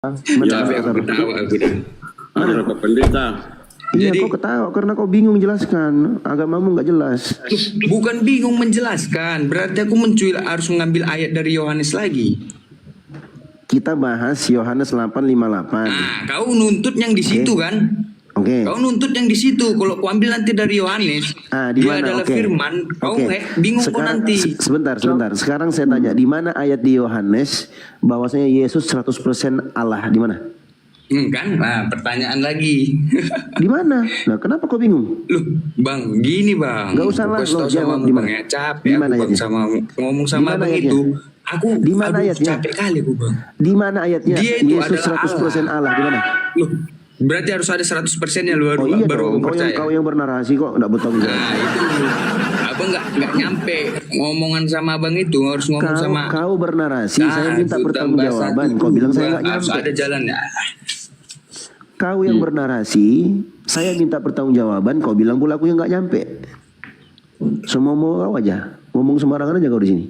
Capek aku ketawa aku dah. Ada Pak Pendeta. Iya, Jadi- kau ketawa karena kau bingung jelaskan. Agamamu nggak jelas. Bukan bingung menjelaskan, berarti aku harus mengambil ayat dari Yohanes lagi. Kita bahas Yohanes 8:58. Nah, kau nuntut yang di situ kan? Oke. Kau nuntut yang di situ. Kalau kau ambil nanti dari Yohanes, Di dia mana? adalah Oke. firman. Kau Oke. bingung kau Sekarang- nanti. Sebentar. Sekarang saya tanya, di mana ayat di Yohanes bahwasanya Yesus 100% Allah? Di mana? Kan? Nah, pertanyaan lagi. Di mana? Nah, kenapa kau bingung? Loh, Bang, gini Bang. Nggak usah lah, Aku kasih lo tahu jawab sama di Bang mana? ya. Capek Di aku mana Bang ayatnya? sama ngomong Di sama mana Bang ayatnya? itu. Aku Di mana aduh, ayatnya? capek kali aku Bang. Di mana ayatnya? Dia itu Yesus adalah 100% Allah. Di mana? Loh, berarti harus ada 100% ya lu Oh iya baru dong, aku percaya. kau yang bernarasi kok nggak bertanggung jawab. Nah itu abang nggak nyampe ngomongan sama abang itu harus ngomong sama. Kau bernarasi, saya minta itu pertanggungjawaban. tambah Kau satu, bilang saya dua, nggak harus nyampe. ada jalannya. Kau yang bernarasi, saya minta pertanggungjawaban. Kau bilang pula aku yang nggak nyampe. Semua mau kau aja, ngomong sembarangan aja kau di sini.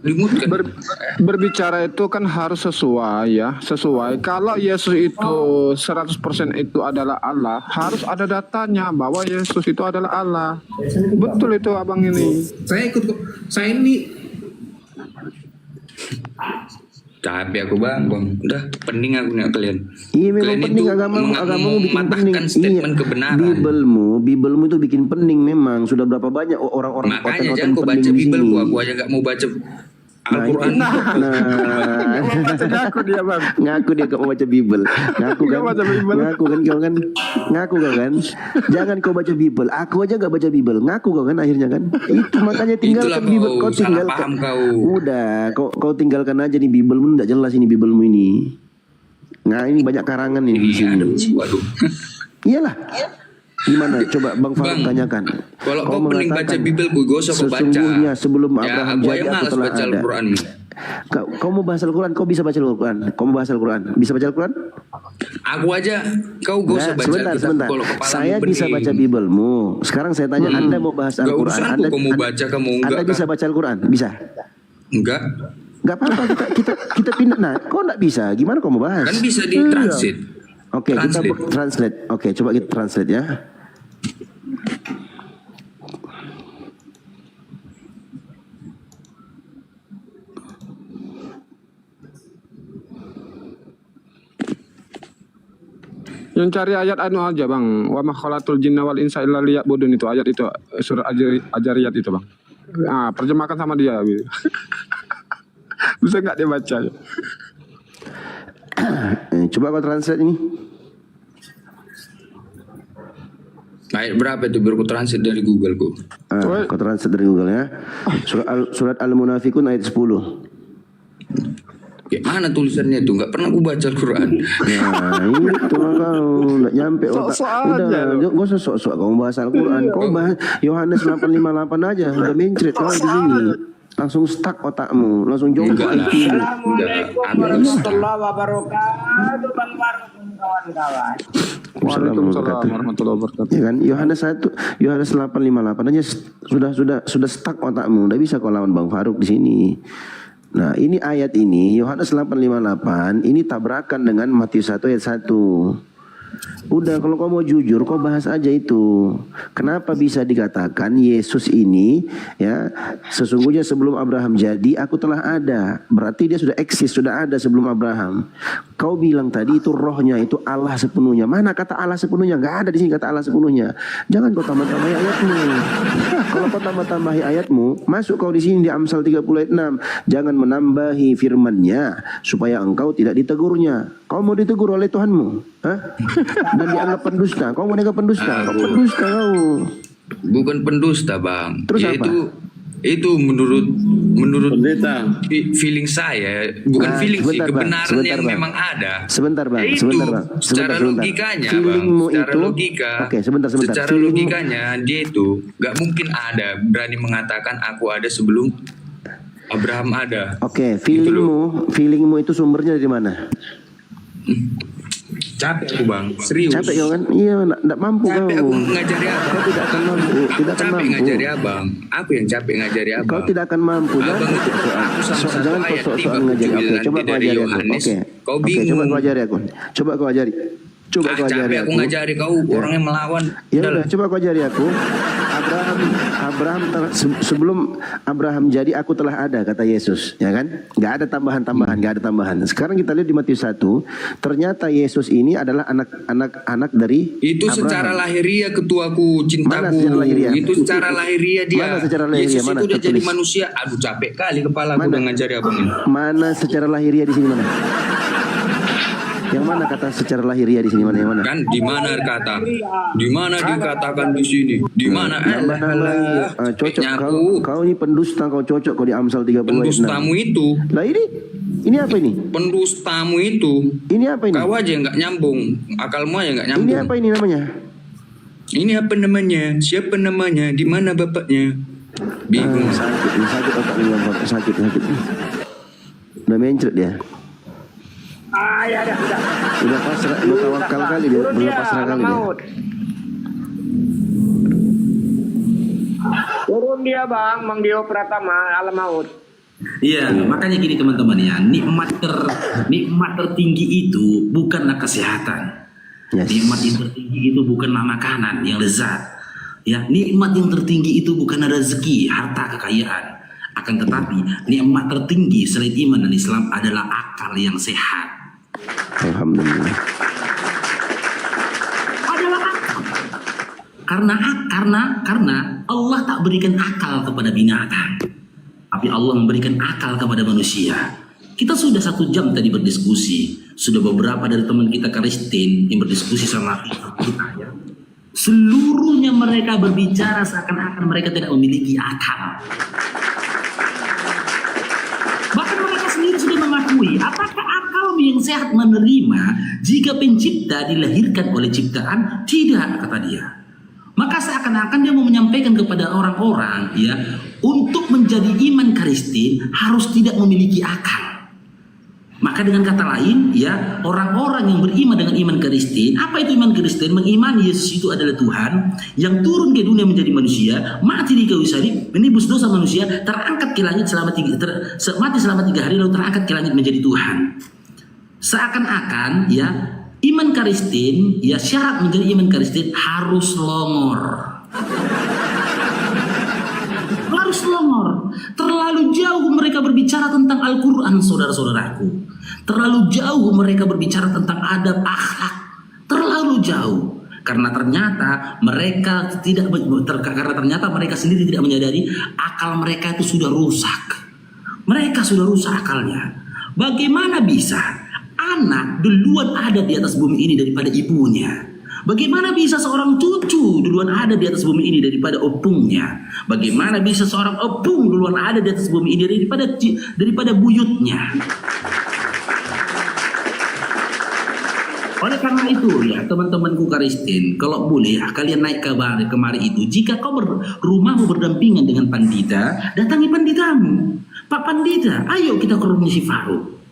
Dimutkan. Berbicara itu kan harus sesuai ya, sesuai. Kalau Yesus itu 100% itu adalah Allah, harus ada datanya bahwa Yesus itu adalah Allah. Betul itu abang ini. Saya ikut kok. Saya ini Capek aku bang. Udah pening aku nih kalian. Iya memang Kalian penting itu agamamu bikin pening. mematahkan statement kebenaran. Bibelmu itu bikin pening memang. Sudah berapa banyak orang-orang Makanya oten-oten jangan kau baca pening di Bible sini. aku aja nggak mau baca Al-Quran. Ngaku dia bang. Ngaku dia gak mau baca Bible. Ngaku kan. Nggak baca Bible. Ngaku kan kau kan. Ngaku kau kan. Jangan kau baca Bible. Aku aja gak baca Bible. Ngaku kau kan akhirnya kan. Itu makanya tinggalkan Itulah Bible. kau, Kau salah tinggalkan. paham kau. Udah. Kau tinggalkan aja nih Biblemu. Tidak jelas ini Biblemu ini. Nah ini banyak karangan ini di Iya, sini. waduh. Iyalah. Gimana? Coba Bang Faruk Bang, tanyakan. Kalau kau pening baca Bible, gue gak usah kau baca. Sesungguhnya sebelum Abraham aku jadi aja aku malas telah baca ada. Al-Quran. Kau mau bahas Al-Quran? Kau bisa baca Al-Quran? Kau mau bahas Al-Quran? Bisa baca Al-Quran? Aku aja, kau gak usah baca. Sebentar. Kalau kepalamu Saya bisa pening. baca Biblemu. Sekarang saya tanya, Anda mau bahas Gak Al-Quran? urusan aku, kau mau baca, kamu enggak, Anda bisa kan? baca Al-Quran? Bisa? Enggak, Gak apa-apa, kita pindah. Nah, kau nggak bisa. Gimana kau mau bahas? kan bisa di transit. Oke, kita Translate. translate. Oke, coba kita translate ya. Yang cari ayat anu aja bang. Wa ma khalaqtul jinna wal insa illa liya'budun itu ayat itu surat Ajariyat itu bang. Ah terjemahkan sama dia. Bisa nggak dia baca? Coba kau translate ini. Ayat berapa itu biar ku transit dari Google ku. Kau translate dari Google ya. Surat Al-Munafikun ayat 10. Kayak mana tulisannya itu? Enggak pernah aku baca Al-Quran. Nah itu kau nggak nyampe otak. Sok-sok aja Udah, lu. gak usah sok-sok. Kau bahas Al-Quran. Kau bahas Yohanes 8:58 aja. Udah mencret kau di sini. Langsung stuck otakmu. Langsung jongkok Enggak lah. itu. Enggak. Warahmatullahi wabarakatuh, Bang Faruk dan kawan-kawan. Waalaikumsalam warahmatullahi wabarakatuh. Ya kan Yohanes 8:58 aja sudah stuck otakmu. Udah bisa kau lawan Bang Faruk di sini. Nah ini ayat ini Yohanes 8:58 ini tabrakan dengan Matius 1 ayat 1. Udah kalau kau mau jujur kau bahas aja itu. Kenapa bisa dikatakan Yesus ini ya sesungguhnya sebelum Abraham jadi aku telah ada. Berarti dia sudah eksis, sudah ada sebelum Abraham. Kau bilang tadi itu rohnya itu Allah sepenuhnya. Mana kata Allah sepenuhnya? Gak ada di sini kata Allah sepenuhnya. Jangan kau tambah-tambahi ayatmu. Kalau kau tambah-tambahi ayatmu, masuk kau di sini di Amsal 30 ayat 6. Jangan menambahi firman-Nya supaya engkau tidak ditegurnya. Kau mau ditegur oleh Tuhanmu? Hah? Dan dianggap pendusta. Kau mau dianggap pendusta? Kau pendusta kau. Bukan pendusta bang. Terus Ya, apa? Itu menurut Pendeta. feeling saya, bukan Nah, feeling sih, sebentar, Bang. kebenaran Sebentar, yang Bang. memang ada. Sebentar bang, Ya itu, sebentar bang. secara logikanya bang, Feelingmu secara itu, logika, Oke, sebentar. secara Feelingmu- logikanya dia itu nggak mungkin ada berani mengatakan aku ada sebelum Abraham ada. Oke, feelingmu itu sumbernya dari mana? Capek aku bang, serius. Capek kau kan? Iya, enggak mampu kau. Capek aku ngajari abang. Kau tidak akan mampu, tidak akan Capek mampu. ngajari abang. Aku yang capek ngajari abang. Kau tidak akan mampu. Abang itu aku sama satu Jangan ayat kau nih, soal Bang, ngajari. Oke, nanti coba kau dari ajari aku. Yohanes. Oke. Kau Oke, bingung. coba kau ajari aku. Coba kau ajari. Coba kau ajari Capek aku aku. ngajari kau orangnya melawan. Ya Udah udah, coba kau ajari aku. Sebelum Abraham jadi aku telah ada, kata Yesus, ya kan? Gak ada tambahan-tambahan, gak ada tambahan. Sekarang kita lihat di Matius 1, ternyata Yesus ini adalah anak dari Itu Abraham. secara lahiriah ketuaku, cintaku. Mana secara lahiriah? Itu secara lahiriah dia. Mana secara lahiriah? Yesus Mana itu udah jadi tertulis? manusia. Aduh capek kali kepala aku Mana? udah ngajari abang ini. Mana secara lahiriah di sini mana? Yang mana kata secara lahiriah di sini mana? Yang mana? Kan di mana kata? Di mana dikatakan di sini? Di mana? Yang mana lagi? Cocok kau ini pendusta, kau cocok kau di Amsal 30 ayat 6. Pendustamu itu. Lah ini apa ini? Pendustamu itu. Ini apa ini? Kau aja nggak nyambung. Akalmu aja nggak nyambung. Ini apa ini namanya? Ini apa namanya? Siapa namanya? Di mana bapaknya? Bingung. Sakit otak ini Bang, sakit. Udah mencret dia. Ya dah, sudah. Udah pasrah, udah tawakal kali dia, Turun udah pasrah kali dia. maut. Turun dia Bang Dio Pratama alam maut. Iya, makanya gini teman-teman ya, nikmat tertinggi itu bukanlah kesehatan. Yes. Nikmat yang tertinggi itu bukanlah makanan yang lezat. Ya, nikmat yang tertinggi itu bukan rezeki, harta, kekayaan. Akan tetapi nikmat tertinggi selain iman dan Islam adalah akal yang sehat. Alhamdulillah. Adalah akal. Karena Allah tak berikan akal kepada binatang, tapi Allah memberikan akal kepada manusia. Kita sudah 1 jam tadi berdiskusi. Sudah beberapa dari teman kita Kristen yang berdiskusi sama kita ya. Seluruhnya mereka berbicara seakan-akan mereka tidak memiliki akal. Bahkan mereka sendiri sudah mengakui, apakah akal yang sehat menerima jika pencipta dilahirkan oleh ciptaan? Tidak, kata dia. Maka seakan-akan dia mau menyampaikan kepada orang-orang ya, untuk menjadi iman Kristen harus tidak memiliki akal. Maka dengan kata lain ya, orang-orang yang beriman dengan iman Kristen, apa itu iman Kristen? Mengimani Yesus itu adalah Tuhan yang turun ke dunia menjadi manusia, mati di kayu salib, menebus dosa manusia, terangkat ke langit mati selama 3 hari lalu terangkat ke langit menjadi Tuhan. Seakan-akan ya, iman Kristen ya, syarat menjadi iman Kristen harus longor. Harus longor. Terlalu jauh mereka berbicara tentang Al-Quran, saudara-saudaraku. Terlalu jauh mereka berbicara tentang adab akhlak. Terlalu jauh. Karena ternyata mereka sendiri tidak menyadari akal mereka itu sudah rusak. Mereka sudah rusak akalnya. Bagaimana bisa anak duluan ada di atas bumi ini daripada ibunya? Bagaimana bisa seorang cucu duluan ada di atas bumi ini daripada opungnya? Bagaimana bisa seorang opung duluan ada di atas bumi ini daripada buyutnya? Oleh karena itu ya teman-temanku Kristen, kalau boleh kalian naik kemari itu, jika kau rumahmu berdampingan dengan pandita, datangi panditamu. Pak Pandita, ayo kita ke rumah si Faruk.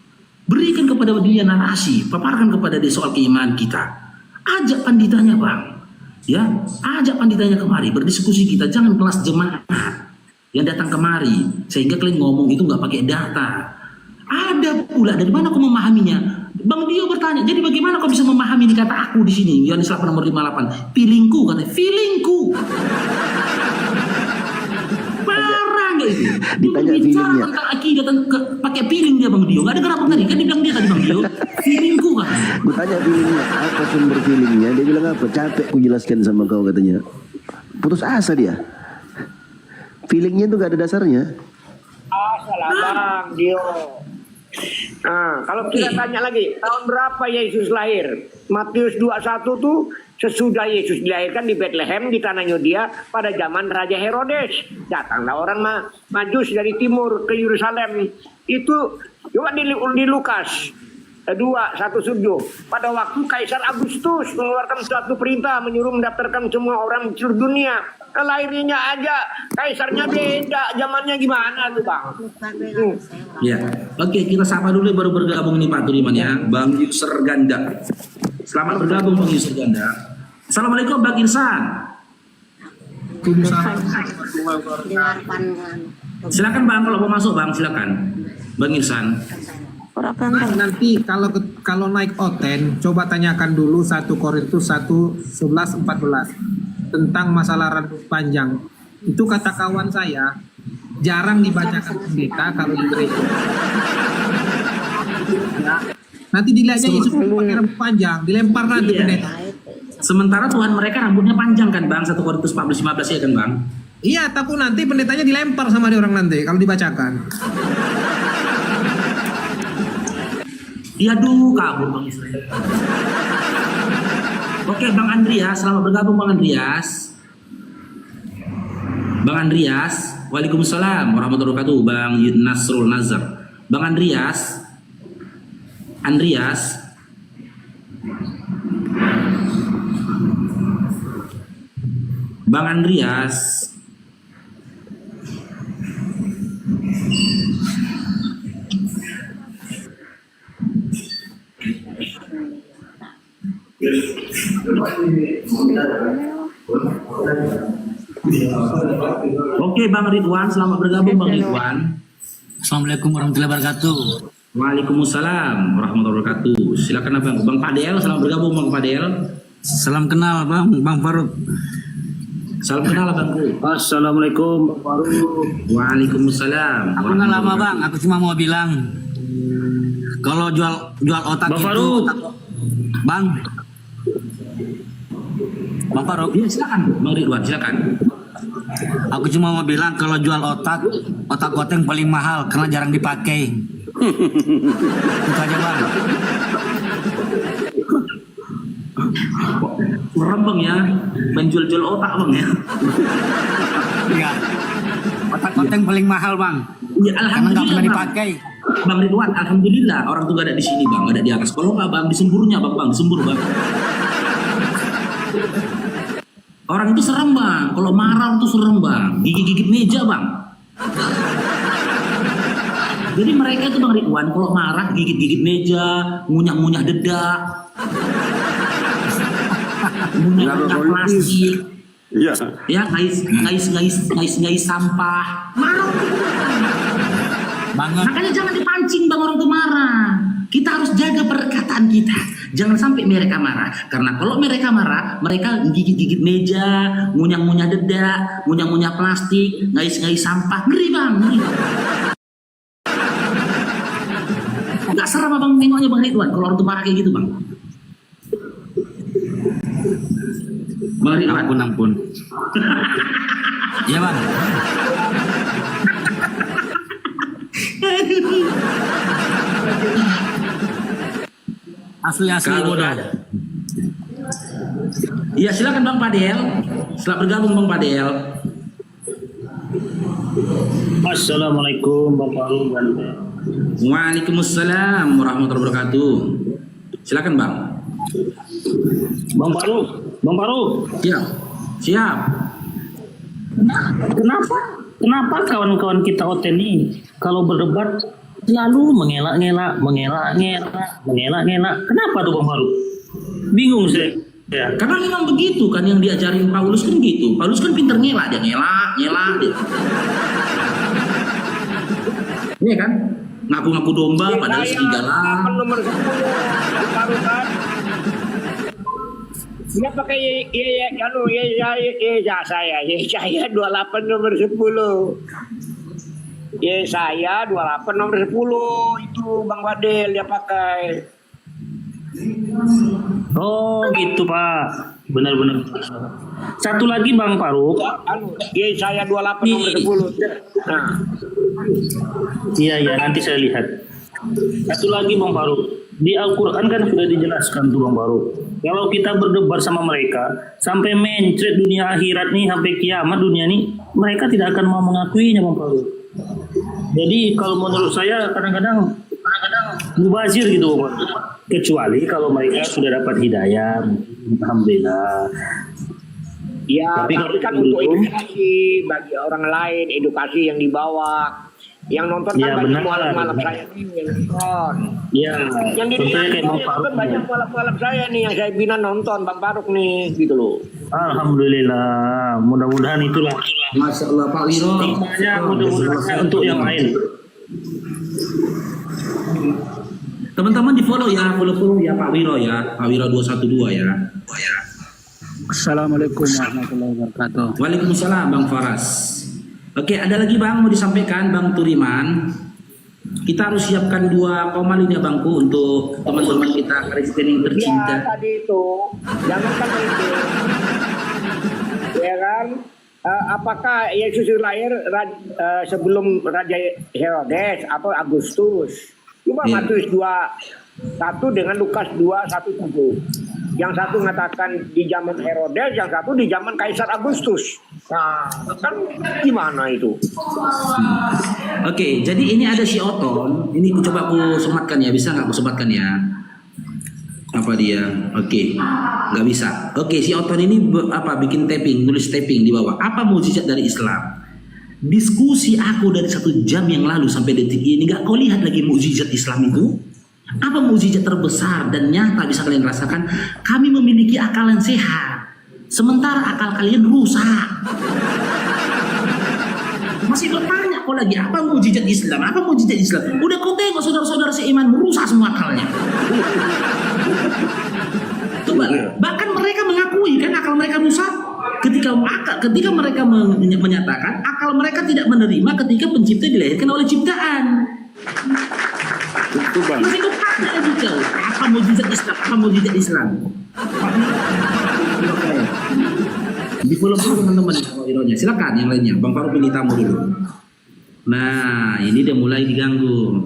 Berikan kepada dia narasi, paparkan kepada dia soal keimanan kita. Ajak panditanya Bang, ya, ajak panditanya kemari, berdiskusi kita, jangan kelas jemaat yang datang kemari, sehingga kalian ngomong itu nggak pakai data. Ada pula, dari mana kau memahaminya? Bang Dio bertanya, jadi bagaimana kau bisa memahami ini kata aku di sini? Yohanes 8 nomor 58, feelingku, katanya, feelingku. Parah nggak itu? Ditanya bicara feelingnya. tentang akidah, pakai feeling dia Bang Dio. Nggak ada kenapa tadi, kan dia bilang dia tadi Bang Dio, feelingku kan. Gue tanya feelingnya, apa sumber feelingnya? Dia bilang apa? Capek ku jelaskan sama kau, katanya. Putus asa dia. Feelingnya tuh gak ada dasarnya. Salah Bang Dio. Nah, kalau kita tanya lagi, tahun berapa Yesus lahir? Matius 21 tuh sesudah Yesus dilahirkan di Bethlehem di tanah Yudea pada zaman Raja Herodes. Datanglah orang Majus dari timur ke Yerusalem. Itu coba di Lukas 2:1-7. Pada waktu Kaisar Agustus mengeluarkan suatu perintah menyuruh mendaftarkan semua orang di seluruh dunia. Lahirnya aja kaisarnya beda, zamannya gimana tuh Bang? Ya, oke, kita sapa dulu baru bergabung nih Pak Tuliman ya, Bang Yusr Ganda. Selamat bergabung Bang Yusuf Ganda. Assalamualaikum Bang Irsan. Silakan Bang, kalau mau masuk Bang, silakan. Bang Irsan. Nanti kalau naik Oten, coba tanyakan dulu 1 Korintus 1:11-14 tentang masalah rambut panjang. Itu kata kawan saya, jarang dibacakan pendeta kalau di gereja. Ya. Nanti dilihatnya Yesus pakai rambut panjang, dilempar nanti pendeta. Sementara Tuhan mereka rambutnya panjang kan Bang, 1 Korintus 14:15 ya kan Bang? Iya, takut nanti pendetanya dilempar sama dia orang nanti kalau dibacakan. Iya dulu kabur Bang Israel. Oke Bang Andreas, selamat bergabung Bang Andreas. Bang Andreas, waalaikumsalam warahmatullahi wabarakatuh. Bang Nasrul Nazar. Bang Andreas. Bang Andreas. Oke Bang Ridwan, selamat bergabung Bang Ridwan. Assalamualaikum warahmatullahi wabarakatuh. Waalaikumsalam warahmatullahi wabarakatuh. Silakan Bang. Bang Padel, selamat bergabung Bang Padel. Salam kenal Bang Faruk. Salam kenal Bangku. Assalamualaikum Bang Faruk. Waalaikumsalam. Aku nggak lama Bang, aku cuma mau bilang kalau jual otak Bang itu Faruk. Bang Faruk. Iya silakan Bang Ridwan, silakan. Aku cuma mau bilang kalau jual otak Oteng paling mahal karena jarang dipakai. Itu aja Bang. Serem Bang ya, menjual-jual otak Bang ya. Iya. Otak Oteng paling mahal Bang. Ya, Karena nggak pernah Bang. dipakai. Bang Ridwan, alhamdulillah orang tuh gak ada di sini Bang, gak ada di atas. Kalau nggak Bang, disemburnya Bang, disembur Bang. Orang itu serem Bang, kalau marah tuh serem Bang, gigit-gigit meja Bang. Jadi mereka itu Bang Ridwan, kalau marah gigit-gigit meja, ngunyah-ngunyah dedak, ngunyah-ngunyah plastik, Iya. ya ngais sampah. Marah tuh. Banget. Makanya jangan dipancing Bang orang itu marah. Kita harus jaga perkataan kita. Jangan sampai mereka marah. Karena kalau mereka marah, mereka gigit-gigit meja, ngunyah-ngunyah dedak, ngunyah-ngunyah plastik, ngais-ngais sampah. Ngeri Bang, ngeri. Gak serem Bang nengoknya Bang Ridwan kalau orang itu marah kayak gitu Bang. Bang Ridwan. Ampun. Iya Bang. Asli bodoh. Iya silakan Bang Padel. Selamat bergabung Bang Padel. Assalamualaikum Bang Faruk. Waalaikumsalam warahmatullahi wabarakatuh. Silakan Bang. Bang Faruk. Siap. Kenapa kawan-kawan kita Oten ini kalau berdebat selalu mengelak-ngelak. Kenapa tuh Bang Faruk? Bingung saya. Ya. Karena memang begitu kan yang diajarin Paulus kan gitu. Paulus kan pinter ngelak, dia ngelak dia. Iya kan? Ngaku-ngaku domba padahal serigala. Nomor 10 baru kan. Dia pakai saya 28 nomor 10. Saya 28 nomor 10 itu Bang Wadel dia pakai. Oh gitu Pak. Benar-benar. Satu lagi Bang Faruk. Saya 28 nomor 10. Nah. Iya nanti saya lihat. Satu lagi Bang Faruk. Di Al-Quran kan sudah dijelaskan tuh Bang Faruk. Kalau kita berdebat sama mereka sampai mencret dunia akhirat nih, sampai kiamat dunia nih, mereka tidak akan mau mengakuinya Bang Faruk. Jadi kalau menurut saya kadang-kadang mubazir gitu Bang Faruk. Kecuali kalau mereka sudah dapat hidayah, alhamdulillah. Ya, tapi kan untuk edukasi bagi orang lain, edukasi yang dibawa. Yang nonton Ya, kan banyak benar. mualaf-mualaf saya nih yang nonton. Iya. Yang di Contohnya kayak Bang Faruk. kan banyak mualaf-mualaf saya nih yang saya bina nonton Bang Faruk nih gitu loh. Alhamdulillah. Mudah-mudahan itulah. Masya Allah Pak Wiro. Hikmahnya mudah-mudahan untuk yang lain. Teman-teman di follow ya, follow ya Pak Wiro ya, Pak Wiro 212 ya. Assalamualaikum warahmatullahi wabarakatuh. Waalaikumsalam Bang Faras. Oke, ada lagi Bang mau disampaikan Bang Turiman. Kita harus siapkan 2,5 ya Bangku untuk teman-teman kita Kristen yang Ya tercinta. tadi itu jangan kan itu. Ya kan? Apakah Yesus lahir sebelum Raja Herodes atau Agustus? Cuma Iya. Matius 2:1 dengan Lukas 2:1-7. Yang satu mengatakan di zaman Herodes, yang satu di zaman Kaisar Agustus. Nah, kan gimana itu? Oke, jadi ini ada si Oton. Ini aku coba aku sematkan ya, bisa nggak aku sematkan ya? Apa dia? Oke, nggak bisa. Oke, si Oton ini bikin tapping, nulis tapping di bawah. Apa mukjizat dari Islam? Diskusi aku dari 1 jam yang lalu sampai detik ini, nggak kau lihat lagi mukjizat Islam itu? Apa mukjizat terbesar dan nyata bisa kalian rasakan? Kami memiliki akal yang sehat, sementara akal kalian rusak. Masih bertanya kau lagi, apa mukjizat Islam? Apa mukjizat Islam? Udah kau tengok saudara-saudara seiman merusak semua akalnya. Coba, bahkan mereka mengakui kan akal mereka rusak. Ketika mereka menyatakan akal mereka tidak menerima ketika pencipta dilahirkan oleh ciptaan. Itu Bang. Masih bertanya lagi kau, apa mukjizat Islam? Apa mukjizat Islam? Di follow dulu teman-teman Ironya. Silakan yang lainnya. Bang Faruk pilih tamu dulu. Nah, ini dia mulai diganggu.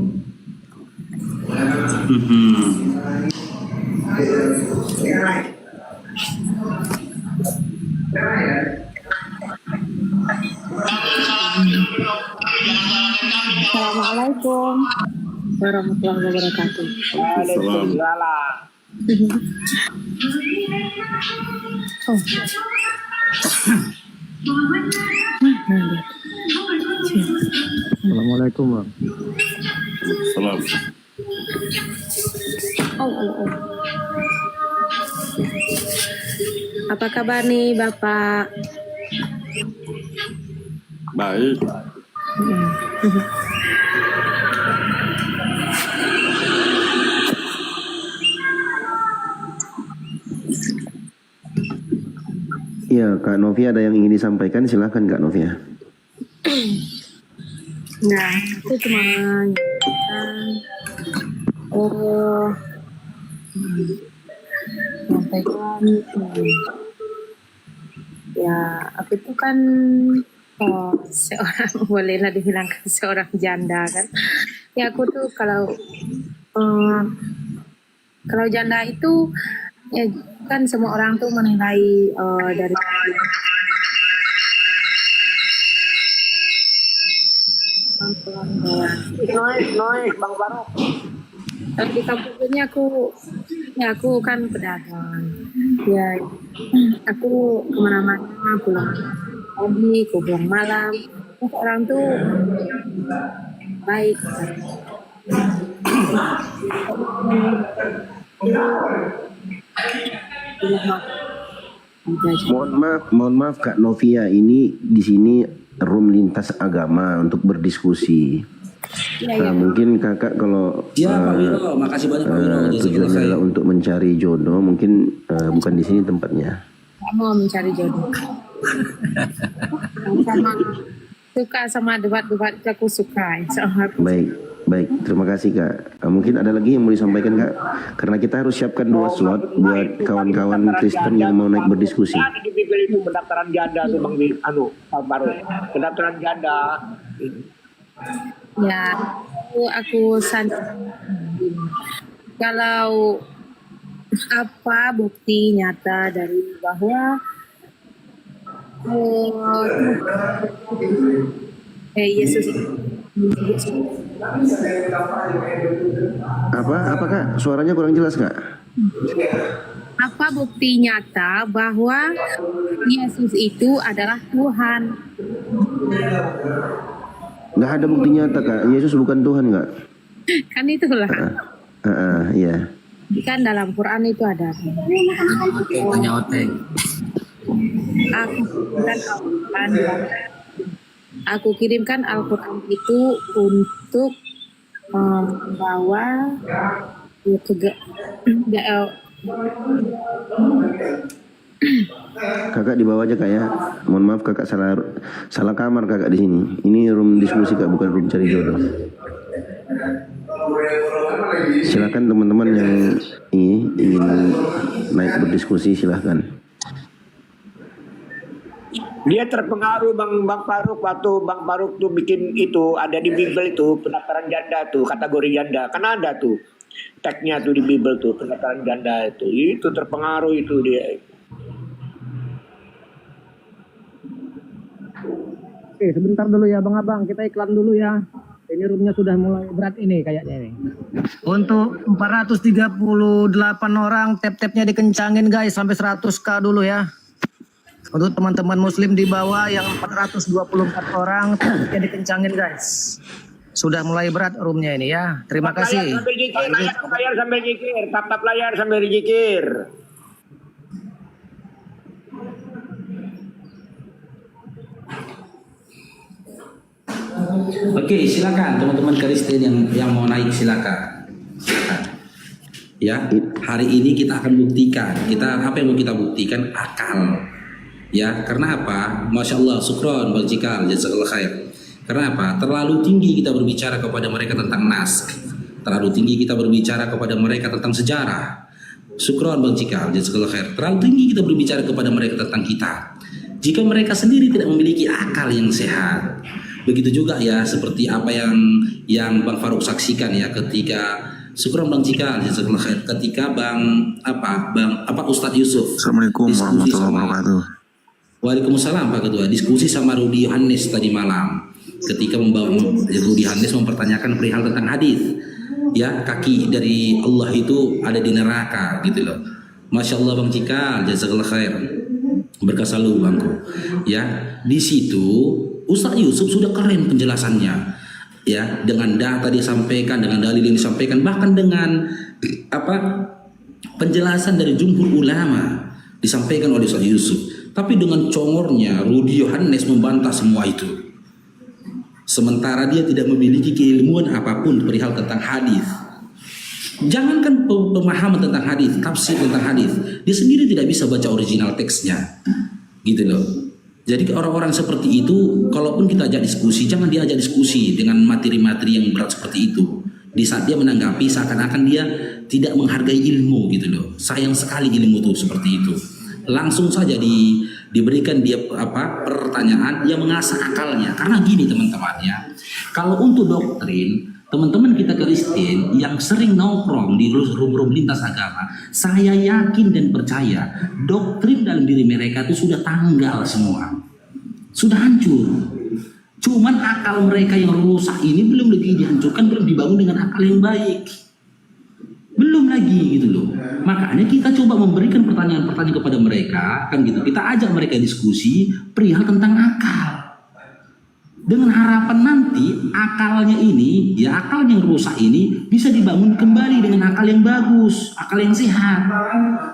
Assalamualaikum warahmatullahi wabarakatuh. Waalaikumsalam. Oh. Assalamualaikum Bang. Salam. Oh. Apa kabar nih Bapak? Baik. Iya, Kak Novia ada yang ingin disampaikan, silakan Kak Novia. Nah, aku cuma menyampaikan ya aku itu kan seorang bolehlah dibilangkan seorang janda kan. Ya aku tuh kalau janda itu ya kan semua orang tuh menilai dari Noise, Bang Faruk. di kampung ini aku kan pedagang. Ya aku kemana-mana pulang pagi, pulang malam. Orang tuh baik. Mohon maaf Kak Novia, ini di sini room lintas agama untuk berdiskusi. Ya. Mungkin kakak kalau Ya Pak Wiro, makasih banyak Pak Wiro. tujuannya adalah untuk mencari jodoh, mungkin bukan di sini tempatnya. Gak mau mencari jodoh. Suka sama debat-debat aku suka. Baik, terima kasih Kak. Mungkin ada lagi yang mau disampaikan Kak, karena kita harus siapkan 2 slot buat kawan-kawan Kristen yang mau naik berdiskusi. Tadi dipilih itu pendaftaran janda tuh Bang Faruk. Pendaftaran janda. Ya, aku kalau apa bukti nyata dari bahwa Yesus Apa Kak? Suaranya kurang jelas Kak? apa bukti nyata bahwa Yesus itu adalah Tuhan? Nggak ada bukti nyata kak. Yesus bukan Tuhan nggak? Kan itulah. Iya. Kan dalam Quran itu ada. Tanya Oteng. Aku kirimkan Al-Quran itu untuk membawa Kakak di bawah aja kak ya. Mohon maaf kakak salah kamar kakak di sini. Ini room diskusi kak, bukan room cari jodoh. Silakan teman-teman yang ingin naik berdiskusi silahkan. Dia terpengaruh Bang Faruk waktu Bang Faruk tuh bikin itu, ada di Bible itu pendaftaran janda tuh, kategori janda. Kan ada tuh tagnya tuh di Bible tuh pendaftaran janda itu terpengaruh itu dia. Oke, sebentar dulu ya Bang Abang, kita iklan dulu ya. Ini roomnya sudah mulai berat ini kayaknya ini. Untuk 438 orang, tap-tapnya dikencangin guys sampai 100k dulu ya. Untuk teman-teman muslim di bawah yang 424 orang, tap-tapnya dikencangin guys. Sudah mulai berat roomnya ini ya. Terima kasih. Layar sambil zikir, tap layar sambil zikir. Oke, silakan teman-teman Kristen yang mau naik silakan. Ya, hari ini kita akan buktikan. Apa yang mau kita buktikan? Akal. Ya, karena apa? Masya Allah, syukron, Bang Cikal, jazakallah khair. Karena apa? Terlalu tinggi kita berbicara kepada mereka tentang nas. Terlalu tinggi kita berbicara kepada mereka tentang sejarah. Syukron, Bang Cikal, jazakallah khair. Terlalu tinggi kita berbicara kepada mereka tentang kitab. Jika mereka sendiri tidak memiliki akal yang sehat. Begitu juga ya seperti apa yang Bang Faruk saksikan ya ketika syukur Bang Cikal jazakallah khair, ketika Bang Ustadz Yusuf. Assalamualaikum warahmatullahi wabarakatuh. Waalaikumsalam Pak Ketua. Diskusi sama Rudi Yohanes tadi malam ketika Rudi Yohanes mempertanyakan perihal tentang hadis. Ya, kaki dari Allah itu ada di neraka gitu loh. Masya Allah Bang Cikal jazakallah khair. Berkah selalu Bangku. Ya, di situ Ustaz Yusuf sudah keren penjelasannya, ya, dengan data dia sampaikan, dengan dalil yang disampaikan, bahkan dengan penjelasan dari jumhur ulama disampaikan oleh Ustaz Yusuf. Tapi dengan congornya Rudi Yohanes membantah semua itu. Sementara dia tidak memiliki keilmuan apapun perihal tentang hadis. Jangankan pemahaman tentang hadis, tafsir tentang hadis, dia sendiri tidak bisa baca original teksnya, gitu loh. Jadi orang-orang seperti itu, kalaupun kita ajak diskusi, jangan diajak diskusi dengan materi-materi yang berat seperti itu. Di saat dia menanggapi, seakan-akan dia tidak menghargai ilmu gitu loh. Sayang sekali ilmu itu seperti itu. Langsung saja diberikan dia pertanyaan yang mengasah akalnya. Karena gini teman-teman ya, kalau untuk doktrin, teman-teman kita Kristen yang sering nongkrong di room-room lintas agama, saya yakin dan percaya doktrin dalam diri mereka itu sudah tanggal semua, sudah hancur. Cuman akal mereka yang rusak ini belum lagi dihancurkan, belum dibangun dengan akal yang baik, belum lagi gitu loh. Makanya kita coba memberikan pertanyaan-pertanyaan kepada mereka, kan gitu. Kita ajak mereka diskusi perihal tentang akal. Dengan harapan nanti akalnya ini, ya akal yang rusak ini bisa dibangun kembali dengan akal yang bagus, akal yang sehat.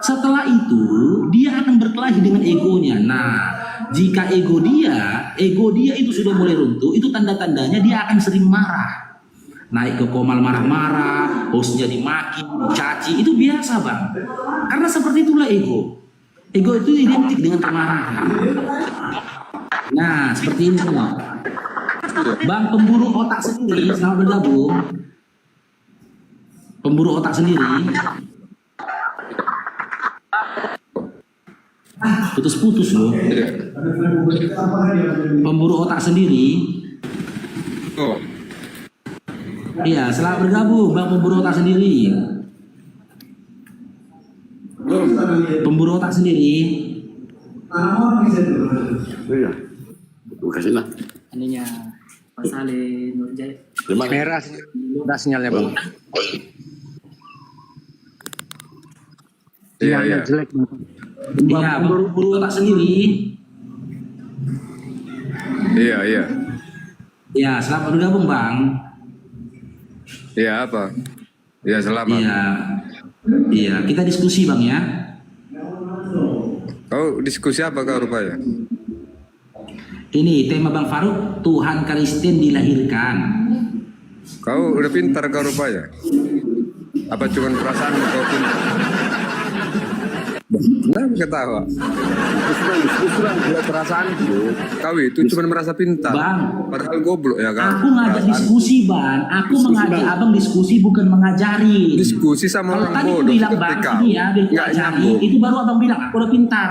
Setelah itu dia akan berkelahi dengan egonya. Nah, jika ego dia itu sudah mulai runtuh, itu tanda-tandanya dia akan sering marah. Naik ke komal marah-marah, hostnya dimaki, dicaci, itu biasa Bang. Karena seperti itulah ego. Ego itu identik dengan kemarahan. Nah, seperti ini semua. Bang, pemburu otak sendiri, selamat bergabung. Pemburu otak sendiri. Putus-putus loh. Pemburu otak sendiri. Iya, selamat bergabung, Bang pemburu otak sendiri. Pemburu otak sendiri. Iya. Kasih lah. Ininya Pak Saleh Nurjaya. Merah. Udah sinyalnya Bang. Iya. Jelek Bang. Iya, Bang pemburu otak sendiri. Iya. Ya, selamat bergabung Bang. Ya apa? Ya selamat. Iya. Iya, kita diskusi Bang ya. Kau diskusi apa kau rupanya? Ini tema Bang Faruk, Tuhan Kristen dilahirkan. Kau udah pintar kau rupanya? Apa cuman perasaan kau pintar? Kenapa ketawa? Perasaan kau itu cuma merasa pintar. Bang, padahal goblok ya kan? aku ngajak diskusi Bang. Aku mengajak abang diskusi bukan mengajari. Diskusi sama Kalau orang tadi aku bodoh bilang Bang, ketika ini ya biar aku nggak ajari. nyambung. Itu baru abang bilang aku udah pintar.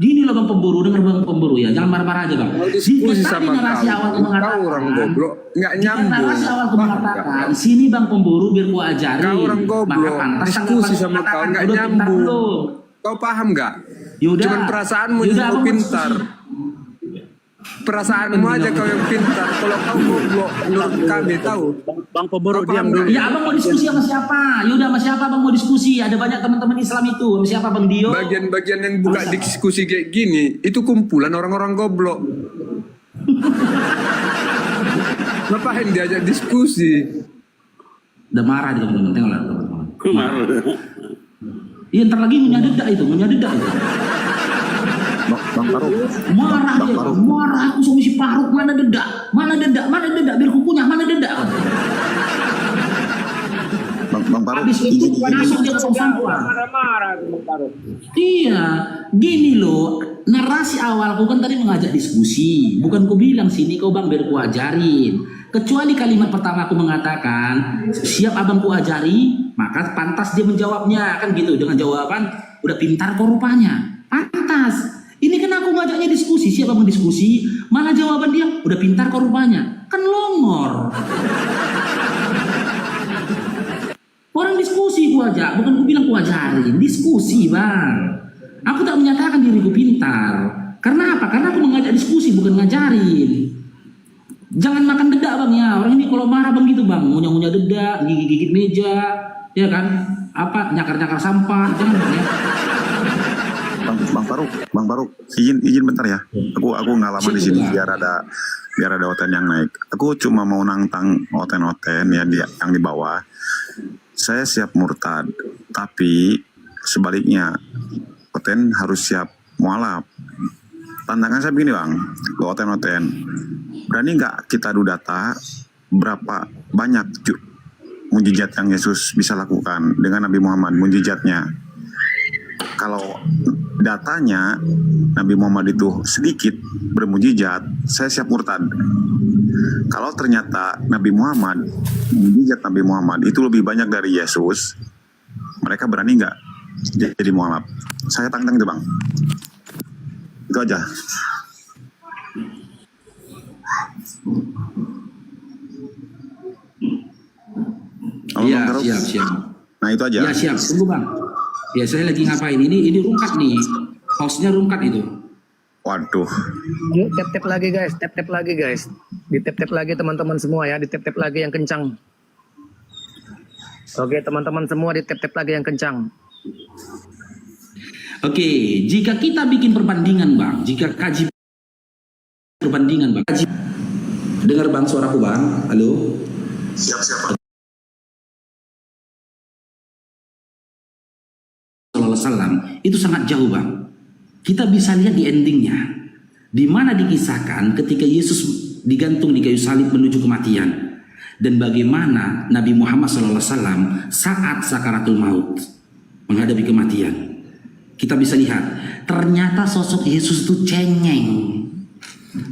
Gini loh Bang Pemburu, dengar Bang Pemburu ya. Jangan marah-marah aja Bang. Kalau diskusi Jika tadi sama narasi awal aku kau mengatakan, orang goblok nggak jika nyambung. narasi awal aku mengatakan, sini Bang Pemburu biar ku ajari. Kau orang Maka goblok, pantas diskusi tanggapan sama kau mengatakan, nggak udah pintar nyambung. belum? Kau paham nggak? Yaudah. Cuman perasaanmu Yaudah, yang kau abang mau pintar. Perasaanmu aja kau yang pintar. Kalau kau goblok, menurut kami tahu. Bang Pemburu Kau paham diam dulu. nggak? Ya abang mau diskusi sama siapa? Yaudah sama siapa abang mau diskusi? Ada banyak teman-teman Islam itu. Sama siapa Bang Dio? Bagian-bagian yang buka diskusi kayak gini, itu kumpulan orang-orang goblok. Ngapain diajak diskusi? Udah marah dia teman-teman. Tengoklah teman-teman. Iya ntar lagi menyadedak itu. Bang Faruk. Marah dia, marah aku sama si Faruk. Mana dedak, biar kukunyah, mana dedak. Bang Faruk. Habis itu langsung dia langsung sampah. Marah-marah Bang Faruk. Iya, gini loh. Narasi awal aku kan tadi mengajak diskusi. Bukan ku bilang sini kau Bang biar ku ajarin. Kecuali kalimat pertama aku mengatakan siap abang ku ajari, maka pantas dia menjawabnya kan gitu dengan jawaban udah pintar kau rupanya. Pantas. Ini kan aku ngajaknya diskusi, siapa mau diskusi? Mana jawaban dia? Udah pintar kau rupanya. Kan longor. Orang diskusi ku ajak, bukan ku bilang ku ajarin. Diskusi Bang. Aku tak menyatakan diriku pintar. Karena apa? Karena aku mengajak diskusi, bukan ngajarin. Jangan makan dedak Bang ya. Orang ini kalau marah Bang gitu Bang, ngunyah-ngunyah dedak, gigit-gigit meja, ya kan? Apa nyakar-nyakar sampah, jangan Bang ya. Bang Faruk, izin bentar ya. Aku nggak lama di sini biar ada oten yang naik. Aku cuma mau nantang oten ya yang di bawah. Saya siap murtad, tapi sebaliknya oten harus siap mualaf. Tantangan saya begini Bang, ke oten. Berani nggak kita adu data berapa banyak mujizat yang Yesus bisa lakukan dengan Nabi Muhammad, mujizatnya? Kalau datanya Nabi Muhammad itu sedikit bermujizat, saya siap murtad. Kalau ternyata mujizat Nabi Muhammad itu lebih banyak dari Yesus, mereka berani nggak jadi mualaf? Saya tantang itu Bang. Itu aja. Iya, siap. Nah itu aja. Ya siap, tunggu Bang. Ya saya lagi ngapain? Ini rungkat nih. Hostnya rungkat itu. Waduh. Yuk tap-tap lagi guys. Di tap-tap lagi teman-teman semua ya, di tap-tap lagi yang kencang. Oke teman-teman semua di tap-tap lagi yang kencang. Oke, jika kita bikin perbandingan Bang, jika kaji perbandingan Bang. Dengar Bang suaraku Bang? Halo? Siap. Wasallam itu sangat jauh Bang. Kita bisa lihat di endingnya, di mana dikisahkan ketika Yesus digantung di kayu salib menuju kematian, dan bagaimana Nabi Muhammad SAW saat sakaratul maut menghadapi kematian. Kita bisa lihat ternyata sosok Yesus itu cengeng.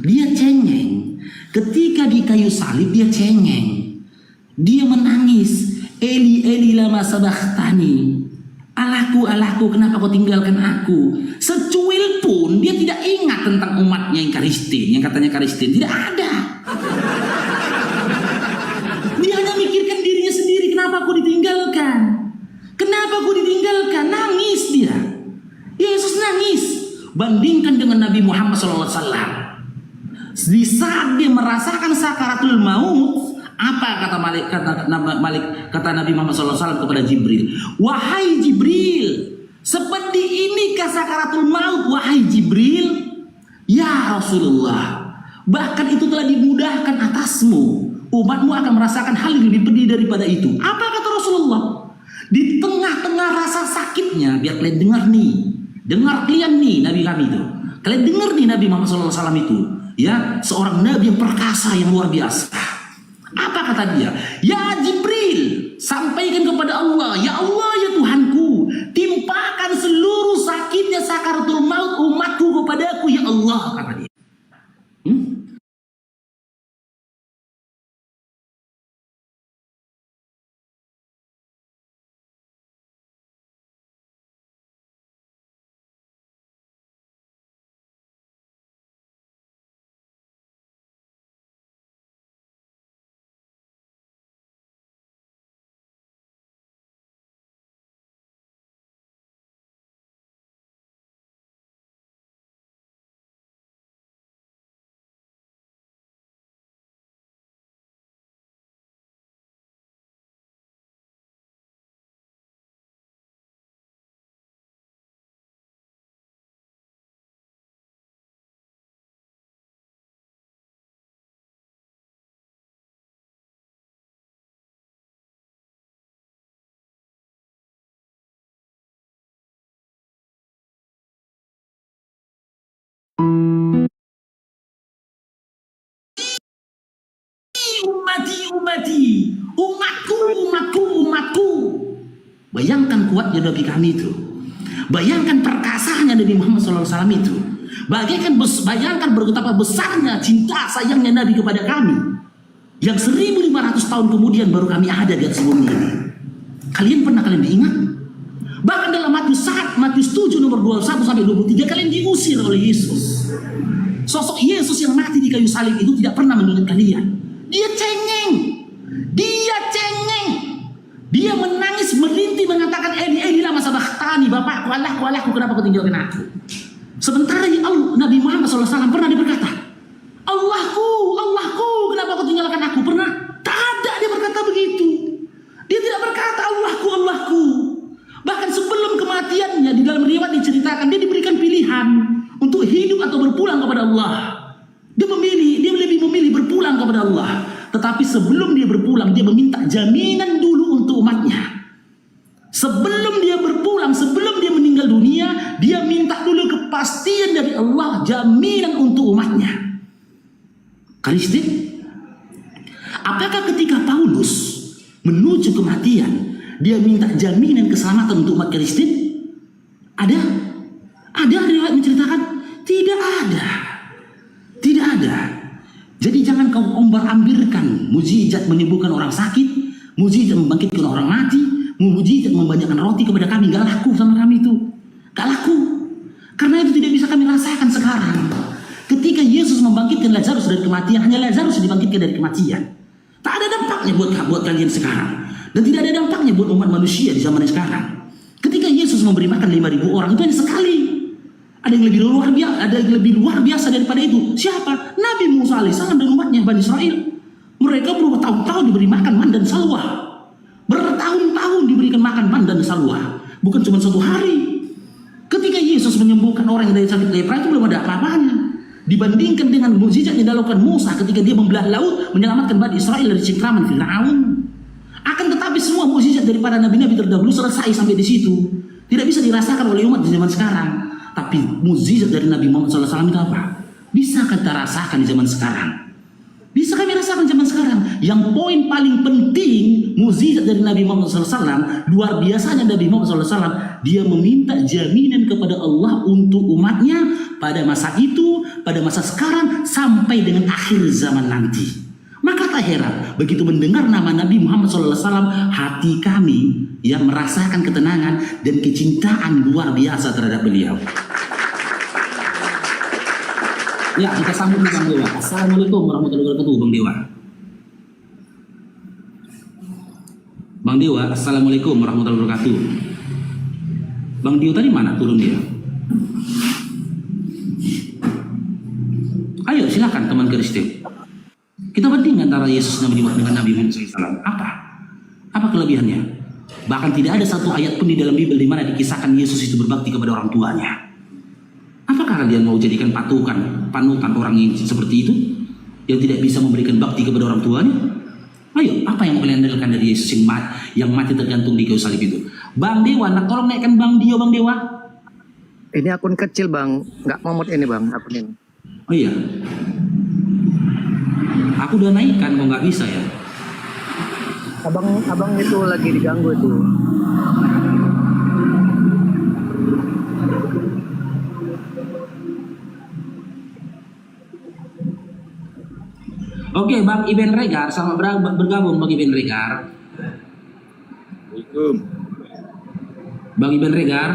Dia cengeng ketika di kayu salib, dia cengeng, dia menangis, Eli Eli lama sabachthani, Allahku, kenapa kau tinggalkan aku? Secuil pun dia tidak ingat tentang umatnya yang Kristen, yang katanya Kristen. Tidak ada. Dia hanya mikirkan dirinya sendiri. Kenapa aku ditinggalkan? Nangis dia. Yesus nangis. Bandingkan dengan Nabi Muhammad SAW. Di saat dia merasakan sakaratul maut, apa kata Nabi Muhammad SAW kepada Jibril? Wahai Jibril, seperti inikah sakaratul maut wahai Jibril? Ya Rasulullah, Bahkan itu telah dimudahkan atasmu. Umatmu akan merasakan hal yang lebih pedih daripada itu. Apa kata Rasulullah? Di tengah-tengah rasa sakitnya, biar kalian dengar nih. Dengar kalian nih Nabi kami itu. Kalian dengar nih Nabi Muhammad SAW itu. Ya, seorang Nabi yang perkasa, yang luar biasa. Apa kata dia? Ya Jibril, sampaikan kepada Allah, ya Allah ya Tuhanku, timpakan seluruh sakitnya sakaratul maut umatku kepadaku ya Allah, kata dia. Umatku. Bayangkan kuatnya Nabi kami itu. Bayangkan perkasanya Nabi Muhammad SAW itu. Bayangkan betapa besarnya cinta sayangnya Nabi kepada kami. Yang 1500 tahun kemudian baru kami ada di atas bumi ini. Kalian diingat? Bahkan dalam Matius 7 nomor 21 sampai 23 kalian diusir oleh Yesus. Sosok Yesus yang mati di kayu salib itu tidak pernah mengingat kalian. Dia cengeng. Dia menangis merintih mengatakan Eli lama sabachthani, Bapakku Allahku kenapa kau tinggalkan aku? Sementara Nabi Muhammad SAW pernah dia berkata, Allahku kenapa kau tinggalkan aku? Pernah? Tak ada dia berkata begitu. Dia tidak berkata Allahku. Bahkan sebelum kematiannya di dalam riwayat diceritakan dia diberikan pilihan untuk hidup atau berpulang kepada Allah. Dia lebih memilih berpulang kepada Allah. Tetapi sebelum dia berpulang, dia meminta jaminan dulu untuk umatnya. Sebelum dia berpulang, sebelum dia meninggal dunia, dia minta dulu kepastian dari Allah, jaminan untuk umatnya. Kalistik, apakah ketika Paulus menuju kematian, dia minta jaminan keselamatan untuk umat Kristen? Ada riwayat menceritakan? Tidak ada. Jadi jangan kau ombar-ambirkan mujizat menyembuhkan orang sakit, mujizat membangkitkan orang mati, mujizat membanyakan roti kepada kami. Gak laku sama kami itu. Gak laku. Karena itu tidak bisa kami rasakan sekarang. Ketika Yesus membangkitkan Lazarus dari kematian, hanya Lazarus dibangkitkan dari kematian. Tak ada dampaknya buat kalian sekarang. Dan tidak ada dampaknya buat umat manusia di zaman sekarang. Ketika Yesus memberi makan 5.000 orang, itu hanya sekali. Ada yang lebih luar biasa daripada itu. Siapa? Nabi Musa alaihissalam dan umatnya Bani Israel. Mereka bertahun-tahun diberi makan man dan salwa. Bertahun-tahun diberikan makan man dan salwa. Bukan cuma satu hari. Ketika Yesus menyembuhkan orang yang dari sakit lepra itu belum ada apa-apanya. Dibandingkan dengan mukjizat yang dilakukan Musa ketika dia membelah laut menyelamatkan Bani Israel dari cengkraman Firaun. Akan tetapi semua mukjizat daripada nabi-nabi terdahulu selesai sampai di situ. Tidak bisa dirasakan oleh umat di zaman sekarang. Tapi mukjizat dari Nabi Muhammad SAW itu apa? Bisa kita rasakan di zaman sekarang. Bisa kami rasakan zaman sekarang. Yang poin paling penting mukjizat dari Nabi Muhammad SAW, luar biasanya Nabi Muhammad SAW, dia meminta jaminan kepada Allah untuk umatnya pada masa itu, pada masa sekarang, sampai dengan akhir zaman nanti. Maka tak heran begitu mendengar nama Nabi Muhammad SAW, hati kami yang merasakan ketenangan dan kecintaan luar biasa terhadap beliau. Ya, kita sambut Bang Dewa. Assalamualaikum warahmatullahi wabarakatuh, Bang Dewa. Bang Dewa, assalamualaikum warahmatullahi wabarakatuh. Bang Dio tadi mana turun dia? Ayo silakan teman Kristen. Kita bandingkan antara Yesus dengan Nabi Muhammad SAW. Apa kelebihannya? Bahkan tidak ada satu ayat pun di dalam Bible di mana dikisahkan Yesus itu berbakti kepada orang tuanya. Apakah kalian mau jadikan panutan orang yang seperti itu? yang tidak bisa memberikan bakti kepada orang tuanya? Ayo, apa yang mau kalian dalilkan dari Yesus yang mati tergantung di kayu salib itu? Bang Dewa, nak tolong naikkan Bang Dio, Bang Dewa. Ini akun kecil bang, nggak momot ini bang, akun ini. Oh iya, aku udah naikkan, kok nggak bisa ya? Abang itu lagi diganggu itu. Oke, Bang Iben Regar, selamat bergabung Bang Iben Regar. Assalamualaikum. Bang Iben Regar.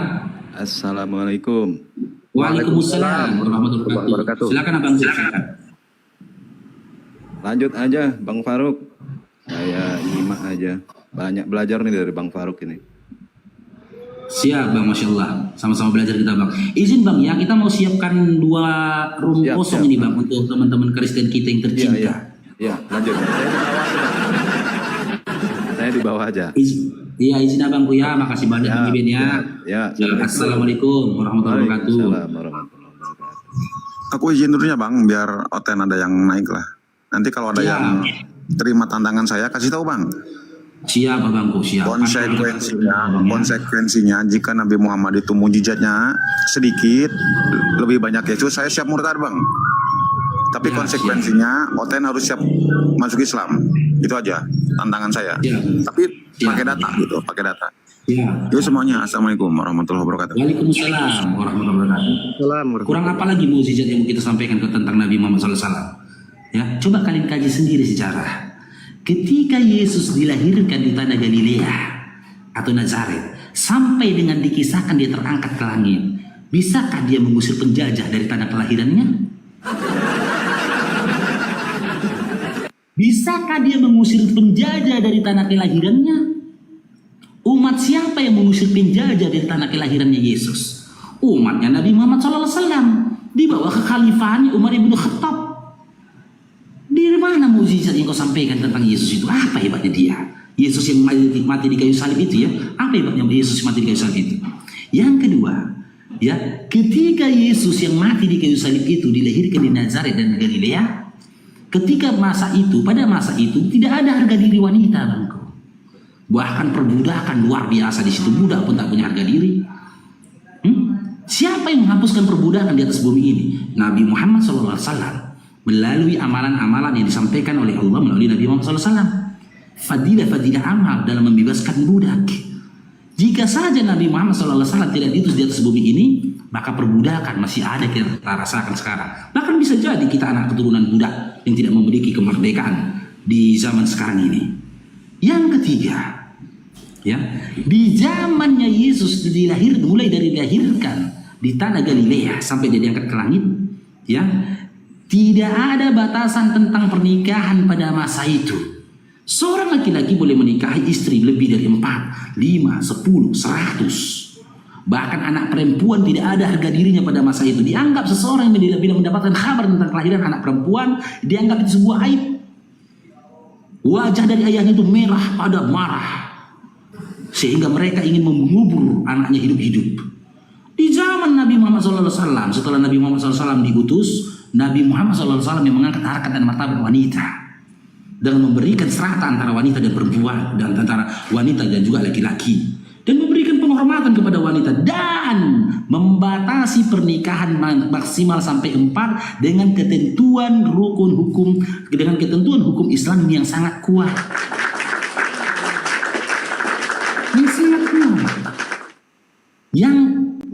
Assalamualaikum. Waalaikumsalam warahmatullahi wabarakatuh. Silakan Abang, silakan. Lanjut aja Bang Faruk. Saya nyimak aja. Banyak belajar nih dari Bang Faruk ini. Siap Bang, Masya Allah. Sama-sama belajar kita Bang. Izin Bang ya, kita mau siapkan 2 room kosong ini Bang, untuk teman-teman Kristen kita yang tercinta. Iya, lanjut. Saya di bawah aja. Iya, izin Abang ya, makasih banyak Bang Iben ya. Assalamualaikum warahmatullahi wabarakatuh. Aku izin dulu ya Bang, biar Oten ada yang naik lah. Nanti kalau ada yang terima tantangan saya, kasih tahu Bang. Siap Abangku, siap. Konsekuensinya jika Nabi Muhammad itu mujizatnya sedikit, lebih banyak Yesus, saya siap murtad Bang. Tapi konsekuensinya Oten harus siap masuk Islam. Itu aja tantangan saya. Tapi pakai data gitu, pakai data. Itu semuanya. Assalamualaikum warahmatullahi wabarakatuh. Waalaikumsalam warahmatullahi wabarakatuh. Kurang apa lagi mukjizat yang mau kita sampaikan tentang Nabi Muhammad SAW? Ya, coba kalian kaji sendiri sejarah. Ketika Yesus dilahirkan di tanah Galilea atau Nazaret, sampai dengan dikisahkan dia terangkat ke langit, bisakah dia mengusir penjajah dari tanah kelahirannya? Bisakah dia mengusir penjajah dari tanah kelahirannya? Umat siapa yang mengusir penjajah dari tanah kelahirannya Yesus? Umatnya Nabi Muhammad SAW, di bawah kekhalifahannya Umar ibn Khattab. Di mana mukjizat yang kau sampaikan tentang Yesus itu? Apa hebatnya dia? Yesus yang mati di kayu salib itu ya? Apa hebatnya Yesus mati di kayu salib itu? Yang kedua, ya, ketika Yesus yang mati di kayu salib itu dilahirkan di Nazaret dan Galilea, ketika pada masa itu tidak ada harga diri wanita, Bangku. Bahkan perbudakan luar biasa di situ, budak pun tak punya harga diri. Siapa yang menghapuskan perbudakan di atas bumi ini? Nabi Muhammad SAW. Melalui amalan-amalan yang disampaikan oleh Allah melalui Nabi Muhammad SAW. Fadilah-fadilah amal dalam membebaskan budak. Jika saja Nabi Muhammad SAW tidak diutus di atas bumi ini, maka perbudakan masih ada kita rasakan sekarang. Bahkan bisa jadi kita anak keturunan budak yang tidak memiliki kemerdekaan di zaman sekarang ini. Yang ketiga, ya, di zamannya Yesus mulai dari dilahirkan di tanah Galilea sampai dia diangkat ke langit, ya, tidak ada batasan tentang pernikahan pada masa itu. Seorang laki-laki boleh menikahi istri lebih dari 4, 5, 10, 100. Bahkan anak perempuan tidak ada harga dirinya pada masa itu. Dianggap seseorang yang bila mendapatkan kabar tentang kelahiran anak perempuan, dianggap itu sebuah aib. Wajah dari ayahnya itu merah pada marah, sehingga mereka ingin mengubur anaknya hidup-hidup. Di zaman Nabi Muhammad SAW, setelah Nabi Muhammad SAW diutus, Nabi Muhammad SAW yang mengangkat harkat dan martabat wanita dan memberikan serata antara wanita dan perempuan, dan antara wanita dan juga laki-laki, dan memberikan penghormatan kepada wanita, dan membatasi pernikahan maksimal sampai 4 dengan ketentuan hukum Islam yang sangat kuat. Yang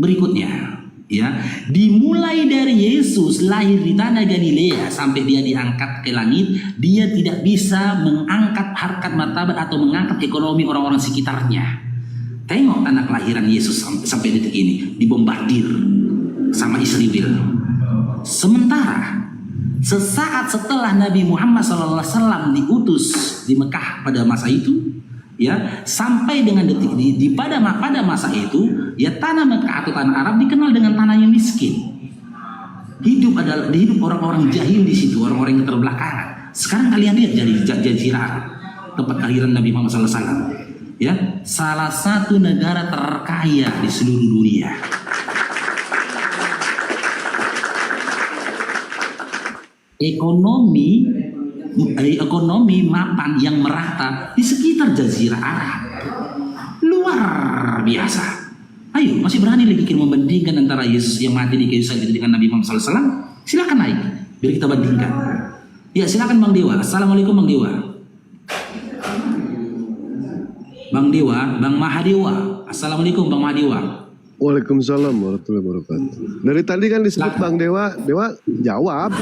berikutnya, ya, dimulai dari Yesus lahir di tanah Galilea sampai dia diangkat ke langit, dia tidak bisa mengangkat harkat martabat atau mengangkat ekonomi orang-orang sekitarnya. Tengok tanah kelahiran Yesus sampai detik ini dibombardir sama Israel. Sementara sesaat setelah Nabi Muhammad SAW diutus di Mekah pada masa itu, ya, sampai dengan detik ini pada masa itu, ya, tanah Mekah atau tanah Arab dikenal dengan tanah yang miskin. Hidup orang-orang jahil di situ, orang-orang yang terbelakangan. Sekarang kalian lihat Jazirah, tempat kelahiran Nabi Muhammad SAW, ya, salah satu negara terkaya di seluruh dunia. ekonomi mapan yang merata di sekitar Jazirah Arab. Luar biasa. Ayo, masih berani lagi kita membandingkan antara Yesus yang mati di kayu salib dengan Nabi Muhammad SAW? Silakan naik, biar kita bandingkan. Ya, silakan Bang Dewa. Assalamualaikum Bang Dewa. Bang Dewa, Bang Mahadewa. Assalamualaikum Bang Mahadewa. Waalaikumsalam warahmatullahi wabarakatuh. Dari tadi kan disebut Bang Dewa, Dewa jawab.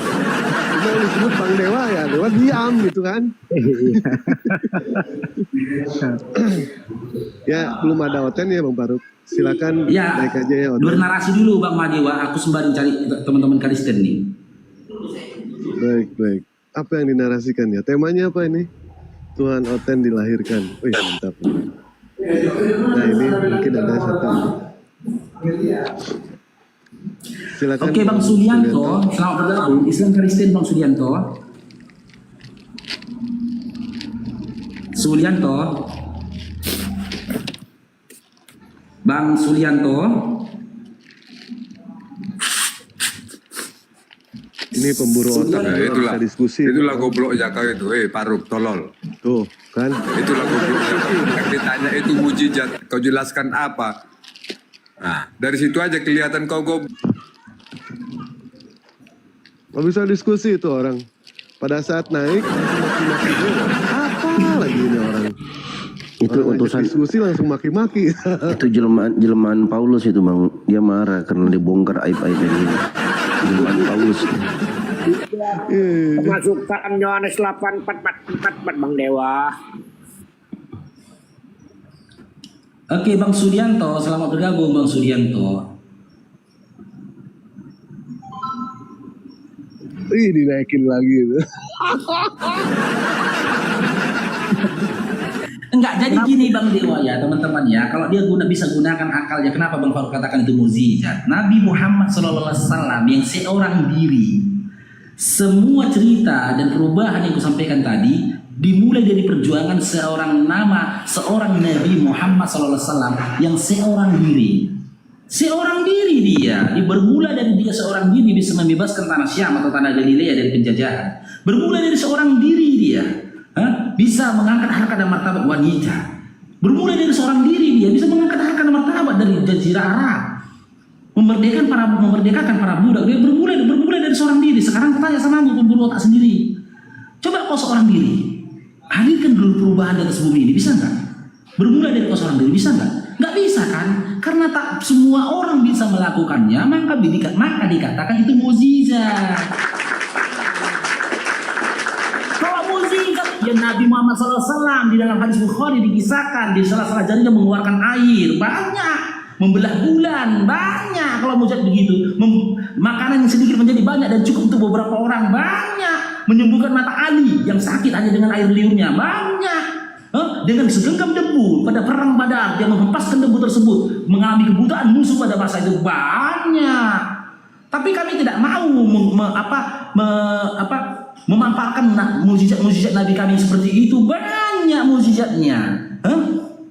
Cuma disebut Bang Dewa ya, Dewa diam gitu kan. Ya, belum ada Oten ya Bang Faruk. Silakan ya, naik aja ya Oten. Bernarasi dulu Bang Mahadewa, aku sembari cari teman-teman Kristen nih. Baik. Apa yang dinarasikan ya? Temanya apa ini? Tuhan Oten dilahirkan. Wih, mantap. Nah, ini mungkin ada satu. Silakan. Oke Bang Sulianto, selamat bergabung. Islam Kristen Bang Sulianto. Bang Sulianto. Ini pemburu otak. Itulah diskusi. Itulah goblok Jaka itu. Faruk tolol. Tuh kan. Itulah goblok Jaka. Yang ditanya itu mujizat. Kau jelaskan apa? Nah, dari situ aja kelihatan kau goblok. Gak bisa diskusi itu orang. Pada saat naik maki-maki apa lagi ini orang. Itu orang utusan diskusi langsung maki-maki. Itu jelmaan Paulus itu Bang. Dia marah karena dibongkar aib-aib ini. Jelmaan Paulus. Pemasukan Yohanes 8:44 Bang Dewa. Oke Bang Sudianto, selamat bergabung Bang Sudianto. Ih, dinaikin lagi itu. Enggak, jadi gini Bang Dewa ya teman-teman ya, kalau dia bisa gunakan akalnya, kenapa Bang Faruk katakan itu mukjizat? Nabi Muhammad SAW yang seorang diri, semua cerita dan perubahan yang kusampaikan tadi dimulai dari perjuangan seorang Nabi Muhammad SAW yang seorang diri. Seorang diri dia, bermula dari dia seorang diri bisa membebaskan tanah Syam atau tanah Galilea dari penjajahan. Bermula dari seorang diri dia bisa mengangkat harkat dan martabat wanita. Bermula dari seorang diri dia bisa mengangkat harkat dan martabat dari Jazirah Arab. Memerdekakan para budak. Dia bermula dari seorang diri. Sekarang tanya sama aku pemburu otak sendiri. Coba kau seorang diri, hadirkan dulu perubahan di atas bumi ini, bisa nggak? Bermula dari kau seorang diri, bisa nggak? Nggak bisa kan? Karena tak semua orang bisa melakukannya, maka dikatakan itu mukjizat. Kalau mukjizat, ya Nabi Muhammad SAW di dalam hadis Bukhari dikisahkan di salah-salah jarinya mengeluarkan air banyak, membelah bulan banyak. Kalau mukjizat begitu, makanan yang sedikit menjadi banyak dan cukup untuk beberapa orang banyak, menyembuhkan mata Ali yang sakit hanya dengan air liurnya banyak. Dengan segenggam debu pada perang Badar dia menghempaskan debu tersebut, mengalami kebutaan musuh pada masa itu banyak. Tapi kami tidak mau memaparkan mukjizat Nabi kami seperti itu. Banyak mukjizatnya,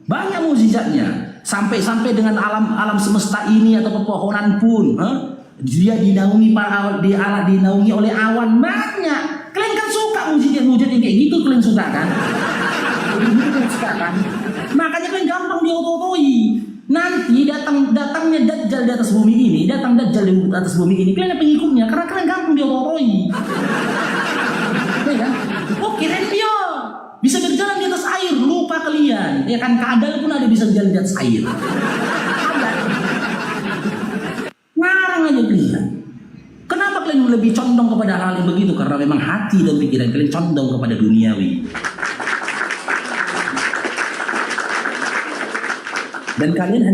banyak mukjizatnya. Sampai dengan alam semesta ini atau pepohonan pun, dia dinaungi dinaungi oleh awan banyak. Kalian kan suka mukjizat yang kayak gitu, kalian suka kan? Makanya kalian gampang diotot-otoi. Nanti datangnya Dajjal di atas bumi ini, kalian yang pengikutnya karena kalian gampang diotot-otoi. Ya kan? Oke, dia bisa berjalan di atas air, lupa kalian. Ya kan, kadal pun ada bisa berjalan di atas air. Ngarang aja kalian. Kenapa kalian lebih condong kepada hal yang begitu? Karena memang hati dan pikiran kalian condong kepada duniawi. Dan kalian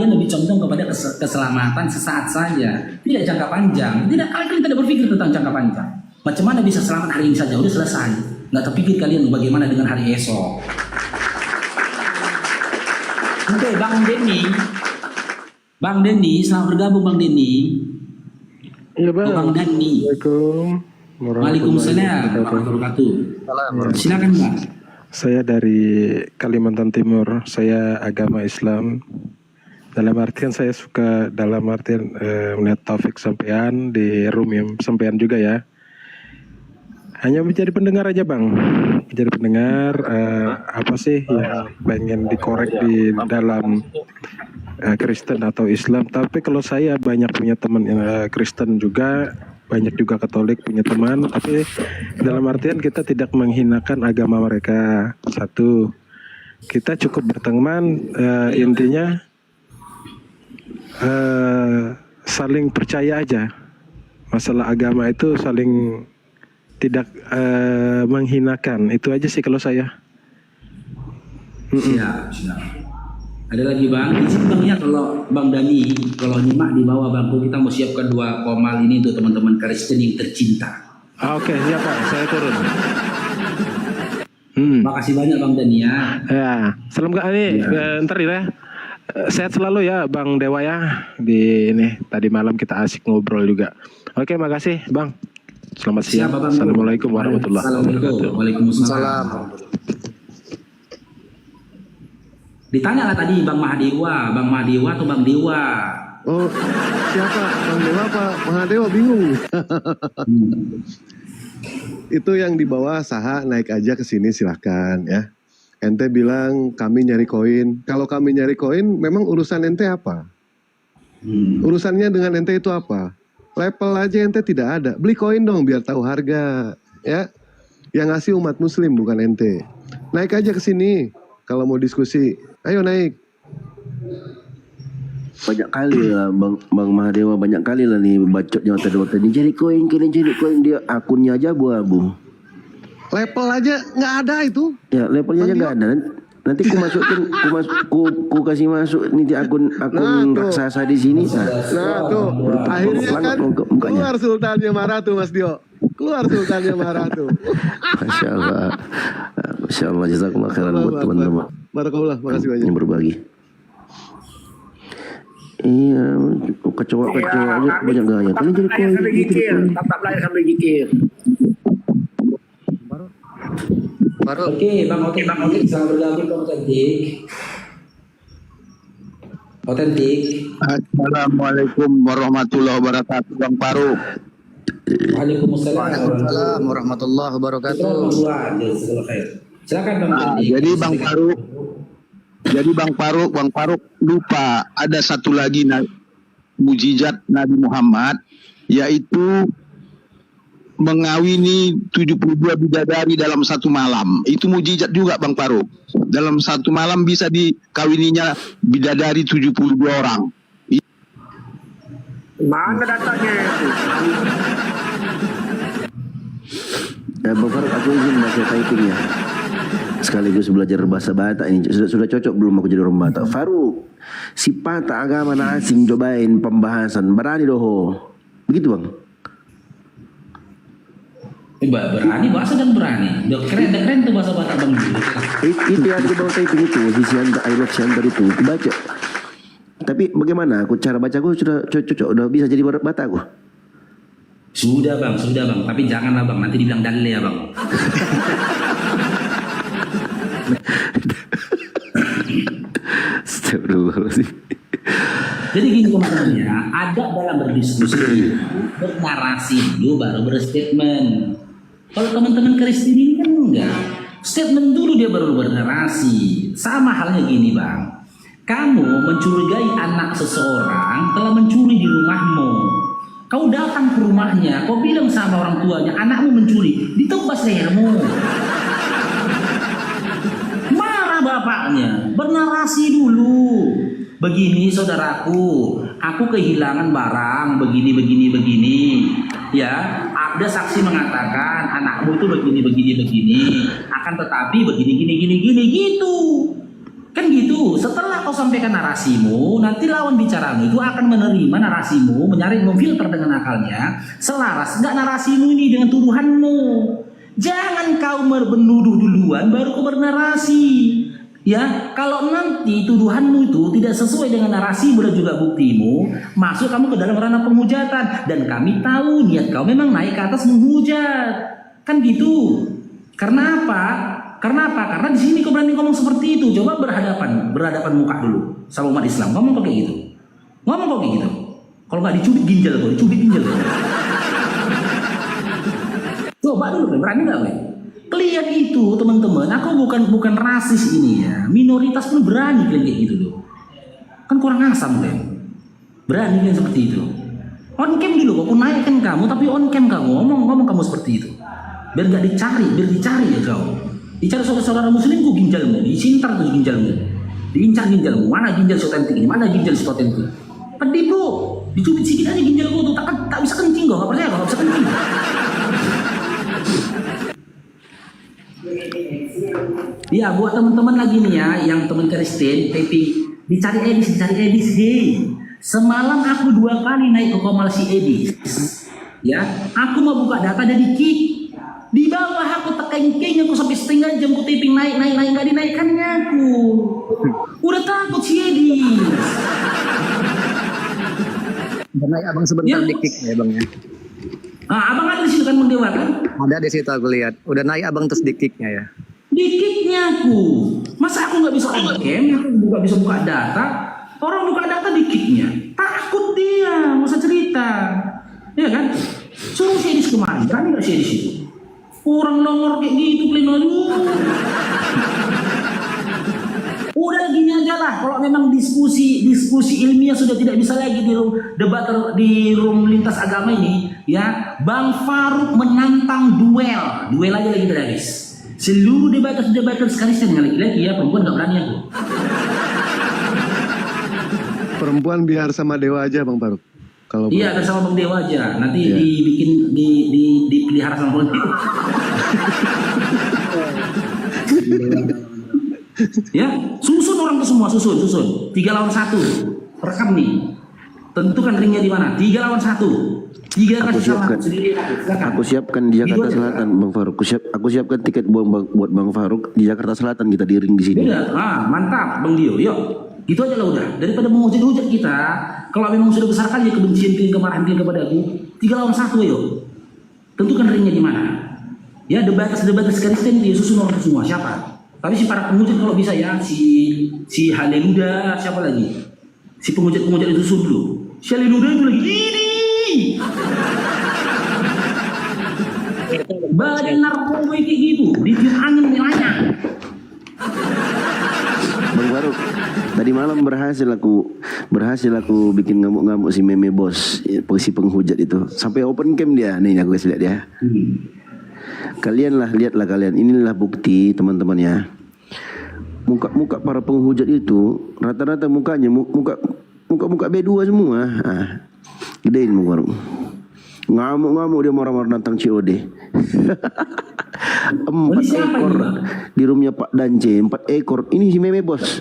lebih condong kepada keselamatan sesaat saja, tidak jangka panjang. Kalian tidak berpikir tentang jangka panjang. Macam mana bisa selamat hari ini saja, udah selesai. Nggak terpikir kalian bagaimana dengan hari esok. Oke, Bang Denny, selamat bergabung Bang Denny. Iya Bang. Bang Denny. Waalaikumsalam warahmatullahi wabarakatuh. Silakan Bang. Saya dari Kalimantan Timur, saya agama Islam. Dalam artian saya suka melihat Taufik sampean di room yang sampean juga ya. Hanya menjadi pendengar aja bang, menjadi pendengar apa sih yang pengen dikorek di dalam Kristen atau Islam. Tapi kalau saya banyak punya teman Kristen juga, banyak juga Katolik punya teman. Tapi dalam artian kita tidak menghinakan agama mereka. Satu, kita cukup berteman, intinya saling percaya aja. Masalah agama itu saling tidak menghinakan, itu aja sih kalau saya. Siap. Ada lagi bang, izin bang ya kalau bang Dani, kalau nyimak di bawah bangku kita mau siapkan 2 komal ini untuk teman-teman Kristen yang tercinta. Oke, siap Pak, saya turun. Makasih banyak bang Dani ya. Ya, salam Kak ini, ntar ya. Sehat selalu ya Bang Dewa ya. Di ini tadi malam kita asik ngobrol juga. Oke, makasih Bang. Selamat siang. Assalamualaikum warahmatullahi wabarakatuh. Waalaikumsalam. Ditanya lah tadi Bang Mahadewa atau Bang Dewa? Oh, siapa? Bang Dewa apa? Mahadewa bingung. Itu yang di bawah saha naik aja ke sini silahkan ya. Ente bilang kami nyari koin. Kalau kami nyari koin, memang urusan ente apa? Urusannya dengan ente itu apa? Level aja ente tidak ada. Beli koin dong biar tahu harga, ya. Yang ngasih umat muslim bukan ente. Naik aja ke sini kalau mau diskusi. Ayo naik. Banyak kali lah Bang Mahadewa, banyak kali lah nih bacotnya tadi cari koin, kalian cari koin, dia akunnya aja abu-abu. Level aja nggak ada itu. Ya levelnya aja nggak ada. Nanti ku masukin, ku kasih masuk nih akun raksasa di sini. Nah tuh, akhirnya kan keluar sultannya marah tuh Mas Dio. Keluar sultannya marah tuh. Masya Allah, Masya Allah, jazakumullah khairan buat teman-teman. Barakallah, makasih banyak. Yang berbagi. Iya, kecoa aja banyak gaya. Kalian jadi koin. Tetap lahir sambil zikir. Oke, Bang Otik, selamat bergabung Bang Otentik. Assalamualaikum warahmatullahi wabarakatuh, Bang Faruk. Waalaikumsalam warahmatullahi wabarakatuh. Silakan Bang Otentik. Jadi Bang Faruk lupa ada satu lagi mujizat Nabi Muhammad, yaitu mengawini 72 bidadari dalam satu malam. Itu mujizat juga Bang Faruk. Dalam satu malam bisa dikawininya bidadari 72 orang. Mana datanya itu? Bang Faruk, aku izin baca typing ya. Sekaligus belajar bahasa Batak ini. Sudah cocok belum aku jadi orang Batak? Faruk, sifat agama na asing, cobain pembahasan. Berani doho. Begitu Bang? Berani, bahasa dan berani. Keren tuh bahasa Batak Bang. Itu yang di bawah typing itu, I love Siantar itu, baca. Tapi bagaimana? Cara bacaku sudah cocok, udah bisa jadi Batak aku. Sudah bang. Tapi janganlah Bang, nanti dibilang dalle ya Bang. Astagfirullahaladzim. Jadi gini teman-teman ya, ada dalam berdiskusi, bernarasi dulu baru berstatement. Kalau teman-teman Kristen ini kan enggak, statement dulu dia baru bernarasi. Sama halnya gini Bang, kamu mencurigai anak seseorang telah mencuri di rumahmu. Kau datang ke rumahnya, kau bilang sama orang tuanya, anakmu mencuri, ditebas lehermu. Marah bapaknya, bernarasi dulu. Begini saudaraku, aku kehilangan barang begini. Ya, ada saksi mengatakan anakmu itu begini. Akan tetapi begini gitu. Kan gitu. Setelah kau sampaikan narasimu, nanti lawan bicaramu itu akan menerima narasimu, menyaring, memfilter dengan akalnya, selaras enggak narasimu ini dengan tuduhanmu. Jangan kau menuduh duluan baru kau bernarasi. Ya, kalau nanti tuduhanmu itu tidak sesuai dengan narasimu dan juga buktimu, masuk kamu ke dalam ranah penghujatan. Dan kami tahu niat kau memang naik ke atas menghujat. Kan gitu. Karena apa? Karena di sini kau berani ngomong seperti itu. Coba berhadapan muka dulu sama umat Islam. Ngomong kok kayak gitu. Kalau nggak dicubit ginjal kau, Coba dulu, berani nggak, Bre? Kalian itu teman-teman, aku bukan rasis ini ya. Minoritas pun berani kalian kayak gitu loh. Kan kurang asam kalian. Berani kalian seperti itu. On cam dulu, walaupun naikkan kamu, tapi on cam kamu ngomong kamu seperti itu. Biar nggak dicari ya kau. Dicari saudara-saudara muslimku ginjalmu, disintar tuh ginjalmu, diincar ginjalmu. Mana ginjal si otentik ini? Mana ginjal si otentik? Pedih bro, dicubit sedikit aja ginjalku tuh, tak bisa kencing kok, nggak percaya kok, nggak bisa kencing. Ya buat teman-teman lagi nih ya, yang teman Kristen, tapi dicari Edis, hei. Semalam aku 2 kali naik ke komal si Edis, ya. Aku mau buka data dari kick. Di bawah aku tekan kayaknya aku sampai setengah jam ku taping naik nggak dinaikkannya aku. Udah takut si Edis. Udah naik abang sebentar di kick ya bang ya. Ah, abang ada di situ kan Bang Dewa kan? Ada di situ aku lihat. Udah naik abang terus di kicknya ya. Di kicknya aku. Masa aku nggak bisa on cam, aku nggak bisa buka data. Orang buka data di kicknya. Takut dia, masa cerita. Ya kan? Suruh si Edis kemarin, kan nggak si Edis itu. Orang nongol kayak gitu, kalian udah gini aja lah. Kalau memang diskusi ilmiah sudah tidak bisa lagi di debat di room lintas agama ini, ya Bang Faruk menantang duel aja lagi guys. Seluruh debater sekali saya laki-laki ya, perempuan nggak berani aku. Perempuan biar sama Dewa aja Bang Faruk. Kalau iya, kan sama Bang Dewa aja. Nanti iya. dibikin dipelihara sama politik. Ya, susun orang tuh semua, susun. 3 lawan 1. Rekam nih. Tentukan ringnya di mana? 3 lawan 1. 3 kasih sama sendiri. Aku siapkan di Jakarta Selatan, Bang Faruk. Aku siapkan tiket buat Bang Faruk di Jakarta Selatan, kita di ring di sini. Udah, mantap Bang Dio. Yuk. Gitu aja lah udah. Daripada menghujat kita, kalau memang sudah besar kali kebencian kalian, kemarahan kalian kepada aku, 3 lawan 1 ayo. Tentukan ringnya di mana. Ya, debat Kristen dia susun orang semua. Siapa? Tapi si para penghujat kalau bisa ya, si Haleluda, siapa lagi? Si penghujat itu susun dulu. Si Haleluda itu lagi ini. Badan narkoba kayak gitu, ditiup angin nilainya. Bang Faruk, tadi malam berhasil aku bikin ngamuk-ngamuk si Meme Bos, si penghujat itu. Sampai open cam dia. Nih aku kasih lihat dia. Lihatlah kalian. Inilah bukti teman-teman ya. Muka para penghujat itu rata-rata mukanya muka B2 semua. Gedein Bang Faruk. Ngamuk-ngamuk dia marah-marah tentang COD. 4 ekor di rumahnya Pak Dance, 4 ekor. Ini si Meme Bos.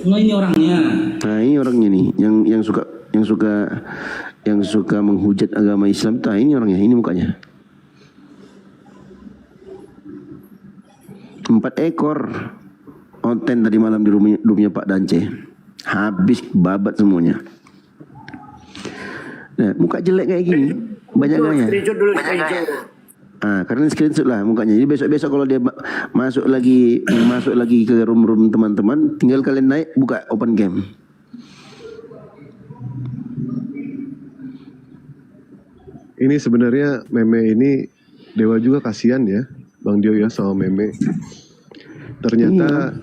Nah ini orangnya. Nah ini orangnya nih, yang suka menghujat agama Islam. Nah ini orangnya, ini mukanya. 4 ekor onten tadi malam di rumahnya Pak Dance. Habis babat semuanya. Nah, muka jelek kayak gini, banyak gaya. Screenshot dulu. Karena screenshot lah mukanya. Jadi besok kalau dia masuk lagi ke room teman-teman, tinggal kalian naik buka open game. ini sebenarnya Meme ini Dewa juga kasihan ya, Bang Dio ya sama Meme. Ternyata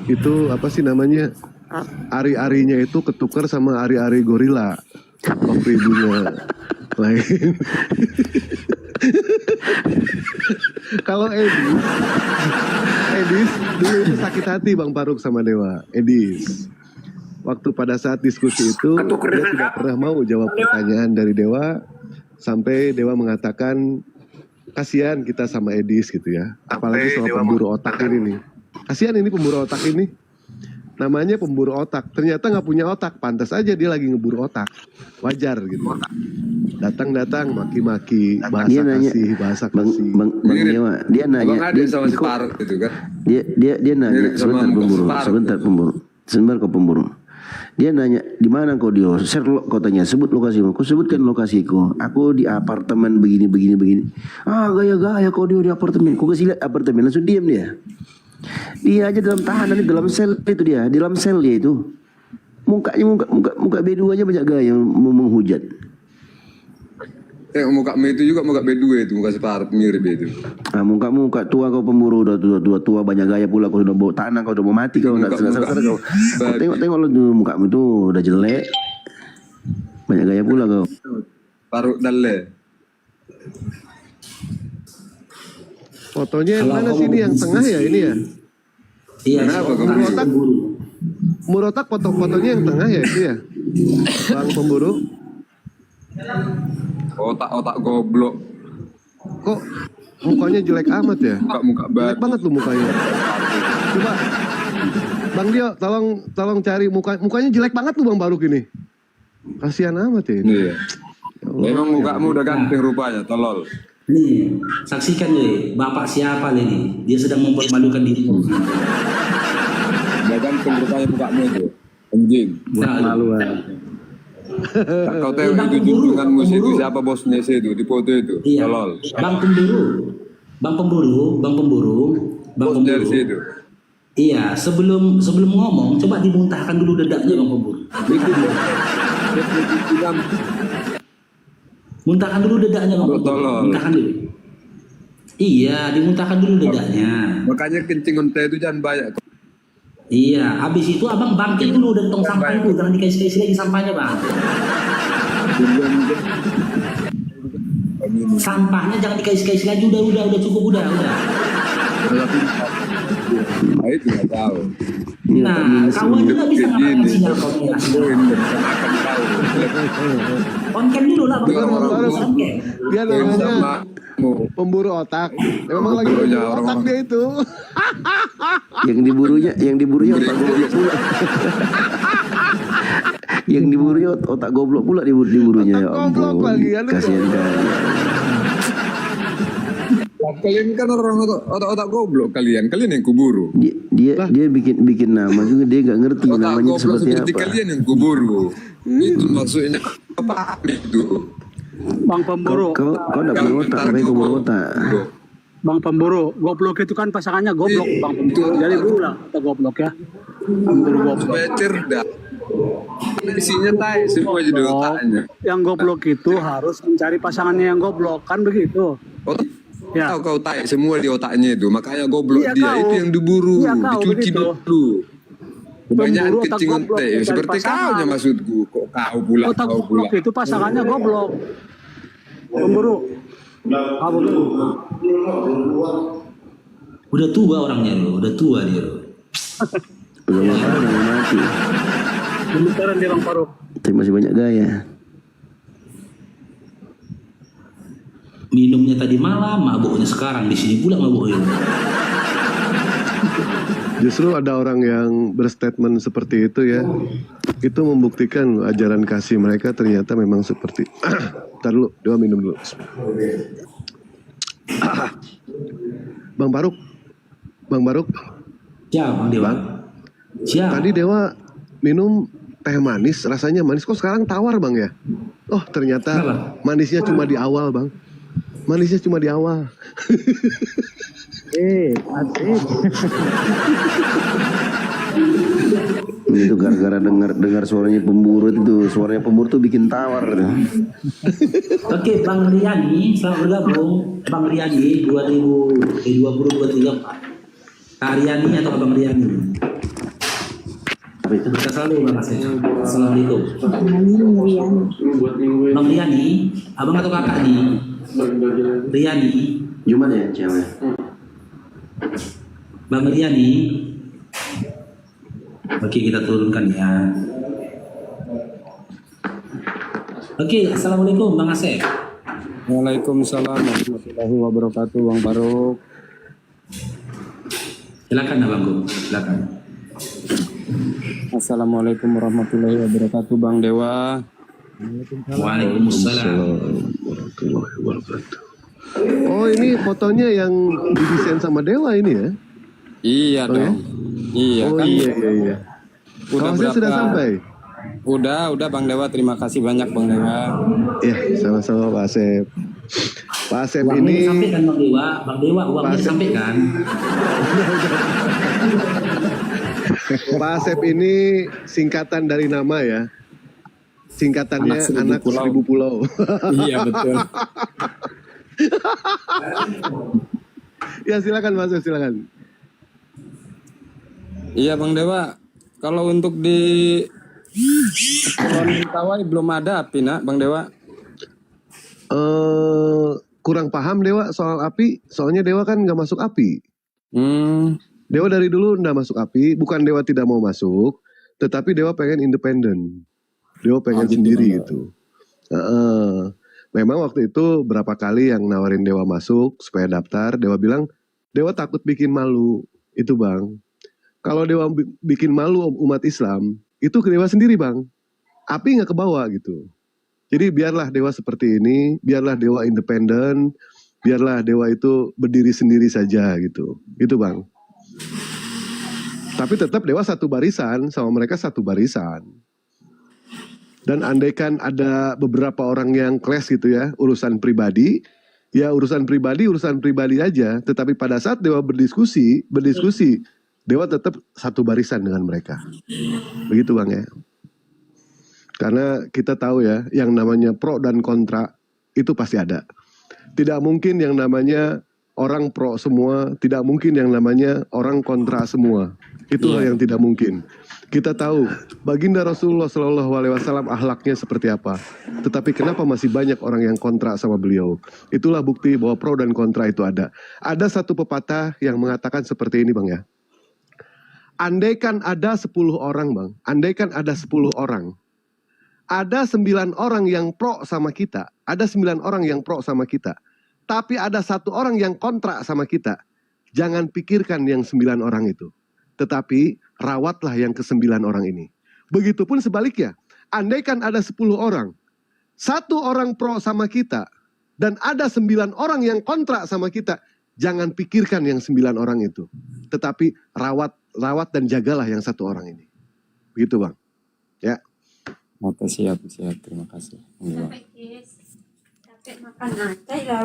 itu apa sih namanya? Ari-arinya itu ketukar sama ari-ari gorila. Waktu ibunya lain. Kalau Edis dulu itu sakit hati Bang Faruk sama Dewa. Edis waktu pada saat diskusi itu dia tidak pernah mau jawab pertanyaan dari Dewa, sampai Dewa mengatakan kasihan kita sama Edis gitu ya, apalagi sama pemburu otak ini nih. Kasihan ini pemburu otak ini, namanya pemburu otak, ternyata nggak punya otak, pantas aja dia lagi ngeburu otak, wajar gitu. Datang maki-maki, bahasa kasih. Bang Dewa, dia nanya, dia sama si Paruk gitu kan. Dia nanya, sebentar kok pemburu. Dia nanya, di mana kau Dio? Sherlock katanya, sebut lokasimu. Kau sebutkan lokasiku. Aku di apartemen begini. Gaya kau Dio di apartemen. Kau kasih lihat apartemen, langsung diam dia. Dia aja dalam tahanan, dalam sel itu dia, di dalam sel dia itu. Muka B2 aja banyak gaya mau menghujat. Tengok muka itu juga muka B2 itu, muka separuh mirip itu. Ah, muka tua kau pemburu, udah tua banyak gaya pula, kau sudah bawa tanah, kau udah mau mati kau, nggak selesai kau. Tengok lo tuh mukamu tuh udah jelek, banyak gaya pula kau. Paruk dalle. Fotonya yang mana sini, yang tengah ya ini ya? Iya. Kenapa kau Murotak, Murotak fotonya yang tengah ya itu ya? Bang pemburu. Otak goblok. Kok mukanya jelek amat ya? Muka Jelek banget lu mukanya. Coba Bang Dio, tolong cari mukanya jelek banget tuh Bang Baruk ini. Kasihan amat ya ini. Iya. Memang mukamu udah ganteng rupanya, tolol. Nih, saksikan nih, bapak siapa nih? Dia sedang mempermalukan dirimu. Udah ganteng rupanya mukamu itu. Anjing. Kau tengok itu junjunganmu situ, siapa bosnya situ di foto itu? Iya. Tolol. Bang pemburu. Bosnya di situ. Iya, sebelum ngomong, coba dimuntahkan dulu dadanya bang pemburu. Muntahkan dulu dadanya bang pemburu. Muntahkan dulu. Iya, dimuntahkan dulu dadanya. Makanya kencing unta itu jangan banyak. Iya, habis itu abang bangkit dulu dari tong sampah itu, jangan dikasih lagi sampahnya bang. Sampahnya jangan dikasih lagi, udah cukup udah. Nah, itu nggak tahu. Nah, kawan juga bisa ngapain sinyal komunikasi. Konten dulu lah bang. Dia namanya pemburu otak. Memang lagi pemburu otak dia itu. Yang diburunya otak goblok pula. Yang diburunya otak goblok pula diburunya, ya ampun. Kasihan kali. Kalian kan orang otak goblok kalian yang kuburu. Dia bikin nama juga, dia nggak ngerti namanya seperti apa. Kalian yang kuburu. Itu maksudnya apa itu? Bang pemburu. Kau nggak punya otak, tapi kau berotak. Bang pemburu, goblok itu kan pasangannya goblok, bang pemburu. Jadi berulang kata goblok ya. Pemburu goblok. Supaya cerdas. Isinya tai semua jadi otaknya. Yang goblok itu harus mencari pasangannya yang goblok, kan begitu. Ya. Kau tai semua di otaknya itu, makanya goblok Iya, dia kau. itu yang diburu, Iya, kau, dicuci begitu. dulu. Kebanyakan Pemburu otak kencing goblok, onte, mencari seperti pasangan. kau maksudku. Kok kau pula, Otak kau pula. goblok itu pasangannya goblok. Pemburu. Apa begitu? Udah tua orangnya lo, udah tua dia lo. Udah mati. Pembicaraan dia bang Faruk. Tapi masih banyak gaya. Minumnya tadi malam, mabuknya sekarang di sini pula mabuknya. Justru ada orang yang berstatement seperti itu ya. Itu membuktikan ajaran kasih mereka ternyata memang seperti. Ntar dulu, Dewa minum dulu. Bang Baruk. Siap, Bang Dewa. Siap. Tadi Dewa minum teh manis, rasanya manis. Kok sekarang tawar Bang ya? Oh ternyata manisnya cuma di awal Bang. Manisnya cuma di awal. Asik. Itu gara-gara dengar suaranya pemburu itu, suaranya pemburu tuh bikin tawar. Oke, Bang Riani, selamat bergabung. Bang Riani 2023. Kak Riani atau Abang Riani? Kita selalu Bang Asep. Assalamualaikum. Bang Riani, abang atau kakak nih? Riani. Gimana ya cewek? Bang Riani. Oke, kita turunkan ya. Oke, assalamualaikum Bang Asep. Waalaikumsalam warahmatullahi wabarakatuh, Bang Faruk. Silakan Abangku, silakan. Assalamualaikum warahmatullahi wabarakatuh, Bang Dewa. Waalaikumsalam warahmatullahi wabarakatuh. Oh ini fotonya yang didesain sama Dewa ini ya? Iya dong. Iya oh, kan. Iya. Kaosnya sudah sampai? Udah Bang Dewa, terima kasih banyak Bang Dewa. Ya, sama-sama Pak Asep. Pak Asep uangnya ini disampaikan Bang Dewa uangnya disampaikan. Pak Asep ini singkatan dari nama ya. Singkatannya Anak Seribu Pulau. Iya betul. Ya silakan masuk, silakan. Iya Bang Dewa, kalau untuk di Kepulauan Mentawai belum ada api nak Bang Dewa. Kurang paham Dewa soal api, soalnya Dewa kan nggak masuk api. Dewa dari dulu nggak masuk api, bukan Dewa tidak mau masuk, tetapi Dewa pengen independen. Dewa pengen sendiri gitu. Memang waktu itu berapa kali yang nawarin Dewa masuk supaya daftar, Dewa bilang Dewa takut bikin malu, itu Bang. Kalau Dewa bikin malu umat Islam, itu ke Dewa sendiri Bang. Api nggak ke bawah gitu. Jadi biarlah Dewa seperti ini, biarlah Dewa independen, biarlah Dewa itu berdiri sendiri saja gitu. Itu Bang. Tapi tetap Dewa satu barisan, sama mereka satu barisan. Dan andaikan ada beberapa orang yang clash gitu ya, urusan pribadi, ya urusan pribadi aja. Tetapi pada saat Dewa berdiskusi, Dewa tetap satu barisan dengan mereka. Begitu Bang ya. Karena kita tahu ya, yang namanya pro dan kontra itu pasti ada. Tidak mungkin yang namanya orang pro semua, tidak mungkin yang namanya orang kontra semua. Itulah yang tidak mungkin. Kita tahu baginda Rasulullah SAW akhlaknya seperti apa. Tetapi kenapa masih banyak orang yang kontra sama beliau? Itulah bukti bahwa pro dan kontra itu ada. Ada satu pepatah yang mengatakan seperti ini Bang ya. Andaikan ada 10 orang Bang, andaikan ada 10 orang. Ada 9 orang yang pro sama kita, ada 9 orang yang pro sama kita. Tapi ada 1 orang yang kontra sama kita. Jangan pikirkan yang 9 orang itu. Tetapi rawatlah yang ke-9 orang ini. Begitupun sebaliknya. Andaikan ada 10 orang. 1 orang pro sama kita. Dan ada 9 orang yang kontra sama kita. Jangan pikirkan yang 9 orang itu. Tetapi rawat dan jagalah yang 1 orang ini. Begitu Bang. Ya. Oke siap. Terima kasih. Capek makan aja ya.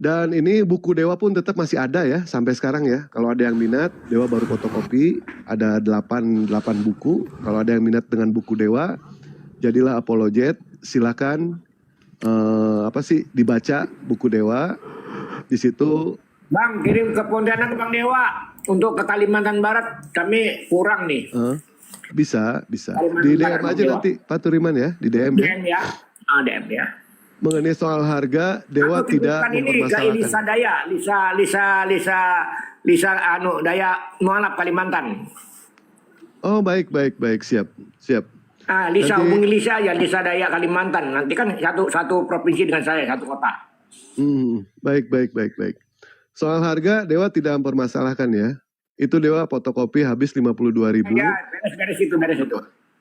Dan ini buku Dewa pun tetap masih ada ya sampai sekarang ya. Kalau ada yang minat, Dewa baru fotokopi, ada 8 buku. Kalau ada yang minat dengan buku Dewa, jadilah apologet, silakan dibaca buku Dewa. Di situ Bang, kirim ke Pontianak Bang Dewa. Untuk ke Kalimantan Barat kami kurang nih. Bisa. Di DM aja nanti Pak Turiman ya, di DM ya. DM ya. DM ya. Mengenai soal harga, Dewa tidak mempermasalahkan. Ini Lisa Daya, Lisa Daya Mualaf Kalimantan. Oh baik, siap. Lisa Nanti, hubungi Lisa ya, Lisa Daya Kalimantan. Nanti kan satu provinsi dengan saya, satu kota. Baik. Soal harga Dewa tidak mempermasalahkan ya. Itu Dewa fotokopi habis 52.000. Ya, beres itu.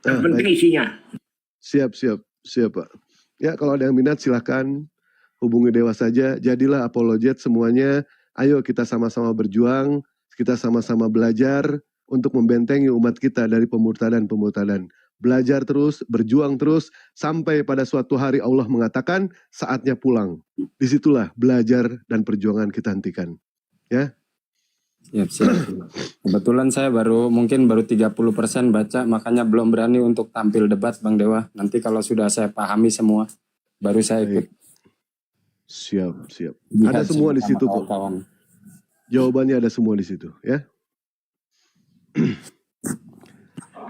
Yang penting isinya. Siap Pak. Ya kalau ada yang minat silahkan hubungi Dewa saja. Jadilah apologet semuanya. Ayo kita sama-sama berjuang. Kita sama-sama belajar untuk membentengi umat kita dari pemurtadan. Belajar terus, berjuang terus. Sampai pada suatu hari Allah mengatakan saatnya pulang. Disitulah belajar dan perjuangan kita hentikan. Ya. Siap. Kebetulan saya baru 30% baca, makanya belum berani untuk tampil debat Bang Dewa. Nanti kalau sudah saya pahami semua, baru saya ikut. Siap. Ada semua di situ kok. Jawabannya ada semua di situ, ya.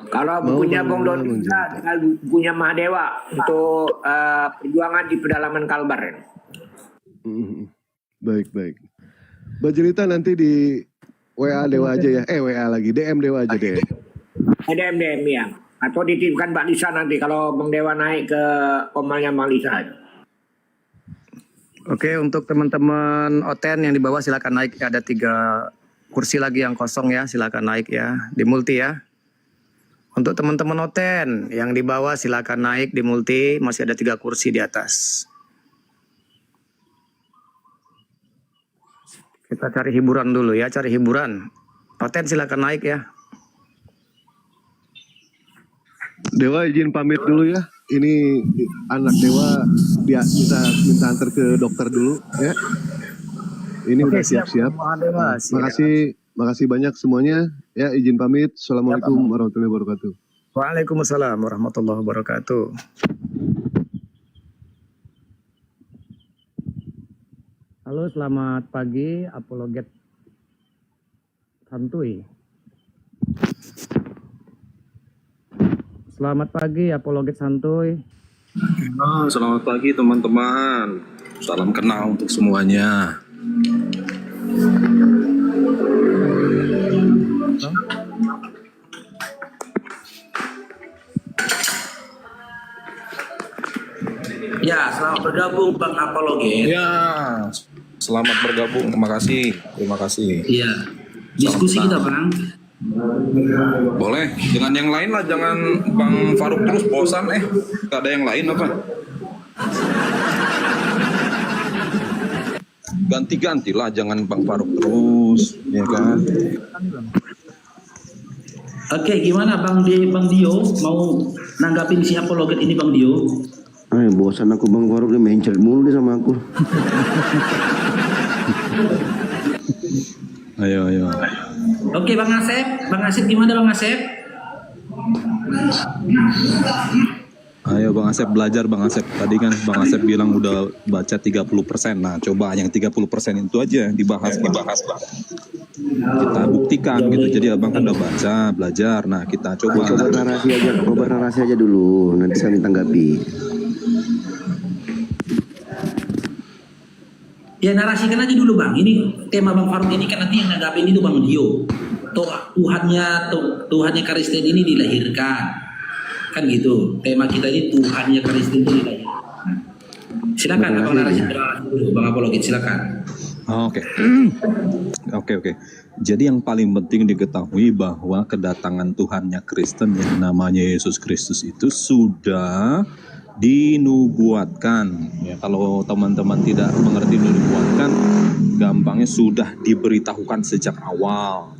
Kalau bukunya Bang Doni tinggal bukunya Mahadewa untuk perjuangan di pedalaman Kalbar. Baik. Bercerita nanti di WA Dewa aja ya. WA lagi, DM Dewa aja deh. DM ya. Atau dititipkan Mbak Lisa nanti kalau Bang Dewa naik ke komalnya Mbak Lisa. Oke, untuk teman-teman Oten yang di bawah silakan naik. Ada 3 kursi lagi yang kosong ya, silakan naik ya di multi ya. Untuk teman-teman Oten yang di bawah silakan naik di multi, masih ada 3 kursi di atas. Kita cari hiburan dulu ya, cari hiburan. Oten silakan naik ya. Dewa izin pamit dulu ya. Ini anak Dewa dia bisa minta antar ke dokter dulu ya. Ini udah siap-siap. Makasih banyak semuanya. Ya, izin pamit. Assalamualaikum warahmatullahi wabarakatuh. Waalaikumsalam warahmatullahi wabarakatuh. Halo, selamat pagi, apologet santuy. Selamat pagi, apologet santuy. Selamat pagi teman-teman. Salam kenal untuk semuanya. Ya, selamat bergabung Bang Apologet. Ya, selamat bergabung. Terima kasih. Terima kasih. Iya. Diskusi kita, Bang. Boleh, dengan yang lain lah, jangan Bang Faruk terus bosan gak ada yang lain apa? Ganti-ganti lah, jangan Bang Faruk terus, ya kan? Oke, gimana Bang Dio mau nanggapin si apologet ini Bang Dio? Bosan aku Bang Faruk, dia mencret mulu dia sama aku. Ayo. Oke, Bang Asep gimana Bang Asep? Ayo Bang Asep belajar Bang Asep. Tadi kan Bang Asep bilang udah baca 30%. Nah, coba yang 30% itu aja dibahas Bang. Kita buktikan gitu. Jadi Abang kan udah baca, belajar. Nah, kita coba narasi aja dulu, nanti saya tanggapi. Ya narasikan aja dulu Bang. Ini tema Bang Faruk ini kan nanti yang nanggapin itu Bang Dio. Tuhannya Kristen ini dilahirkan. Kan gitu. Tema kita ini Tuhannya Kristen ini dilahirkan. Silakan Abang narasi dulu Bang Apologet, silakan. Oke. Jadi yang paling penting diketahui bahwa kedatangan Tuhannya Kristen yang namanya Yesus Kristus itu sudah dinubuatkan. Ya, kalau teman-teman tidak mengerti dinubuatkan, gampangnya sudah diberitahukan sejak awal,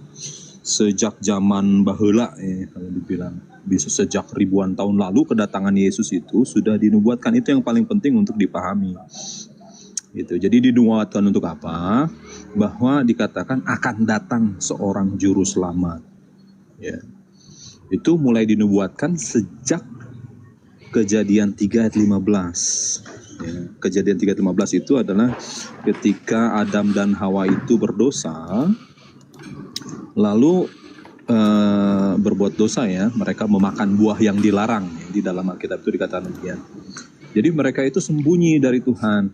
sejak zaman baheula, kalau dibilang bisa sejak ribuan tahun lalu kedatangan Yesus itu sudah dinubuatkan. Itu yang paling penting untuk dipahami. Gitu. Jadi dinubuatkan untuk apa? Bahwa dikatakan akan datang seorang juru selamat. Ya. Itu mulai dinubuatkan sejak Kejadian 3 ayat 15. Ya, Kejadian 3 ayat 15 itu adalah ketika Adam dan Hawa itu berdosa, lalu berbuat dosa ya, mereka memakan buah yang dilarang. Di dalam Alkitab itu dikatakan demikian. Jadi mereka itu sembunyi dari Tuhan.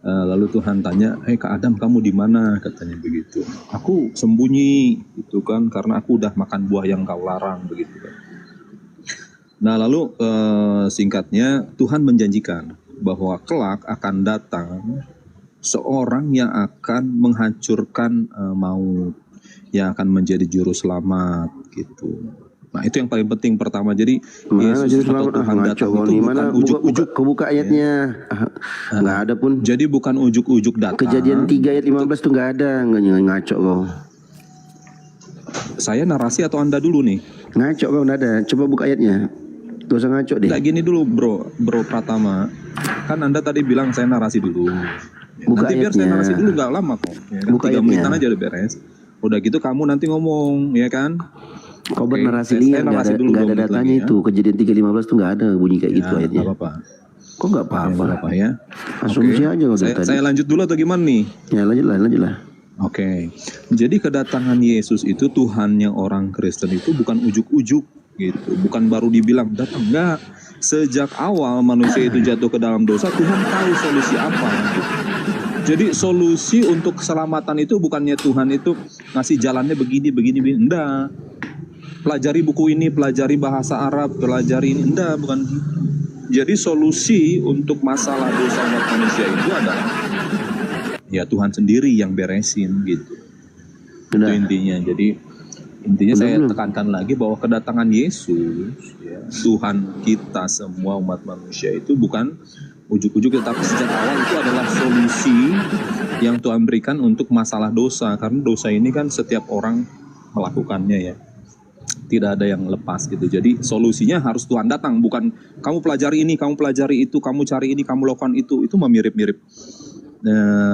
Lalu Tuhan tanya, Kak Adam kamu di mana? Katanya begitu. Aku sembunyi, itu kan karena aku udah makan buah yang kau larang, begitu kan. Nah lalu singkatnya Tuhan menjanjikan bahwa kelak akan datang seorang yang akan menghancurkan maut, yang akan menjadi juru selamat gitu. Nah itu yang paling penting pertama. Jadi Yesus atau Tuhan datang itu bukan ujuk-ujuk. Kebuka ayatnya, nggak ada pun. Jadi bukan ujuk-ujuk datang. Kejadian 3 ayat 15 tuh nggak ada, ngaco kau. Saya narasi atau Anda dulu nih? Ngaco kau, nggak ada. Coba buka ayatnya. Gak usah ngaco deh. Nggak gini dulu bro Pratama. Kan Anda tadi bilang saya narasi dulu. Buka nanti biar ayatnya. saya narasi dulu, nggak lama kok. Ya kan? Buka 3 menitan ayatnya. aja udah beres. Udah gitu kamu nanti ngomong, ya kan? Kau bernarasi liar, nggak ada datanya lagi, itu. Kejadian 3:15 tuh nggak ada bunyi kayak gitu ayatnya. Nggak apa-apa. Kok nggak apa-apa? Ya. Asumsi aja kau dari tadi. Saya lanjut dulu atau gimana nih? Ya lanjutlah. Oke. Jadi kedatangan Yesus itu Tuhannya orang Kristen itu bukan ujuk-ujuk gitu, bukan baru dibilang datang, enggak. Sejak awal manusia itu jatuh ke dalam dosa, Tuhan tahu solusi apa. Gitu. Jadi solusi untuk keselamatan itu bukannya Tuhan itu ngasih jalannya begini, enggak. Pelajari buku ini, pelajari bahasa Arab, pelajari ini, enggak, bukan gitu. Jadi solusi untuk masalah dosa umat manusia itu adalah ya Tuhan sendiri yang beresin gitu. Itu intinya. Jadi intinya saya tekankan lagi bahwa kedatangan Yesus, ya, Tuhan kita semua umat manusia itu bukan ujuk-ujuk, tetapi sejak awal itu adalah solusi yang Tuhan berikan untuk masalah dosa. Karena dosa ini kan setiap orang melakukannya ya. Tidak ada yang lepas gitu. Jadi solusinya harus Tuhan datang, bukan kamu pelajari ini, kamu pelajari itu, kamu cari ini, kamu lakukan itu. Itu mirip-mirip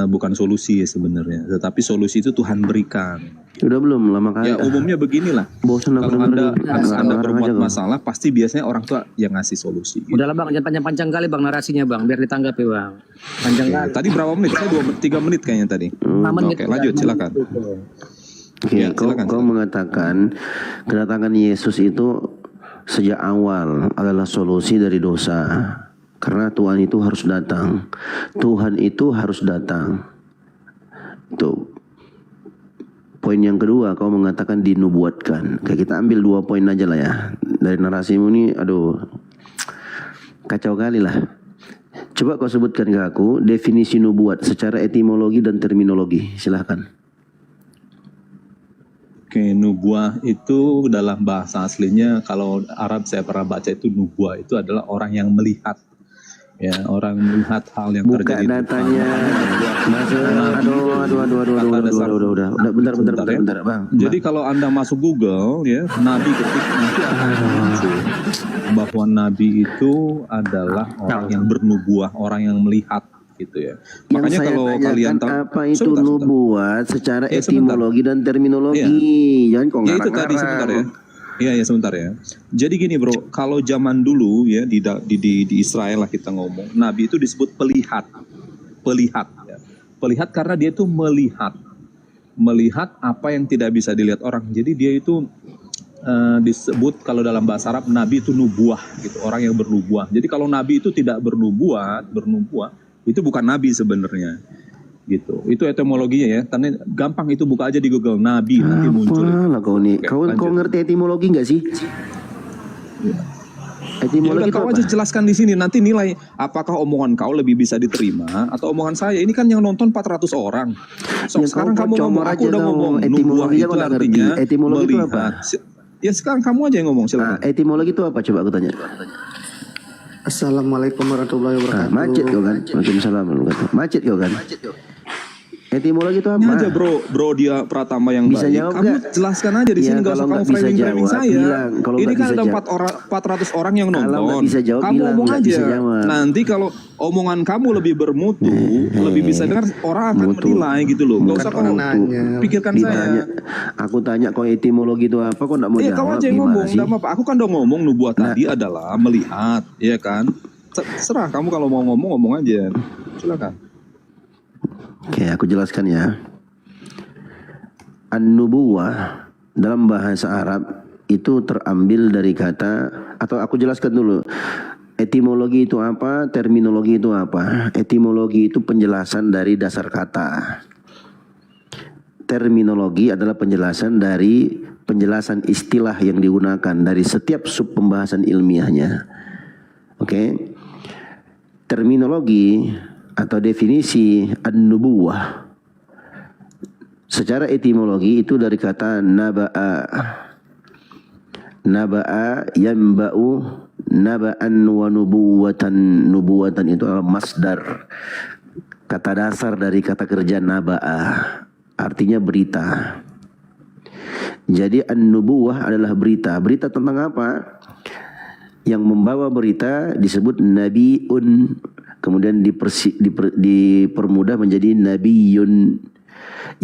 bukan solusi ya sebenarnya, tetapi solusi itu Tuhan berikan. Udah belum lama kali. Ya umumnya beginilah. Bosan aku Kalau dengerin. anda Ngarang berbuat aja, Bang. masalah, pasti biasanya orang tua yang ngasih solusi. Udahlah bang, jangan panjang-panjang kali bang narasinya bang, biar ditanggapi bang. Panjang kali. Tadi berapa menit? Saya 3 menit kayaknya tadi. 6 menit. Oke, lanjut silakan. Oke, Ya, kau mengatakan kedatangan Yesus itu sejak awal adalah solusi dari dosa. Karena Tuhan itu harus datang. Tuhan itu harus datang. Tuh. Poin yang kedua, kau mengatakan dinubuatkan. Kayak kita ambil 2 poin aja lah ya. Dari narasimu ini, aduh, kacau kali lah. Coba kau sebutkan ke aku definisi nubuat secara etimologi dan terminologi. Silahkan. Oke, nubuah itu dalam bahasa aslinya, kalau Arab saya pernah baca itu nubuah itu adalah orang yang melihat. Ya, orang melihat hal yang Buka terjadi. datanya. Udah. Bentar, Bang. Jadi kalau Anda masuk Google ya, Nabi ketik nanti akan muncul bahwa Nabi itu adalah orang yang bernubuah, orang yang melihat gitu ya. Yang Makanya saya kalau tanyakan kalian tahu apa itu nubuat secara etimologi dan terminologi. Jangan kok Ya itu tadi sebentar ya. Iya sebentar ya. Jadi gini bro, kalau zaman dulu ya di Israel lah kita ngomong, Nabi itu disebut pelihat, ya. Pelihat karena dia itu melihat apa yang tidak bisa dilihat orang. Jadi dia itu disebut kalau dalam bahasa Arab Nabi itu nubuah gitu, orang yang bernubuah. Jadi kalau Nabi itu tidak bernubuah itu bukan Nabi sebenarnya. Gitu. Itu etimologinya ya. Karena gampang itu, buka aja di Google Nabi nanti muncul. Apalah kau nih. Kau ngerti etimologi nggak sih? Etimologi kau itu aja jelaskan di sini, nanti nilai apakah omongan kau lebih bisa diterima atau omongan saya. Ini kan yang nonton 400 orang. So, Ya, sekarang kau kamu ngomong, comor aku aja udah kau. ngomong Etimologi nubuah aja itu kau nggak artinya ngerti. Etimologi itu apa? Ya sekarang kamu aja yang ngomong, silakan. Etimologi itu apa? Coba aku tanya. Assalamualaikum warahmatullahi wabarakatuh. Macet kau kan? Waalaikumsalam. Macet kau kan? Etimologi itu apa? Ini aja bro dia Pratama yang Bisa baik. jawab Kamu nggak? jelaskan aja di Ya, sini, nggak usah kalau kamu nggak bisa framing jawab, saya. bilang. Kalau Ini nggak kan bisa ada jawab. 400 orang yang nonton. Kalau nggak bisa jawab, kamu bilang, ngomong nggak aja. bisa jawab. Nanti kalau omongan kamu lebih bermutu, lebih bisa dengar, orang akan menilai gitu loh. Nggak usah kamu pikirkan saya. Aku tanya kau etimologi itu apa? Kau nggak mau Iya, jawab? kamu aja yang Gimana ngomong, sih? nggak apa-apa. Aku kan udah ngomong nubuat tadi adalah melihat, ya kan? Serah kamu kalau mau ngomong aja. Silakan. Oke, aku jelaskan ya. An-nubuwah dalam bahasa Arab itu terambil dari kata, atau aku jelaskan dulu. Etimologi itu apa? Terminologi itu apa? Etimologi itu penjelasan dari dasar kata. Terminologi adalah penjelasan dari penjelasan istilah yang digunakan dari setiap sub pembahasan ilmiahnya. Oke. Terminologi atau definisi an-nubuwah secara etimologi itu dari kata naba'a yanba'u naba'an wa nubuwatan. Nubuwatan itu adalah masdar, kata dasar dari kata kerja naba'a, artinya berita. Jadi an-nubuwah adalah berita. Berita tentang apa? Yang membawa berita disebut nabiun, kemudian dipermudah menjadi nabiyun.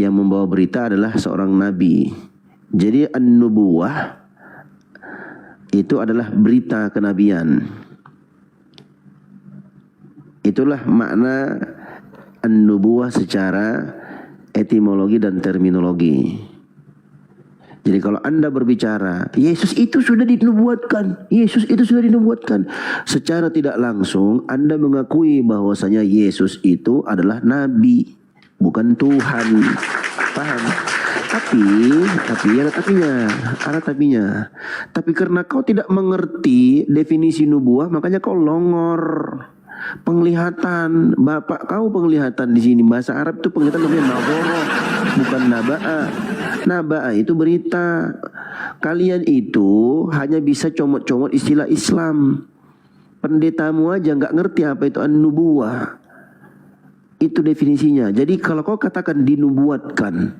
Yang membawa berita adalah seorang nabi. Jadi an-nubuwah itu adalah berita kenabian. Itulah makna an-nubuwah secara etimologi dan terminologi. Jadi kalau Anda berbicara, Yesus itu sudah dinubuatkan, Yesus itu sudah dinubuatkan, secara tidak langsung Anda mengakui bahwasanya Yesus itu adalah nabi, bukan Tuhan. Paham? Tapi ada tapinya. Tapi karena kau tidak mengerti definisi nubuah, makanya kau longor. Penglihatan, bapak kau penglihatan di sini bahasa Arab itu penglihatan namanya naboro, bukan naba'a. Naba'a itu berita. Kalian itu hanya bisa comot-comot istilah Islam. Pendetamu aja nggak ngerti apa itu an-nubuwah. Itu definisinya. Jadi kalau kau katakan dinubuatkan,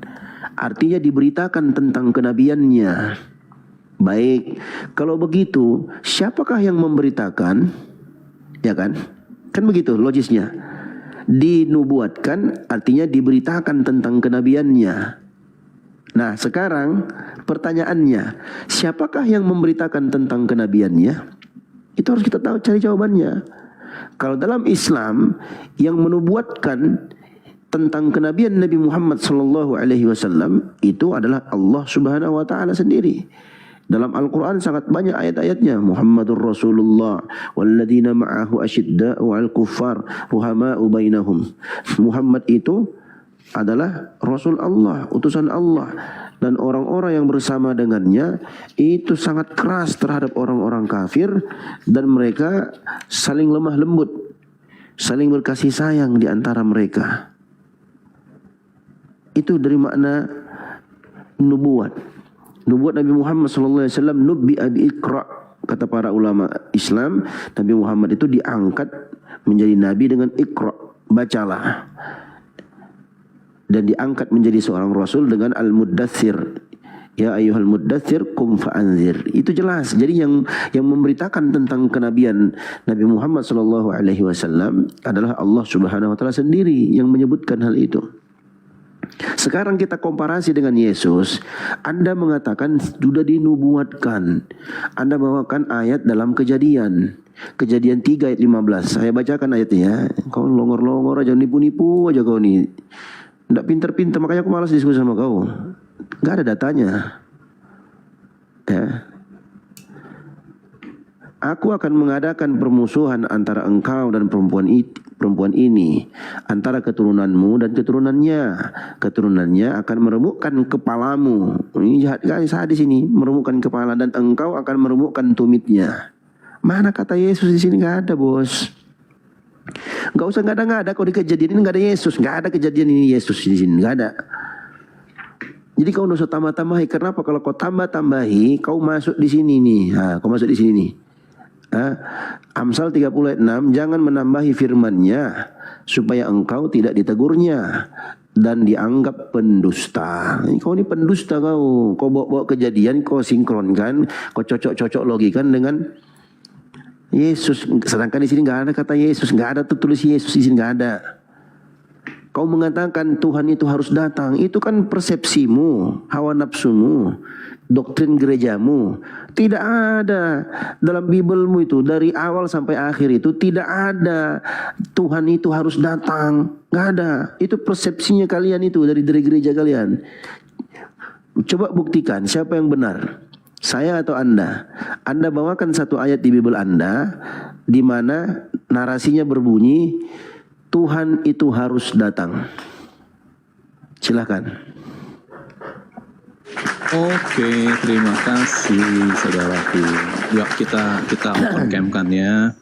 artinya diberitakan tentang kenabiannya. Baik, kalau begitu siapakah yang memberitakan? Ya kan? Kan begitu logisnya. Dinubuatkan artinya diberitakan tentang kenabiannya. Nah sekarang pertanyaannya, siapakah yang memberitakan tentang kenabiannya? Itu harus kita tahu, cari jawabannya. Kalau dalam Islam yang menubuatkan tentang kenabian Nabi Muhammad SAW itu adalah Allah Subhanahu wa taala sendiri. Dalam Al-Quran sangat banyak ayat-ayatnya. Muhammadur Rasulullah walladzina ma'ahu asyidda'u 'alal kuffar ruhama'u bainahum. Muhammad itu adalah Rasul Allah, utusan Allah, dan orang-orang yang bersama dengannya itu sangat keras terhadap orang-orang kafir, dan mereka saling lemah lembut, saling berkasih sayang di antara mereka. Itu dari makna nubuat. Nubuat Nabi Muhammad SAW nubbi'a bi Iqra, kata para ulama Islam. Nabi Muhammad itu diangkat menjadi nabi dengan Iqra, bacalah. Dan diangkat menjadi seorang rasul dengan Al-Muddathir, ya ayyuhal muddathir qum fa'anzir. Itu jelas. Jadi yang memberitakan tentang kenabian Nabi Muhammad SAW adalah Allah Subhanahu wa taala sendiri yang menyebutkan hal itu. Sekarang kita komparasi dengan Yesus. Anda mengatakan sudah dinubuatkan. Anda bawakan ayat dalam Kejadian 3 ayat 15. Saya bacakan ayatnya. Kau longor-longor aja, nipu-nipu aja kau nih. Tidak pintar-pintar, makanya aku malas diskusi sama kau. Gak ada datanya. Ya. Aku akan mengadakan permusuhan antara engkau dan perempuan ini, antara keturunanmu dan keturunannya. Keturunannya akan meremukkan kepalamu. Ini jahat kali sadis ini, meremukkan kepala, dan engkau akan meremukkan tumitnya. Mana kata Yesus di sini? Nggak ada, bos. Nggak usah ngada-ngada. Kalau di Kejadian ini nggak ada Yesus, nggak ada kejadian ini Yesus di sini, nggak ada. Jadi kau nggak usah tambah-tambahi. Kenapa? Kalau kau tambah-tambahi, kau masuk di sini nih. Nah, kau masuk di sini nih. Amsal 30 ayat 6, jangan menambahi firman-Nya supaya engkau tidak ditegurnya dan dianggap pendusta. Kau ini pendusta kau. Kau bawa Kejadian, kau sinkronkan, kau cocok-cocok logikan dengan Yesus. Sedangkan di sini nggak ada kata Yesus, nggak ada tulis Yesus di sini, nggak ada. Kau mengatakan Tuhan itu harus datang, itu kan persepsimu, hawa nafsumu, doktrin gerejamu. Tidak ada dalam Bibelmu itu dari awal sampai akhir itu tidak ada Tuhan itu harus datang, nggak ada. Itu persepsinya kalian itu dari gereja kalian. Coba buktikan siapa yang benar, saya atau Anda? Anda bawakan satu ayat di Bibel Anda di mana narasinya berbunyi Tuhan itu harus datang. Silakan. Oke, terima kasih saudaraku. Ya kita campkan ya,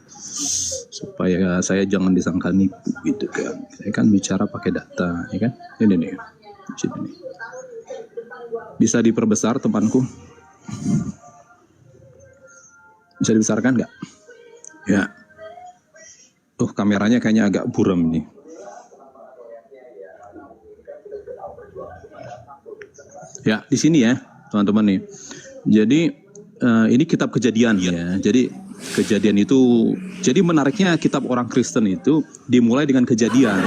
supaya saya jangan disangka nipu gitu kan. Saya kan bicara pakai data, ya kan? Ini nih, sini nih. Bisa diperbesar temanku? Bisa dibesarkan nggak? Ya. Kameranya kayaknya agak buram nih. Ya, di sini ya, teman-teman nih. Jadi ini kitab Kejadian ya. Jadi Kejadian itu, jadi menariknya kitab orang Kristen itu dimulai dengan Kejadian.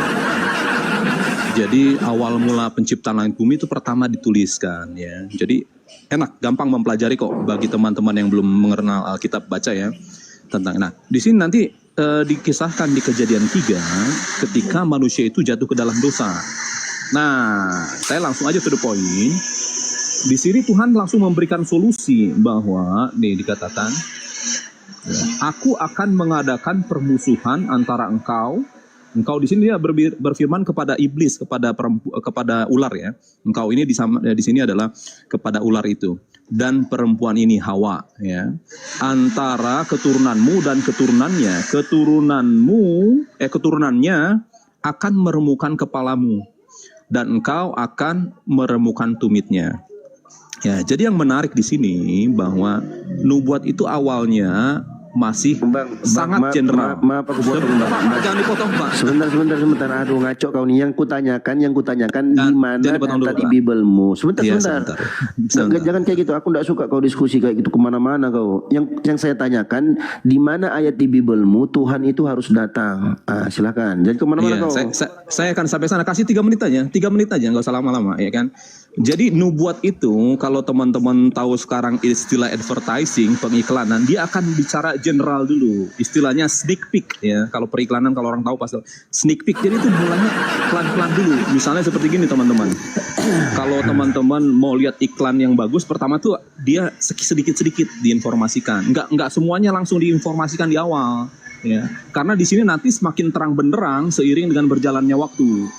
Jadi awal mula penciptaan langit bumi itu pertama dituliskan ya. Jadi enak, gampang mempelajari kok bagi teman-teman yang belum mengenal Alkitab, baca ya tentang. Nah, di sini nanti dikisahkan di Kejadian 3 ketika manusia itu jatuh ke dalam dosa. Nah, saya langsung aja to the point. Di sini Tuhan langsung memberikan solusi bahwa nih dikatakan, aku akan mengadakan permusuhan antara engkau di sini dia berfirman kepada iblis, kepada ular ya. Engkau ini di sini adalah kepada ular itu. Dan perempuan ini Hawa ya, antara keturunanmu dan keturunannya, keturunannya akan meremukkan kepalamu dan engkau akan meremukkan tumitnya. Ya, jadi yang menarik di sini bahwa nubuat itu awalnya masih sangat general. Maaf aku potong Bang. Pak, jangan dipotong Pak. Sebentar. Aduh ngaco kau nih. Yang kutanyakan di mana data di Biblemu. Sebentar. Jangan kayak gitu. Aku enggak suka kau diskusi kayak gitu kemana-mana kau. Yang saya tanyakan di mana ayat di Biblemu Tuhan itu harus datang. Silakan. Jangan kemana-mana kau. Saya akan sampai sana. Kasih 3 menit aja. 3 menit aja, nggak usah lama-lama, ya kan? Jadi nubuat itu, kalau teman-teman tahu sekarang istilah advertising, pengiklanan, dia akan bicara general dulu. Istilahnya sneak peek, ya. Kalau periklanan, kalau orang tahu pasti sneak peek. Jadi itu mulanya pelan-pelan dulu. Misalnya seperti gini, teman-teman. Kalau teman-teman mau lihat iklan yang bagus, pertama tuh dia sedikit-sedikit diinformasikan. Nggak semuanya langsung diinformasikan di awal. Ya, karena di sini nanti semakin terang benderang seiring dengan berjalannya waktu,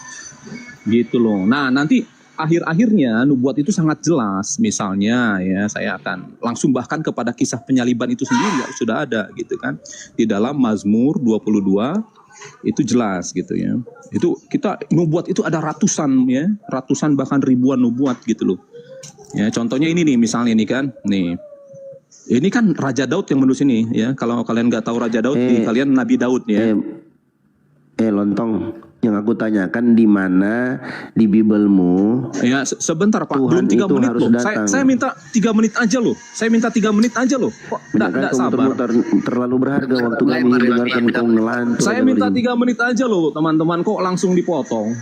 gitu loh. Nah, nanti akhir-akhirnya nubuat itu sangat jelas. Misalnya, ya, saya akan langsung bahkan kepada kisah penyaliban itu sendiri ya, sudah ada, gitu kan, di dalam Mazmur 22 itu jelas, gitu ya. Itu kita nubuat itu ada ratusan, ya, ratusan bahkan ribuan nubuat, gitu loh. Ya, contohnya ini nih, misalnya ini kan, nih. Ini kan Raja Daud yang menulis ini, ya. Kalau kalian nggak tahu Raja Daud, kalian Nabi Daud, ya. Lontong, yang aku tanyakan di mana di Biblemu? Ya, sebentar Pak, Tuhan belum 3 itu menit harus loh. datang. Saya minta 3 menit aja loh. Saya minta 3 menit aja loh. Kok nggak sabar? Terlalu berharga waktu kami dengarkan kau ngelantur. Saya minta 3 menit aja loh, teman-teman. Kok langsung dipotong?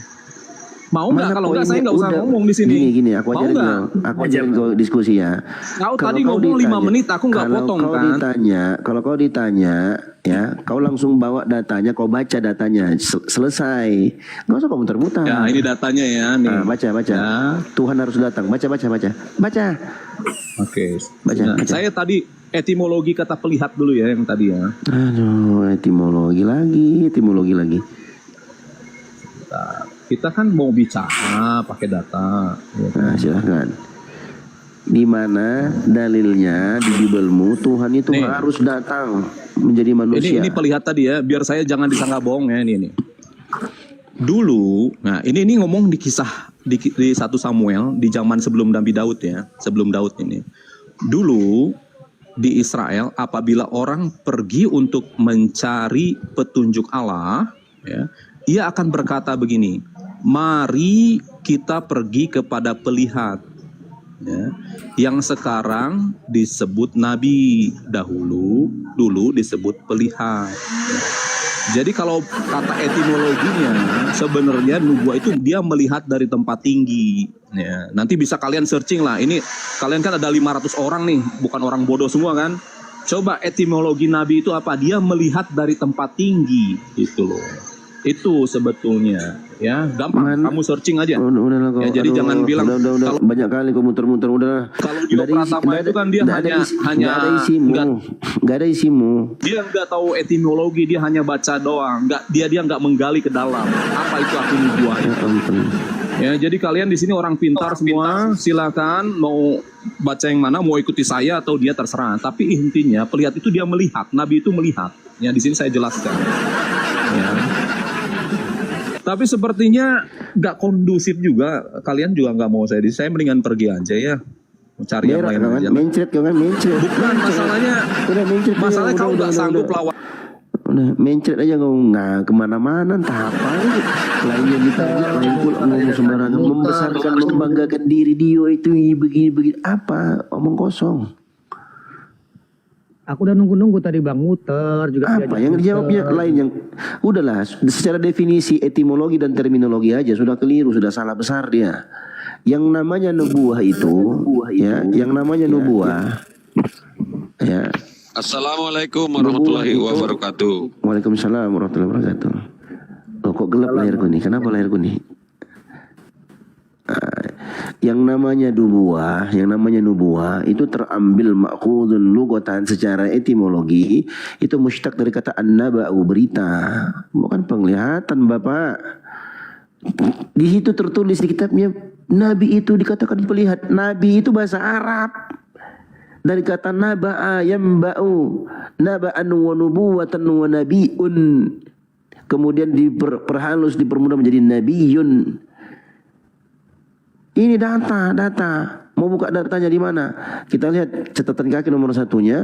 Mau nggak? Kalau nggak, saya nggak usah ngomong di sini. Gini, aku ajarin kau diskusi ya. Kau tadi ngomong 5 menit, aku nggak potong kan? Kalau kau ditanya, ya, kau langsung bawa datanya, kau baca datanya, selesai. Nggak usah kau muter-muter. Ya, ini datanya ya. Nih. Baca. Ya. Tuhan harus datang. Baca. Oke. Baca. Saya tadi etimologi kata pelihat dulu ya, yang tadi ya. Aduh, etimologi lagi. Kita kan mau bicara pakai data. Nah, silahkan. Di mana dalilnya di Biblemu Tuhan itu harus datang menjadi manusia? Ini pelihat tadi ya, biar saya jangan disangka bohong ya ini. Dulu, nah ini ngomong di kisah di 1 Samuel di zaman sebelum Nabi Daud ya, sebelum Daud ini. Dulu di Israel apabila orang pergi untuk mencari petunjuk Allah, ya, ia akan berkata begini, mari kita pergi kepada pelihat, ya, yang sekarang disebut nabi, dulu disebut pelihat. Jadi kalau kata etimologinya sebenarnya nubuat itu dia melihat dari tempat tinggi. Ya, nanti bisa kalian searching lah. Ini kalian kan ada 500 orang nih, bukan orang bodoh semua kan. Coba etimologi nabi itu apa? Dia melihat dari tempat tinggi, gitu loh. Itu sebetulnya, ya, gampang. Kamu searching aja. Ya, jadi jangan bilang udah banyak kali kau muter-muter udah. Kalau Gio Pratama itu kan dia hanya nggak ada isimu. Dia nggak tahu etimologi, dia hanya baca doang. Dia nggak menggali ke dalam. Apa itu arti nubuat? Ya, jadi kalian di sini orang pintar semua. Silakan mau baca yang mana, mau ikuti saya atau dia terserah. Tapi intinya pelihat itu dia melihat, nabi itu melihat. Ya, di sini saya jelaskan. Ya. Tapi sepertinya nggak kondusif juga. Kalian juga nggak mau saya mendingan pergi aja ya. Cari yang lain aja. Mencret. Bukan masalahnya kau nggak sanggup lawan. Udah mencret aja kau, nggak kemana-mana, entah apa. Lainnya ditanya, lain pula ngomong sembarangan, membesarkan, membanggakan diri dia itu begini apa, omong kosong. Aku udah nunggu tadi Bang, muter juga. Apa yang dijawabnya lain yang udahlah secara definisi etimologi dan terminologi aja sudah keliru, sudah salah besar dia. Yang namanya nubuah itu, ya, yang namanya nubuah, ya. Assalamualaikum warahmatullahi wabarakatuh. Waalaikumsalam warahmatullahi wabarakatuh. Loh, kok gelap layarku nih? Kenapa layarku nih? Yang namanya nubuah itu terambil ma'khudun lugatan secara etimologi, itu mushtaq dari kata an-naba'u, berita, bukan penglihatan Bapak. Di situ tertulis di kitabnya nabi itu dikatakan pelihat. Nabi itu bahasa Arab dari kata naba'a yamba'u, naba'an wa nubuwatan wa nabi'un, kemudian diperhalus dipermudah menjadi nabiyun. Ini data. Mau buka datanya di mana? Kita lihat catatan kaki nomor 1-nya.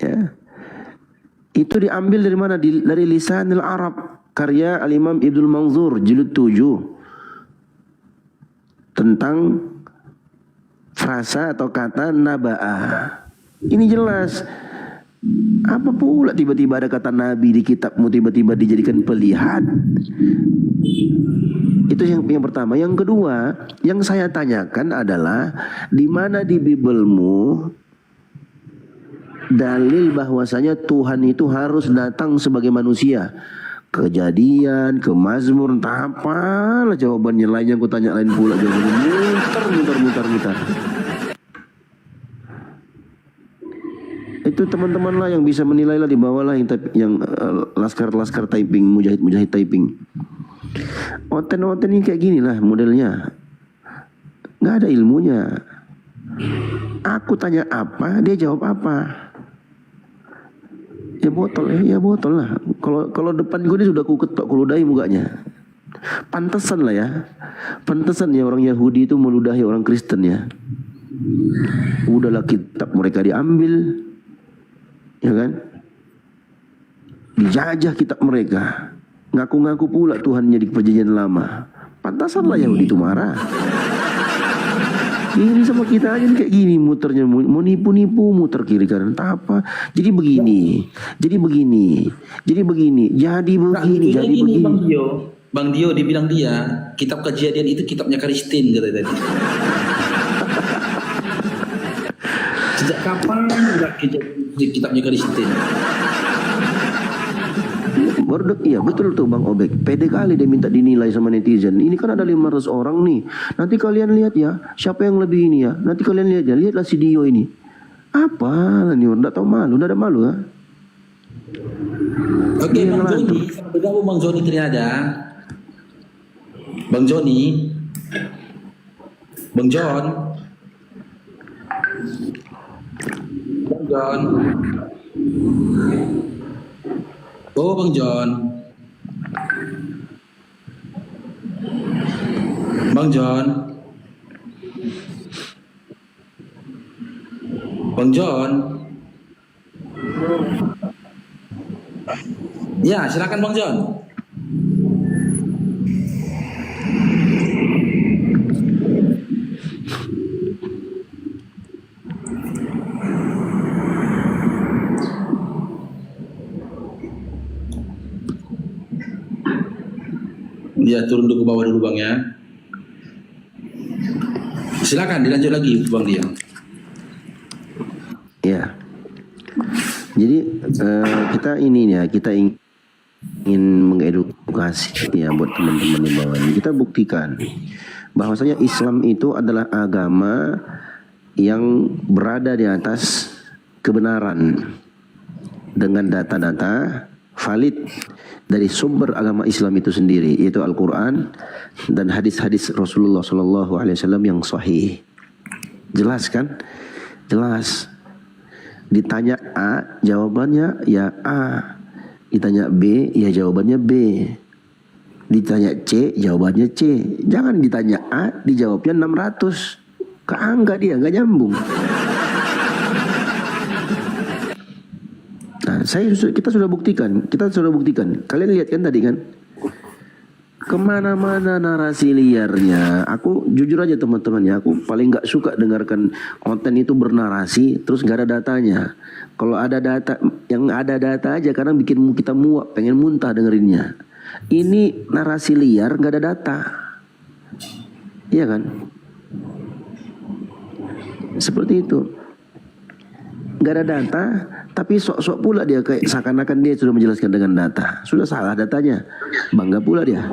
Ya. Itu diambil dari mana? Dari Lisanul Arab, karya Al-Imam Ibnul Manzur jilid 7 tentang frasa atau kata naba'ah. Ini jelas. Apa pula tiba-tiba ada kata nabi di kitabmu tiba-tiba dijadikan pelihat? Itu yang pertama. Yang kedua, yang saya tanyakan adalah di mana di Biblemu dalil bahwasanya Tuhan itu harus datang sebagai manusia? Kejadian, ke Mazmur, entah apalah jawabannya lainnya, aku tanya lain pula jawabannya. Muter. Itu teman-teman lah yang bisa menilai lah, di bawah lah yang laskar typing, mujahid typing. Oten ini kayak gini lah modelnya, nggak ada ilmunya. Aku tanya apa, dia jawab apa. Ya botol lah. Kalau depan gue dia sudah aku ketok ludahi mukanya. Pantesan lah ya. Pantesan ya orang Yahudi itu meludahi orang Kristen ya. Udahlah kitab mereka diambil, ya kan? Dijajah kitab mereka. Ngaku-ngaku pula Tuhannya di perjanjian lama. Pantasan lah Yahudi itu marah. Ini sama kita aja kayak gini muternya, mau nipu-nipu, muter kiri kanan, entah apa. Jadi begini. Bang Dio dibilang dia, kitab Kejadian itu kitabnya Kristen kata tadi. Sejak kapan enggak kitabnya Kristen? Iya betul tuh Bang Obek. Pede kali dia minta dinilai sama netizen. Ini kan ada 500 orang nih. Nanti kalian lihat ya, siapa yang lebih ini ya. Nanti kalian lihat ya, lihatlah si Dio ini. Apa lah nih, enggak tahu malu, enggak ada malu ya. Oke, Bang Joni, bergabung Bang Joni Triada. Bang Joni. Bang John. Bang John. Oh, Bang John. Bang John. Bang John. Ya, silakan Bang John. Dia turun dulu ke bawah dulu Bang ya. Silakan dilanjut lagi Bang Dia. Ya. Jadi kita ini ya, kita ingin mengedukasi ya buat teman-teman di bawah ini. Kita buktikan bahwasanya Islam itu adalah agama yang berada di atas kebenaran dengan data-data valid dari sumber agama Islam itu sendiri, yaitu Al-Quran dan hadis-hadis Rasulullah SAW yang sahih. Jelas kan? Jelas. Ditanya A, jawabannya ya A. Ditanya B, ya jawabannya B. Ditanya C, jawabannya C. Jangan ditanya A, dijawabnya 600. Keangga dia, nggak nyambung. Nah, kita sudah buktikan. Kalian lihat kan tadi kan? Kemana-mana narasi liarnya. Aku jujur aja teman-teman ya, aku paling nggak suka dengarkan konten itu bernarasi terus nggak ada datanya. Kalau ada data, yang ada data aja kadang bikin kita muak, pengen muntah dengerinnya. Ini narasi liar nggak ada data, iya kan? Seperti itu. Nggak ada data, tapi sok-sok pula dia kayak seakan-akan dia sudah menjelaskan dengan data. Sudah salah datanya, bangga pula dia.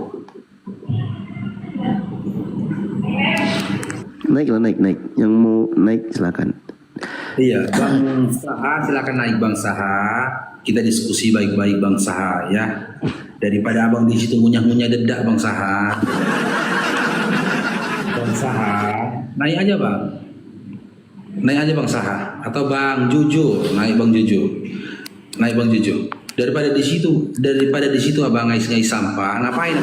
Naiklah, naik. Yang mau naik silakan. Iya, Bang Saha, silakan naik Bang Saha. Kita diskusi baik-baik Bang Saha ya. Daripada abang di situ ngunyah-ngunyah dedak Bang Saha. Bang Saha, naik aja Bang. Naik aja Bang Saha atau Bang Juju, naik Bang Juju. Naik Bang Juju. Daripada di situ abang ngais-ngais sampah, ngapain?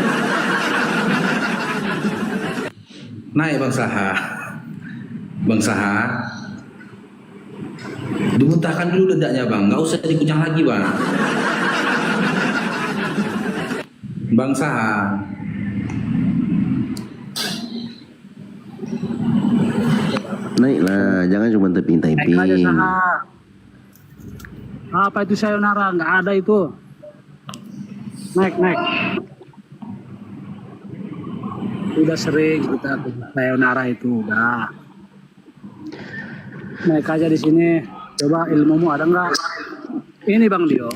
Naik Bang Saha. Bang Saha. Dimuntahkan dulu dedaknya bang, nggak usah dikunyah lagi bang. Bangsa. Naiklah, jangan cuma typing-typing. Naik aja Saha. Apa itu sayonara? Nggak ada itu. Naik. Udah sering kita sayonara itu udah. Naik aja di sini. Coba ilmumu ada nggak? Ini Bang Dio.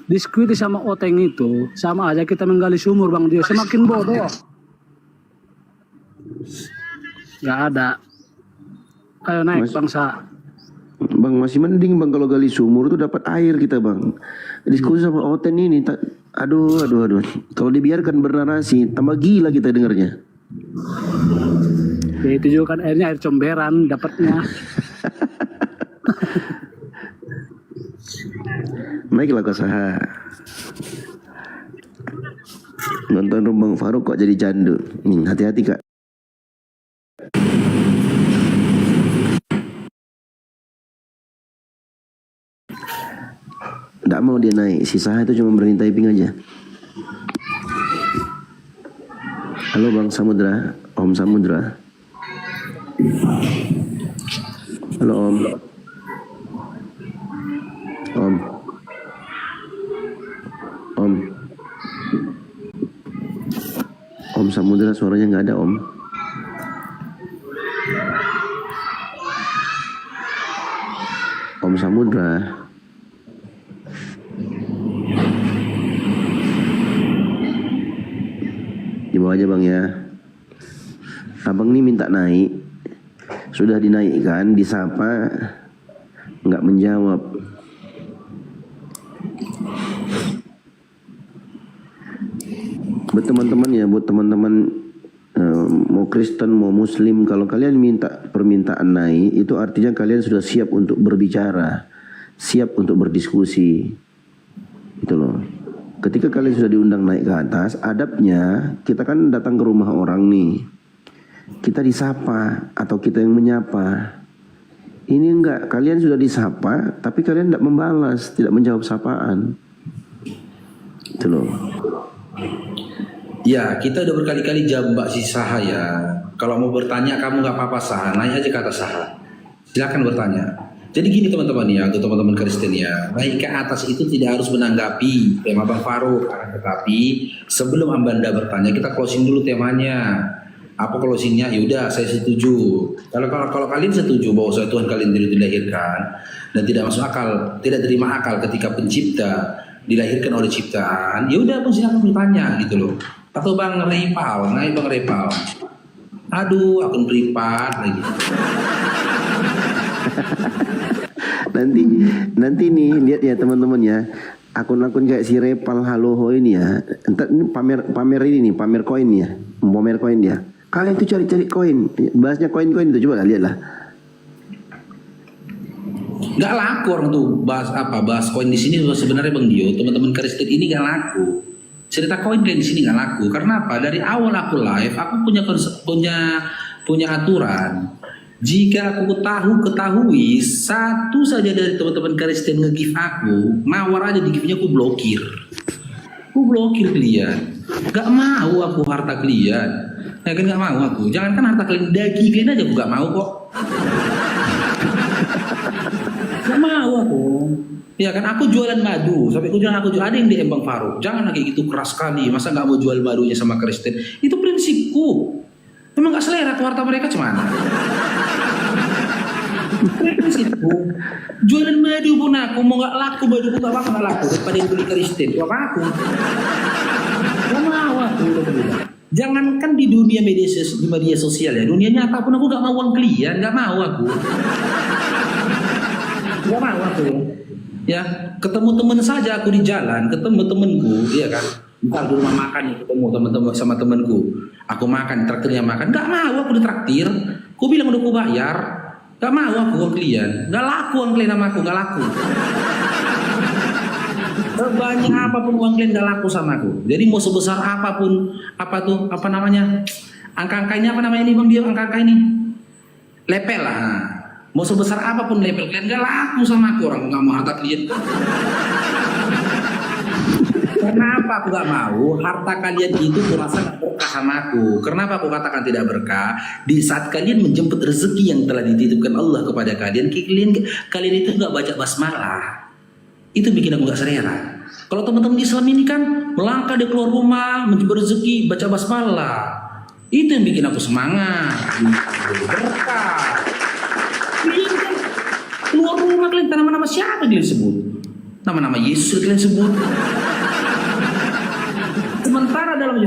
Diskusi sama Oteng itu sama aja kita menggali sumur Bang Dio. Semakin bodoh. Nggak ada. Ayo naik bangsa. Bang masih mending bang kalau gali sumur tuh dapat air kita bang. Diskusi sama Oten ini, aduh. Kalau dibiarkan bernarasi, tambah gila kita dengarnya. Ya, itu juga kan airnya air comberan dapatnya. Naiklah ke Saha. Nonton Bang Faruk kok jadi candu. Hati-hati kak. Nggak mau dia naik, si Saha itu cuma berani typing aja. Halo Bang Samudra, Om Samudra. Halo Om. Om Samudra suaranya nggak ada Om. Om Samudra. Di bawah aja bang ya. Abang nih minta naik, sudah dinaikkan, disapa, nggak menjawab. Buat teman-teman ya, buat teman-teman mau Kristen mau Muslim, kalau kalian minta permintaan naik, itu artinya kalian sudah siap untuk berbicara, siap untuk berdiskusi, gitu loh. Ketika kalian sudah diundang naik ke atas, adabnya kita kan datang ke rumah orang nih, kita disapa atau kita yang menyapa. Ini enggak, kalian sudah disapa tapi kalian tidak membalas, tidak menjawab sapaan, gitu loh. Ya, kita udah berkali-kali jawab Mbak si Saha ya. Kalau mau bertanya kamu nggak apa-apa Saha, naik aja ke atas Saha. Silakan bertanya. Jadi gini teman-teman ya, untuk teman-teman Kristen ya, naik ke atas itu tidak harus menanggapi tema Bang Faruk, tetapi sebelum Anda bertanya kita closing dulu temanya. Apa closingnya? Yaudah, saya setuju. Kalau kalian setuju bahwa Tuhan kalian dilahirkan dan tidak masuk akal, tidak terima akal ketika pencipta dilahirkan oleh ciptaan, yaudah Bang silakan bertanya gitu loh. Atau Bang Repal, naik Bang Repal. Aduh, akun privat lagi. Nanti nih lihat ya teman-teman ya, akun-akun kayak si Repal Haloho ini ya, entar ini pamer ini nih, pamer koin ya, pamer koin dia. Kalian tuh cari-cari koin, bahasnya koin-koin itu, coba lihatlah. Nggak laku orang tuh bahas koin di sini sebenarnya Bang Dio, teman-teman Kristen ini nggak laku. Cerita koin kayak di sini nggak laku. Karena apa? Dari awal aku live, aku punya aturan. Jika aku ketahui satu saja dari teman-teman Kristen nge-give aku, mawar aja di give-nya aku blokir. Aku blokir kalian. Gak mau aku harta kalian. Ya kan gak mau aku. Jangankan harta kalian, daging kalian aja aku gak mau kok. Gak mau aku. Ya kan aku jualan madu. Sampai aku jual ada yang DM Bang Faruk. Jangan lagi gitu keras sekali. Masa gak mau jual madunya sama Kristen? Itu prinsipku. Emang gak selera tuh harta mereka cuman. Prinsipku. Jualan madu pun aku mau gak laku, madu pun gak bakal laku daripada yang beli Kristen. Itu apa aku? Gak mau aku. Jangankan di dunia media sosial ya, dunia nyata pun aku gak mau uang klien, gak mau aku. Gak mau aku. Ya, ketemu temen saja aku di jalan, ketemu temenku, iya kan. Entar di rumah makan nih, ketemu temen-temen sama temenku. Aku makan, traktirnya makan, gak mau aku ditraktir. Aku bilang udah aku bayar, gak mau aku uang klien. Gak laku uang klien sama aku, gak laku. Sebanyak apapun uang klien gak laku sama aku. Jadi mau sebesar apapun, apa namanya, angka-angkanya apa namanya ini Bang Dio, angka-angka ini lepel lah. Mau sebesar apapun level kalian gak laku sama aku, orang gak mau harta kalian. Kenapa aku gak mau harta kalian itu kurasa gak berkah sama aku? Kenapa aku katakan tidak berkah? Di saat kalian menjemput rezeki yang telah dititipkan Allah kepada kalian, kalian itu gak baca basmalah. Itu bikin aku gak selera. Kalau teman-teman Islam ini kan melangkah dia keluar rumah, menjemput rezeki, baca basmalah. Itu yang bikin aku semangat. Berkah. Kalian kan keluar rumah, kalian nama-nama siapa kalian sebut? Nama-nama Yesus kalian sebut. Sementara dalam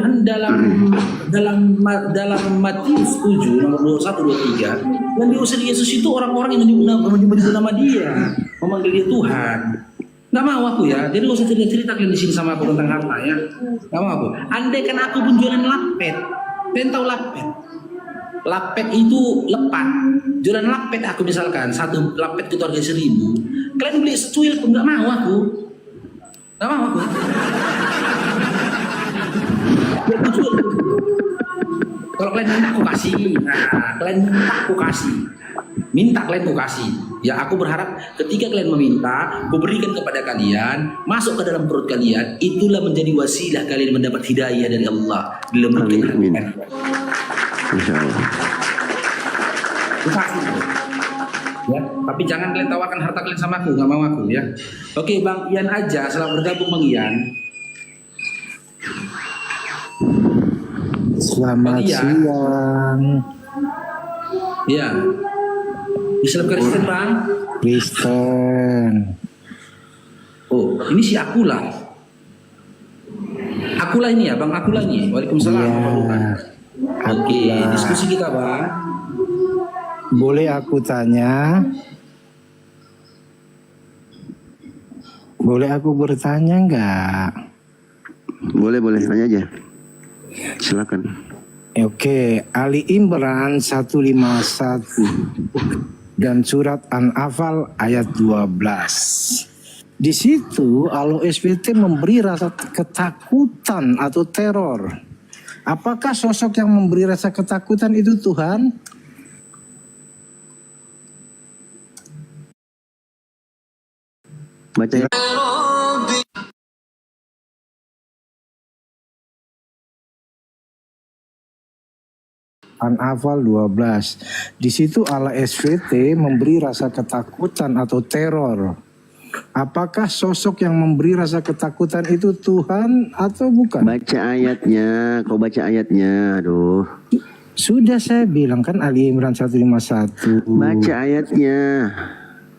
Matius 7 nomor 21-23 yang diusir Yesus itu orang-orang yang menyebut nama dia, memanggil dia Tuhan. Nggak mau aku ya, jadi gak usah cerita kalian di sini sama aku tentang harta ya. Nggak mau aku. Andai kan aku pun jualan lapet, kalian tahu lapet? Lapet itu lepat. Jualan lapet aku misalkan, satu lapet itu harga 1.000. Kalian beli secuil pun nggak mau aku. Nggak mau aku. Kalau kalian minta aku kasih, kalian minta aku kasih, minta kalian aku kasih. Ya aku berharap ketika kalian meminta, aku berikan kepada kalian, masuk ke dalam perut kalian, itulah menjadi wasilah kalian mendapat hidayah dari Allah. Amin. Insyaallah. Ya, tapi jangan kalian tawarkan harta kalian sama aku, nggak mau aku ya. Oke, Bang Ian aja, selamat bergabung Bang Ian. Selamat siang. Ya. Islam Kristen Bang? Kristen. Oh, ini si Akula. Akula ini ya, Bang Akula ini. Waalaikumsalam. Ya, oke, diskusi kita Bang. Boleh aku tanya? Boleh aku bertanya enggak? Boleh, tanya aja. Silakan. Oke, Ali Imran 151 dan surat An-Anfal ayat 12. Di situ Allah SWT memberi rasa ketakutan atau teror. Apakah sosok yang memberi rasa ketakutan itu Tuhan? Baca ya. An-Anfal 12. Di situ Allah SWT memberi rasa ketakutan atau teror. Apakah sosok yang memberi rasa ketakutan itu Tuhan atau bukan? Baca ayatnya, kau baca ayatnya, aduh. Sudah saya bilang kan Ali Imran 151. Baca ayatnya.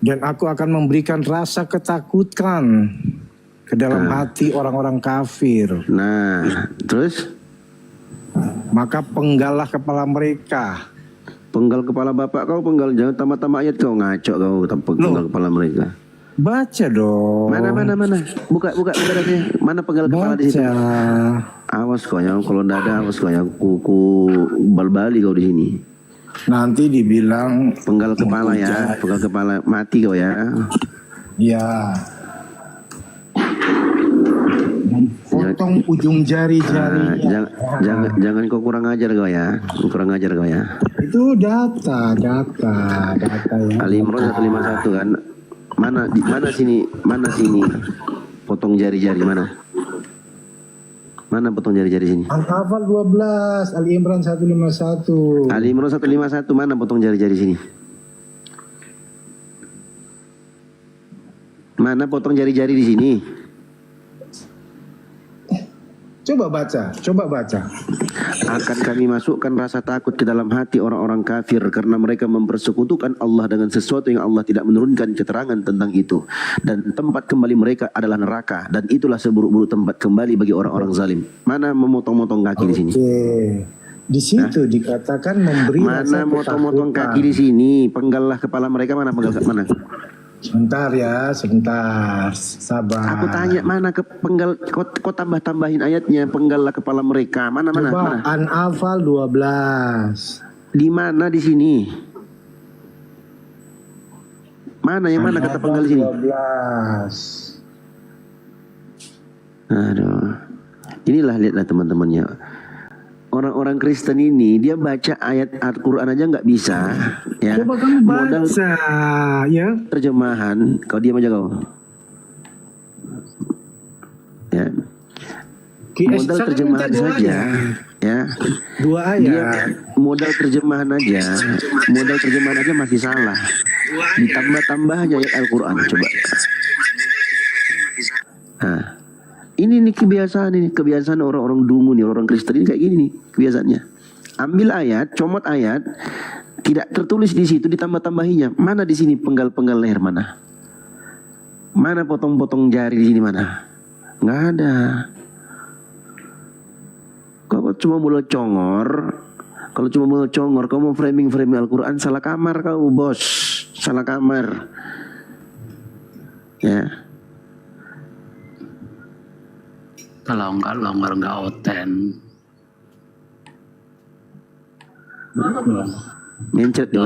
Dan aku akan memberikan rasa ketakutan ke dalam hati orang-orang kafir. Nah, terus? Maka penggallah kepala mereka. Penggal kepala bapak kau, penggal, jangan tambah-tambah ayat kau, ngaco kau, penggal kepala mereka. Baca dong. Mana. Buka datanya. Mana penggal kepala di situ? Awas kau yang kalau ndak ada, awas kau yang kuku bal-bali kau di sini. Nanti dibilang penggal kepala ya, penggal kepala mati kau ya. Ya. Potong ujung jari-jari. Jangan kau kurang ajar kau ya. Itu data ya. Ali Imran 151 kan. Mana sini potong jari-jari mana? Mana potong jari-jari sini? An-Anfal 12, Ali Imran 151. Ali Imran 151 mana potong jari-jari sini? Mana potong jari-jari di sini? Coba baca. Akan kami masukkan rasa takut ke dalam hati orang-orang kafir karena mereka mempersekutukan Allah dengan sesuatu yang Allah tidak menurunkan keterangan tentang itu. Dan tempat kembali mereka adalah neraka, dan itulah seburuk-buruk tempat kembali bagi orang-orang zalim. Mana memotong-motong kaki di sini? Di situ dikatakan memberi mana motong-motong kaki di sini? Penggallah kepala mereka, mana penggal mana? Sebentar, sabar. Aku tanya mana ke penggal, kau tambah-tambahin ayatnya, penggallah kepala mereka. Mana? An-Anfal 12. Di mana di sini? Mana yang mana kata penggal di sini? 12. Aduh. Inilah lihatlah teman-temannya. orang-orang Kristen ini dia baca ayat Al-Quran aja nggak bisa, ya. Coba kamu Modal baca, ya. terjemahan, kau diam aja kau. Ya. Modal Saya terjemahan minta dua saja, ayat. ya. 2 ayat. Dia modal terjemahan aja masih salah. Ditambah-tambah aja ayat Al-Quran, coba. Nah, ini nih kebiasaan orang-orang dungu nih, orang Kristen ini kayak gini nih kebiasaannya. Ambil ayat, comot ayat, tidak tertulis di situ, ditambah-tambahinya. Mana di sini penggal-penggal leher mana? Mana potong-potong jari di sini mana? Nggak ada. Kau cuma mulut congor. Kalau cuma mulut congor, kau mau framing Al-Quran, salah kamar kau, bos. Salah kamar. Ya. Kalau nggak oten. Mencet kau.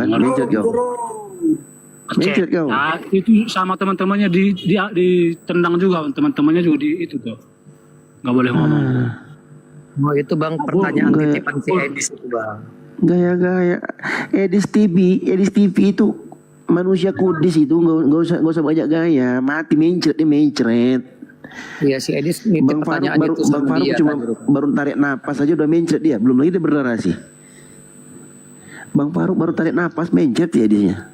Mencet kau. Nah, itu sama teman-temannya ditendang juga, teman-temannya juga di itu tuh. Nggak boleh ngomong. Oh itu bang pertanyaan titipan si Edis itu bang. Gaya-gaya. Edis TV itu manusia kudis itu nggak usah banyak gaya. Mati mencret. Iya si Edis nitip pertanyaan itu Bang Faruk dia cuma kan, baru tarik napas aja udah mencret dia, belum lagi dia bernarasi. Bang Faruk baru tarik napas mencret ya dia.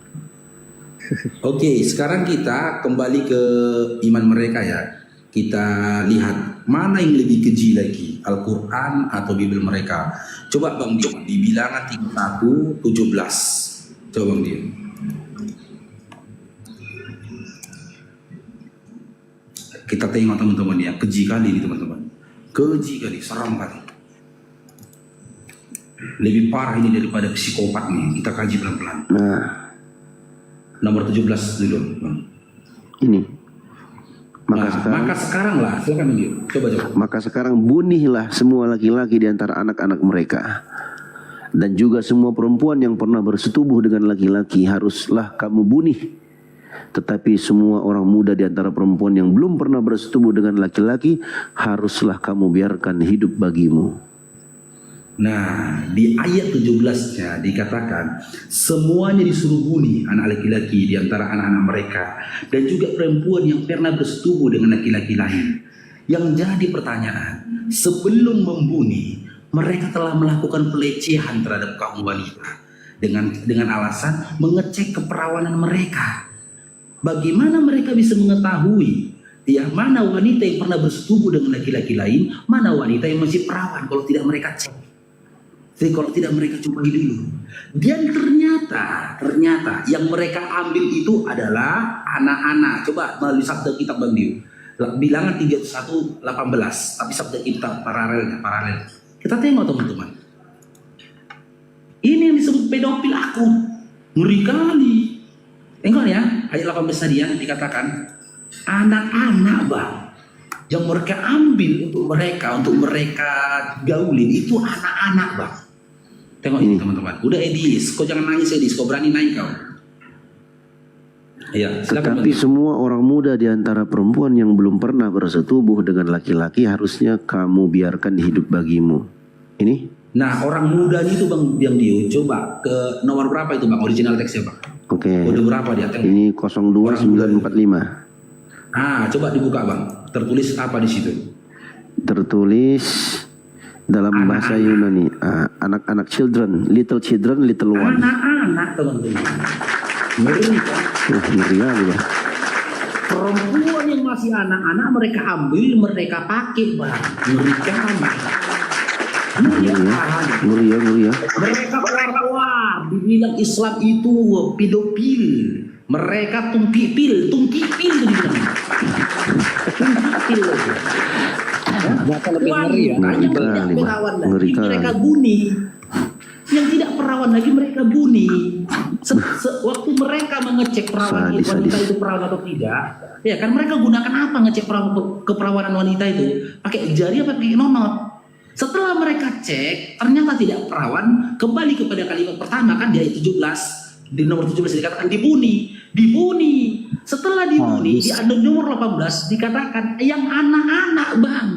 Oke, sekarang kita kembali ke iman mereka ya. Kita lihat mana yang lebih keji lagi, Al-Quran atau Bible mereka. Coba Bang Dio, di bilangan 31:17. Coba Bang Dio. Kita tengok teman-teman ya, keji kali ini teman-teman. Keji kali, seram kali. Lebih parah ini daripada psikopat nih. Kita kaji pelan-pelan. Nah, nomor 17 dulu. Bang. Ini. Maka sekarang lah, silakan Bang Dio. Coba. Maka sekarang bunihlah semua laki-laki di antara anak-anak mereka. Dan juga semua perempuan yang pernah bersetubuh dengan laki-laki haruslah kamu bunuh. Tetapi semua orang muda di antara perempuan yang belum pernah bersetubuh dengan laki-laki haruslah kamu biarkan hidup bagimu. Nah, di ayat 17-nya dikatakan semuanya disuruh bunuh anak laki-laki di antara anak-anak mereka dan juga perempuan yang pernah bersetubuh dengan laki-laki lain. Yang jadi pertanyaan, sebelum membunuh, mereka telah melakukan pelecehan terhadap kaum wanita dengan alasan mengecek keperawanan mereka. Bagaimana mereka bisa mengetahui ya mana wanita yang pernah bersetubuh dengan laki-laki lain, mana wanita yang masih perawan kalau tidak mereka cek? Jadi kalau tidak mereka cobai dulu. Dan ternyata yang mereka ambil itu adalah anak-anak. Coba melalui sabda kitab Bang Dio. Bilangan 31:18. Tapi sabda kitab paralel. Kita tengok teman-teman. Ini yang disebut pedofil akut. Ngeri kali. Tengok ya. Ayat 18 tadi ya dikatakan. Anak-anak bang. Yang mereka ambil untuk mereka gaulin itu anak-anak bang. Tengok ini teman-teman. Udah Edis, kau jangan nangis Edis, kau berani naik kau. Ya, tetapi semua orang muda di antara perempuan yang belum pernah bersetubuh dengan laki-laki harusnya kamu biarkan hidup bagimu. Ini? Nah, orang muda itu Bang Dio, coba ke nomor berapa itu Bang? Original teksnya Bang. Oke. Kode berapa dia? Ini 02945. Coba dibuka Bang. Tertulis apa di situ? Tertulis dalam bahasa Yunani, anak-anak children, little one. Anak-anak teman-teman. Ngeri kan? Ngeri kali Bang. Perempuan yang masih anak-anak mereka ambil, mereka pakai Bang. Ngeri kan? Ngeri ya. Mereka keluar, dibilang Islam itu pedofil. Mereka tungkipil itu dibilang. Tungkipil. Berapa lebih ngeri ya? Mereka bunuh. Yang tidak perawan lagi mereka bunuh. Waktu mereka mengecek perawan wanita itu perawan atau tidak, ya kan mereka gunakan apa ngecek keperawanan wanita itu? Pakai jari apa pakai nonot? Setelah mereka cek, ternyata tidak perawan, kembali kepada kalimat pertama kan di ayat 17, di nomor 17 dikatakan dibunuh. Setelah dibunuh, di nomor 18 dikatakan yang anak-anak bang.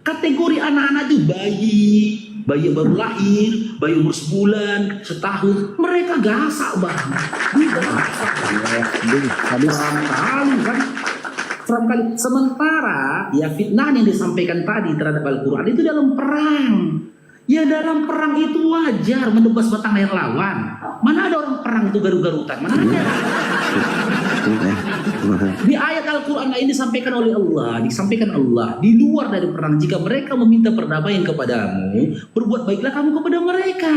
Kategori anak-anak itu bayi, bayi yang baru lahir, bayi umur sebulan, setahun, mereka gasak bang. Seram kali. Sementara ya fitnah yang disampaikan tadi terhadap Al-Quran itu dalam perang. Ya dalam perang itu wajar menebas batang leher lawan. Mana ada orang perang itu garuk-garutan? Mana ada? Di ayat Al-Quran ini disampaikan oleh Allah, disampaikan Allah di luar dari perang. Jika mereka meminta perdamaian kepadamu, berbuat baiklah kamu kepada mereka.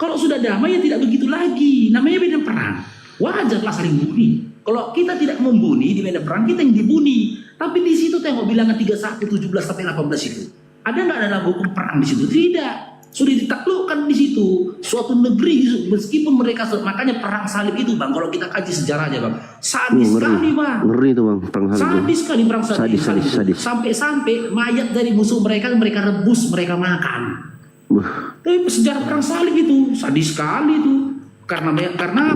Kalau sudah damai ya tidak begitu lagi. Namanya medan perang. Wajarlah saling bunuh. Kalau kita tidak membunuh di medan perang, kita yang dibunuh. Tapi di situ tengok bilangan 31, 17 sampai 18 itu. Ada nggak dalam hukum perang di situ? Tidak. Sudah ditaklukkan di situ suatu negeri meskipun mereka, makanya perang salib itu bang, kalau kita kaji sejarahnya bang, sadis sekali bang. Ngeri itu bang, perang salib. Sadis sekali perang salib. Sadis. Sampai mayat dari musuh mereka rebus, mereka makan. Tapi sejarah perang salib itu sadis sekali itu. Karena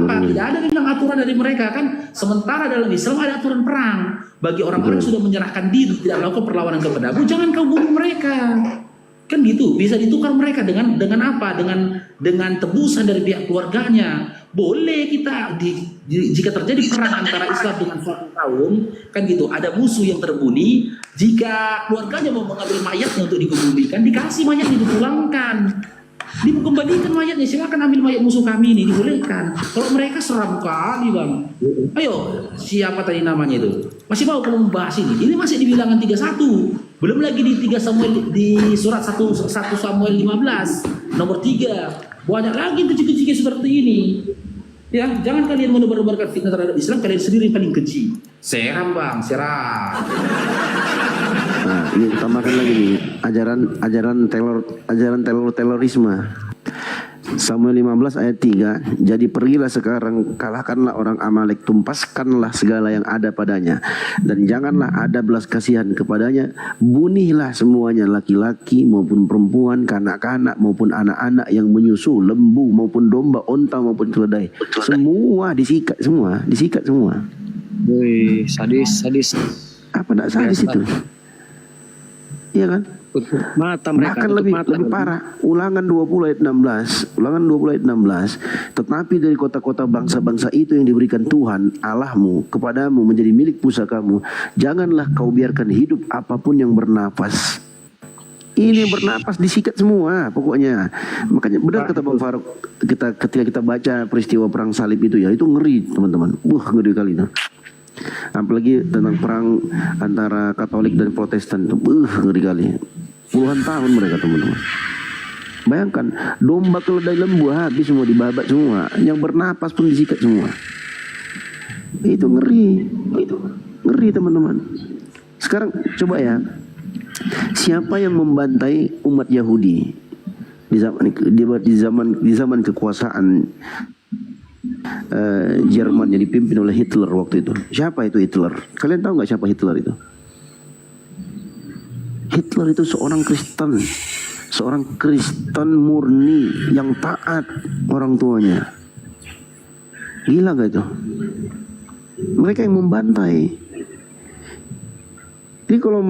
apa? Tidak ada memang aturan dari mereka kan. Sementara dalam Islam ada aturan perang. Bagi orang-orang yang sudah menyerahkan diri, tidak melakukan perlawanan kepadamu, jangan kau bunuh mereka. Kan gitu, bisa ditukar mereka dengan apa? Dengan tebusan dari pihak keluarganya. Boleh kita jika terjadi perang antara Islam dengan suatu kaum, kan gitu. Ada musuh yang terbunuh, jika keluarganya mau mengambil mayatnya untuk dikebumikan, dikasih mayatnya dipulangkan. Dikembalikan mayatnya, silakan ambil mayat musuh kami ini, dibolehkan. Kalau mereka seram kali bang. Ayo, siapa tadi namanya itu? Masih mau kamu membahas ini? Ini masih di bilangan 31. Belum lagi di 3 Samuel, di surat 1 Samuel 15 nomor 3. Banyak lagi keji-keji seperti ini. Ya, jangan kalian menebar-nebarkan fitnah terhadap Islam, kalian sendiri yang paling keji. Seram bang, seram. Nah, ini tambahkan lagi nih ajaran terorisme. Samuel 15 ayat 3, jadi pergilah sekarang, kalahkanlah orang Amalek, tumpaskanlah segala yang ada padanya, dan janganlah ada belas kasihan kepadanya, bunuhlah semuanya, laki-laki maupun perempuan, kanak-kanak maupun anak-anak yang menyusu, lembu maupun domba, onta maupun keledai, semua disikat semua. Wih, sadis. Apa tidak sadis itu? Iya kan? Mata mereka bahkan lebih parah. Ulangan 20 ayat 16. Tetapi dari kota-kota bangsa-bangsa itu yang diberikan Tuhan Allahmu kepadamu menjadi milik pusakamu, janganlah kau biarkan hidup apapun yang bernapas. Ini bernapas disikat semua pokoknya. Makanya benar kata Bang Faruk, ketika kita baca peristiwa perang salib itu ya, itu ngeri teman-teman. Ngeri kali itu. Apalagi tentang perang antara Katolik dan Protestan itu, ngeri kali. Puluhan tahun mereka teman-teman. Bayangkan, domba, keledai, lembu habis semua, dibabat semua. Yang bernapas pun disikat semua. Itu ngeri teman-teman. Sekarang coba ya, siapa yang membantai umat Yahudi di zaman kekuasaan Jerman yang dipimpin oleh Hitler waktu itu? Siapa itu Hitler? Kalian tahu nggak siapa Hitler itu? Hitler itu seorang Kristen murni yang taat orang tuanya. Gila gak itu? Mereka yang membantai. Jadi kalau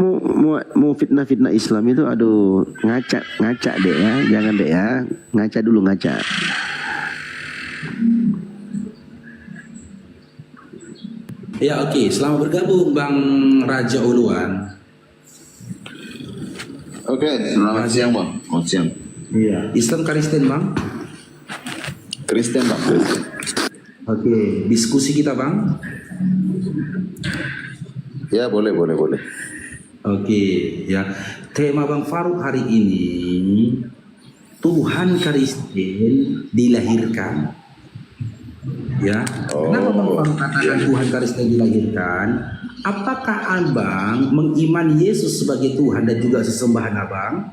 mau fitnah Islam itu, aduh, ngaca deh ya, jangan deh ya, ngaca dulu. Ya oke, selamat bergabung Bang Raja Uluan. Oke, selamat siang bang. Selamat siang. Iya. Islam Kristen bang? Kristen bang. Oke, diskusi kita bang? Ya boleh. Oke, ya. Tema Bang Faruk hari ini, Tuhan Kristen dilahirkan. Ya. Kenapa Bang Faruk katakan Tuhan Kristen dilahirkan? Apakah abang mengimani Yesus sebagai Tuhan dan juga sesembahan abang?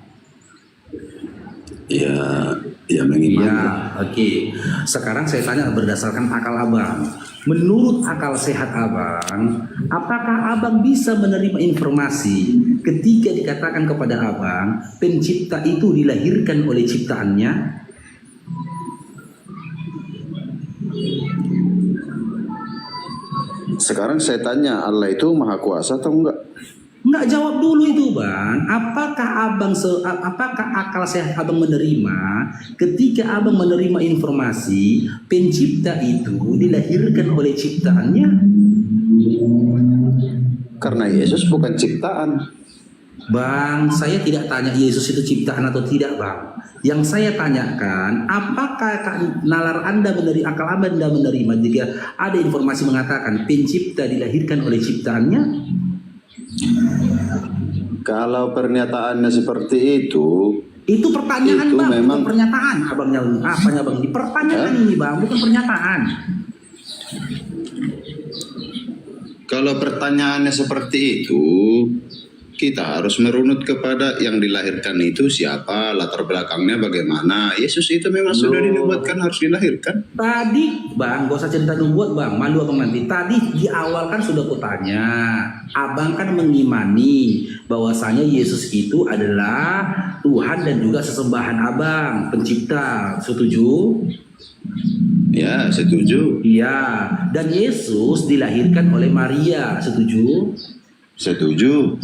Ya mengimani. Ya, oke. Sekarang saya tanya berdasarkan akal abang. Menurut akal sehat abang, apakah abang bisa menerima informasi ketika dikatakan kepada abang pencipta itu dilahirkan oleh ciptaannya? Sekarang saya tanya, Allah itu maha kuasa atau enggak? Enggak nggak jawab dulu itu bang. Apakah akal sehat abang menerima ketika abang menerima informasi pencipta itu dilahirkan oleh ciptaannya? Karena Yesus bukan ciptaan. Bang, saya tidak tanya Yesus itu ciptaan atau tidak bang. Yang saya tanyakan, apakah nalar Anda akal Anda menerima jika ada informasi mengatakan pencipta dilahirkan oleh ciptaannya? Kalau pernyataannya seperti itu pertanyaan bang, memang bukan pernyataan abangnya. Apanya bang? Ini pertanyaan ini bang, bukan pernyataan. Kalau pertanyaannya seperti itu, kita harus merunut kepada yang dilahirkan itu siapa, latar belakangnya bagaimana. Yesus itu memang sudah dinubuatkan harus dilahirkan. Tadi bang, gak usah cerita nubuat bang, malu abang nanti. Tadi di awal kan sudah kutanya, abang kan mengimani bahwasanya Yesus itu adalah Tuhan dan juga sesembahan abang, pencipta. Setuju? Ya, setuju. Iya, dan Yesus dilahirkan oleh Maria. Setuju? Setuju.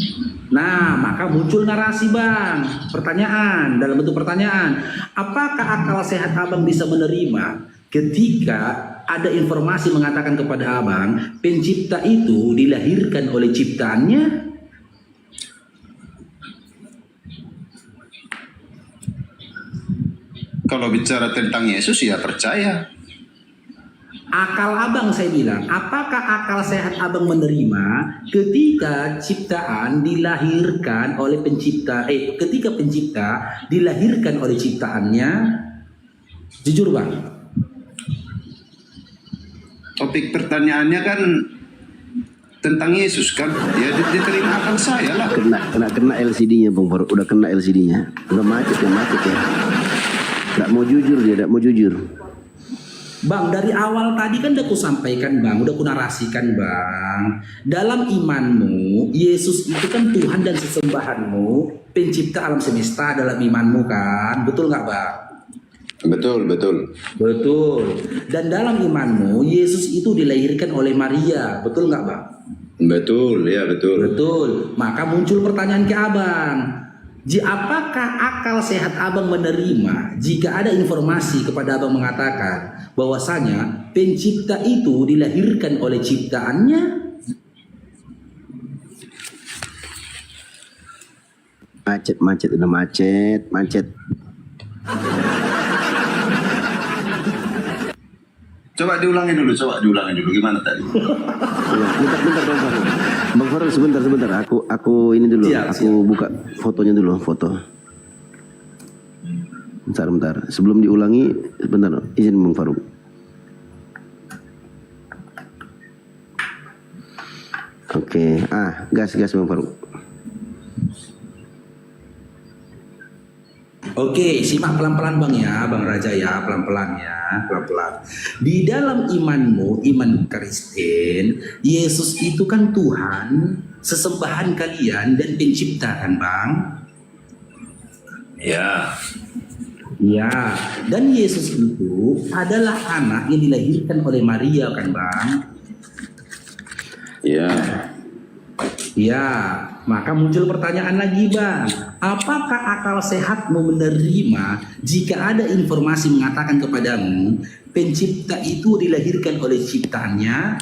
Nah, maka muncul narasi bang, pertanyaan, dalam bentuk pertanyaan. Apakah akal sehat abang bisa menerima ketika ada informasi mengatakan kepada abang pencipta itu dilahirkan oleh ciptaannya? Kalau bicara tentang Yesus ya percaya. Akal abang saya bilang, apakah akal sehat abang menerima ketika ciptaan dilahirkan oleh pencipta, ketika pencipta dilahirkan oleh ciptaannya? Jujur bang. Topik pertanyaannya kan tentang Yesus kan, ya diterima akal saya lah. Kena LCD-nya Bang Faruk, udah kena LCD-nya, udah macet ya. Nggak mau jujur. Bang, dari awal tadi kan udah ku sampaikan bang, udah ku narasikan bang. Dalam imanmu, Yesus itu kan Tuhan dan sesembahanmu, pencipta alam semesta dalam imanmu kan, betul nggak bang? Betul. Dan dalam imanmu, Yesus itu dilahirkan oleh Maria, betul nggak bang? Betul. Maka muncul pertanyaan ke abang. Apakah akal sehat abang menerima jika ada informasi kepada abang mengatakan bahwasanya pencipta itu dilahirkan oleh ciptaannya? Macet. Coba diulangi dulu gimana tadi? Bentar Bang Faruk sebentar. Aku ini dulu. Aku buka fotonya dulu, foto. Bentar. Sebelum diulangi, sebentar. Izin Bang Faruk. Oke. Gas Bang Faruk. Oke, simak pelan-pelan bang ya, Bang Raja ya, pelan-pelan. Di dalam imanmu, iman Kristen, Yesus itu kan Tuhan, sesembahan kalian dan pencipta kan bang? Ya, dan Yesus itu adalah anak yang dilahirkan oleh Maria kan bang? Ya, maka muncul pertanyaan lagi bang, apakah akal sehatmu menerima jika ada informasi mengatakan kepadamu pencipta itu dilahirkan oleh ciptaannya?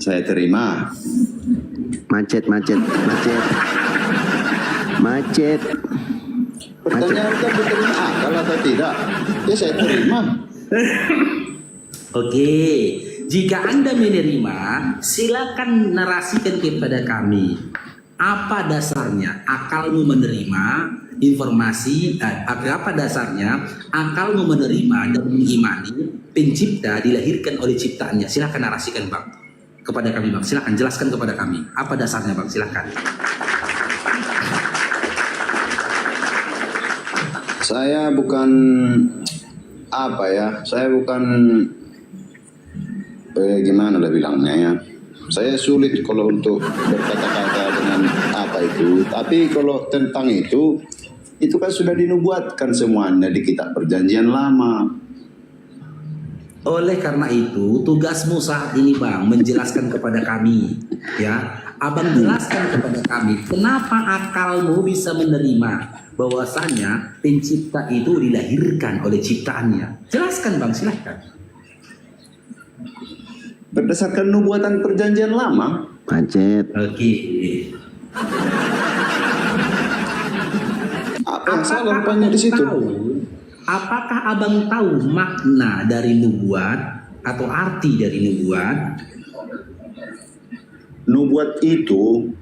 Saya terima. Macet. Pertanyaan kan diterima akal atau tidak? Ya saya terima. Oke, jika Anda menerima, silakan narasikan kepada kami. Apa dasarnya akalmu menerima informasi, apa dasarnya akalmu menerima dan mengimani pencipta dilahirkan oleh ciptaannya? Silakan narasikan bang kepada kami bang, silakan jelaskan kepada kami. Apa dasarnya bang, silakan. Saya bukan gimana lah bilangnya ya. Saya sulit kalau untuk berkata-kata dengan apa itu. Tapi kalau tentang itu kan sudah dinubuatkan semuanya di kitab Perjanjian Lama. Oleh karena itu, tugasmu saat ini Bang, menjelaskan kepada kami. Ya, Abang jelaskan kepada kami, kenapa akalmu bisa menerima bahwasanya pencipta itu dilahirkan oleh ciptaannya. Jelaskan Bang, silahkan. Berdasarkan nubuatan perjanjian lama. Macet. Oke. Apa yang salah rupanya di situ? Apakah abang tahu makna dari nubuat atau arti dari nubuat? Nubuat itu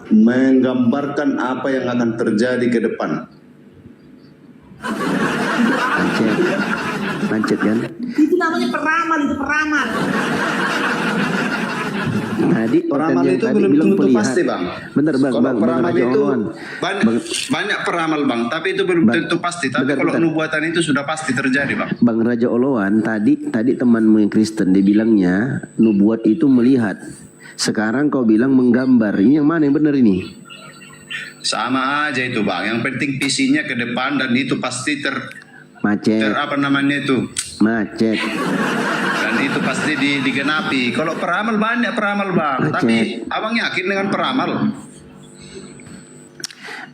menggambarkan apa yang akan terjadi ke depan. Macet kan? Itu namanya peramal, itu peramal. Tadi Peramal itu belum tentu pasti Bang. Bener Bang, Kalau Bang, peramal Raja itu Oloan. banyak peramal Bang, tapi itu belum tentu pasti. Tapi kalau nubuatan itu sudah pasti terjadi Bang. Bang Raja Oloan, tadi temanmu yang Kristen dia bilangnya nubuat itu melihat. Sekarang kau bilang menggambar. Ini yang mana yang benar ini? Sama aja itu Bang. Yang penting visinya ke depan dan itu pasti macet. apa namanya itu? Macet. Dan itu pasti digenapi. Kalau peramal banyak peramal Bang, tapi abang yakin dengan peramal?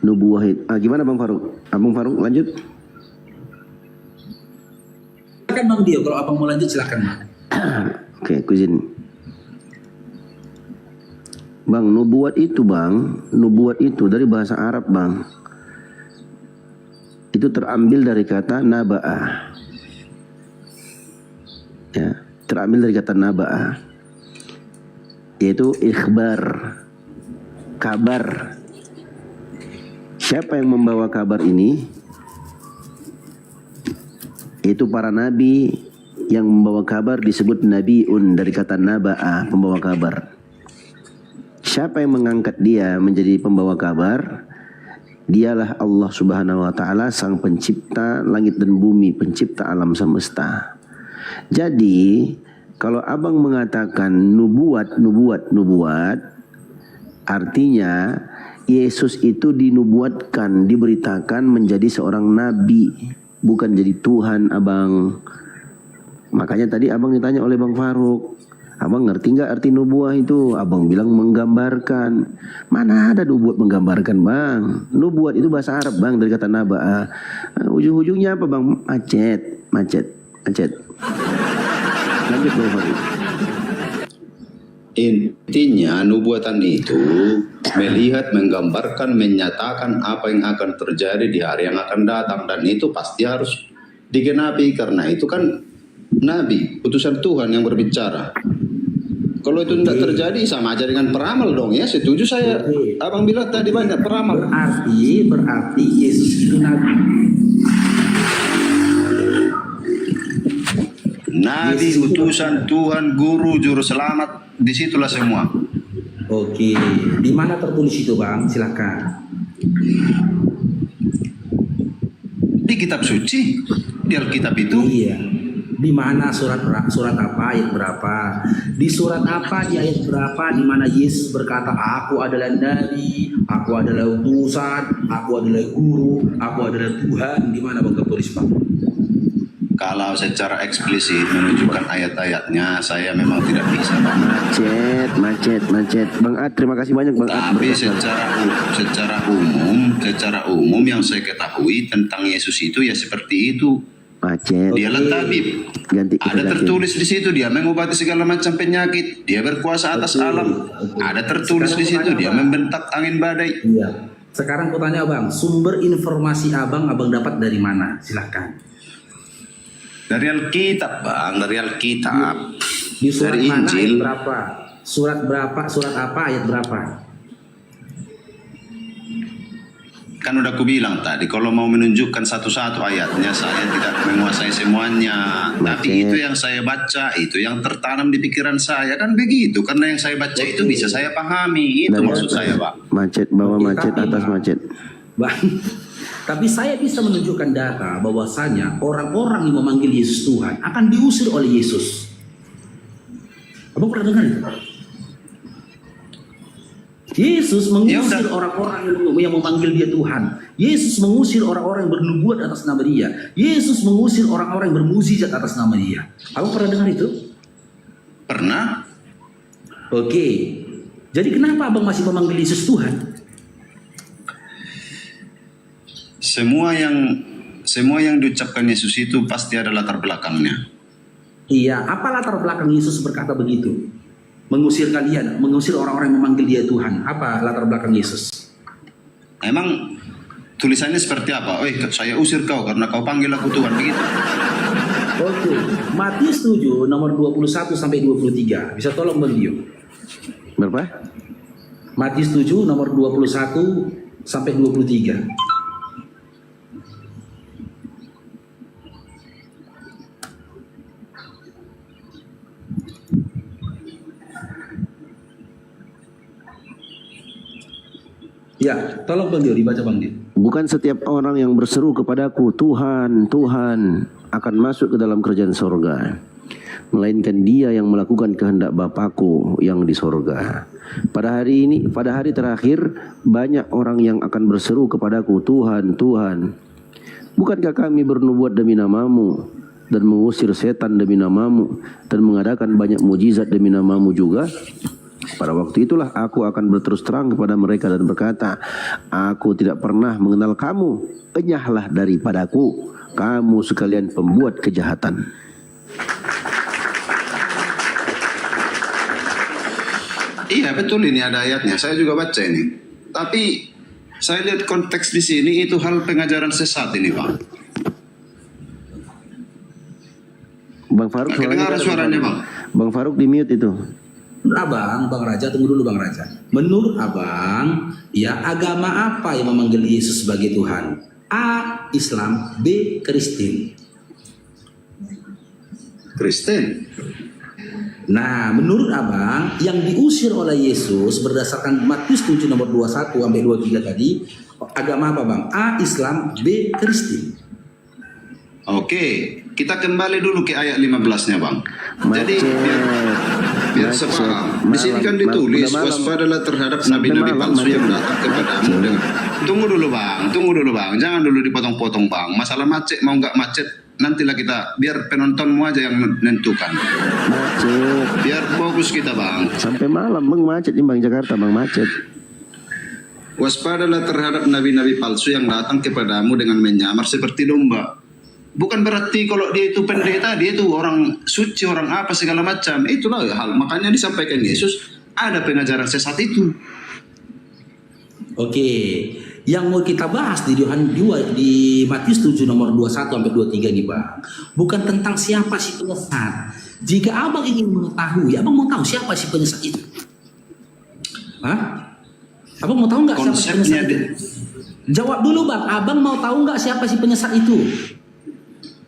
Nubuah itu. Gimana Bang Faruk? Abang Faruk lanjut. Silakan Bang Dio, kalau abang mau lanjut silakan Bang. Oke, kuzin. Bang, nubuat itu dari bahasa Arab Bang. Itu terambil dari kata naba'ah. Ya, terambil dari kata naba'ah, yaitu ikhbar, kabar. Siapa yang membawa kabar ini? Yaitu para nabi yang membawa kabar disebut nabiun, dari kata naba'ah, pembawa kabar. Siapa yang mengangkat dia menjadi pembawa kabar? Dialah Allah Subhanahu wa taala, sang pencipta langit dan bumi, pencipta alam semesta. Jadi, kalau abang mengatakan nubuat, artinya Yesus itu dinubuatkan, diberitakan menjadi seorang nabi, bukan jadi Tuhan abang. Makanya tadi abang ditanya oleh Bang Faruk, abang ngerti nggak arti nubuah itu? Abang bilang menggambarkan. Mana ada nubuat menggambarkan Bang? Nubuat itu bahasa Arab Bang, dari kata naba'ah. Ujung-ujungnya apa Bang? Macet. Lanjut Bang Faruk. Intinya nubuatan itu melihat, menggambarkan, menyatakan apa yang akan terjadi di hari yang akan datang, dan itu pasti harus digenapi karena itu kan nabi, utusan Tuhan yang berbicara. Kalau itu tidak terjadi sama aja dengan peramal dong ya. Setuju saya. Abang bilang tadi banyak peramal. Berarti Yesus itu nabi. Nabi, utusan Tuhan, guru, juru selamat, disitulah semua. Oke, di mana tertulis itu Bang? Silakan. Di kitab suci, di Alkitab itu. Iya. Di mana surat apa, ayat berapa? Di surat apa, di ayat berapa? Di mana Yesus berkata, aku adalah nabi, aku adalah utusan, aku adalah guru, aku adalah Tuhan. Di mana Bang tertulis Bang? Kalau secara eksplisit menunjukkan ayat-ayatnya, saya memang tidak bisa Bang. Macet. Bang Ad, terima kasih banyak Bang Ad. Tapi secara umum yang saya ketahui tentang Yesus itu ya seperti itu. Macet. Dialah tabib. Ada tertulis di situ dia mengobati segala macam penyakit. Dia berkuasa atas alam. Ada tertulis di situ dia membentak angin badai. Iya. Sekarang aku tanya Bang, sumber informasi abang dapat dari mana? Silahkan. Dari Alkitab Bang, dari Alkitab. Di surat dari mana, Injil. ayat berapa? Surat berapa? Surat apa? Ayat berapa? Kan udah aku bilang tadi, kalau mau menunjukkan satu-satu ayatnya, saya tidak menguasai semuanya. Tapi itu yang saya baca, itu yang tertanam di pikiran saya, kan begitu. Karena yang saya baca itu bisa saya pahami. Itu maksud saya Bang. Macet, bawah macet, atas macet. Bang, tapi saya bisa menunjukkan data bahwasanya orang-orang yang memanggil Yesus Tuhan akan diusir oleh Yesus. Abang pernah dengar itu? Yesus mengusir orang-orang yang memanggil dia Tuhan. Yesus mengusir orang-orang yang bernubuat atas nama dia. Yesus mengusir orang-orang yang bermukjizat atas nama dia. Abang pernah dengar itu? Pernah. Oke. Jadi kenapa abang masih memanggil Yesus Tuhan? Semua yang diucapkan Yesus itu pasti ada latar belakangnya. Iya, apa latar belakang Yesus berkata begitu? Mengusir kalian, mengusir orang-orang yang memanggil dia Tuhan. Apa latar belakang Yesus? Emang tulisannya seperti apa? Saya usir kau karena kau panggil aku Tuhan, begitu. Oke, Matius 7 nomor 21 sampai 23. Bisa tolong Bang Dio? Berapa? Matius 7 nomor 21 sampai 23. Ya, tolong Bang Dio, dibaca Bang Dio. Bukan setiap orang yang berseru kepadaku, Tuhan, Tuhan, akan masuk ke dalam kerajaan sorga, melainkan dia yang melakukan kehendak Bapakku yang di sorga. Pada hari terakhir, banyak orang yang akan berseru kepadaku, Tuhan, Tuhan, bukankah kami bernubuat demi namamu, dan mengusir setan demi namamu, dan mengadakan banyak mujizat demi namamu juga? Pada waktu itulah aku akan berterus terang kepada mereka dan berkata, aku tidak pernah mengenal kamu, enyahlah daripadaku, kamu sekalian pembuat kejahatan. Iya betul, ini ada ayatnya, saya juga baca ini. Tapi saya lihat konteks di sini itu hal pengajaran sesat ini, Bang. Bang Faruk, suaranya Bang. Bang Faruk di mute itu. Abang, Bang Raja, tunggu dulu Bang Raja. Menurut Abang, ya agama apa yang memanggil Yesus sebagai Tuhan? A. Islam, B. Kristen. Kristen. Nah, menurut Abang, yang diusir oleh Yesus berdasarkan Matius 7 nomor 21 sampai 23 tadi, agama apa Bang? A. Islam, B. Kristen. Oke, kita kembali dulu ke ayat 15-nya Bang. Jadi biar sepaham. Di sini kan ditulis, waspadalah terhadap nabi-nabi palsu yang datang kepadamu dengan... Tunggu dulu Bang, jangan dulu dipotong-potong Bang. Masalah macet mau nggak macet, nantilah kita, biar penontonmu aja yang menentukan. Macet. Biar fokus kita Bang. Sampai malam Bang macet di Bang Jakarta Bang macet. Waspadalah terhadap nabi-nabi palsu yang datang kepadamu dengan menyamar seperti domba. Bukan berarti kalau dia itu pendeta, dia itu orang suci, orang apa segala macam. Itulah hal, makanya disampaikan Yesus, ada pengajaran sesat itu. Oke, yang mau kita bahas di di Matius 7 nomor 21 sampai 23 nih Bang. Bukan tentang siapa si penyesat. Jika Abang ingin mengetahui, Abang mau tahu siapa si penyesat itu? Hah? Abang mau tahu nggak siapa si penyesat itu? Jawab dulu Bang, Abang mau tahu nggak siapa si penyesat itu?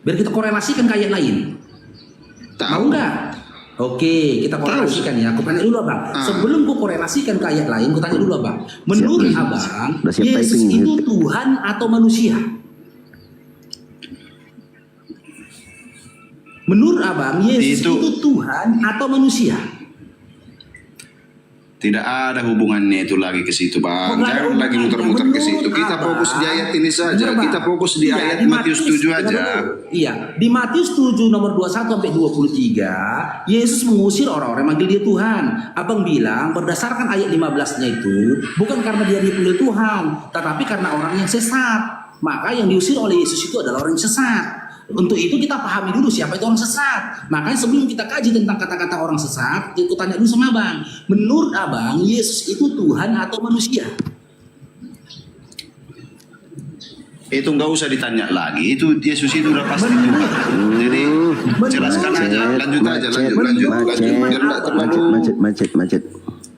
Biar kita korelasikan ke ayat lain. Tahu nggak? Oke, kita korelasikan ya. Aku tanya dulu Abang. Sebelum ku korelasikan ke ayat lain, ku tanya dulu Abang. Menurut Abang, Yesus itu Tuhan atau manusia? Menurut Abang, Yesus itu Tuhan atau manusia? Tidak ada hubungannya itu lagi ke situ Bang. Jangan lagi muter-muter ke situ. Kita fokus di ayat ini saja. Kita fokus di ayat Matius 7 aja. Iya, di Matius 7 nomor 21 sampai 23, Yesus mengusir orang-orang yang manggil dia Tuhan. Abang bilang berdasarkan ayat 15-nya itu bukan karena dia dipanggil Tuhan, tetapi karena orang yang sesat. Maka yang diusir oleh Yesus itu adalah orang yang sesat. Untuk itu kita pahami dulu siapa itu orang sesat. Makanya sebelum kita kaji tentang kata-kata orang sesat, kita tanya dulu sama Abang. Menurut Abang, Yesus itu Tuhan atau manusia? Itu nggak usah ditanya lagi. Itu Yesus itu udah pasti Tuhan. Jadi jelaskan aja. Lanjut. Macet.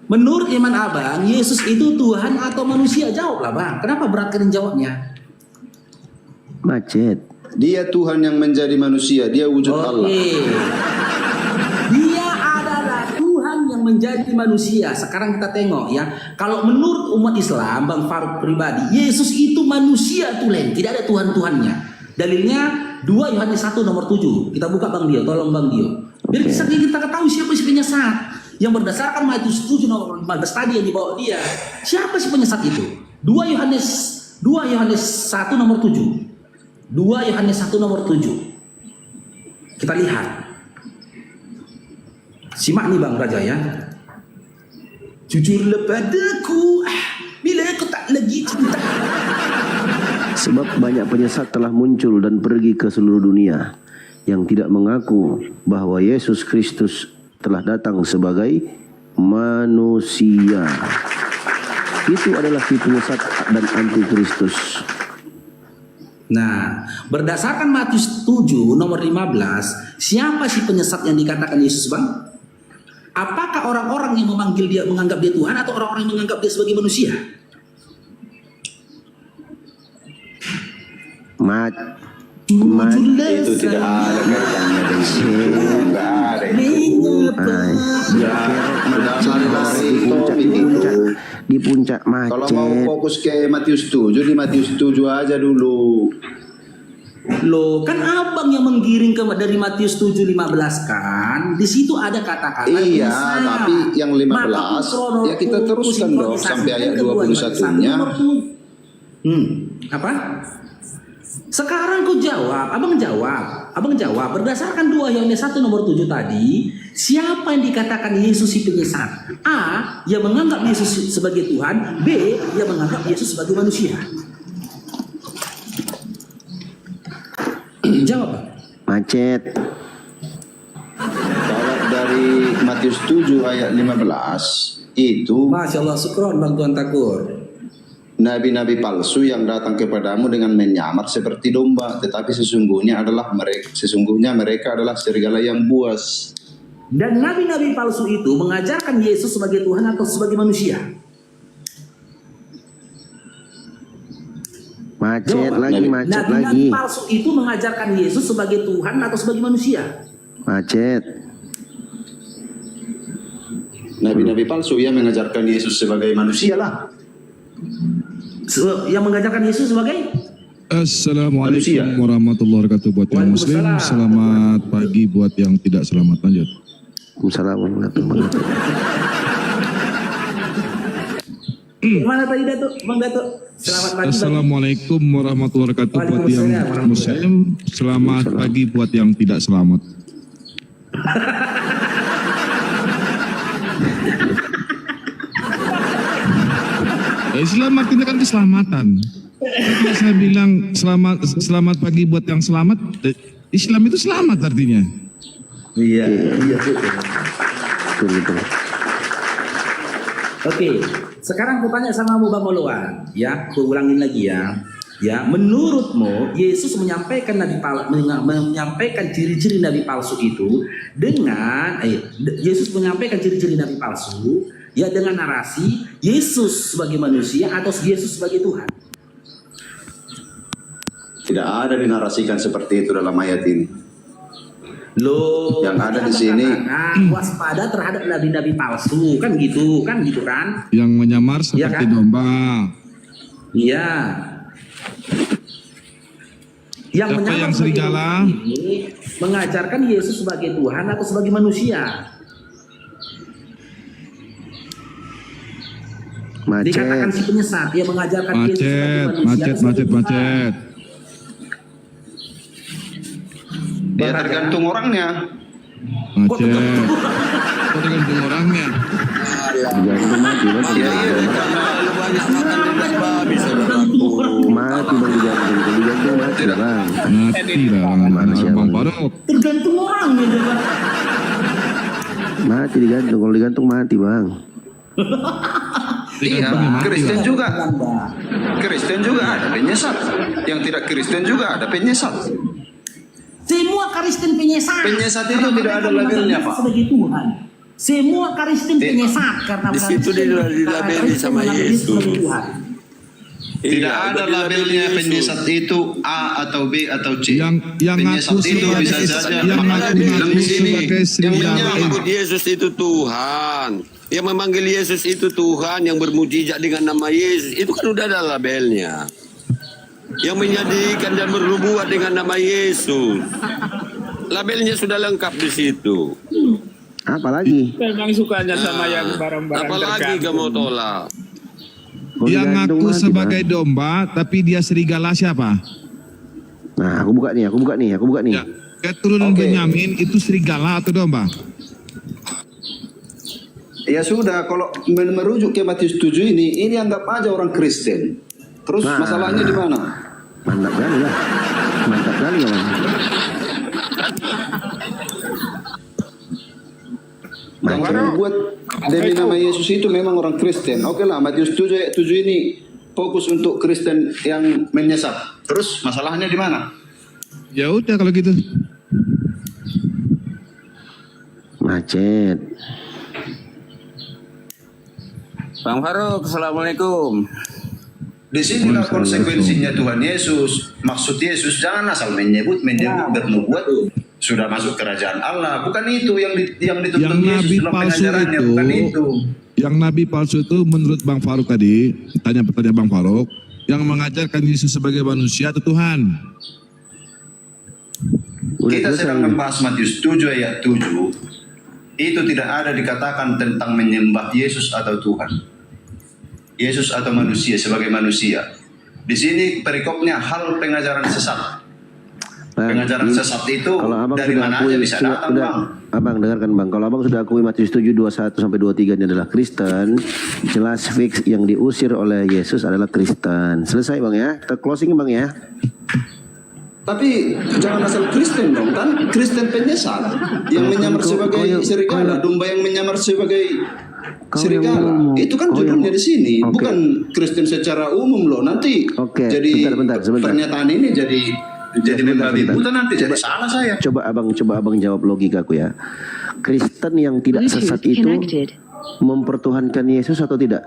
Menurut iman Abang, Yesus itu Tuhan atau manusia? Jawablah Bang. Kenapa berat kalian jawabnya? Macet. Dia Tuhan yang menjadi manusia, dia wujud Allah. Dia adalah Tuhan yang menjadi manusia. Sekarang kita tengok ya. Kalau menurut umat Islam, Bang Faruk pribadi, Yesus itu manusia tulen, tidak ada Tuhan-Tuhannya. Dalilnya 2 Yohanes 1 nomor 7. Kita buka Bang Dio, tolong Bang Dio. Biar kita ketahui siapa si penyesat. yang berdasarkan Matius 7 nomor 15 tadi yang dibawa dia. Siapa sih penyesat itu? 2 Yohanes 1 nomor 7. 2 Yohanes 1 nomor 7. Kita lihat. Simak nih Bang Raja ya. Jujurlah padaku, bila aku tak lagi cinta. Sebab banyak penyesat telah muncul dan pergi ke seluruh dunia yang tidak mengaku bahwa Yesus Kristus telah datang sebagai manusia. Itu adalah si penyesat dan antikristus. Nah, berdasarkan Matius 7 nomor 15, siapa sih penyesat yang dikatakan Yesus, Bang? Apakah orang-orang yang memanggil dia, menganggap dia Tuhan, atau orang-orang yang menganggap dia sebagai manusia? Itu tidak ada kaitannya dengan di puncak macet. Kalau mau fokus ke Matius 7, di Matius 7 aja dulu. Loh, kan abang yang menggiring ke dari Matius 7:15 kan? Di situ ada kata-kata. Iya, tapi yang 15 ya kita teruskan dong sampai ayat 21-nya. Apa? Sekarang kau jawab, abang jawab berdasarkan 2 Yohanes 1 nomor 7 tadi, siapa yang dikatakan Yesus itu penyesat? A, yang menganggap Yesus sebagai Tuhan, B, yang menganggap Yesus sebagai manusia. Jawab. Macet. Kalau dari Matius 7 ayat 15 itu, Masya Allah, syukron Bang Tuan Takur. Nabi-nabi palsu yang datang kepadamu dengan menyamar seperti domba, tetapi sesungguhnya mereka adalah serigala yang buas. Dan nabi-nabi palsu itu mengajarkan Yesus sebagai Tuhan atau sebagai manusia? Macet lagi. Nabi-nabi palsu itu mengajarkan Yesus sebagai Tuhan atau sebagai manusia? Macet. Nabi-nabi palsu yang mengajarkan Yesus sebagai manusia lah. Yang mengajarkan Yesus sebagai Assalamualaikum warahmatullahi wabarakatuh buat yang muslim. Selamat pagi buat yang tidak selamat. Lanjut. Assalamualaikum. Mana tadi Datuk? Bang Datuk. Selamat pagi. Assalamualaikum warahmatullahi wabarakatuh buat yang muslim. Selamat pagi buat yang tidak selamat. Islam artinya kan keselamatan. Kalau saya bilang selamat pagi buat yang selamat, Islam itu selamat artinya. Iya. Oke, sekarang aku tanya sama Bang Oloan, ya, aku ulangin lagi ya. Ya, menurutmu Yesus menyampaikan menyampaikan ciri-ciri nabi palsu itu dengan Yesus menyampaikan ciri-ciri nabi palsu ya dengan narasi Yesus sebagai manusia atau Yesus sebagai Tuhan? Tidak ada dinarasikan seperti itu dalam ayat ini. Loh, yang ada di sini waspada terhadap nabi-nabi palsu kan gitu kan? Yang menyamar seperti ya kan? Domba. Iya. Yang menyamar yang serigala ini mengajarkan Yesus sebagai Tuhan atau sebagai manusia? Macet. Dikatakan si penyesat yang mengajarkan Yesus sebagai manusia. Macet. Ya tergantung orangnya. Tergantung orangnya. Tergantung orangnya. Mati digantung, kalau digantung mati Bang. Iya, Kristen juga ada penyesat. Yang tidak Kristen juga ada penyesat. Semua Kristen penyesat. Penyesat itu tidak ada labelnya, Pak. Sebagai Tuhan. Semua Kristen penyesat karena di situ dia dilabeli sama Yesus. Tidak ada labelnya penyesat itu A atau B atau C. Yang penyesat itu bisa saja yang menyebut Yesus itu Tuhan, yang memanggil Yesus itu Tuhan, yang bermujizat dengan nama Yesus, itu kan udah ada labelnya. Yang menjadikan dan bernubuat dengan nama Yesus, labelnya sudah lengkap di situ. Apalagi? Memang sukanya sama yang barang-barang Apalagi kamu tolak? Yang ngaku sebagai domba, tapi dia serigala siapa? Nah, aku buka nih. Ya, keturunan Benyamin itu serigala atau domba? Ya sudah, kalau merujuk ke Matius 7 ini anggap aja orang Kristen. Terus masalahnya di mana? Mantap kali ya. Yang buat demi nama Yesus itu memang orang Kristen. Oke lah, Matius 7 ayat 7 ini fokus untuk Kristen yang menyesat. Terus masalahnya di mana? Ya udah kalau gitu. Macet. Bang Faruk, Assalamualaikum. Di sinilah konsekuensinya Tuhan Yesus. Maksud Yesus jangan asal menyebut bernubuat sudah masuk kerajaan Allah. Bukan itu yang dituntut Yesus dalam pengajarannya. Bukan itu. Yang nabi palsu itu menurut Bang Faruk tadi, tanya Bang Faruk, yang mengajarkan Yesus sebagai manusia atau Tuhan? Kita sedang membahas Matius 7 ayat 7. Itu tidak ada dikatakan tentang menyembah Yesus atau Tuhan. Yesus atau manusia sebagai manusia. Di sini perikopnya hal pengajaran sesat. Pengajaran sesat itu dari mana aja bisa datang, Bang. Abang dengarkan, Bang. Kalau Abang sudah akui Matius 7 21 sampai 23 ini adalah Kristen, jelas fix yang diusir oleh Yesus adalah Kristen. Selesai, Bang ya. Kita closing, Bang ya. Tapi jangan asal Kristen dong, kan Kristen penyesat yang menyamar sebagai serigala, domba yang menyamar sebagai serigala. Itu kan judulnya di sini, bukan Kristen secara umum loh. Nanti jadi sebentar. Pernyataan ini jadi membabi buta, nanti jadi salah saya. Coba abang jawab logikaku ya. Kristen yang tidak sesat itu mempertuhankan Yesus atau tidak?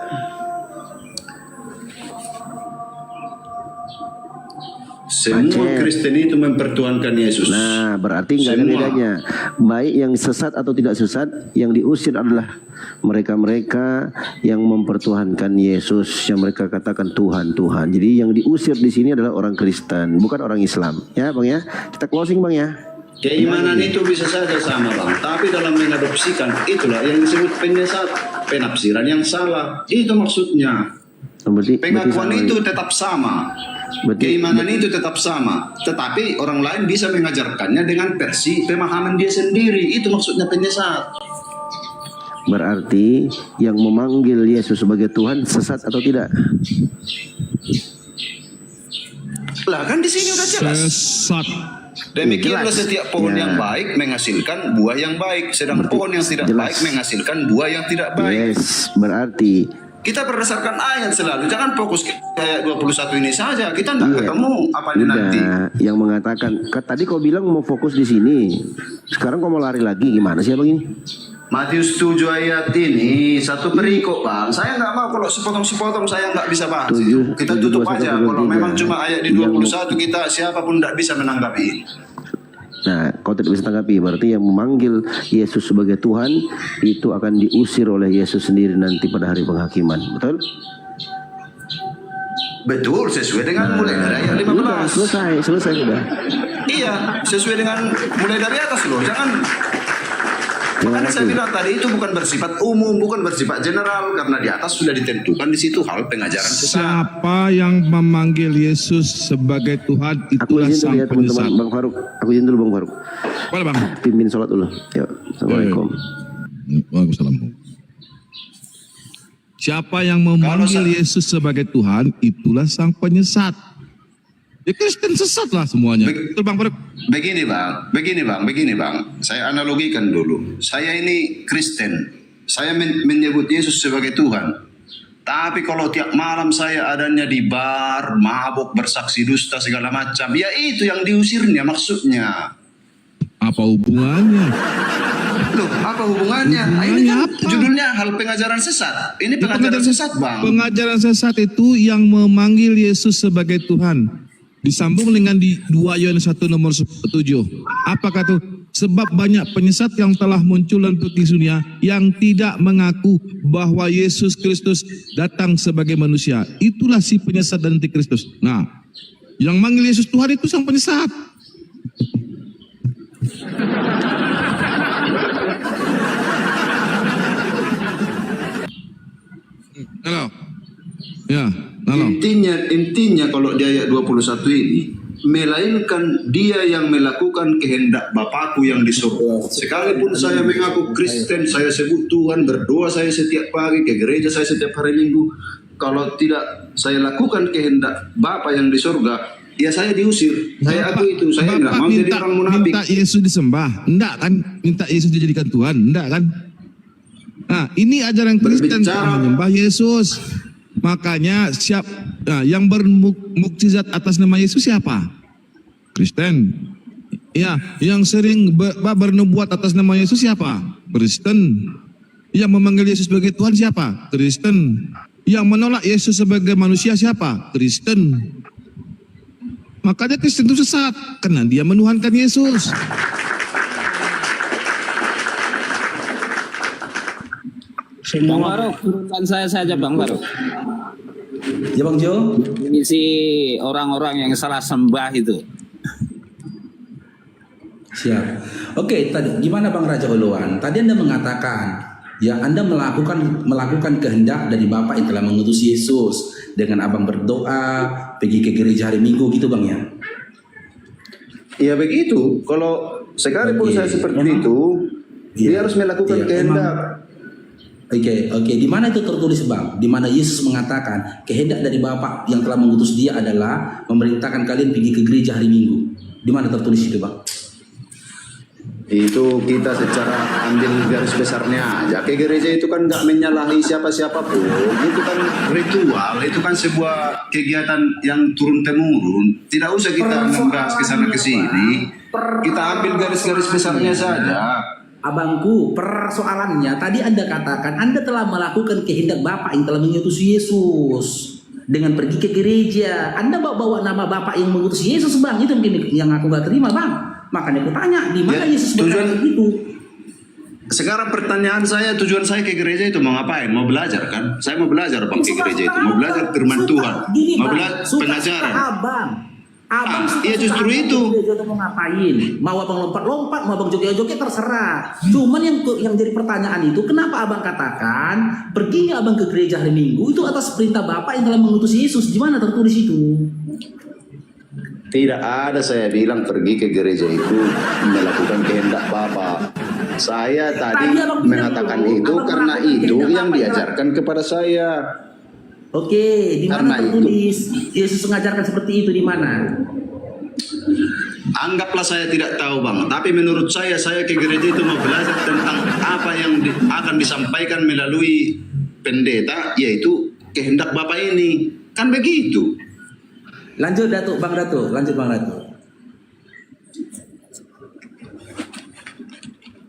Semua Kristen itu mempertuhankan Yesus. Nah, berarti nggak ada bedanya. Baik yang sesat atau tidak sesat, yang diusir adalah mereka-mereka yang mempertuhankan Yesus, yang mereka katakan Tuhan. Jadi yang diusir di sini adalah orang Kristen, bukan orang Islam. Ya, Bang ya. Kita closing, Bang ya. Keimanan itu bisa saja sama, Bang, tapi dalam mengadopsikan itulah yang disebut penyesat, penafsiran yang salah. Itu maksudnya. Pengakuan itu tetap sama. Keimanan itu tetap sama, tetapi orang lain bisa mengajarkannya dengan versi pemahaman dia sendiri. Itu maksudnya penyesat. Berarti yang memanggil Yesus sebagai Tuhan sesat atau tidak? Lah kan di sini udah jelas. Sesat. Demikianlah setiap pohon yang baik menghasilkan buah yang baik, sedang pohon yang tidak baik menghasilkan buah yang tidak baik. Yes, berarti kita berdasarkan ayat selalu, jangan fokus ke ayat 21 ini saja. Kita tidak ketemu apanya nanti. Yang mengatakan, tadi kau bilang mau fokus di sini, sekarang kau mau lari lagi, gimana sih Abang ini? Matius 7 ayat ini satu perikop, Bang. Saya nggak mau kalau sepotong-sepotong, saya nggak bisa bahas. Kita tutup aja. Kalau memang cuma ayat di 21 kita siapapun tidak bisa menanggapi. Nah, kau tidak bisa tanggapi, berarti yang memanggil Yesus sebagai Tuhan itu akan diusir oleh Yesus sendiri nanti pada hari penghakiman, betul? Betul, sesuai dengan mulai dari ayat 15. Selesai sudah. Iya, sesuai dengan mulai dari atas loh, jangan. Makanya saya bilang tadi itu bukan bersifat umum, bukan bersifat general, karena di atas sudah ditentukan di situ hal pengajaran sesat. Siapa yang memanggil Yesus sebagai Tuhan itulah sang penyesat. Bang Faruk, aku izin dulu Bang Faruk. Boleh Bang. Pimpin sholat dulu. Yuk, Assalamualaikum. Waalaikumsalam. Siapa yang memanggil Yesus sebagai Tuhan itulah sang penyesat. Ya Kristen sesat lah semuanya. Betul Bang Faruk. Begini bang. Saya analogikan dulu. Saya ini Kristen. Saya menyebut Yesus sebagai Tuhan. Tapi kalau tiap malam saya adanya di bar, mabuk, bersaksi dusta segala macam, ya itu yang diusirnya maksudnya. Apa hubungannya? Loh, apa hubungannya? Ini kan judulnya hal pengajaran sesat. Ini pengajaran sesat, Bang. Pengajaran sesat itu yang memanggil Yesus sebagai Tuhan. Disambung dengan di 2 Yohanes 1 nomor 7. Apakah itu? Sebab banyak penyesat yang telah muncul dan di dunia yang tidak mengaku bahwa Yesus Kristus datang sebagai manusia. Itulah si penyesat dan antikristus. Nah, yang manggil Yesus Tuhan itu sang penyesat. di ayat 21 ini, melainkan dia yang melakukan kehendak Bapakku yang di surga. Sekalipun saya mengaku Kristen, saya sebut Tuhan, berdoa saya setiap pagi, ke gereja saya setiap hari Minggu, kalau tidak saya lakukan kehendak Bapa yang di surga, ya saya diusir. Saya aku itu, saya nggak mau jadi orang munafik. Minta Yesus disembah, enggak kan? Minta Yesus dijadikan Tuhan, enggak kan? Nah, ini ajaran Kristen menyembah Yesus. Makanya yang bermukjizat atas nama Yesus siapa? Kristen. Ya, yang sering bernubuat atas nama Yesus siapa? Kristen. Yang memanggil Yesus sebagai Tuhan siapa? Kristen. Yang menolak Yesus sebagai manusia siapa? Kristen. Makanya Kristen itu sesat karena dia menuhankan Yesus. Bang Barok, turunkan saya saja Bang Barok. Ya Bang Jo, ini si orang-orang yang salah sembah itu. Siap. Oke, tadi gimana Bang Raja Uluan? Tadi Anda mengatakan ya Anda melakukan kehendak dari Bapak yang telah mengutus Yesus dengan Abang berdoa, pergi ke gereja hari Minggu gitu Bang ya. Ya begitu. Kalau sekalipun saya seperti itu, dia harus melakukan kehendak. Oke. Di mana itu tertulis Bang? Di mana Yesus mengatakan kehendak dari Bapa yang telah mengutus Dia adalah memerintahkan kalian pergi ke gereja hari Minggu. Di mana tertulis itu Bang? Itu kita secara ambil garis besarnya aja. Ke gereja itu kan nggak menyalahi siapa-siapapun. Itu kan ritual, itu kan sebuah kegiatan yang turun-temurun. Tidak usah kita membahas ke sana ke sini. Kita ambil garis-garis besarnya saja. Abangku, persoalannya tadi Anda katakan Anda telah melakukan kehendak Bapak yang telah mengutus Yesus dengan pergi ke gereja. Anda bawa nama Bapak yang mengutus Yesus Bang, itu mungkin yang aku gak terima Bang. Makanya aku tanya, di mana Yesus berkata begitu? Sekarang pertanyaan saya, tujuan saya ke gereja itu mau ngapain? Mau belajar kan? Saya mau belajar Bang ke gereja itu, mau belajar firman Tuhan, mau belajar pengajaran. Abang iya justru itu. Mau ngapain? Mau abang lompat-lompat, mau abang joget-joget terserah. Cuman yang jadi pertanyaan itu, kenapa abang katakan perginya abang ke gereja hari Minggu itu atas perintah Bapak yang telah mengutus Yesus? Di mana tertulis itu? Tidak ada saya bilang pergi ke gereja itu melakukan kehendak Bapa. Saya tadi mengatakan itu karena itu yang diajarkan kepada saya. Oke, di mana tertulis Yesus mengajarkan seperti itu, di mana? Anggaplah saya tidak tahu Bang, tapi menurut saya ke gereja itu mau belajar tentang apa yang akan disampaikan melalui pendeta, yaitu kehendak Bapa ini. Kan begitu. Lanjut Datuk, Bang Datuk, lanjut Bang Datuk.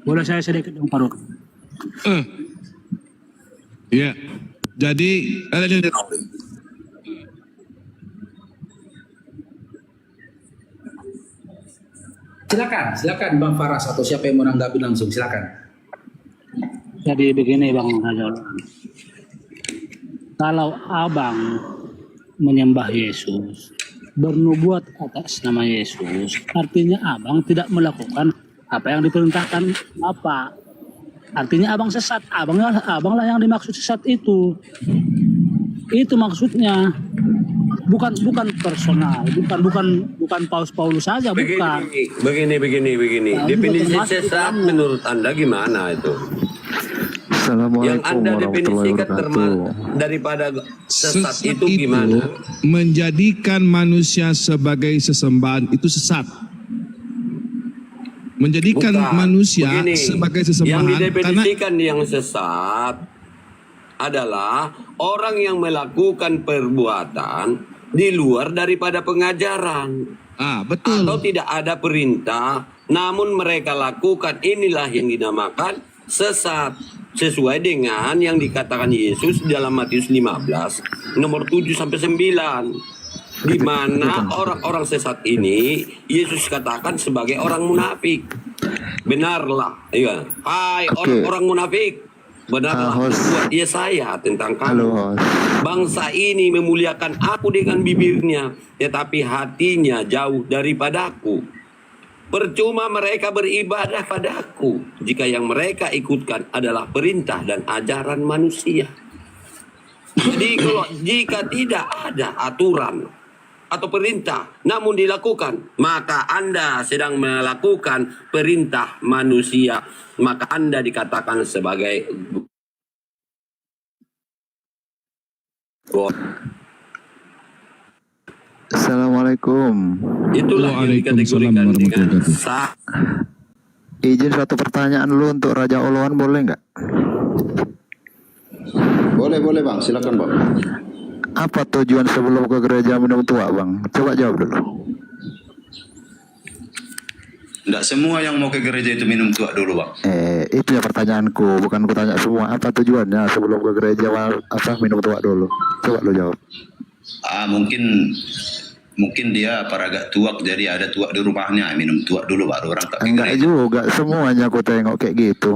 Boleh saya sedikit Bang Faruk? Ya. Jadi silakan Bang Faras atau siapa yang mau menanggapi langsung, silakan. Jadi begini Bang Raja, kalau abang menyembah Yesus, bernubuat atas nama Yesus, artinya abang tidak melakukan apa yang diperintahkan Bapak. Artinya abang sesat, abang lah yang dimaksud sesat itu. Itu maksudnya. Bukan personal, bukan Paulus saja, bukan. Begini. Definisi sesat menurut Anda gimana itu? Yang Anda definisikan daripada sesat itu gimana? Menjadikan manusia sebagai sesembahan itu sesat. Menjadikan manusia sebagai sesembahan. Yang didefinisikan yang sesat adalah orang yang melakukan perbuatan di luar daripada pengajaran. Betul. Atau tidak ada perintah, namun mereka lakukan, inilah yang dinamakan sesat. Sesuai dengan yang dikatakan Yesus dalam Matius 15 nomor 7 sampai 9. Di mana orang-orang sesat ini Yesus katakan sebagai orang munafik. Benarlah, ya. Hai orang-orang munafik, benarlah buat Yesaya tentang kamu. Bangsa ini memuliakan aku dengan bibirnya, tetapi hatinya jauh daripadaku. Percuma mereka beribadah padaku jika yang mereka ikutkan adalah perintah dan ajaran manusia. Jadi jika tidak ada aturan atau perintah namun dilakukan, maka Anda sedang melakukan perintah manusia, maka Anda dikatakan sebagai God. Assalamualaikum. Itulah yang dikategorikan dengan sah. Izin suatu pertanyaan dulu untuk Raja Oloan, boleh nggak? Boleh bang, silakan bang. Apa tujuan sebelum ke gereja minum tua bang? Coba jawab dulu. Tidak semua yang mau ke gereja itu minum tua dulu bang. Itu ya pertanyaanku, bukan ku tanya semua. Apa tujuannya sebelum ke gereja minum tua dulu? Coba lu jawab. Mungkin dia paraga tuak, jadi ada tuak di rumahnya, minum tuak dulu baru orang tak ke Enggak gereja. juga, semuanya aku tengok kayak gitu.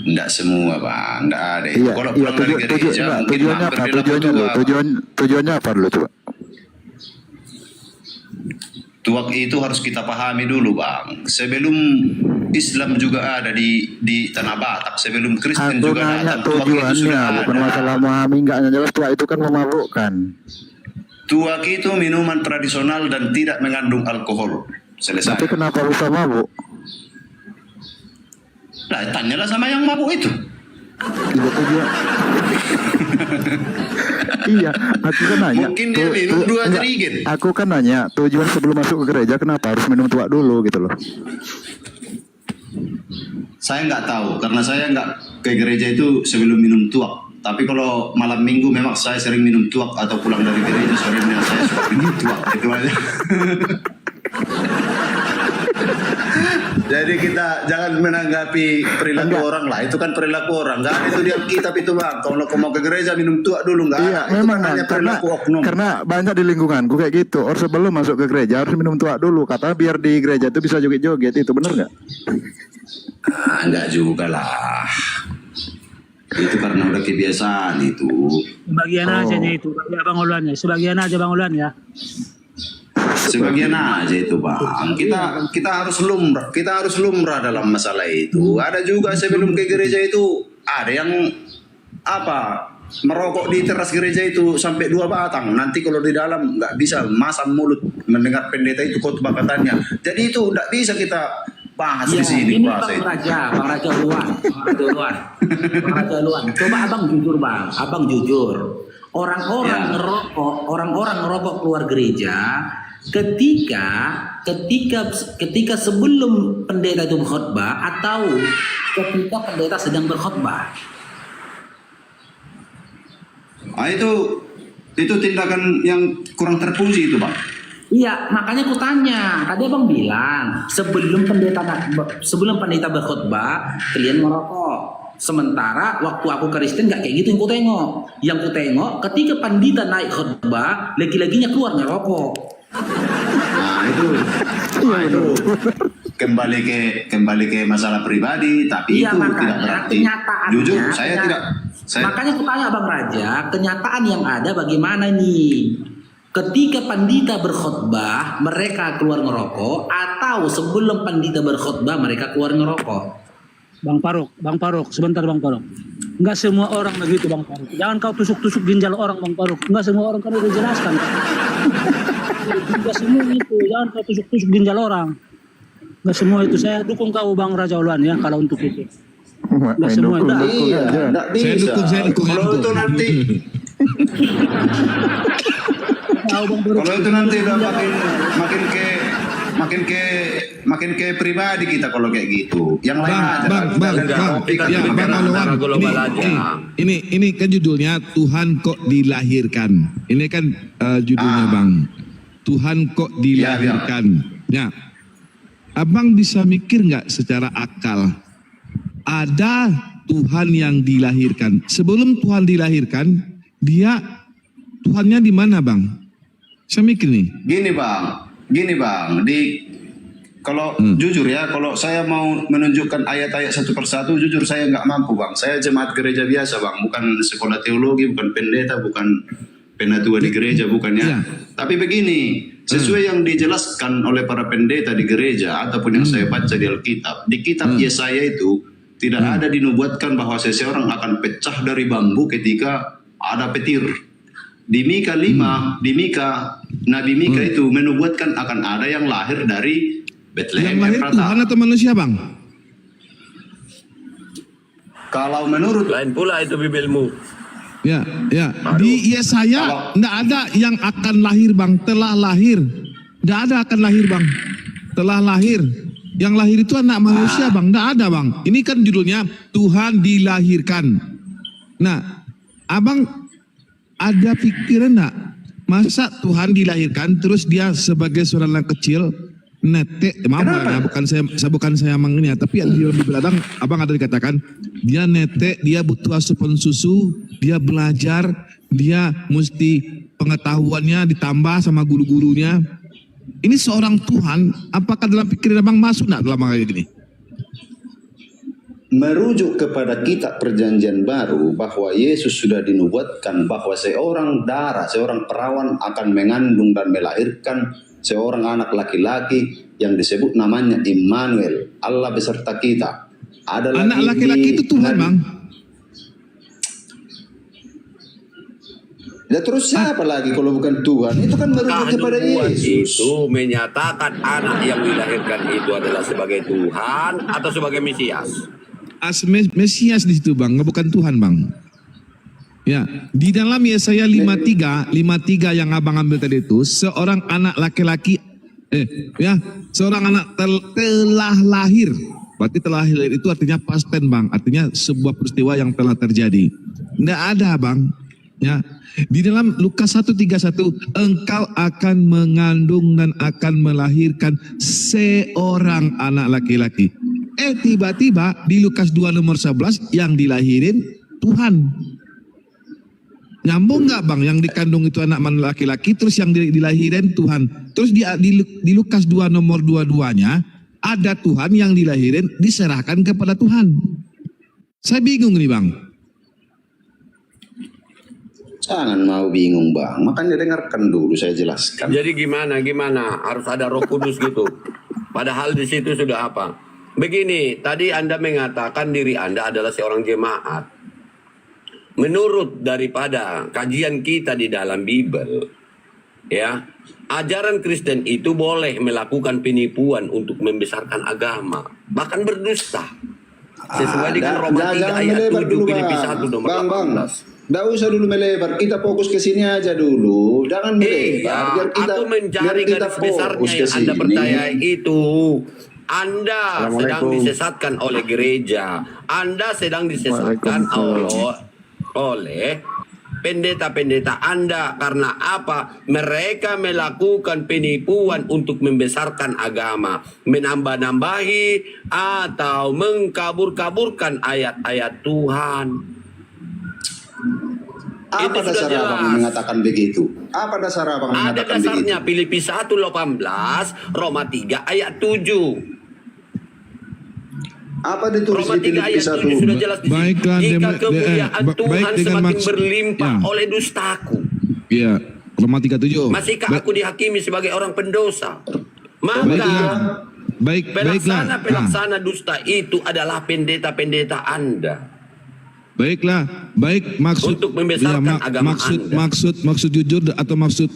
Enggak semua bang, enggak ada. Iya, Kalau pulang dari gereja, mungkin tujuannya apa? hampir Tujuannya apa dulu coba? Tuak itu harus kita pahami dulu bang. Sebelum Islam juga ada di Tanah Batak, sebelum Kristen Aku juga nanya ada. Tuak itu sudah bukan ada. masalah memahami, enggaknya jelas tuak itu kan memabukkan. Tuak itu minuman tradisional dan tidak mengandung alkohol. Selesai. Tapi kenapa bisa mabuk? Nah, tanyalah sama yang mabuk itu. Iya, aku kan nanya. Mungkin dia minum 2 jerigen. Aku kan nanya, tujuan sebelum masuk ke gereja kenapa harus minum tuak dulu gitu loh. Saya nggak tahu, karena saya nggak ke gereja itu sebelum minum tuak. Tapi kalau malam minggu memang saya sering minum tuak, atau pulang dari gereja sorenya saya suka minum tuak. Itu aja. Jadi kita jangan menanggapi perilaku orang lah. Itu kan perilaku orang. Nggak ada itu di Alkitab itu bang. Kalau mau ke gereja minum tuak dulu nggak Iya, ada. memang hanya perilaku oknum. karena banyak di lingkunganku kayak gitu. Orang sebelum masuk ke gereja harus minum tuak dulu. Katanya biar di gereja itu bisa joget-joget. Itu benar nggak? Enggak juga lah. Itu karena udah kebiasaan itu. Sebagian aja nih itu, Bang Ulan ya. Sebagian aja Bang Ulan ya. Sebagian aja itu bang. Kita harus lumrah dalam masalah itu. Ada juga sebelum ke gereja itu ada yang merokok di teras gereja itu sampai 2 batang. Nanti kalau di dalam nggak bisa masam mulut mendengar pendeta itu khotbah katanya. Jadi itu nggak bisa kita bahas di sini. Ini Bang Raja Luan. Coba abang jujur bang, abang jujur. Orang-orang ngerokok keluar gereja ketika sebelum pendeta itu berkhotbah atau ketika pendeta sedang berkhotbah. Itu tindakan yang kurang terpuji itu bang. Iya, makanya aku tanya. Tadi abang bilang sebelum pendeta berkhotbah kalian merokok. Sementara waktu aku Kristen nggak kayak gitu yang ku tengok. Yang ku tengok ketika pendeta naik khotbah, lagi-laginya keluar ngerokok. Nah itu kembali ke masalah pribadi, tapi Iya, itu makanya tidak berarti. kenyataannya. Jujur, saya tidak. Makanya aku tanya Bang Raja, kenyataan yang ada bagaimana nih? Ketika pendeta berkhotbah, mereka keluar ngerokok, atau sebelum pendeta berkhotbah mereka keluar ngerokok? Bang Faruk, sebentar Bang Faruk. Enggak semua orang begitu Bang Faruk. Jangan kau tusuk-tusuk ginjal orang Bang Faruk. Enggak semua orang, kan udah jelaskan. Enggak semua itu, jangan kau tusuk-tusuk ginjal orang. Enggak semua itu. Saya dukung kau Bang Raja Ulan ya kalau untuk itu. Enggak semua itu. Tidak bisa. Kalau itu nanti kalau itu nanti udah makin ke pribadi kita kalau kayak gitu. Yang lain Ini kan judulnya Tuhan kok dilahirkan. Ini kan judulnya Bang. Tuhan kok dilahirkan. Ya. Abang bisa mikir nggak secara akal? Ada Tuhan yang dilahirkan. Sebelum Tuhan dilahirkan, dia Tuhannya di mana Bang? Saya mikir nih. Gini bang, kalau jujur ya, kalau saya mau menunjukkan ayat-ayat satu persatu, jujur saya nggak mampu bang. Saya jemaat gereja biasa bang, bukan sekolah teologi, bukan pendeta, bukan penatua di gereja, bukannya. Ya. Tapi begini, sesuai yang dijelaskan oleh para pendeta di gereja ataupun yang saya baca di Alkitab, di kitab Yesaya itu tidak ada dinubuatkan bahwa seseorang akan pecah dari bambu ketika ada petir. di Mika 5, di Mika, Nabi Mika itu menubuatkan akan ada yang lahir dari Bethlehem. Yang lahir Tuhan atau manusia, Bang? Kalau menurut lain pula itu bibelmu. Ya. Di Yesaya tidak ada yang akan lahir, Bang. Telah lahir. Tidak ada akan lahir, Bang. Telah lahir. Yang lahir itu anak manusia, Bang. Tidak ada, Bang. Ini kan judulnya Tuhan dilahirkan. Nah, Abang ada pikiran enggak? Masa Tuhan dilahirkan terus dia sebagai seorang anak kecil netek, bukan saya mangnya, tapi di Bibel abang ada dikatakan dia netek, dia butuh asupan susu, dia belajar, dia mesti pengetahuannya ditambah sama guru-gurunya. Ini seorang Tuhan, apakah dalam pikiran abang masuk enggak dalam hal ini? Merujuk kepada kitab perjanjian baru bahwa Yesus sudah dinubuatkan bahwa seorang perawan akan mengandung dan melahirkan seorang anak laki-laki yang disebut namanya Immanuel, Allah beserta kita. Ada anak laki-laki itu Tuhan, Bang. Ya terus siapa lagi kalau bukan Tuhan? Itu kan merujuk kepada Yesus. Itu menyatakan anak yang dilahirkan itu adalah sebagai Tuhan atau sebagai Mesias. Mesias di situ, Bang, bukan Tuhan, Bang. Ya, di dalam Yesaya 53 yang abang ambil tadi itu, seorang anak laki-laki seorang anak telah lahir. Berarti telah lahir itu artinya past tense, Bang, artinya sebuah peristiwa yang telah terjadi. Tidak ada, Bang. Ya, di dalam Lukas 1:31, engkau akan mengandung dan akan melahirkan seorang anak laki-laki. Tiba-tiba di Lukas 2 nomor 11 yang dilahirin Tuhan. Nyambung nggak, Bang? Yang dikandung itu anak laki-laki, terus yang dilahirin Tuhan. Terus di Lukas 2 nomor 22-nya ada Tuhan yang dilahirin diserahkan kepada Tuhan. Saya bingung nih, Bang. Jangan mau bingung, Bang. Makanya dengarkan dulu saya jelaskan. Jadi gimana? Harus ada Roh Kudus gitu. Padahal di situ sudah apa? Begini, tadi Anda mengatakan diri Anda adalah seorang jemaat. Menurut daripada kajian kita di dalam Bible, ya, ajaran Kristen itu boleh melakukan penipuan untuk membesarkan agama, bahkan berdusta. Sesuai dengan Roma 3 ayat 7, Filipi 1 nomor 18. Nggak usah dulu melebar, kita fokus ke sini aja dulu. Jangan melebar, biar kita aku mencari garis besarnya yang Anda percaya itu. Anda sedang disesatkan oleh gereja. Anda sedang disesatkan oleh pendeta-pendeta Anda. Karena apa? Mereka melakukan penipuan untuk membesarkan agama, menambah-nambahi atau mengkabur-kaburkan ayat-ayat Tuhan. Apa dasar abang mengatakan begitu? Apa dasar abang mengatakan begitu? Ada dasarnya Filipi 1:18, Roma 3 ayat 7. Apa ditulis Roma 3 ayat 7 sudah jelas di sini. Jika kemuliaan Tuhan semakin berlimpah oleh dustaku. Iya, Roma 3:7. Masihkah aku dihakimi sebagai orang pendosa? Maka pelaksana dusta itu adalah pendeta-pendeta Anda. Baiklah, baik maksud untuk membesarkan agama Anda. Maksud jujur atau maksud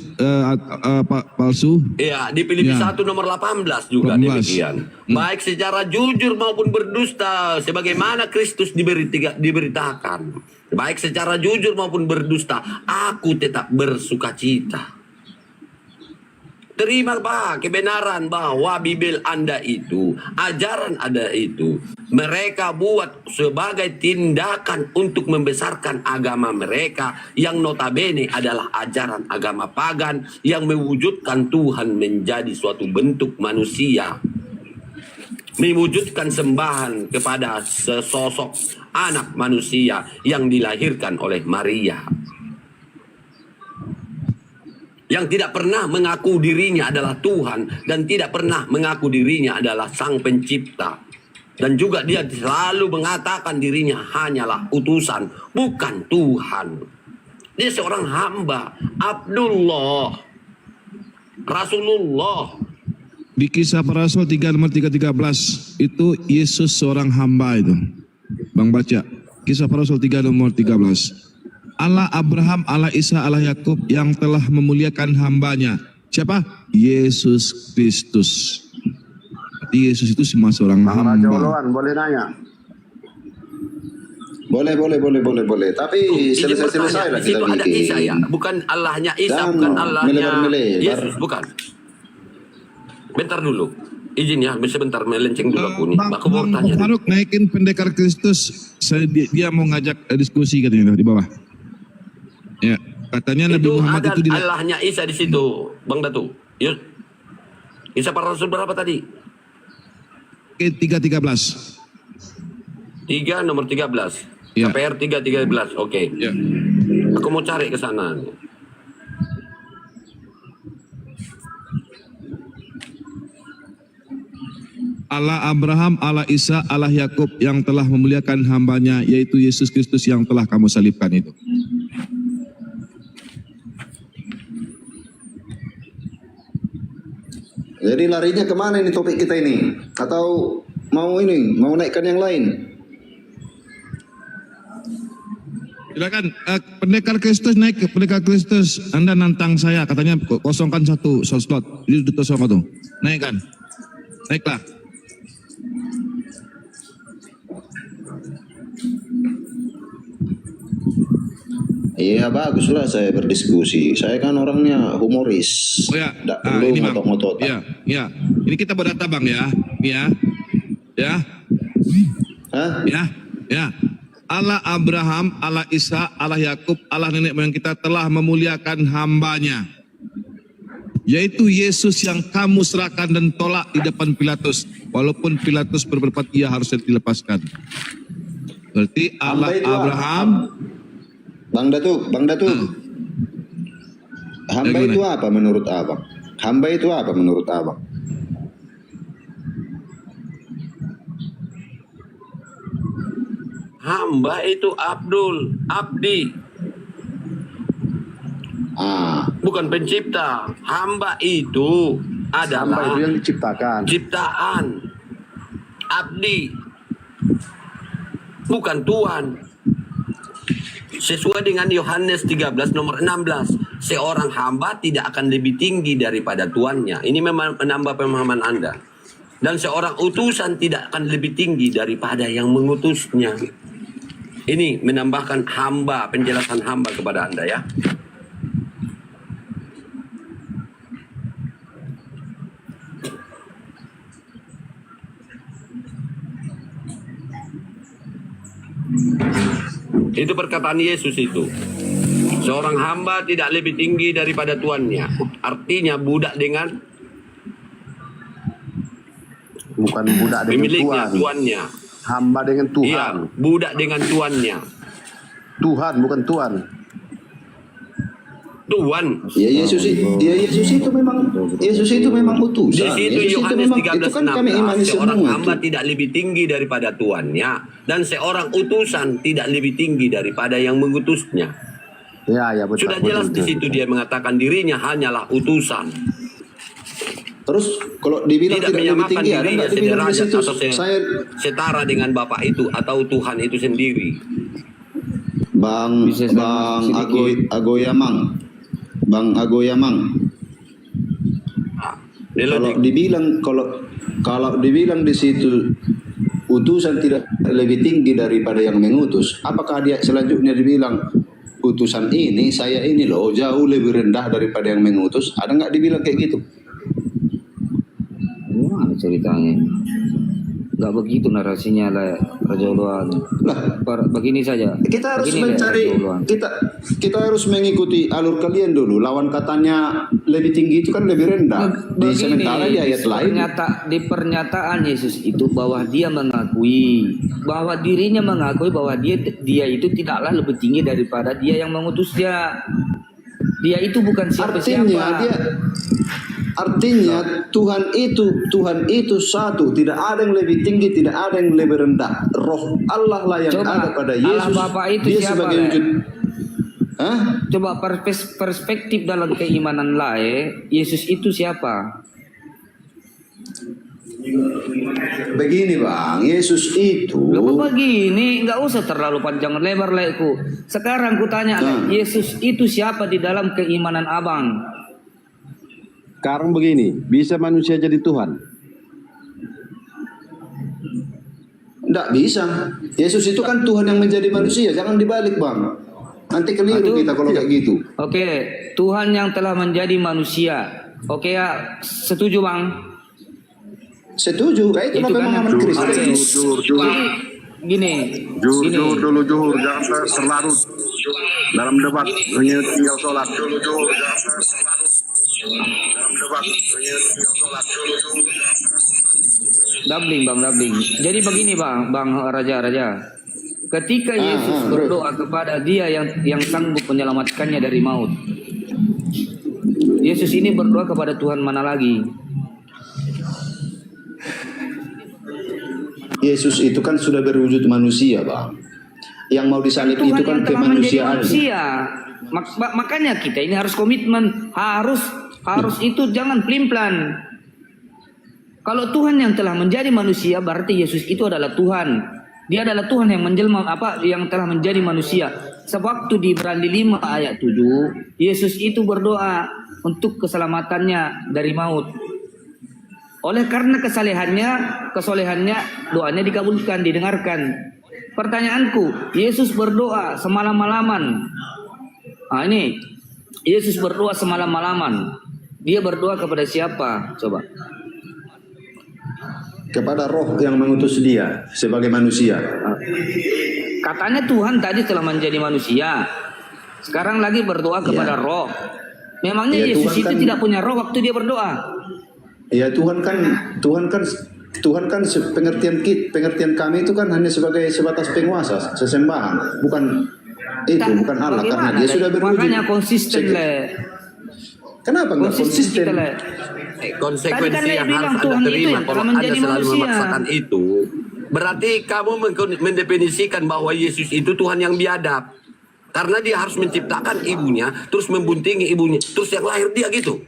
palsu? Iya, di Filipi 1 nomor 18 juga demikian. Baik secara jujur maupun berdusta, sebagaimana Kristus diberitakan. Baik secara jujur maupun berdusta, aku tetap bersukacita. Terima kebenaran bahwa Bibel Anda itu, ajaran Anda itu, mereka buat sebagai tindakan untuk membesarkan agama mereka yang notabene adalah ajaran agama pagan yang mewujudkan Tuhan menjadi suatu bentuk manusia, mewujudkan sembahan kepada sesosok anak manusia yang dilahirkan oleh Maria, yang tidak pernah mengaku dirinya adalah Tuhan dan tidak pernah mengaku dirinya adalah Sang Pencipta. Dan juga dia selalu mengatakan dirinya hanyalah utusan, bukan Tuhan. Dia seorang hamba, Abdullah, Rasulullah. Di Kisah Para Rasul 3 nomor 13 itu Yesus seorang hamba itu. Bang baca Kisah Para Rasul 3 nomor 13. Allah Abraham, Allah Isa, Allah Yakub yang telah memuliakan hambanya. Siapa? Yesus Kristus. Jadi Yesus itu cuma seorang hamba. Boleh nanya? Boleh. Tapi selesai lah Di situ kita ada Isa ya, bukan Allahnya Isa, bukan Allahnya Yesus, bukan. Bentar dulu, izin ya, sebentar melenceng dulu aku nih. Aku mau Bang tanya. Faruk naikin pendekar Kristus. Dia mau ngajak diskusi katanya di bawah. Ya, katanya Nabi Itu Muhammad ada itu tidak. Allahnya Isa di situ, Bang Datu. Yuk, Isa para Rasul berapa tadi? 3:13. 3 nomor 13. Ya. KPR 3:13. Oke. Ya. Aku mau cari ke sana. Allah Abraham, Allah Isa, Allah Yakub yang telah memuliakan hambanya, yaitu Yesus Kristus yang telah kamu salibkan itu. Jadi larinya kemana ini topik kita ini? Atau mau naikkan yang lain? Silakan, pendekar Kristus naik ke pendekar Kristus. Anda nantang saya, katanya kosongkan satu slot. Jadi udah kosong tuh. Naikkan. Naiklah. Iya baguslah saya berdiskusi. Saya kan orangnya humoris. Oh ya, Nggak perlu ini Bang. ngotot-ngotot. Ya. Ini kita berdata Bang ya. Ya. Ya. Allah Abraham, Allah Isa, Allah Yakub, Allah nenek moyang kita telah memuliakan hambanya, yaitu Yesus yang kamu serahkan dan tolak di depan Pilatus. Walaupun Pilatus berpendapat ia harusnya dilepaskan. Berarti Allah Abraham. Bang Datuk. Hamba itu apa menurut Abang? Hamba itu apa menurut Abang? Hamba itu abdi. Bukan pencipta. Hamba itu adalah Hamba itu yang diciptakan. Ciptaan. Abdi. Bukan Tuhan. Sesuai dengan Yohanes 13 nomor 16, seorang hamba tidak akan lebih tinggi daripada tuannya. Ini memang menambah pemahaman Anda. Dan seorang utusan tidak akan lebih tinggi daripada yang mengutusnya. Ini menambahkan hamba, penjelasan hamba kepada Anda ya. Itu perkataan Yesus itu. Seorang hamba tidak lebih tinggi daripada tuannya. Artinya budak dengan Bukan budak dengan pemiliknya, Tuhan. tuannya. Hamba dengan Tuhan. Iya, budak dengan tuannya. Tuhan bukan Tuhan. Tuhan. Ya Yesus itu memang utusan. Di situ Yesus itu Yohanes memang itu kan kami 13:16, imani seorang semua hamba itu. tidak lebih tinggi daripada tuannya, dan seorang utusan tidak lebih tinggi daripada yang mengutusnya. Ya betul. Sudah jelas di situ dia mengatakan dirinya hanyalah utusan. Terus kalau dibilang tidak lebih menyamakan tinggi, ada dirinya nggak dibilang di sederajat situ? atau setara dengan Bapa itu atau Tuhan itu sendiri. Bang Agoyamang. Kalau dibilang di situ utusan tidak lebih tinggi daripada yang mengutus, apakah dia selanjutnya dibilang utusan ini saya ini loh jauh lebih rendah daripada yang mengutus? Ada nggak dibilang kayak gitu? Gimana ceritanya? Nggak begitu narasinya lah Raja Uluan. Begini saja. Kita harus kita harus mengikuti alur kalian dulu. Lawan katanya lebih tinggi itu kan lebih rendah. Sementara di ayat lain Di pernyataan Yesus itu bahwa dia mengakui bahwa dirinya mengakui bahwa dia itu tidaklah lebih tinggi daripada dia yang mengutusnya. Dia itu bukan siapa-siapa. Artinya Tuhan itu satu, tidak ada yang lebih tinggi, tidak ada yang lebih rendah. Roh Allah lah yang ada pada Yesus. Allah Bapa itu dia siapa? Sebagai wujud. Coba perspektif dalam keimanan lah Yesus itu siapa? Begini Bang, Yesus itu Begini, nggak usah terlalu panjang lebar laiku. Sekarang ku tanya, Yesus itu siapa di dalam keimanan abang? Sekarang begini, bisa manusia jadi Tuhan? Nggak bisa. Yesus itu kan Tuhan yang menjadi manusia, jangan dibalik Bang. Nanti keliru kita kalau kayak gitu. Oke, Tuhan yang telah menjadi manusia. Oke ya, setuju Bang? Setuju, itu pemahaman Kristen. Gini, Juhur dulu, jangan terlarut dalam debat, hanya tinggal sholat. Juhur, jangan terlarut dalam debat, hanya tinggal sholat. Dabling. Jadi begini Bang Raja. Ketika Yesus berdoa kepada Dia yang sanggup menyelamatkannya dari maut, Yesus ini berdoa kepada Tuhan mana lagi? Yesus itu kan sudah berwujud manusia Bang. Yang mau disalib itu kan kemanusiaan. Makanya kita ini harus komitmen, harus itu jangan pelin-pelan. Kalau Tuhan yang telah menjadi manusia berarti Yesus itu adalah Tuhan. Dia adalah Tuhan yang menjelma yang telah menjadi manusia. Sebab waktu di Ibrani 5 ayat 7, Yesus itu berdoa untuk keselamatannya dari maut. Oleh karena kesolehannya doanya dikabulkan, didengarkan. Pertanyaanku, Yesus berdoa semalam-malaman. Ini Yesus berdoa semalam-malaman. Dia berdoa kepada siapa? Coba. Kepada Roh yang mengutus Dia sebagai manusia. Katanya Tuhan tadi telah menjadi manusia. Sekarang lagi berdoa kepada Roh. Memangnya Yesus itu tidak punya roh waktu dia berdoa? Ya Tuhan kan pengertian kami itu kan hanya sebatas penguasa, sesembahan, bukan Allah karena Dia sudah berwujud. Makanya konsisten Kenapa nggak konsisten? Konsekuensi yang harus Anda terima kalau Anda selalu memaksakan itu, berarti kamu mendefinisikan bahwa Yesus itu Tuhan yang biadab. Karena Dia harus menciptakan ibunya, terus membuntingi ibunya, terus yang lahir Dia gitu.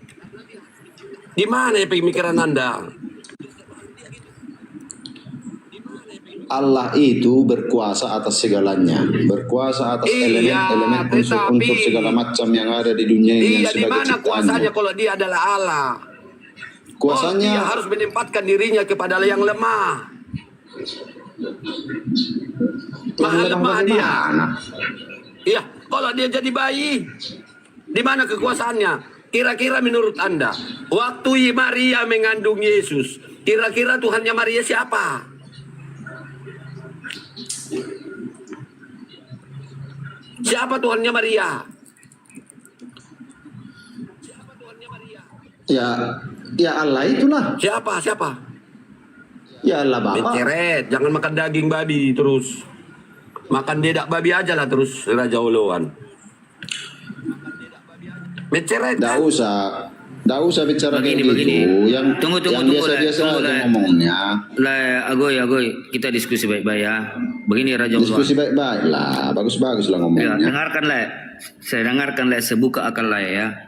Gimana ya pemikiran Anda? Allah itu berkuasa atas segalanya, berkuasa atas elemen-elemen unsur segala macam yang ada di dunia ini yang sebagai dimana kuasanya kalau Dia adalah Allah? Kuasanya Dia harus menempatkan dirinya kepada yang lemah. Lemah Dia. Iya, kalau Dia jadi bayi, di mana kekuasaannya? Kira-kira menurut Anda, waktu Maria mengandung Yesus, kira-kira Tuhannya Maria siapa? Siapa Tuhannya Maria? Ya Allah itulah. Siapa? Ya Allah Bapa. Menceret, jangan makan daging babi terus. Makan dedak babi aja lah terus Raja Oloan. Menceret. Nggak usah bicara kayak gitu. Yang biasa-biasa ngomongnya. Agoy, kita diskusi baik-baik ya. Begini Raja Allah. Diskusi baik-baik lah, bagus-bagus lah ngomongnya. Ya, saya dengarkan sebuka akal ya.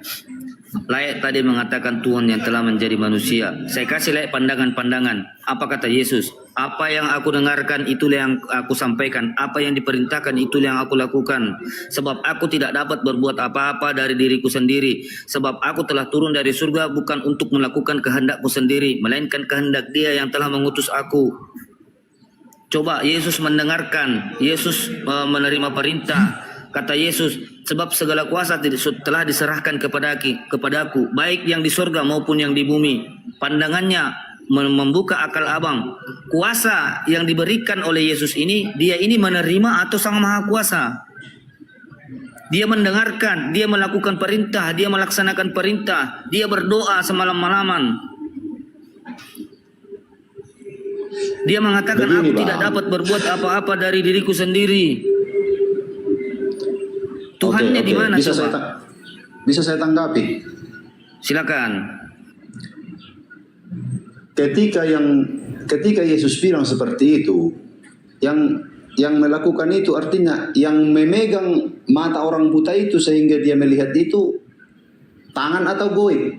Layak tadi mengatakan Tuhan yang telah menjadi manusia. Saya kasih layak pandangan-pandangan. Apa kata Yesus? Apa yang aku dengarkan itulah yang aku sampaikan. Apa yang diperintahkan itulah yang aku lakukan. Sebab aku tidak dapat berbuat apa-apa dari diriku sendiri. Sebab aku telah turun dari surga bukan untuk melakukan kehendakku sendiri, melainkan kehendak Dia yang telah mengutus aku. Coba Yesus mendengarkan. Yesus menerima perintah. Kata Yesus, sebab segala kuasa telah diserahkan kepadaku, baik yang di surga maupun yang di bumi. Pandangannya membuka akal abang. Kuasa yang diberikan oleh Yesus ini, Dia ini menerima atau Sang Maha Kuasa? Dia mendengarkan, Dia melakukan perintah, Dia melaksanakan perintah, Dia berdoa semalam-malaman. Dia mengatakan, aku tidak dapat berbuat apa-apa dari diriku sendiri. Tuhannya di mana coba? Bisa saya tanggapi? Silakan. Ketika Yesus bilang seperti itu, yang melakukan itu artinya yang memegang mata orang buta itu sehingga dia melihat itu tangan atau goib?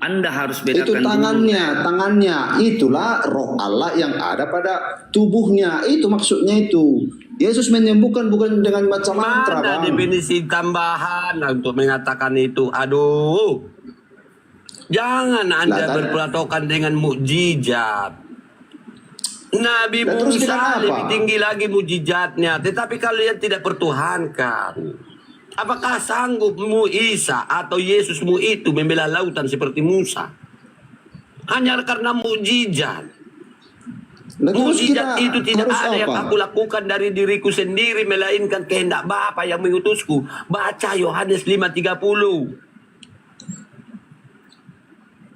Anda harus Itu bedakan tangannya, itulah roh Allah yang ada pada tubuhnya. Itu maksudnya itu. Yesus menyembuhkan bukan dengan macam mantra, Mana Bang. definisi tambahan untuk mengatakan itu? Aduh. Jangan Anda berpelatokan dengan mukjizat. Nabi Lah, terus kita Musa apa? lebih tinggi lagi mukjizatnya. Tetapi kalian tidak pertuhankan. Apakah sanggupmu Isa atau Yesusmu itu membela lautan seperti Musa? Hanya karena mukjizat. Mukjizat itu tidak ada yang aku lakukan dari diriku sendiri, melainkan kehendak Bapa yang mengutusku. Baca Yohanes 5:30.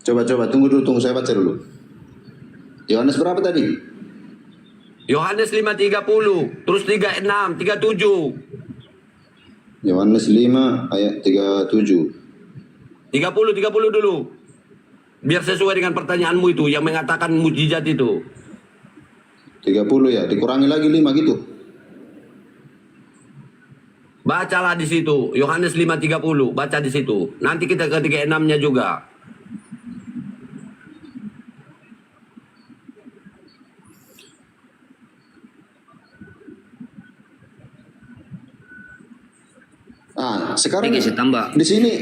Coba tunggu saya baca dulu. Yohanes berapa tadi? Yohanes 5:30, terus 36, 37. Yohanes 5 ayat 37. 30 dulu. Biar sesuai dengan pertanyaanmu itu yang mengatakan mukjizat itu. 30 ya, dikurangi lagi 5 gitu. Bacalah di situ, Yohanes 5:30, baca di situ. Nanti kita ke 36-nya juga. Sekarang saya tambah di sini.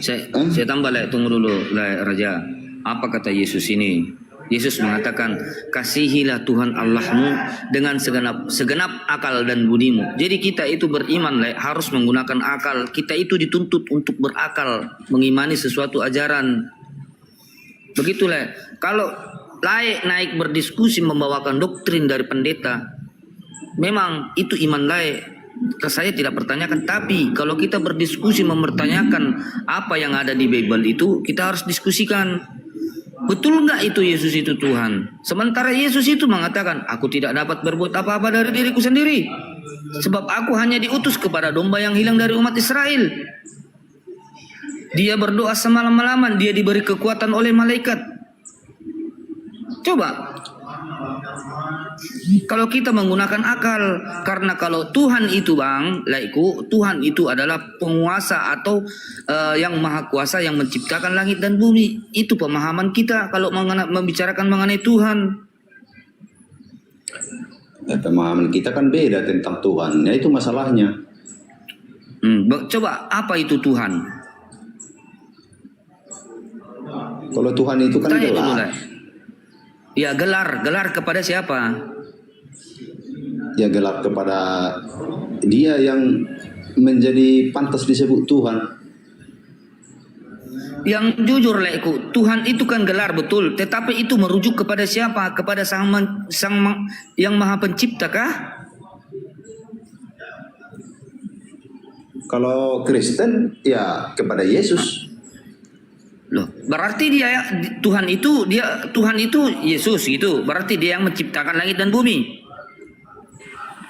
Saya tambah tunggu dulu Raja. Apa kata Yesus ini? Yesus mengatakan, kasihilah Tuhan Allahmu dengan segenap akal dan budimu. Jadi kita itu beriman harus menggunakan akal. Kita itu dituntut untuk berakal, mengimani sesuatu ajaran. Begitulah. Kalau naik berdiskusi membawakan doktrin dari pendeta, memang itu iman saya tidak pertanyakan. Tapi kalau kita berdiskusi mempertanyakan apa yang ada di Bible itu, kita harus diskusikan. Betul nggak itu Yesus itu Tuhan? Sementara Yesus itu mengatakan, aku tidak dapat berbuat apa-apa dari diriku sendiri, sebab aku hanya diutus kepada domba yang hilang dari umat Israel. Dia berdoa semalam-malaman, dia diberi kekuatan oleh malaikat. Coba, kalau kita menggunakan akal, karena kalau Tuhan itu Tuhan itu adalah penguasa atau yang maha kuasa yang menciptakan langit dan bumi. Itu pemahaman kita kalau membicarakan mengenai Tuhan. Pemahaman kita kan beda tentang Tuhan, ya itu masalahnya. Coba apa itu Tuhan? Kalau Tuhan itu kan gelar. Ya gelar kepada siapa? Ya gelar kepada dia yang menjadi pantas disebut Tuhan. Yang jujur Tuhan itu kan gelar betul, tetapi itu merujuk kepada siapa? Kepada sang yang maha pencipta kah? Kalau Kristen ya kepada Yesus. Loh, berarti Tuhan itu Yesus gitu. Berarti dia yang menciptakan langit dan bumi.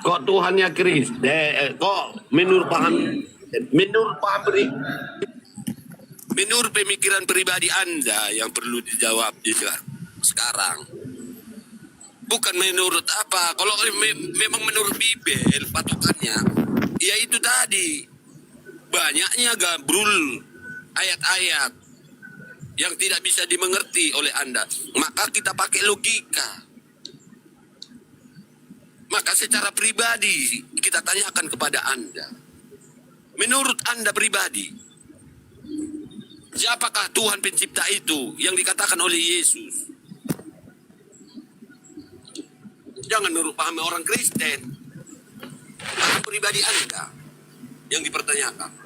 Kok Tuhannya Kristen? Kok menurut pemikiran pribadi Anda yang perlu dijawab sekarang. Bukan menurut apa? Kalau memang menurut Bibel patokannya, ya itu tadi. Banyaknya gabrul ayat-ayat yang tidak bisa dimengerti oleh Anda. Maka kita pakai logika. Maka secara pribadi kita tanyakan kepada Anda. Menurut Anda pribadi, siapakah Tuhan pencipta itu yang dikatakan oleh Yesus? Jangan menurut paham orang Kristen. Paham pribadi Anda yang dipertanyakan.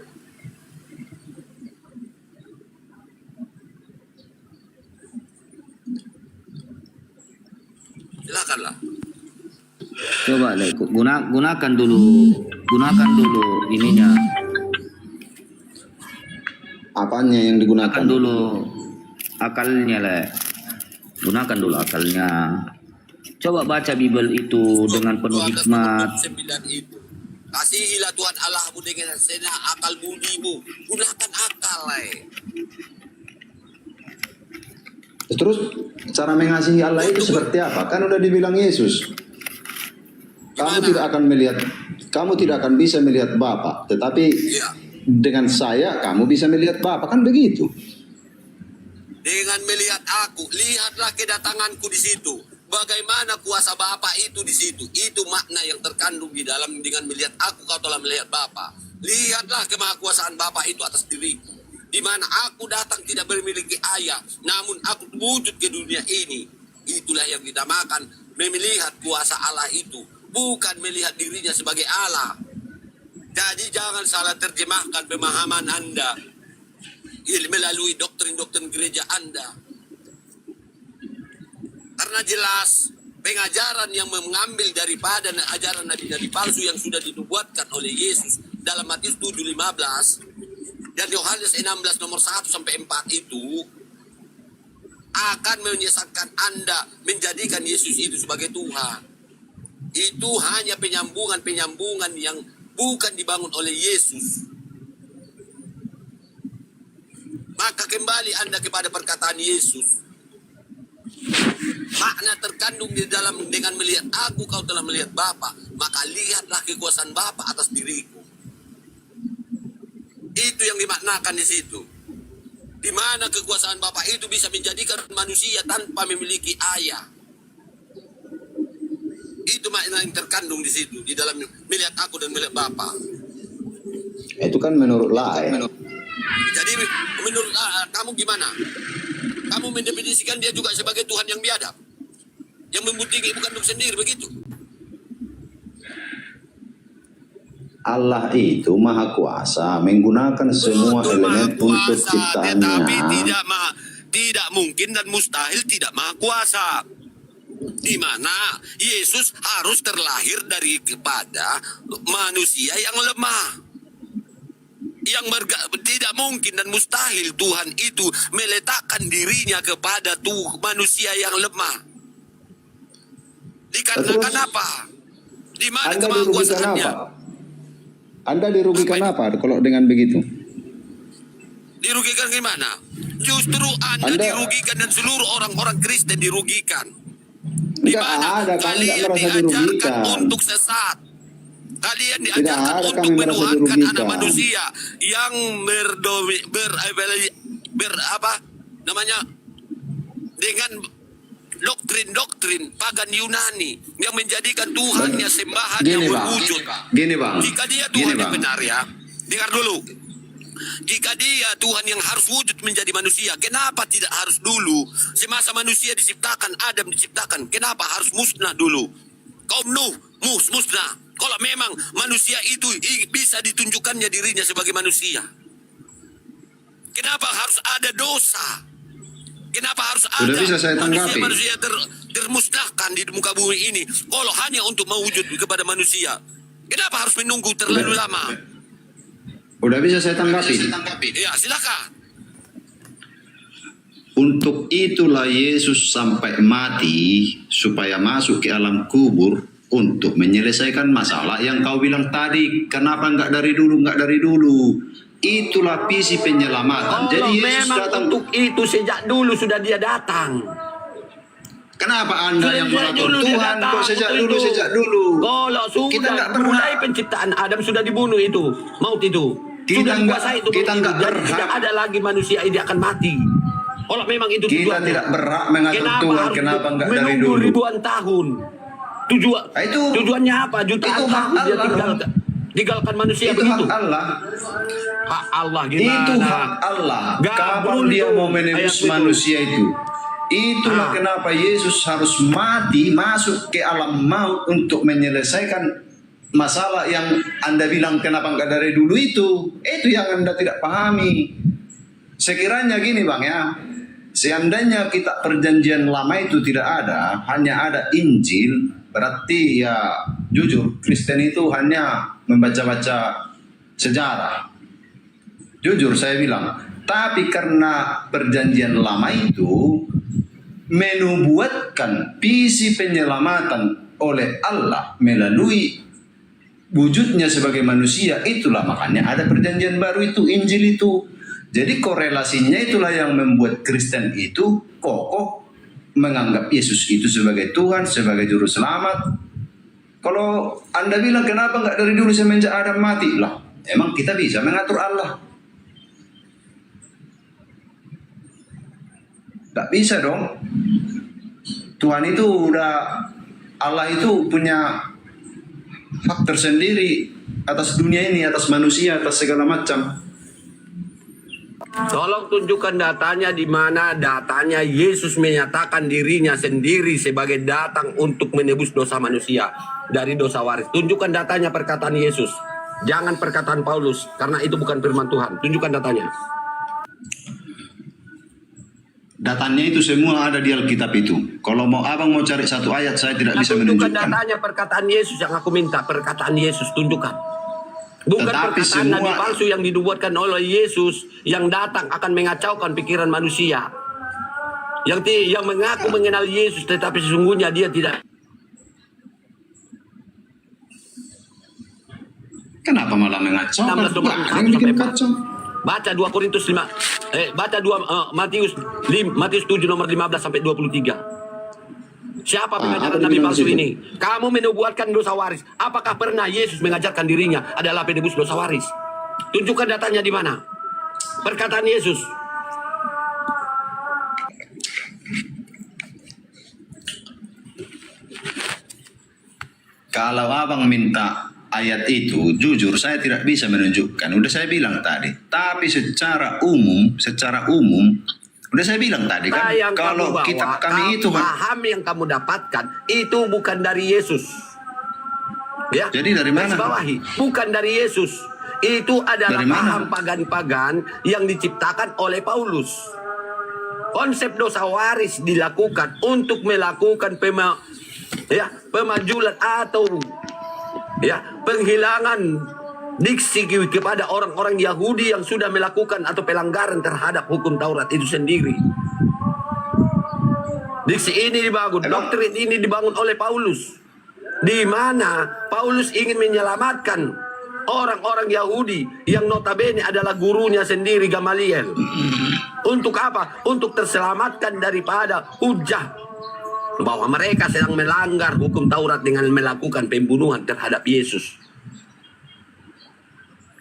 Silakanlah. Coba gunakan dulu ininya. Apanya yang digunakan? Gunakan dulu akalnya Gunakan dulu akalnya. Coba baca Bible itu dengan penuh hikmat. Kasihilah Tuhan Allahmu dengan segenap akal budimu. Gunakan akal Terus cara mengasihi Allah itu seperti apa? Kan udah dibilang Yesus. Kamu tidak akan bisa melihat Bapa, tetapi dengan saya kamu bisa melihat Bapa, kan begitu. dengan melihat aku, lihatlah kedatanganku di situ. Bagaimana kuasa Bapa itu di situ. Itu makna yang terkandung di dalam dengan melihat aku kau telah melihat Bapa. Lihatlah kemahakuasaan Bapa itu atas diriku. Di mana aku datang tidak memiliki ayah, namun aku wujud ke dunia ini. Itulah yang dinamakan melihat kuasa Allah itu, bukan melihat dirinya sebagai Allah. Jadi jangan salah terjemahkan pemahaman Anda melalui doktrin-doktrin gereja Anda. Karena jelas pengajaran yang mengambil daripada ajaran nabi-nabi palsu yang sudah dinubuatkan oleh Yesus dalam Matius 7:15 dan Yohanes 16 nomor 1 sampai 4 itu akan menyesatkan Anda menjadikan Yesus itu sebagai Tuhan. Itu hanya penyambungan-penyambungan yang bukan dibangun oleh Yesus. Maka kembali Anda kepada perkataan Yesus. Makna terkandung di dalam dengan melihat aku kau telah melihat Bapa, maka lihatlah kekuasaan Bapa atas diriku. Itu yang dimaknakan di situ. Di mana kekuasaan Bapa itu bisa menjadikan manusia tanpa memiliki ayah. Itu makna yang terkandung di situ, di dalam melihat aku dan melihat Bapa. Itu kan menurut lain. Jadi menurut kamu gimana? Kamu mendefinisikan dia juga sebagai Tuhan yang biadab, yang membuktikan bukan untuk sendiri, begitu? Allah itu maha kuasa, menggunakan semua elemen untuk ciptaannya. Tetapi tidak mungkin dan mustahil tidak maha kuasa. Di mana Yesus harus terlahir dari kepada manusia yang lemah. Tidak mungkin dan mustahil Tuhan itu meletakkan dirinya kepada manusia yang lemah. Dikarenakan apa? Di mana kemahakuasaannya? Anda dirugikan apa kalau dengan begitu? Dirugikan gimana? Justru Anda dirugikan dan seluruh orang-orang Kristen dirugikan. Di mana kalian diajarkan untuk sesat. Kalian diajarkan untuk menuhankan anak manusia yang dengan doktrin-doktrin pagan Yunani yang menjadikan Tuhannya sembahan yang berwujud. Jika dia Tuhan yang benar ya, dengar dulu. Jika dia Tuhan yang harus wujud menjadi manusia, kenapa tidak harus dulu semasa manusia diciptakan, Adam diciptakan, kenapa harus musnah dulu? Kaum Nuh musnah. Kalau memang manusia itu bisa ditunjukkannya dirinya sebagai manusia, kenapa harus ada dosa? Kenapa harus ada manusia termusnahkan di muka bumi ini? Kalau hanya untuk mewujud kepada manusia, kenapa harus menunggu terlalu lama? Udah bisa saya tanggapi? Ya, silakan. Untuk itulah Yesus sampai mati supaya masuk ke alam kubur untuk menyelesaikan masalah yang kau bilang tadi. Kenapa enggak dari dulu? Itulah visi penyelamatan. Jadi Yesus datang untuk itu sejak dulu sudah dia datang. Kenapa Anda yang mengatur Tuhan kok sejak dulu? Kalau sudah mulai penciptaan Adam sudah dibunuh itu, maut itu. Sudah dikuasai itu. Kita enggak berhak. Tidak ada lagi manusia ini akan mati. Kalau memang itu tujuannya. Kita tidak berhak mengatur Tuhan. Kenapa enggak dari dulu? Menunggu ribuan tahun. Tujuannya apa? Jutaan tahun dia tinggalkan manusia itu begitu. Hak Allah. Hak Allah gimana? Itu hak Allah. Kapan dia mau menebus manusia itu? Itulah kenapa Yesus harus mati, masuk ke alam maut untuk menyelesaikan masalah yang Anda bilang kenapa enggak dari dulu itu. Itu yang Anda tidak pahami. Sekiranya gini Bang ya, seandainya kitab perjanjian lama itu tidak ada, hanya ada Injil, berarti ya jujur Kristen itu hanya membaca-baca sejarah. Jujur saya bilang. Tapi karena perjanjian lama itu menubuatkan visi penyelamatan oleh Allah melalui wujudnya sebagai manusia, itulah makanya ada perjanjian baru itu, Injil itu. Jadi korelasinya itulah yang membuat Kristen itu kokoh menganggap Yesus itu sebagai Tuhan, sebagai juru selamat. Kalau Anda bilang kenapa enggak dari dulu semenjak Adam mati? Lah, emang kita bisa mengatur Allah? Tidak bisa dong. Tuhan itu Allah itu punya hak tersendiri atas dunia ini, atas manusia, atas segala macam. Tolong tunjukkan datanya di mana datanya Yesus menyatakan dirinya sendiri sebagai datang untuk menebus dosa manusia dari dosa waris. Tunjukkan datanya perkataan Yesus. Jangan perkataan Paulus, karena itu bukan firman Tuhan. Tunjukkan datanya. Datanya itu semua ada di Alkitab itu. Kalau abang mau cari satu ayat, saya tidak bisa Tunjukkan menunjukkan. datanya perkataan Yesus yang aku minta. Perkataan Yesus, tunjukkan. Bukan Tetapi perkataan semua- nabi palsu yang dibuatkan oleh Yesus yang datang akan mengacaukan pikiran manusia. Yang mengaku mengenal Yesus tetapi sesungguhnya dia tidak. Kenapa malah mengacau? 16 nomor Yang 1 bikin sampai 4. kacau. Baca 2 Korintus 5. Baca Matius 7 nomor 15 sampai 23. Siapa pengajaran apa nabi dibilang palsu situ? ini? Kamu menubuatkan dosa waris. Apakah pernah Yesus mengajarkan dirinya adalah penebus dosa waris? Tunjukkan datanya di mana? Perkataan Yesus. Kalau abang minta ayat itu, jujur saya tidak bisa menunjukkan. Udah saya bilang tadi. Tapi secara umum, udah saya bilang tadi kan, Yang kalau kamu bawa, kitab kami itu paham yang kamu dapatkan itu bukan dari Yesus. Ya. Jadi dari mana? Garis bawahi, bukan dari Yesus. Itu adalah Dari mana? paham pagan-pagan yang diciptakan oleh Paulus. Konsep dosa waris dilakukan untuk melakukan pemajulan atau penghilangan diksi kepada orang-orang Yahudi yang sudah melakukan atau pelanggaran terhadap hukum Taurat itu sendiri. Diksi ini dibangun, doktrin ini dibangun oleh Paulus, di mana Paulus ingin menyelamatkan orang-orang Yahudi yang notabene adalah gurunya sendiri Gamaliel. Untuk apa? Untuk terselamatkan daripada hujah bahwa mereka sedang melanggar hukum Taurat dengan melakukan pembunuhan terhadap Yesus.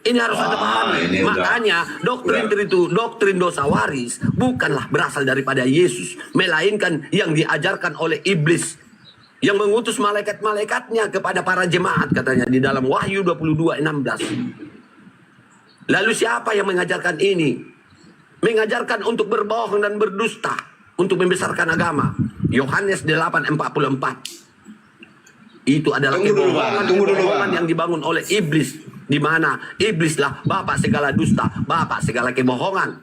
Ini harus ada paham. ini Makanya doktrin dosa waris bukanlah berasal daripada Yesus, melainkan yang diajarkan oleh iblis yang mengutus malaikat-malaikatnya kepada para jemaat, katanya di dalam Wahyu 22:16. Lalu siapa yang mengajarkan ini? Mengajarkan untuk berbohong dan berdusta, untuk membesarkan agama. Yohanes 8:44. Itu adalah kebohongan yang dibangun oleh iblis, di mana iblislah bapak segala dusta, bapak segala kebohongan.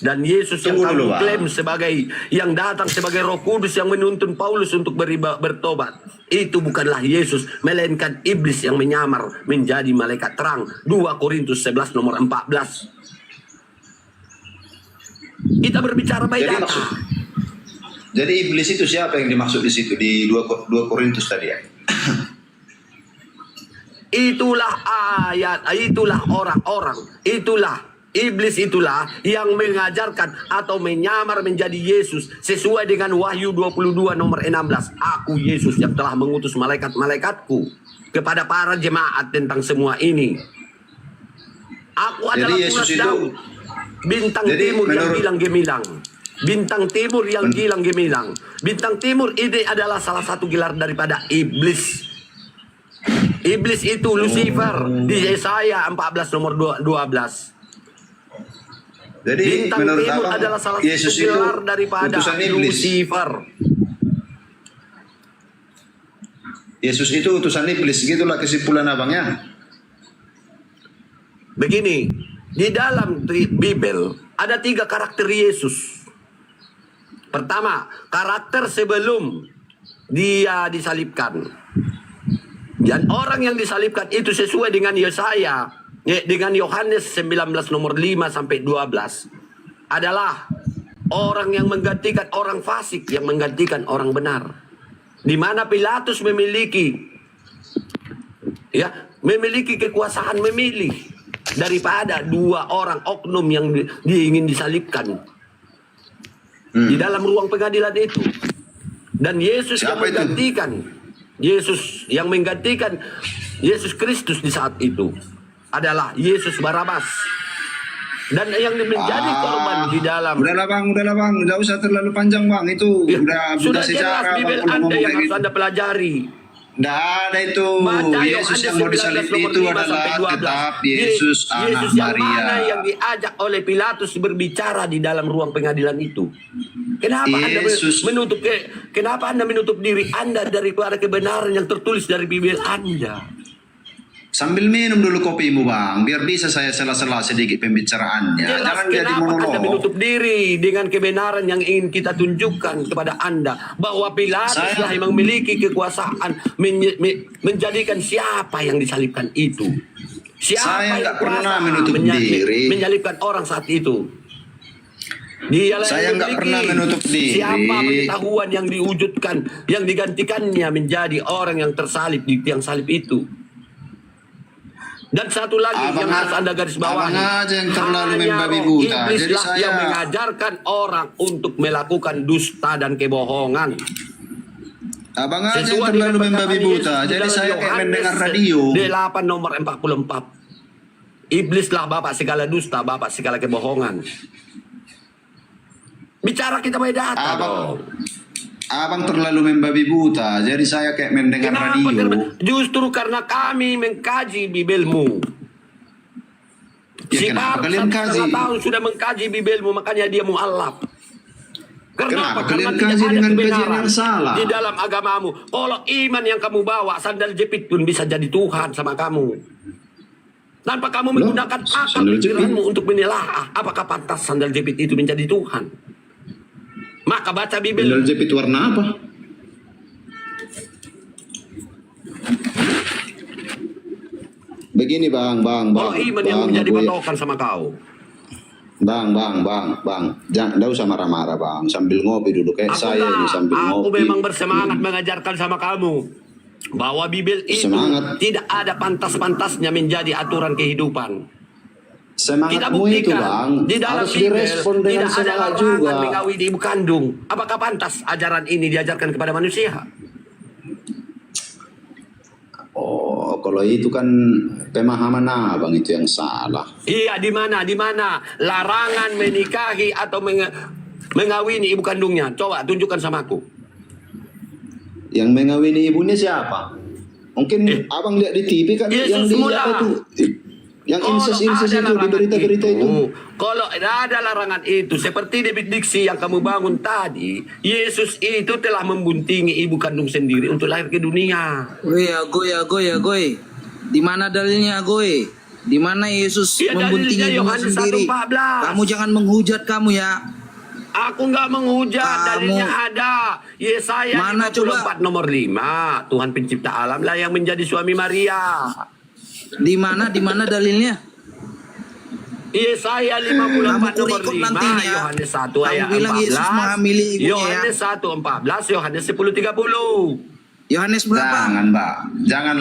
Dan Yesus yang kamu klaim sebagai yang datang sebagai Roh Kudus yang menuntun Paulus untuk bertobat, itu bukanlah Yesus, melainkan iblis yang menyamar menjadi malaikat terang. 2 Korintus 11 nomor 14. Kita berbicara baik data. Jadi iblis itu siapa yang dimaksud di situ di 2 Korintus tadi ya? Itulah ayat, itulah orang-orang, itulah iblis, itulah yang mengajarkan atau menyamar menjadi Yesus sesuai dengan Wahyu 22 nomor 16. Aku Yesus yang telah mengutus malaikat-malaikatku kepada para jemaat tentang semua ini. Aku adalah Yesus tunas itu- Daud, bintang Jadi timur yang menurut- gilang gemilang. Bintang timur yang gilang gemilang. Bintang timur ini adalah salah satu gelar daripada iblis. Iblis itu Lucifer di Yesaya 14 nomor 12. Jadi Bintang menurut timur abang, adalah salah satu Yesus itu gelar daripada utusan iblis. Lucifer. Yesus itu utusan iblis, gitulah kesimpulan abangnya. Begini, di dalam Bible ada 3 karakter Yesus. Pertama, karakter sebelum dia disalibkan. Dan orang yang disalibkan itu sesuai dengan Yesaya, dengan Yohanes 19 nomor 5 sampai 12 adalah orang yang menggantikan orang fasik, yang menggantikan orang benar. Di mana Pilatus memiliki kekuasaan memilih daripada 2 orang oknum yang ingin disalibkan di dalam ruang pengadilan itu. Dan Yesus Siapa itu? yang menggantikan Yesus Kristus di saat itu adalah Yesus Barabas. Dan yang menjadi korban di dalam. Udahlah bang, nggak usah terlalu panjang bang. Itu Sudah secara jelas bang, Bibel kalau Anda ngomong yang kayak harus gitu. Anda pelajari. Nggak ada itu. Baca Yesus yang mau disalib itu adalah tetap Yesus anak Yesus yang Maria. mana yang diajak oleh Pilatus berbicara di dalam ruang pengadilan itu. Kenapa kenapa Anda menutup diri Anda daripada kebenaran yang tertulis dari Bibel Anda? Sambil minum dulu kopimu bang, biar bisa saya sela-sela sedikit pembicaraannya. Jelas, Jangan jadi kenapa Anda monolog. menutup diri dengan kebenaran yang ingin kita tunjukkan kepada Anda, bahwa Pilatus lah yang memiliki kekuasaan menjadikan siapa yang disalibkan itu. Siapa Saya yang nggak pernah kuasa menutup diri. menyalibkan orang saat itu. Dialah Saya yang nggak memiliki pernah menutup diri. siapa pengetahuan yang diwujudkan, yang digantikannya menjadi orang yang tersalib di tiang salib itu. Dan satu lagi yang harus Anda garis bawahi, abang aja yang terlalu hanya membabi roh buta. iblis Jadi lah saya yang mengajarkan orang untuk melakukan dusta dan kebohongan. Abang aja yang Sesuai terlalu dengan membabi perkataan buta. Yesus di Jadi dalam saya kayak Yohanes mendengar radio. 8 nomor 44. Iblislah bapak segala dusta, bapak segala kebohongan. Bicara kita beda data dong. Abang terlalu membabi buta, jadi saya kayak mendengar radio. Justru karena kami mengkaji Bibelmu. Ya, Si kenapa Baru kalian kaji? 1,5 tahun sudah mengkaji Bibelmu, makanya dia mualaf. Kenapa Karena kalian tidak kaji ada dengan kebenaran kajian yang salah? di dalam agamamu. Kalau iman yang kamu bawa, sandal jepit pun bisa jadi Tuhan sama kamu. Tanpa kamu menggunakan akal pikiranmu untuk menelaah apakah pantas sandal jepit itu menjadi Tuhan. Maka baca Bibel. Sandal jepit warna apa? Begini bang. Kalau iman yang menjadi patokan sama kau. Bang. Jangan usah marah-marah bang. Sambil ngopi dulu kayak saya ini sambil Aku ngopi. memang bersemangat mengajarkan sama kamu bahwa Bibel itu tidak ada pantas-pantasnya menjadi aturan kehidupan. Kita Semangatmu itu buktikan bang di dalam harus Bibel direspon dengan tidak ada semangat larangan juga. mengawini ibu kandung. Apakah pantas ajaran ini diajarkan kepada manusia? Oh, kalau itu kan pemahaman abang itu yang salah. Iya, di mana larangan menikahi atau mengawini ibu kandungnya? Coba tunjukkan sama aku. Yang mengawini ibunya siapa? Mungkin abang lihat di TV kan yang di apa tuh? Yang inses itu di berita-berita itu. Kalau ada larangan itu, seperti diksi yang kamu bangun tadi, Yesus itu telah membuntingi ibu kandung sendiri untuk lahir ke dunia. Goy. Di mana dalilnya, Goy? Di mana Yesus membuntingi ibunya sendiri? Kamu jangan menghujat kamu ya. Aku nggak menghujat, dalilnya ada. Yesaya 54 nomor 5. Tuhan pencipta alam lah yang menjadi suami Maria. Di mana dalilnya? Yesaya 54 nomor 5, Yohanes 1 ayat 14, Yohanes 1:14, Yohanes 10:30. Yohanes berapa? Jangan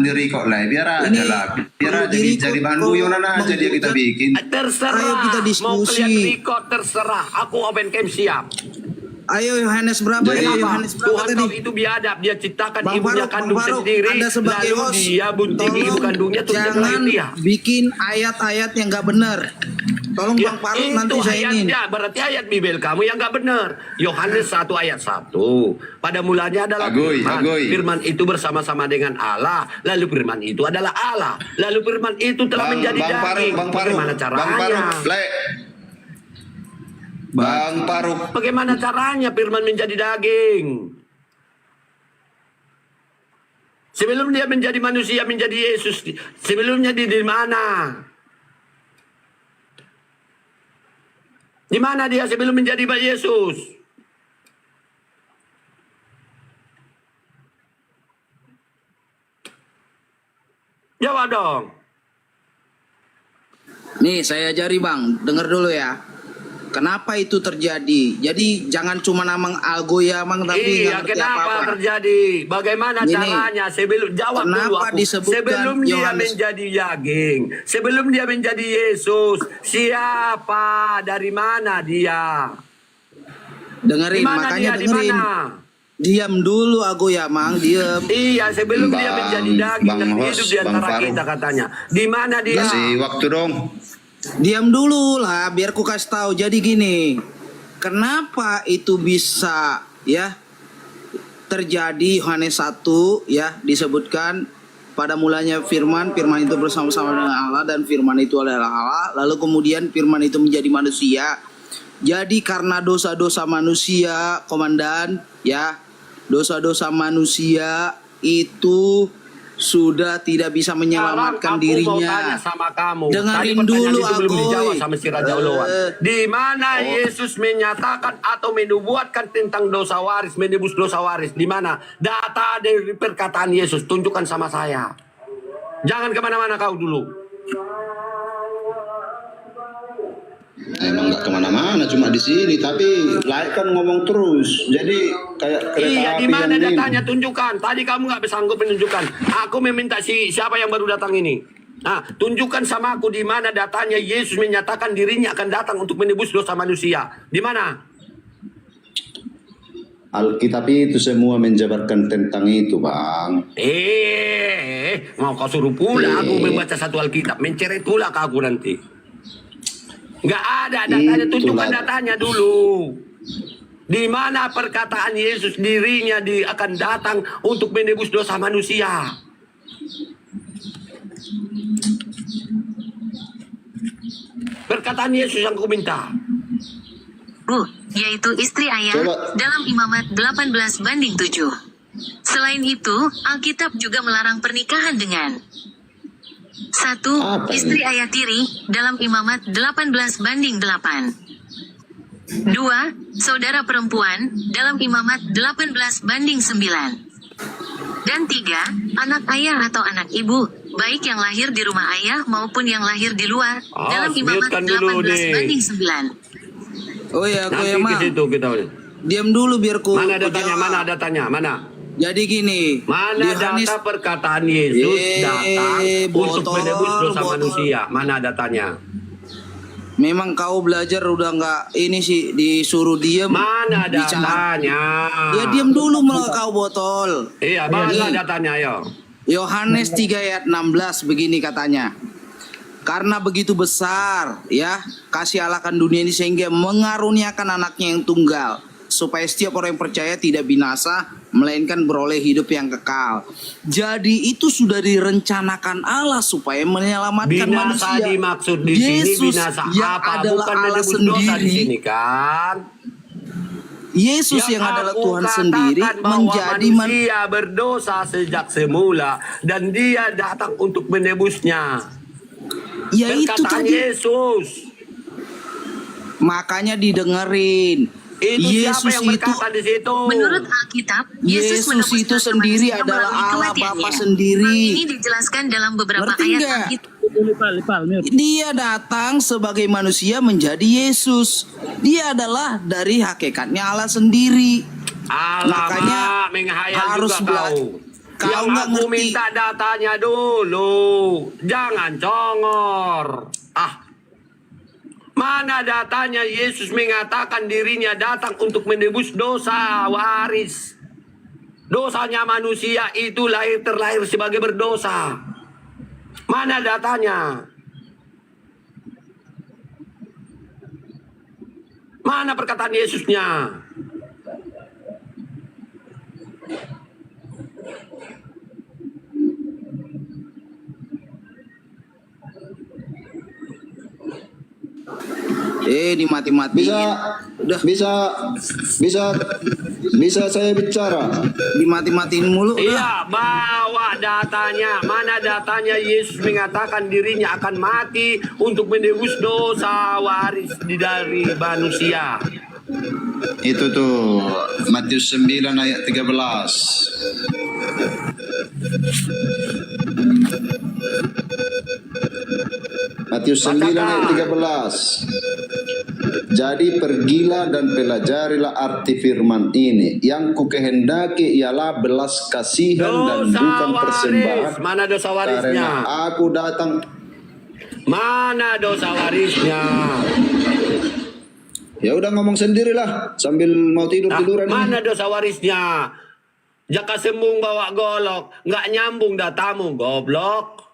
dirikok biar aja lah. Biar jadi bahan guyonan aja dia kita bikin. Terserah. Ayo kita diskusi. Mau kalian record terserah. Aku open cam siap. Ayo Yohanes berapa? Tuhan kau itu biadab, dia ciptakan ibunya kandung sendiri, Anda sebagai lalu host, dia buntingi ibu kandungnya terus dia jangan dia. bikin ayat-ayat yang nggak benar. Tolong Bang Faruk nanti saya ingin. Berarti ayat Bibel kamu yang nggak benar. Yohanes 1 ayat 1. Pada mulanya adalah firman. Firman itu bersama-sama dengan Allah. Lalu firman itu adalah Allah. Lalu firman itu telah menjadi daging. Bagaimana caranya? Bang Faruk. Bagaimana caranya firman menjadi daging? Sebelum dia menjadi manusia, menjadi Yesus. Sebelumnya di mana? Di mana dia sebelum menjadi Yesus? Jawab dong. Nih saya ajari Bang, dengar dulu ya. Kenapa itu terjadi? Jadi jangan cuma namang algoya Bang, tapi iya, kenapa terjadi? Bagaimana caranya? Sebelum jawab dulu aku. Sebelum dia menjadi daging, sebelum dia menjadi Yesus, siapa? Dari mana dia? Dengerin, makanya dengerin. Diam dulu Agoya Mang, diam. Iya, sebelum dia menjadi daging dan hidup di antara kita katanya. Di mana dia? Kasih waktu dong. Diam dulu lah, biar ku kasih tahu. Jadi gini, kenapa itu bisa ya terjadi? Yohanes 1 ya disebutkan pada mulanya firman, firman itu bersama-sama dengan Allah dan firman itu adalah Allah. Lalu kemudian firman itu menjadi manusia. Jadi karena dosa-dosa manusia, komandan, ya, dosa-dosa manusia itu sudah tidak bisa menyelamatkan dirinya. Mau tanya sama kamu. Dengerin Tadi dulu pertanyaan itu belum aku. dijawab sama si Raja Uluan. Di mana Yesus menyatakan atau menubuatkan tentang dosa waris, menebus dosa waris? Di mana? Data dari perkataan Yesus, tunjukkan sama saya. Jangan kemana-mana kau dulu. Emang nggak kemana-mana, cuma di sini. Tapi Laik kan ngomong terus. Jadi kayak kereta Iya, api di mana yang ini. datanya? Tunjukkan. Tadi kamu nggak sanggup menunjukkan. Aku meminta siapa yang baru datang ini. Nah, tunjukkan sama aku di mana datanya Yesus menyatakan dirinya akan datang untuk menebus dosa manusia. Di mana? Alkitab itu semua menjabarkan tentang itu, Bang. Mau kau suruh pula aku membaca satu Alkitab, menceret pula ke aku nanti. Nggak ada datanya, tunjukkan datanya dulu. Di mana perkataan Yesus dirinya akan datang untuk menebus dosa manusia? Perkataan Yesus yang ku minta. Yaitu istri ayah dalam Imamat 18:7. Selain itu, Alkitab juga melarang pernikahan dengan 1. Istri ayah tiri dalam Imamat 18:8. 2. Saudara perempuan dalam Imamat 18:9. Dan 3. Anak ayah atau anak ibu, baik yang lahir di rumah ayah maupun yang lahir di luar dalam Imamat 18:9. Oh ya, aku Nanti emang. ke situ kita. Diam dulu biar ku. Mana datanya? Mana datanya? Mana? Jadi gini. Mana data perkataan Yesus datang untuk menebus dosa manusia? Mana datanya? Memang kau belajar udah nggak ini sih disuruh diam. Mana datanya? Ya diam dulu malah kau botol. Iya, mana datanya ayo? Yohanes 3 ayat 16 begini katanya. Karena begitu besar ya kasih Allah akan dunia ini sehingga mengaruniakan anaknya yang tunggal supaya setiap orang yang percaya tidak binasa melainkan beroleh hidup yang kekal. Jadi itu sudah direncanakan Allah supaya menyelamatkan Binasa manusia. dimaksud di sini Yesus binasa yang apa? adalah Bukan Allah menebus dosa di sendiri. sini kan? Yesus yang adalah aku Tuhan sendiri katakan bahwa menjadi manusia berdosa sejak semula dan Dia datang untuk menebusnya. Ya itu perkataan tadi. Yesus. Makanya didengerin. Itu Yesus siapa yang berkata di situ? Menurut Alkitab, Yesus itu sendiri adalah Allah Bapa sendiri. Ini dijelaskan dalam beberapa Ngerti ayat nggak? Alkitab. Dia datang sebagai manusia menjadi Yesus. Dia adalah dari hakikatnya Allah sendiri. Makanya menghayal harus juga kau. Yang nggak aku ngerti. minta datanya dulu. Jangan congor. Mana datanya Yesus mengatakan dirinya datang untuk menebus dosa waris. Dosanya manusia itu terlahir sebagai berdosa. Mana datanya? Mana perkataan Yesusnya? Dimati-mati. Bisa saya bicara. Dimati-matiin mulu. Iya, bawa datanya. Mana datanya Yesus mengatakan dirinya akan mati untuk menebus dosa waris dari manusia. Itu tuh Matius 9 ayat 13. Matius 9 ayat 13. Jadi pergilah dan pelajarilah arti firman ini. Yang kukehendaki ialah belas kasihan dan bukan persembahan. Mana dosa warisnya? Karena aku datang. Mana dosa warisnya? Ya udah ngomong sendirilah sambil mau tiduran. Mana dosa warisnya? Jaka sembung bawa golok, nggak nyambung datamu, goblok.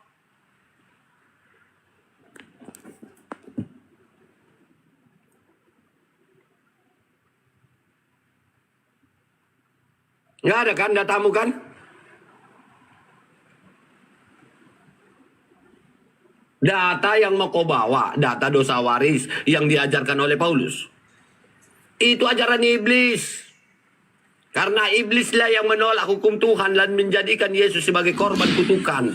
Nggak ada kan datamu kan? Data yang mau kau bawa, data dosa waris yang diajarkan oleh Paulus. Itu ajaran iblis. Karena iblislah yang menolak hukum Tuhan dan menjadikan Yesus sebagai korban kutukan.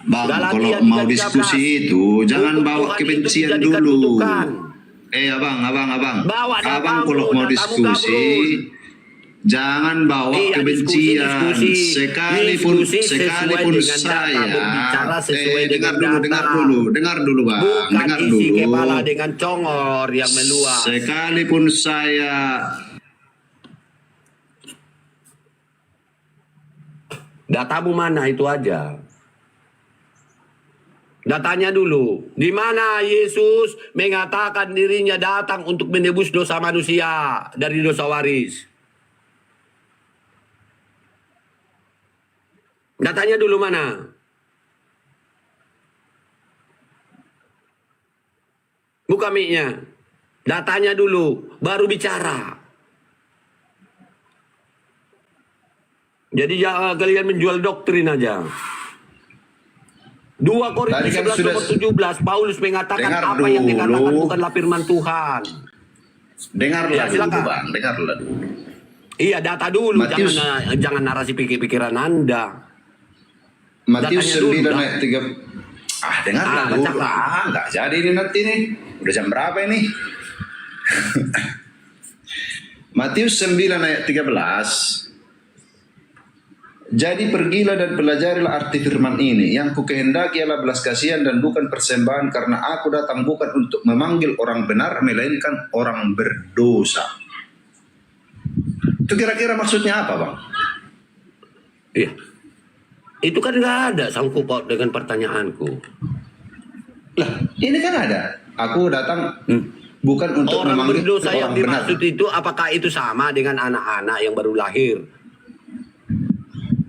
Bang, kalau mau diskusi itu jangan bawa kebencian dulu. Abang. Bawa Abang kalau mau diskusi jangan bawa kebencian. Sekalipun saya dengar dulu bang. Bukan Dengar isi dulu. kepala dengan congor yang meluas. Sekalipun saya datamu mana itu aja. Datanya dulu. Di mana Yesus mengatakan dirinya datang untuk menebus dosa manusia dari dosa waris. Datanya dulu mana? Buka mic-nya. Datanya dulu, baru bicara. Jadi jangan kalian menjual doktrin aja. 2 Korintus 11 nomor 17, Paulus mengatakan apa yang dikatakan bukanlah firman Tuhan. dengarlah dulu bang, dengarlah dulu. Iya, data dulu, Matius, jangan narasi pikir-pikiran Anda. Matius 9 ayat 3. Dengarlah dulu. bacalah. Nggak jadi ini nanti nih. Udah jam berapa ini? Matius 9 ayat 13. Jadi pergilah dan pelajarilah arti firman ini. Yang kukehendaki adalah belas kasihan dan bukan persembahan, karena aku datang bukan untuk memanggil orang benar, melainkan orang berdosa. Itu kira-kira maksudnya apa, Bang? Iya. Itu kan nggak ada sangkut paut dengan pertanyaanku. Lah, ini kan ada. Aku datang bukan untuk orang memanggil berdosa yang orang benar. dimaksud itu, apakah itu sama dengan anak-anak yang baru lahir?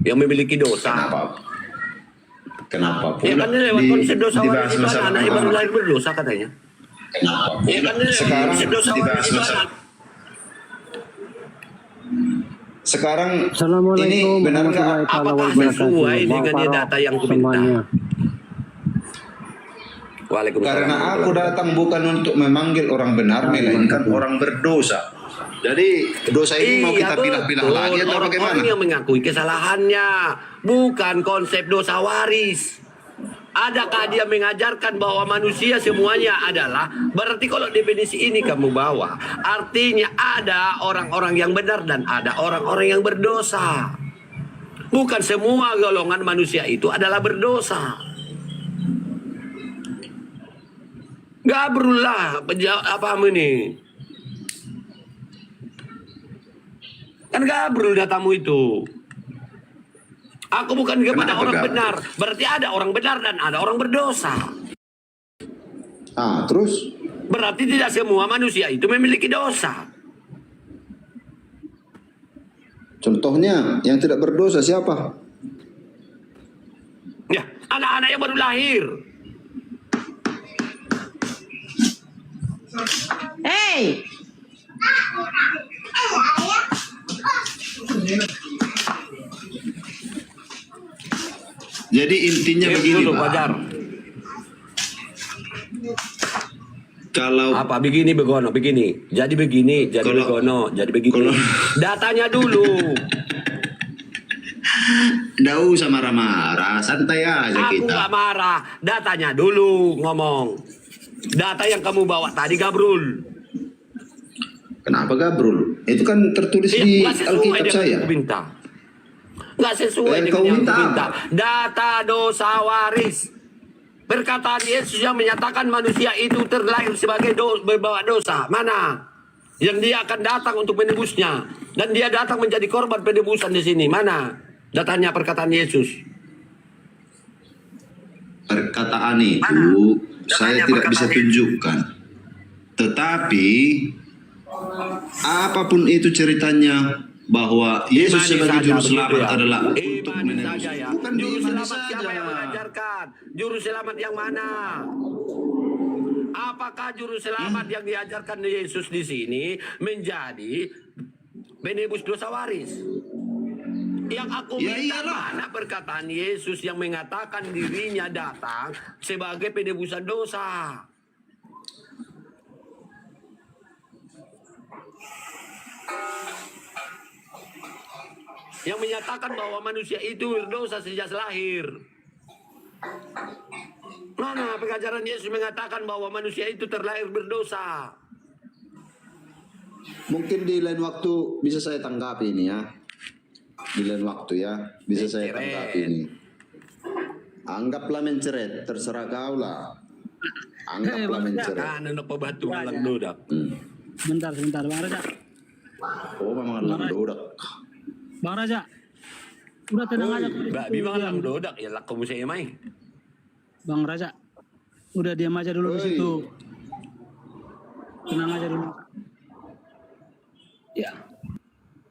Yang memiliki dosa. Kenapa pula ya kan lewat konsep dosa waris itu bersama anak yang baru lahir berdosa katanya. Ya kan Sekarang konsep dosa waris itu anak. Sekarang ini Assalamualaikum benar nggak? Apakah sesuai dengan data yang kuminta? Waalaikumsalam. Karena aku datang bukan untuk memanggil orang benar, melainkan orang berdosa. Jadi dosa ini mau kita pilah-pilah lagi atau bagaimana? Orang yang mengakui kesalahannya, bukan konsep dosa waris. Adakah dia mengajarkan bahwa manusia semuanya adalah, berarti kalau definisi ini kamu bawa, artinya ada orang-orang yang benar dan ada orang-orang yang berdosa. Bukan semua golongan manusia itu adalah berdosa. Gabrul lah, apa ini? Kan gabrul datamu itu. Aku bukan kepada orang benar. Berarti ada orang benar dan ada orang berdosa. Terus? Berarti tidak semua manusia itu memiliki dosa. Contohnya yang tidak berdosa siapa? Ya, anak-anak yang baru lahir. Hey. Jadi intinya begini, Pak. Kalau apa begini begono begini, jadi begini, jadi begono, jadi begini. Datanya dulu. Nggak usah marah-marah, santai aja Aku kita. nggak marah, datanya dulu ngomong. Data yang kamu bawa tadi gabrul. Kenapa gabrul? Itu kan tertulis di Alkitab saya. Nggak sesuai dengan yang minta. Data dosa waris. Perkataan Yesus yang menyatakan manusia itu terlahir sebagai berbawa dosa. Mana? Yang dia akan datang untuk menebusnya. Dan dia datang menjadi korban penebusan di sini. Mana? Datanya perkataan Yesus. Perkataan itu saya tidak bisa tunjukkan. Tetapi apapun itu ceritanya, bahwa Yesus sebagai juru selamat adalah untuk menebus. Bukan juru selamat siapa yang mengajarkan? Juru selamat yang mana? Apakah juru selamat yang diajarkan Yesus di sini menjadi menebus dosa waris? Yang aku Ya minta iyalah. mana perkataan Yesus yang mengatakan dirinya datang sebagai penebusan dosa. Yang menyatakan bahwa manusia itu berdosa sejak lahir. Mana pengajaran Yesus mengatakan bahwa manusia itu terlahir berdosa? Mungkin di lain waktu bisa saya tanggapi ini ya. Di lain waktu ya, bisa saya tanggapi ini. Anggaplah menceret, terserah kau lah. Anggaplah menceret. Kan ada pebatu alang dodak. Sebentar, Bang Raja. Oh, memang alang dodak. Bang Raja, udah tenang aja. Mbak Bima alang dodak ya lah kamu saya mai. Bang Raja, udah diam aja dulu di situ. Tenang aja dulu.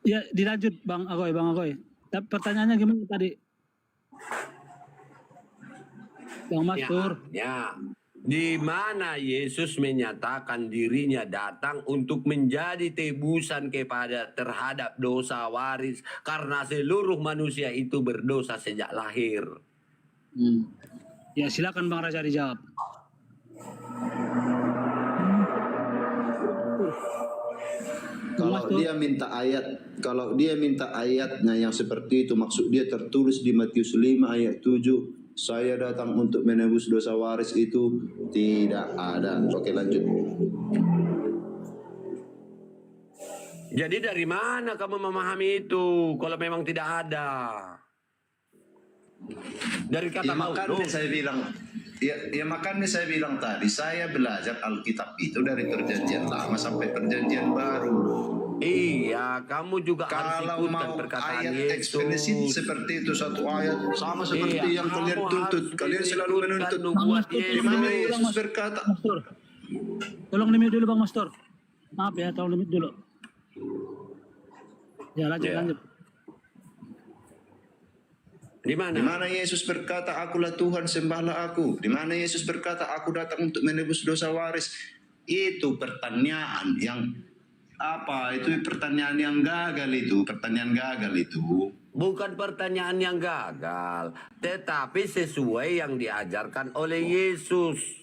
Ya, dilanjut Bang Agoy. Tapi pertanyaannya gimana tadi? Bang Mastur. Ya. Di mana Yesus menyatakan dirinya datang untuk menjadi tebusan terhadap dosa waris karena seluruh manusia itu berdosa sejak lahir. Ya silakan Bang Raja dijawab. Kalau dia minta ayatnya yang seperti itu, maksud dia tertulis di Matius 5 ayat 7. Saya datang untuk menebus dosa waris, itu tidak ada. Oke, lanjut. Jadi dari mana kamu memahami itu kalau memang tidak ada? Dari kata makanya saya bilang, makanya saya bilang tadi, saya belajar Alkitab itu dari perjanjian lama sampai perjanjian baru. Iya, kamu juga harus kalau ikutkan mau perkataan ayat Yesus. eksplisit seperti itu, satu ayat sama seperti yang kalian tuntut. Kalian selalu menuntut. Di mana Yesus berkata? Tolong limit dulu Bang Mastur. Maaf ya, tolong limit dulu. Ya lanjut. Di mana Yesus berkata, akulah Tuhan, sembahlah aku. Di mana Yesus berkata, aku datang untuk menebus dosa waris. Itu pertanyaan yang pertanyaan yang gagal itu. Bukan pertanyaan yang gagal, tetapi sesuai yang diajarkan oleh Yesus.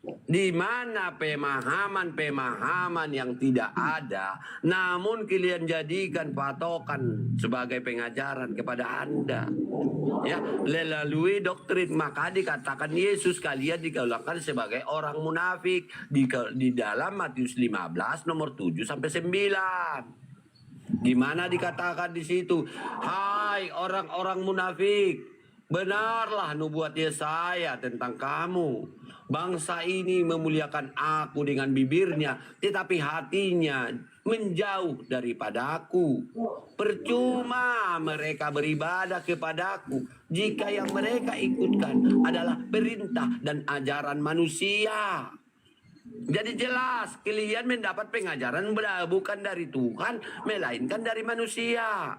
Di mana pemahaman yang tidak ada, namun kalian jadikan patokan sebagai pengajaran kepada Anda. Ya, melalui doktrin, maka dikatakan Yesus kalian digolongkan sebagai orang munafik di dalam Matius 15 nomor 7 sampai 9. Di mana dikatakan di situ, hai orang-orang munafik, benarlah nubuat Yesaya tentang kamu. Bangsa ini memuliakan aku dengan bibirnya, tetapi hatinya menjauh daripada aku. Percuma mereka beribadah kepadaku jika yang mereka ikutkan adalah perintah dan ajaran manusia. Jadi jelas kalian mendapat pengajaran bukan dari Tuhan, melainkan dari manusia.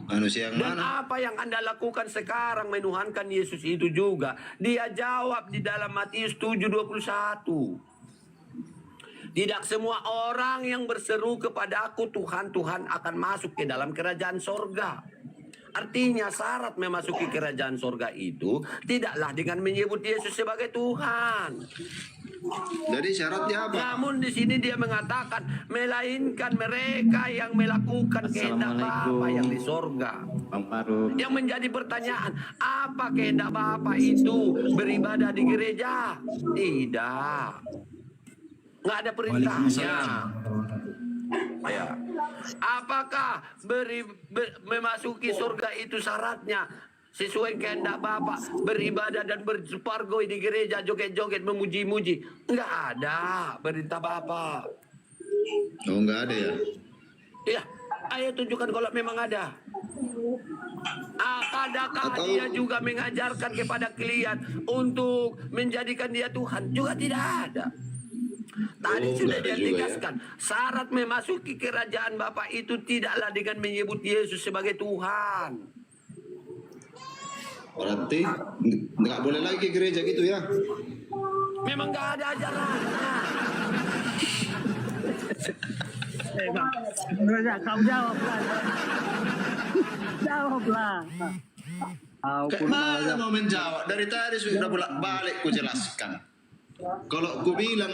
Manusia yang Dan mana? apa yang Anda lakukan sekarang menuhankan Yesus itu juga. Dia jawab di dalam Matius 7:21. Tidak semua orang yang berseru kepada aku Tuhan, Tuhan akan masuk ke dalam kerajaan sorga. Artinya syarat memasuki kerajaan sorga itu tidaklah dengan menyebut Yesus sebagai Tuhan. Jadi syaratnya apa? Namun di sini dia mengatakan melainkan mereka yang melakukan kehendak Bapa yang di sorga. Yang menjadi pertanyaan, apa kehendak Bapa itu? Beribadah di gereja? Tidak. Nggak ada perintahnya. Ya. Apakah memasuki surga itu syaratnya sesuai kehendak Bapa, beribadah dan berpargoi di gereja, joget-joget, memuji-muji? Enggak ada perintah Bapa. Oh, enggak ada ya? Iya, ayo tunjukkan kalau memang ada. Adakah dia juga mengajarkan kepada kalian untuk menjadikan dia Tuhan? Juga tidak ada. Tadi sudah dia tegaskan, syarat memasuki kerajaan Bapa itu tidaklah dengan menyebut Yesus sebagai Tuhan. Berarti nggak boleh lagi ke gereja gitu ya? Memang nggak ada ajarannya. Bang Raja, kau jawab. jawablah. Kayak mana mau menjawab? Dari tadi sudah bolak-balik ku jelaskan. Kalau ku bilang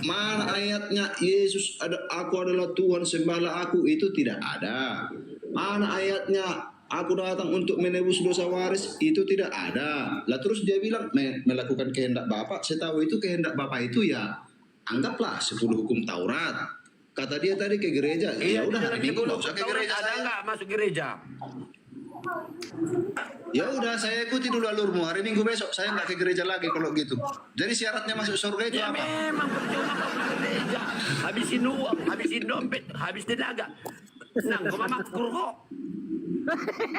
mana ayatnya Yesus aku adalah Tuhan sembahlah aku, itu tidak ada. Mana ayatnya aku datang untuk menebus dosa waris, itu tidak ada. Lah terus dia bilang melakukan kehendak Bapa. Saya tahu itu kehendak Bapa itu ya anggaplah 10 hukum Taurat. Kata dia tadi ke gereja, ya udah hari Minggu nggak usah ke gereja. Ada nggak masuk gereja? Ya udah saya ikuti dulu alurmu. Hari Minggu besok saya nggak ke gereja lagi kalau gitu. Jadi syaratnya masuk surga itu Ya apa? memang percuma masuk gereja. Habisin uang, habisin dompet, habis tenaga. Nang kau mamakkur kok.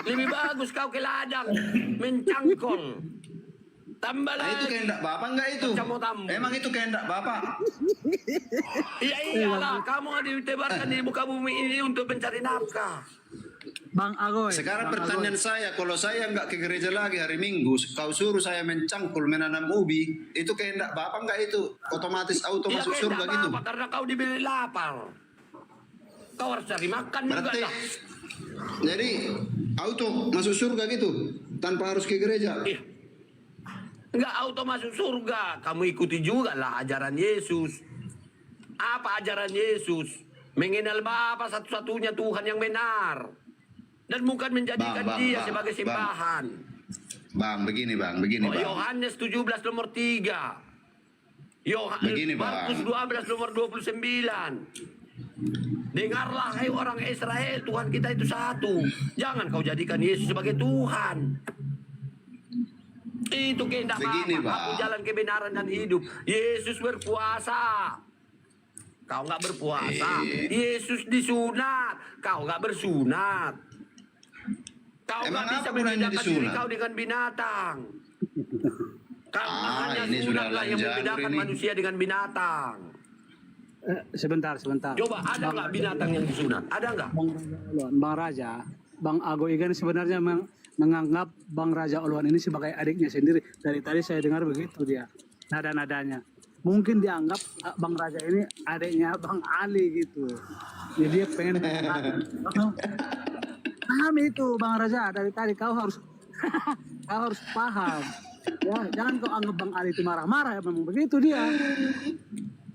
Lebih bagus kau ke ladang mencangkol. Tambah Nah, itu kehendak Bapak enggak itu? Emang itu kehendak Bapak? Iya iyalah, kamu ditebarkan di muka bumi ini untuk mencari nafkah. Bang Agoy. Sekarang Bang pertanyaan Agoy. saya, kalau saya nggak ke gereja lagi hari Minggu, kau suruh saya mencangkul menanam ubi, itu kehendak Bapak nggak itu? Otomatis auto Iya, masuk surga kehendak gitu? Bapak, karena kau dibeli lapar. Kau harus cari makan juga Berarti, lah. jadi auto masuk surga gitu, tanpa harus ke gereja? Enggak auto masuk surga. Kamu ikuti juga lah ajaran Yesus. Apa ajaran Yesus? Mengenal Bapa satu-satunya Tuhan yang benar. Dan bukan menjadikan dia sebagai sembahan. Bang, begini Bang. Yohanes 17 nomor 3. Begini, Bang. Markus 12 nomor 29. Dengarlah hai orang Israel, Tuhan kita itu satu. Jangan kau jadikan Yesus sebagai Tuhan. Itu kehendak Begini, Bapa. Bang. Aku jalan kebenaran dan hidup. Yesus berpuasa. Kau nggak berpuasa. Yesus disunat. Kau nggak bersunat. Kau nggak Emang bisa apa gunanya membedakan diri disunat? kau dengan binatang. Kau hanya ini sudah sunatlah yang lanjut membedakan ini. manusia dengan binatang. Sebentar. Coba ada nggak binatang yang disunat? Ada nggak? Bang Raja, Bang Agoy kan sebenarnya menganggap Bang Raja Uluan ini sebagai adiknya sendiri. Dari tadi saya dengar begitu dia, nada-nadanya. Mungkin dianggap Bang Raja ini adiknya Bang Ali gitu. Jadi dia pengen paham itu Bang Raja, dari tadi kau harus kau harus paham. Ya, jangan kau anggap Bang Ali itu marah-marah, memang begitu dia.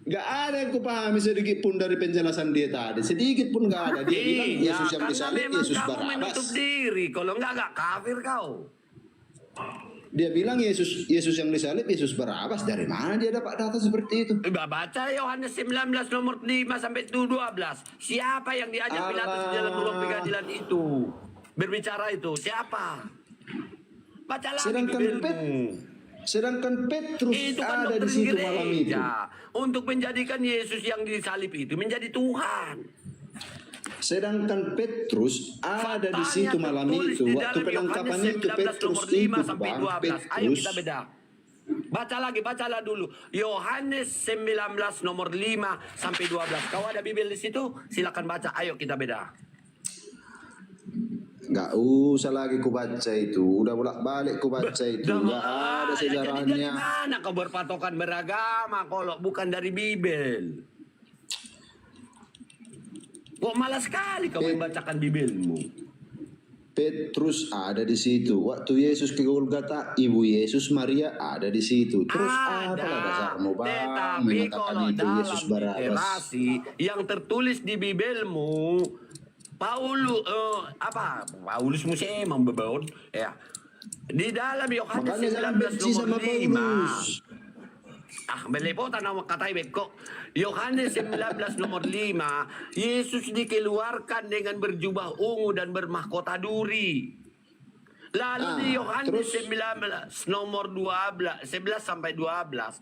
Gak ada yang kupahami sedikit pun dari penjelasan dia tadi. Sedikit pun gak ada. Dia bilang Yesus yang disalib, Yesus kamu Barabas. menutup diri. Kalau nggak kafir kau. Dia bilang Yesus yang disalib, Yesus Barabas. Dari mana dia dapat data seperti itu? Baca Yohanes 19 nomor 5 sampai 12. Siapa yang diajak Pilatus di dalam ruang pengadilan itu? Berbicara itu siapa? Baca lagi Sedangkan Petrus itu kan ada di doktrin situ malam itu. gereja. Untuk menjadikan Yesus yang disalib itu menjadi Tuhan. Sedangkan Petrus ada di situ malam Tertulis itu. di Waktu dalam penangkapan Yohanes itu 19 Petrus nomor 5 ikut sampai Bang. 12. Ayo Petrus. kita beda. Bacalah Yohanes 19 nomor 5 sampai 12. Kau ada Bibel di situ? Silakan baca. Ayo kita beda. Gak usah lagi ku baca itu. Udah bolak-balik ku baca itu. Gak ada Jadi dari sejarahnya. mana kau berpatokan beragama kalau bukan dari Bibel? Kok malas sekali kau membacakan Bibelmu? Petrus ada di situ. Waktu Yesus ke Golgota, ibu Yesus Maria ada di situ. Terus apalah dasarmu Bang Tetapi mengatakan kalau itu dalam Yesus Barabas? literasi yang tertulis di Bibelmu, Paulus musim membebon ya. Di dalam Yohanes Makanya jangan 19 benci sama nomor Paulus. 5. Melepotan nama katai beko. Yohanes 19 nomor 5, Yesus dikeluarkan dengan berjubah ungu dan bermahkota duri. Lalu di Yohanes 19 nomor 11 sampai 12,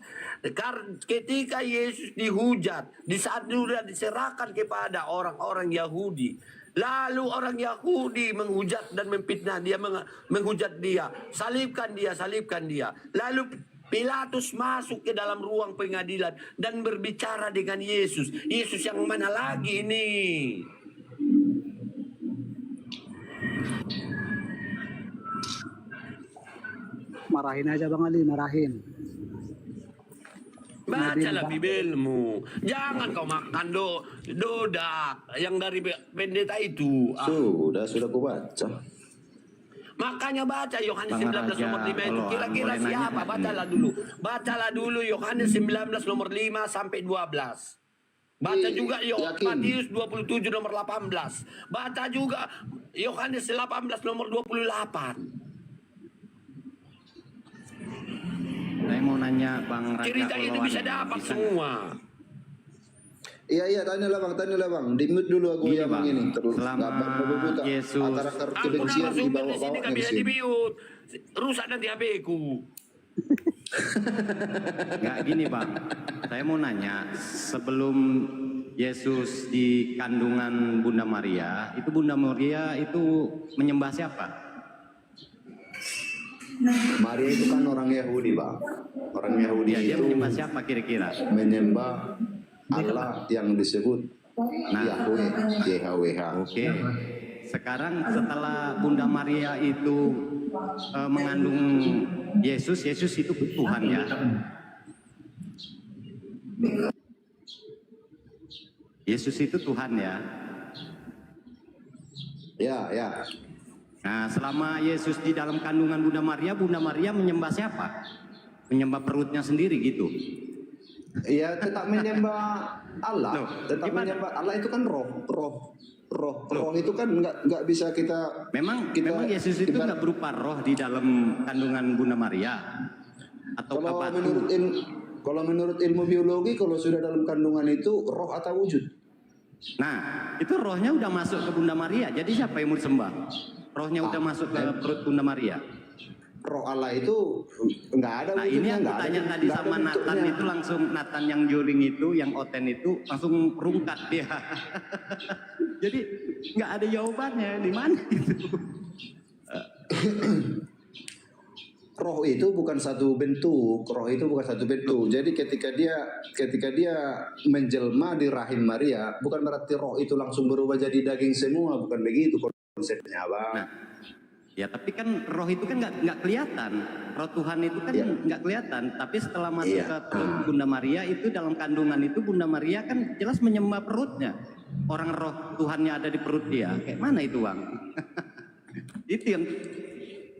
ketika Yesus dihujat, di saat sudah diserahkan kepada orang-orang Yahudi, lalu orang Yahudi menghujat dan memfitnah dia, menghujat dia, salibkan dia. Lalu Pilatus masuk ke dalam ruang pengadilan dan berbicara dengan Yesus. Yesus yang mana lagi ini? Marahin aja Bang Ali, marahin. Bacalah Bibelmu. Jangan kau makan dodak yang dari pendeta itu. Sudah aku baca. Makanya baca Yohanes Bang 19 Raja, nomor 5 itu. kalau Kira-kira boleh siapa? nanya. Bacalah dulu Yohanes 19 nomor 5 sampai 12. Baca juga Matius 27 nomor 18. Baca juga Yohanes 18 nomor 28. Saya mau nanya Bang Raja. Cerita itu bisa dapat semua. Iya, tanyalah bang. Di mute dulu aku Gini, yang Bang. ini terus. Selama Yesus- antara Aku kebencian narasumber di dibawa-bawa sini nggak di bisa sini. di-mute. Rusak nanti HP-ku. Nggak gini Bang, saya mau nanya, sebelum Yesus di kandungan Bunda Maria, itu Bunda Maria itu menyembah siapa? Maria itu kan orang Yahudi, Bang. Orang Yahudi Dia itu menyembah siapa kira-kira? menyembah Allah yang disebut Yahweh, YHWH. Oke. Sekarang setelah Bunda Maria itu mengandung Yesus itu Tuhan ya. Yesus itu Tuhan ya. Ya. Nah, selama Yesus di dalam kandungan Bunda Maria menyembah siapa? Menyembah perutnya sendiri gitu. Ya, tetap menyembah Allah. Menyembah Allah itu kan roh itu kan nggak bisa kita. Memang Yesus itu nggak berupa roh di dalam kandungan Bunda Maria atau kalau menurut ilmu biologi, kalau sudah dalam kandungan itu roh atau wujud. Nah, itu rohnya udah masuk ke Bunda Maria. Jadi siapa yang mau sembah? Rohnya udah masuk ke perut Bunda Maria. Roh Allah itu nggak ada nah, wujudnya. ini yang nggak tanya ada, tadi nggak ada sama Nathan bentuknya. itu langsung, Nathan yang juling itu, yang Oten itu langsung rungkat dia. Jadi nggak ada jawabannya di mana itu. Roh itu bukan satu bentuk. Jadi ketika dia menjelma di rahim Maria, bukan berarti roh itu langsung berubah jadi daging semua, bukan begitu konsepnya, Bang. Nah, ya tapi kan roh itu kan nggak kelihatan. Roh Tuhan itu kan nggak kelihatan. Tapi setelah masuk ke perut Bunda Maria itu, dalam kandungan itu Bunda Maria kan jelas menyembah perutnya. Orang roh Tuhannya ada di perut dia. Kayak mana itu, Bang? Itu yang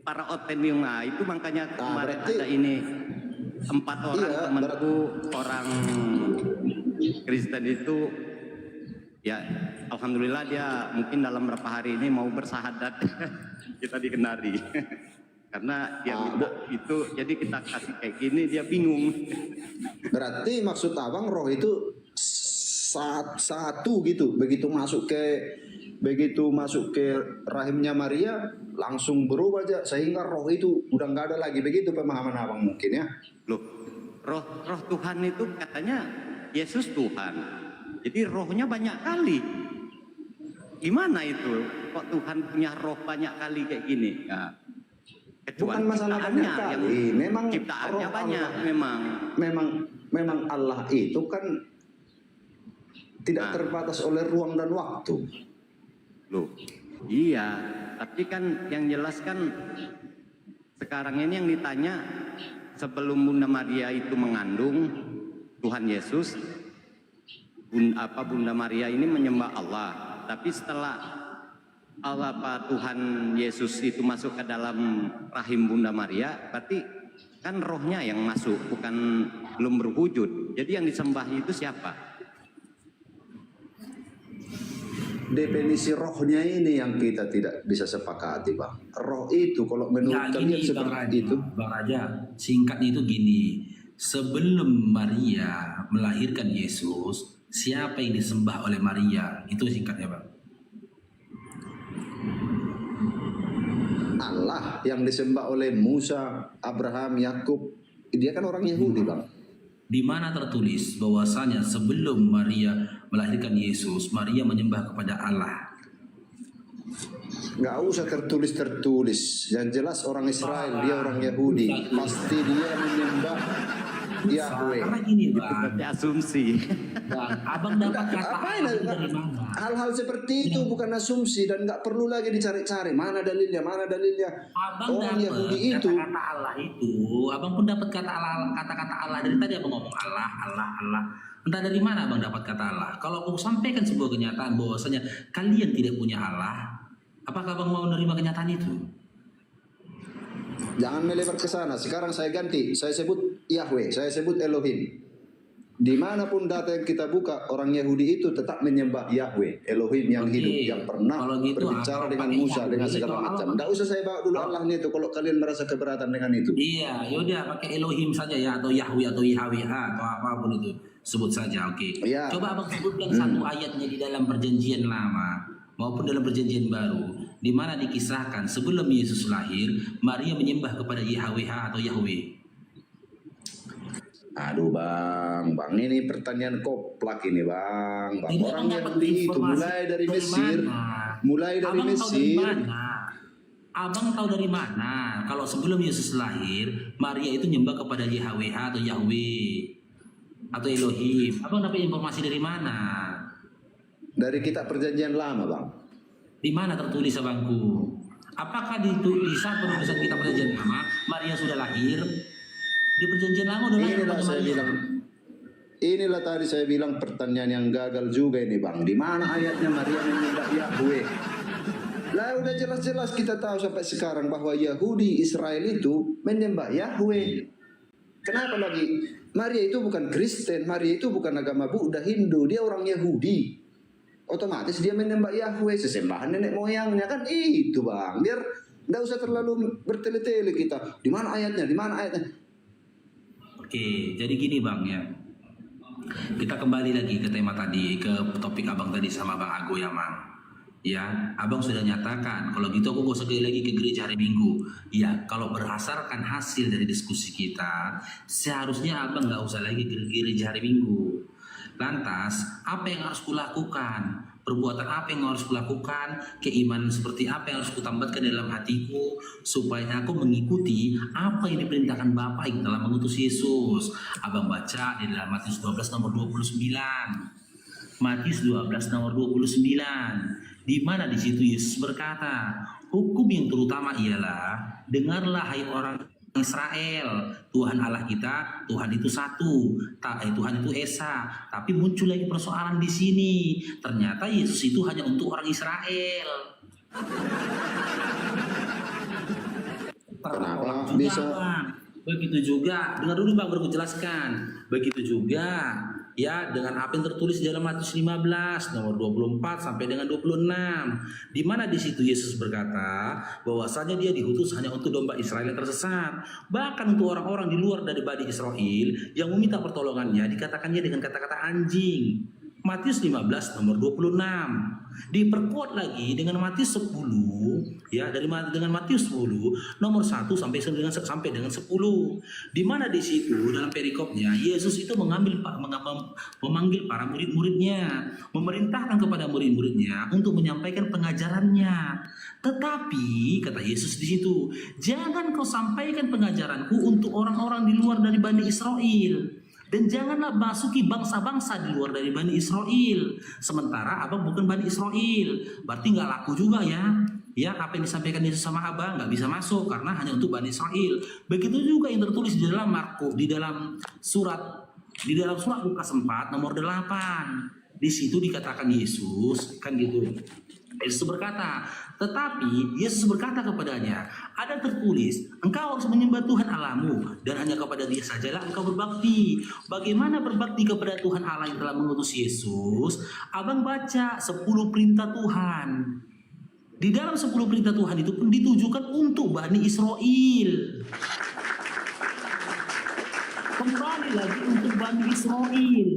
para Oten yang itu makanya kemarin ada ini 4 orang temanku orang Kristen itu. Ya, alhamdulillah dia mungkin dalam beberapa hari ini mau bersahadat kita dikenari. Karena dia minta itu, jadi kita kasih kayak gini dia bingung. Berarti maksud abang roh itu satu gitu. Begitu masuk ke rahimnya Maria langsung berubah aja, sehingga roh itu udah nggak ada lagi. Begitu pemahaman abang mungkin ya. Loh, roh Tuhan itu katanya Yesus Tuhan. Jadi rohnya banyak kali. Gimana itu? Kok Tuhan punya roh banyak kali kayak gini? Ya, kecuali Bukan masalah banyak kali. Memang ciptaannya roh banyak. Allah, memang Allah itu kan tidak terbatas oleh ruang dan waktu. Loh, iya. Tapi kan yang jelas kan sekarang ini yang ditanya, sebelum Bunda Maria itu mengandung Tuhan Yesus, Bunda Maria ini menyembah Allah. Tapi setelah Tuhan Yesus itu masuk ke dalam rahim Bunda Maria, berarti kan rohnya yang masuk, bukan belum berwujud. Jadi yang disembah itu siapa? Definisi rohnya ini yang kita tidak bisa sepakati, Bang. Roh itu kalau menurut kalian seperti itu. Bang Raja, singkatnya itu gini. Sebelum Maria melahirkan Yesus, siapa yang disembah oleh Maria? Itu singkatnya, Bang. Allah yang disembah oleh Musa, Abraham, Yakub. Dia kan orang Yahudi, Bang. Di mana tertulis bahwasanya sebelum Maria melahirkan Yesus, Maria menyembah kepada Allah? Nggak usah tertulis. Yang jelas orang Israel, dia orang Yahudi. Pasti dia menyembah susah. Karena gini bang, asumsi. Bang, abang dapat kata Allah dari mana? Hal-hal seperti itu bukan asumsi dan nggak perlu lagi dicari-cari mana dalilnya, mana dalilnya. Abang Orang dapat Yahudi itu, kata-kata Allah itu, abang pun dapat kata-kata Allah dari tadi abang ngomong Allah. Entah dari mana abang dapat kata Allah. Kalau aku sampaikan sebuah kenyataan bahwasanya kalian tidak punya Allah, apakah abang mau menerima kenyataan itu? jangan melebar ke sana. Sekarang saya ganti, saya sebut Yahweh, saya sebut Elohim. Dimanapun data yang kita buka, orang Yahudi itu tetap menyembah Yahweh, Elohim yang hidup, yang pernah berbicara dengan Musa, dengan segala macam. Tidak usah saya bawa dulu Allahnya itu kalau kalian merasa keberatan dengan itu. Iya, yaudah pakai Elohim saja ya, atau Yahweh atau Yahweh atau apapun itu, sebut saja, oke. Ya. Coba abang sebutkan satu ayatnya di dalam Perjanjian Lama maupun dalam Perjanjian Baru, di mana dikisahkan sebelum Yesus lahir, Maria menyembah kepada Yahweh atau Yahweh. Aduh bang, ini pertanyaan koplak ini bang. Orang Yahudi itu mulai dari Mesir, Abang tahu dari mana kalau sebelum Yesus lahir, Maria itu nyembah kepada Yahweh atau Yahweh atau Elohim? Abang dapat informasi dari mana? Dari kitab Perjanjian Lama bang. Di mana tertulis abangku? Apakah di saat penulisan kitab Perjanjian Lama Maria sudah lahir? Di Perjanjian Lama udah lahir Maria. Inilah tadi saya bilang pertanyaan yang gagal juga ini bang. Di mana ayatnya Maria menyembah Yahweh? Lah udah jelas-jelas kita tahu sampai sekarang bahwa Yahudi Israel itu menyembah Yahweh. Kenapa lagi? Maria itu bukan Kristen, Maria itu bukan agama Buddha, Hindu, dia orang Yahudi. Otomatis dia menyembah Yahweh, sesembahan nenek moyangnya kan itu bang. Biar tidak usah terlalu bertele-tele kita. Di mana ayatnya? Di mana ayatnya? Oke, jadi gini bang ya. Kita kembali lagi ke tema tadi, ke topik abang tadi sama bang Ago ya mang. Ya, abang sudah nyatakan kalau gitu aku gak usah lagi ke gereja hari Minggu. Ya, kalau berdasarkan hasil dari diskusi kita, seharusnya abang gak usah lagi ke gereja hari Minggu. Lantas, apa yang harus kulakukan? Perbuatan apa yang harus kulakukan? Keimanan seperti apa yang harus kutambahkan dalam hatiku supaya aku mengikuti apa yang diperintahkan Bapa yang telah mengutus Yesus? Abang baca di dalam Matius 12 nomor 29. Matius 12 nomor 29. Di mana di situ Yesus berkata, hukum yang terutama ialah, dengarlah hai orang Israel, Tuhan Allah kita, Tuhan itu satu, Tuhan itu Esa. Tapi muncul lagi persoalan di sini. Ternyata Yesus itu hanya untuk orang Israel. Kenapa bisa? Begitu juga, dengar dulu bang, baru jelaskan. Begitu juga ya dengan apa yang tertulis di dalam Matius 15 nomor 24 sampai dengan 26, di mana di situ Yesus berkata bahwasanya dia diutus hanya untuk domba Israel yang tersesat, bahkan untuk orang-orang di luar dari Bani Israel yang meminta pertolongannya dikatakannya dengan kata-kata anjing. Matius 15 nomor 26 diperkuat lagi dengan Matius 10 ya, dengan Matius 10 nomor 1 sampai dengan 10, di mana di situ dalam perikopnya Yesus itu memanggil para murid-muridnya, memerintahkan kepada murid-muridnya untuk menyampaikan pengajarannya. Tetapi kata Yesus di situ, jangan kau sampaikan pengajaranku untuk orang-orang di luar dari Bani Israel. Dan janganlah masuki bangsa-bangsa di luar dari Bani Israel. Sementara abang bukan Bani Israel. Berarti nggak laku juga ya. Ya, apa yang disampaikan Yesus sama abang nggak bisa masuk karena hanya untuk Bani Israel. Begitu juga yang tertulis di dalam surat Lukas 4 nomor 8. Di situ dikatakan Yesus kan gitu. Yesus berkata, tetapi Yesus berkata kepadanya, ada tertulis, engkau harus menyembah Tuhan Allahmu dan hanya kepada Dia sajalah engkau berbakti. Bagaimana berbakti kepada Tuhan Allah yang telah mengutus Yesus? Abang baca 10 perintah Tuhan. Di dalam 10 perintah Tuhan itu pun ditujukan untuk Bani Israel. Kembali lagi untuk Bani Israel,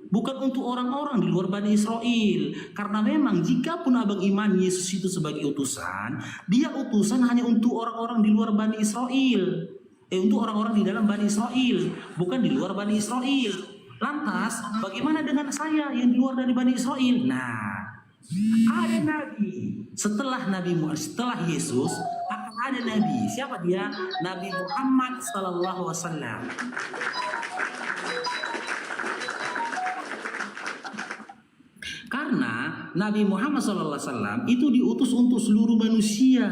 bukan untuk orang-orang di luar Bani Israel. Karena memang jika pun abang iman Yesus itu sebagai utusan, dia utusan hanya untuk orang-orang di luar Bani Israel. Untuk orang-orang di dalam Bani Israel, bukan di luar Bani Israel. Lantas bagaimana dengan saya yang di luar dari Bani Israel? Nah, ada nabi setelah Yesus akan ada nabi. Siapa dia? Nabi Muhammad sallallahu alaihi wasallam. Karena Nabi Muhammad SAW itu diutus untuk seluruh manusia,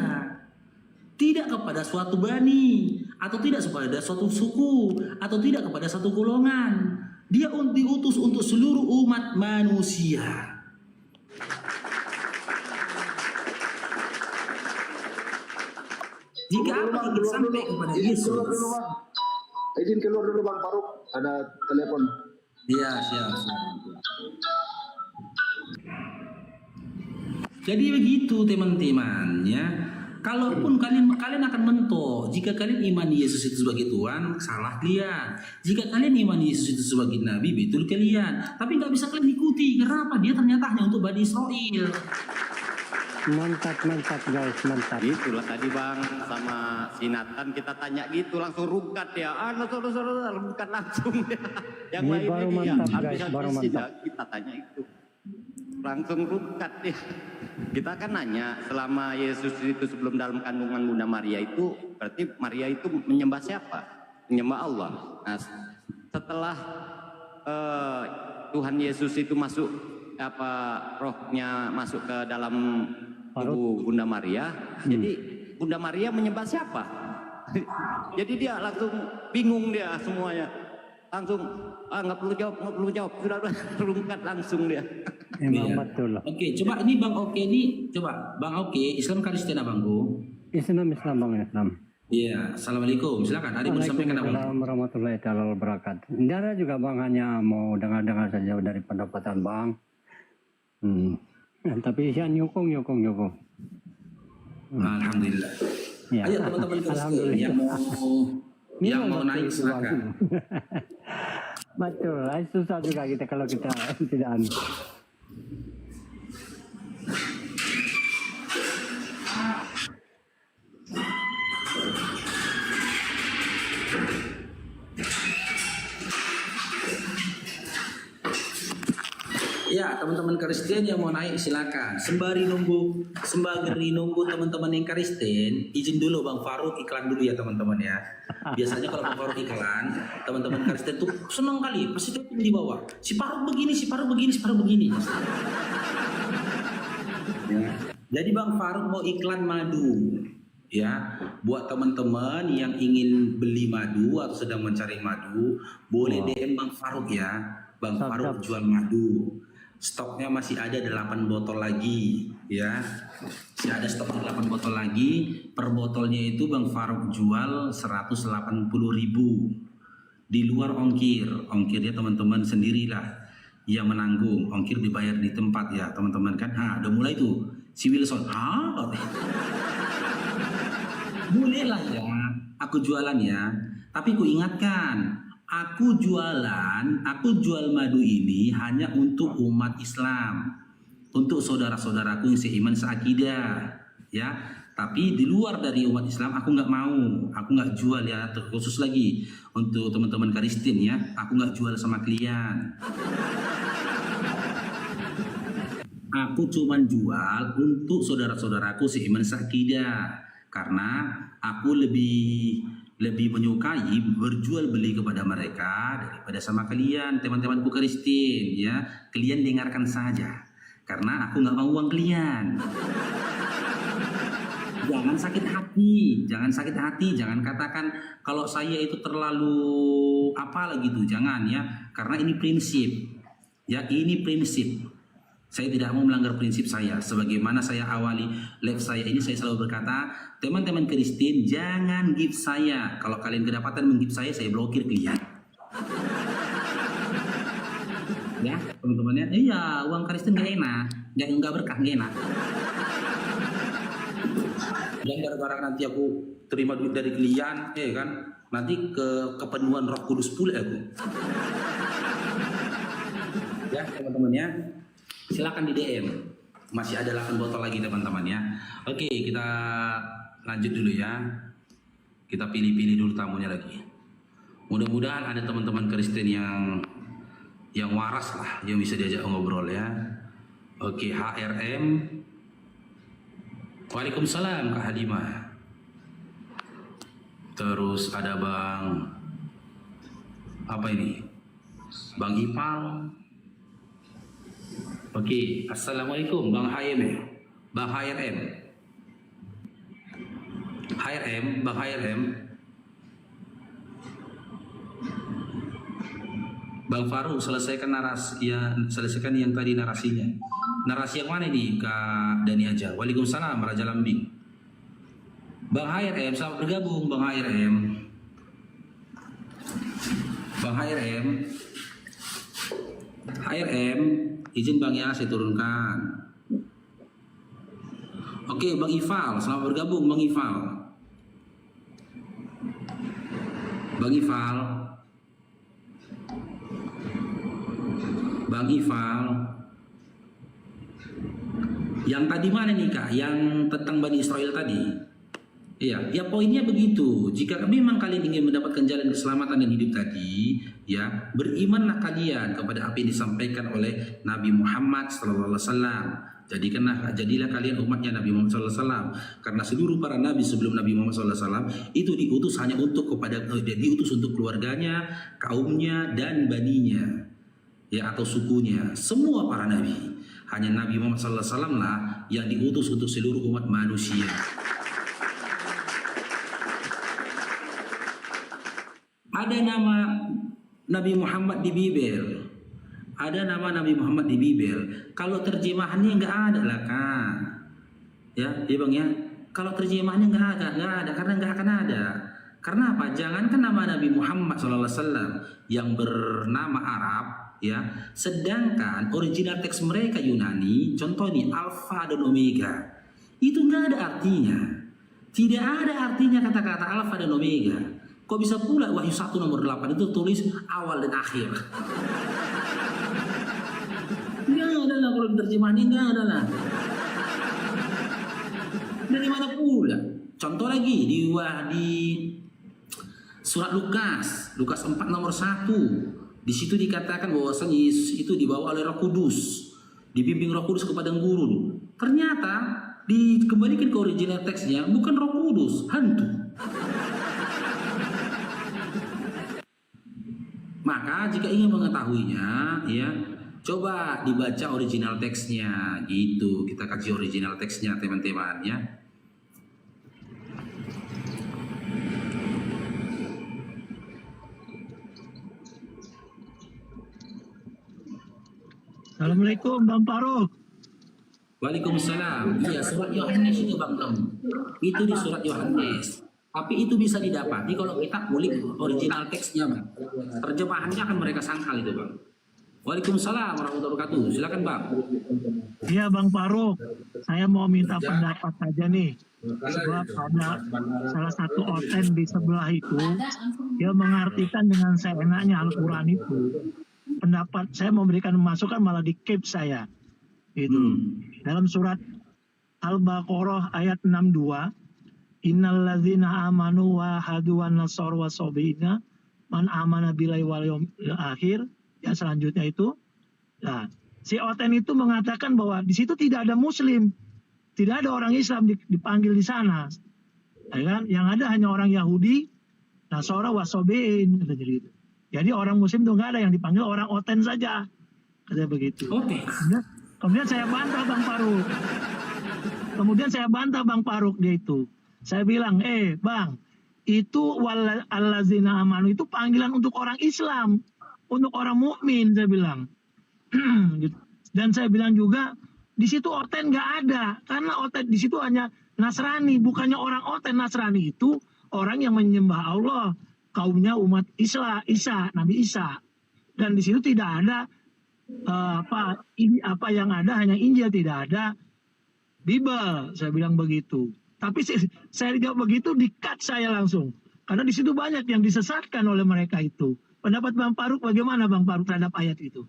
tidak kepada suatu bani, atau tidak kepada suatu suku, atau tidak kepada satu golongan. Dia diutus untuk seluruh umat manusia. Jika apa yang sampai kepada Yesus, izin keluar dulu Bang Faruk, ada telepon. Iya, siap. Jadi begitu teman-teman ya. Kalaupun kalian akan mentok, jika kalian iman Yesus itu sebagai Tuhan, salah kalian. Jika kalian iman Yesus itu sebagai Nabi, betul kalian. Tapi nggak bisa kalian ikuti. Kenapa? Dia ternyata hanya untuk Bani Israel. Mantap guys, mantap. Itulah tadi Bang sama si Nathan kita tanya gitu langsung rungkat ya. Rungkat langsung ya. Yang Ini lainnya baru dia mantap, habis guys, baru mantap. kita tanya itu. Langsung rungkat ya. Kita kan nanya selama Yesus itu sebelum dalam kandungan Bunda Maria itu berarti Maria itu menyembah siapa? Menyembah Allah. Nah, setelah Tuhan Yesus itu masuk rohnya masuk ke dalam tubuh Bunda Maria, jadi Bunda Maria menyembah siapa? Jadi dia langsung bingung dia semuanya, langsung nggak perlu jawab, sudah terungkat langsung dia. Emang betul. Oke, coba ini Bang Oke ini, coba Bang Oke, Islam Kristen Abangku? Islam Bang Islam. Iya, assalamualaikum. Silakan. Ada yang mau disampaikan Abang? Waalaikumsalam warahmatullahi wabarakatuh. Tidak juga Bang, hanya mau dengar-dengar saja dari pendapatan Bang. Tapi saya nyokong. Alhamdulillah. Ya. Ayo teman-teman Kristen yang mau naik silakan. Betul, susah juga kita kalau kita tidak anu. Ya, teman-teman Kristen yang mau naik silakan. Sembari nunggu teman-teman yang Kristen, izin dulu Bang Faruk iklan dulu ya teman-teman ya. Biasanya kalau Bang Faruk iklan, teman-teman Kristen tuh senang kali, pasti tapping di bawah. Si Faruk begini. Ya. Jadi Bang Faruk mau iklan madu. Ya, buat teman-teman yang ingin beli madu atau sedang mencari madu, boleh DM Bang Faruk ya. Bang Faruk jual madu. Stoknya masih ada 8 botol lagi ya. Masih ada stok 8 botol lagi. Per botolnya itu Bang Faruk jual 180.000. Di luar ongkir. Ongkirnya teman-teman sendirilah yang menanggung. Ongkir dibayar di tempat ya teman-teman kan. Udah mulai tuh si Wilson. Boleh lah ya, aku jualan ya. Tapi ku ingatkan, aku jual madu ini hanya untuk umat Islam, untuk saudara-saudaraku yang seiman seakidah, ya. Tapi di luar dari umat Islam aku nggak mau, aku nggak jual ya. Terkhusus lagi untuk teman-teman Kristen ya, aku nggak jual sama kalian. Aku cuman jual untuk saudara-saudaraku seiman seakidah, karena aku lebih menyukai berjual beli kepada mereka daripada sama kalian, teman-temanku Kristen ya. Kalian dengarkan saja, karena aku nggak mau uang kalian. Jangan sakit hati, jangan katakan kalau saya itu terlalu apalah gitu, jangan ya. Karena ini prinsip, ya ini prinsip. Saya tidak mau melanggar prinsip saya. Sebagaimana saya awali live saya ini, saya selalu berkata, teman-teman Kristen jangan gift saya. Kalau kalian kedapatan menggift saya blokir kalian. Ya, teman-temannya, iya uang Kristen gak enak, nggak berkah, gak enak. Dan gara-gara nanti aku terima duit dari kalian, kan, nanti kepenuhan Roh Kudus pula aku. Ya, teman-temannya. Silakan di DM. Masih ada 8 botol lagi teman-teman ya. Oke, kita lanjut dulu ya. Kita pilih-pilih dulu tamunya lagi. Mudah-mudahan ada teman-teman Kristen yang waras lah, yang bisa diajak ngobrol ya. Oke, HRM. Waalaikumsalam Kak Halimah. Terus ada Bang apa ini? Bang Ipal. Oke, assalamualaikum Bang HRM. Bang HRM. Bang HRM. Bang Faruk, selesaikan yang tadi narasinya. Narasi yang mana nih Kak Dani aja? Waalaikumsalam Raja Lambing. Bang HRM, selamat bergabung Bang HRM. Bang HRM, izin Bang ya saya turunkan. Oke, Bang Ifal, selamat bergabung Bang Ifal. Bang Ifal. Yang tadi mana nih Kak? Yang tentang Bani Israel tadi? Iya, ya poinnya begitu. Jika memang kalian ingin mendapatkan jalan keselamatan dan hidup tadi, ya berimanlah kalian kepada apa yang disampaikan oleh Nabi Muhammad SAW. Jadilah kalian umatnya Nabi Muhammad SAW. Karena seluruh para nabi sebelum Nabi Muhammad SAW itu diutus hanya untuk diutus untuk keluarganya, kaumnya dan baninya, ya atau sukunya. Semua para nabi. Hanya Nabi Muhammad SAW lah yang diutus untuk seluruh umat manusia. Ada nama Nabi Muhammad di Bible. Ada nama Nabi Muhammad di Bible. Kalau terjemahannya nggak ada lah kan? Ya Bang ya. Kalau terjemahannya nggak ada karena nggak akan ada. Karena apa? Jangankan nama Nabi Muhammad SAW yang bernama Arab, ya. Sedangkan original teks mereka Yunani, contoh nih Alfa dan Omega, itu nggak ada artinya. Tidak ada artinya kata-kata Alfa dan Omega. Kok bisa pula Wahyu 1 nomor 8 itu tulis awal dan akhir? Nggak ada lah kalau terjemahannya, nggak ada lah. Dari mana pula? Contoh lagi di surat Lukas 4 nomor 1. Di situ dikatakan bahwasanya Yesus itu dibawa oleh Roh Kudus, dibimbing Roh Kudus ke padang gurun. Ternyata dikembalikan ke original teksnya bukan Roh Kudus, hantu. Maka jika ingin mengetahuinya, ya coba dibaca original teksnya, gitu. Kita kaji original teksnya teman-teman ya. Assalamualaikum Bang Faruk. Waalaikumsalam. Iya, surat Yohanes itu Bang Tom. Itu di surat Yohanes. Tapi itu bisa didapati kalau kita kulik original teksnya, Bang. Terjemahannya akan mereka sangkal itu, Bang. Waalaikumsalam warahmatullahi wabarakatuh. Silakan, Bang. Iya, Bang Faruk. Saya mau minta pendapat saja nih. Sebab ada salah satu oten di sebelah itu, dia mengartikan dengan seenaknya Al-Quran itu. Pendapat saya memberikan masukan malah di keep saya. Itu. Dalam surat Al-Baqarah ayat 62, innalladzina amanu wa hadu wa nasar wa sobina man amana billahi wal yawmil akhir. Ya selanjutnya itu, nah si Oten itu mengatakan bahwa di situ tidak ada Muslim, tidak ada orang Islam dipanggil di sana, ya kan? Yang ada hanya orang Yahudi, Nasara wasobein, gitu. Jadi orang Muslim itu nggak ada, yang dipanggil orang Oten saja, katanya begitu. Oke. Kemudian saya bantah Bang Faruk, dia itu. Saya bilang, Bang, itu allazina amanu itu panggilan untuk orang Islam, untuk orang mukmin, saya bilang. Dan saya bilang juga di situ Oten nggak ada, karena Oten di situ hanya Nasrani, bukannya orang Oten. Nasrani itu orang yang menyembah Allah, kaumnya umat Isa, Nabi Isa. Dan di situ tidak ada apa yang ada hanya Injil, tidak ada Bible, saya bilang begitu. Tapi saya jawab begitu, di-cut saya langsung. Karena di situ banyak yang disesatkan oleh mereka itu. Pendapat Bang Faruk bagaimana Bang Faruk terhadap ayat itu?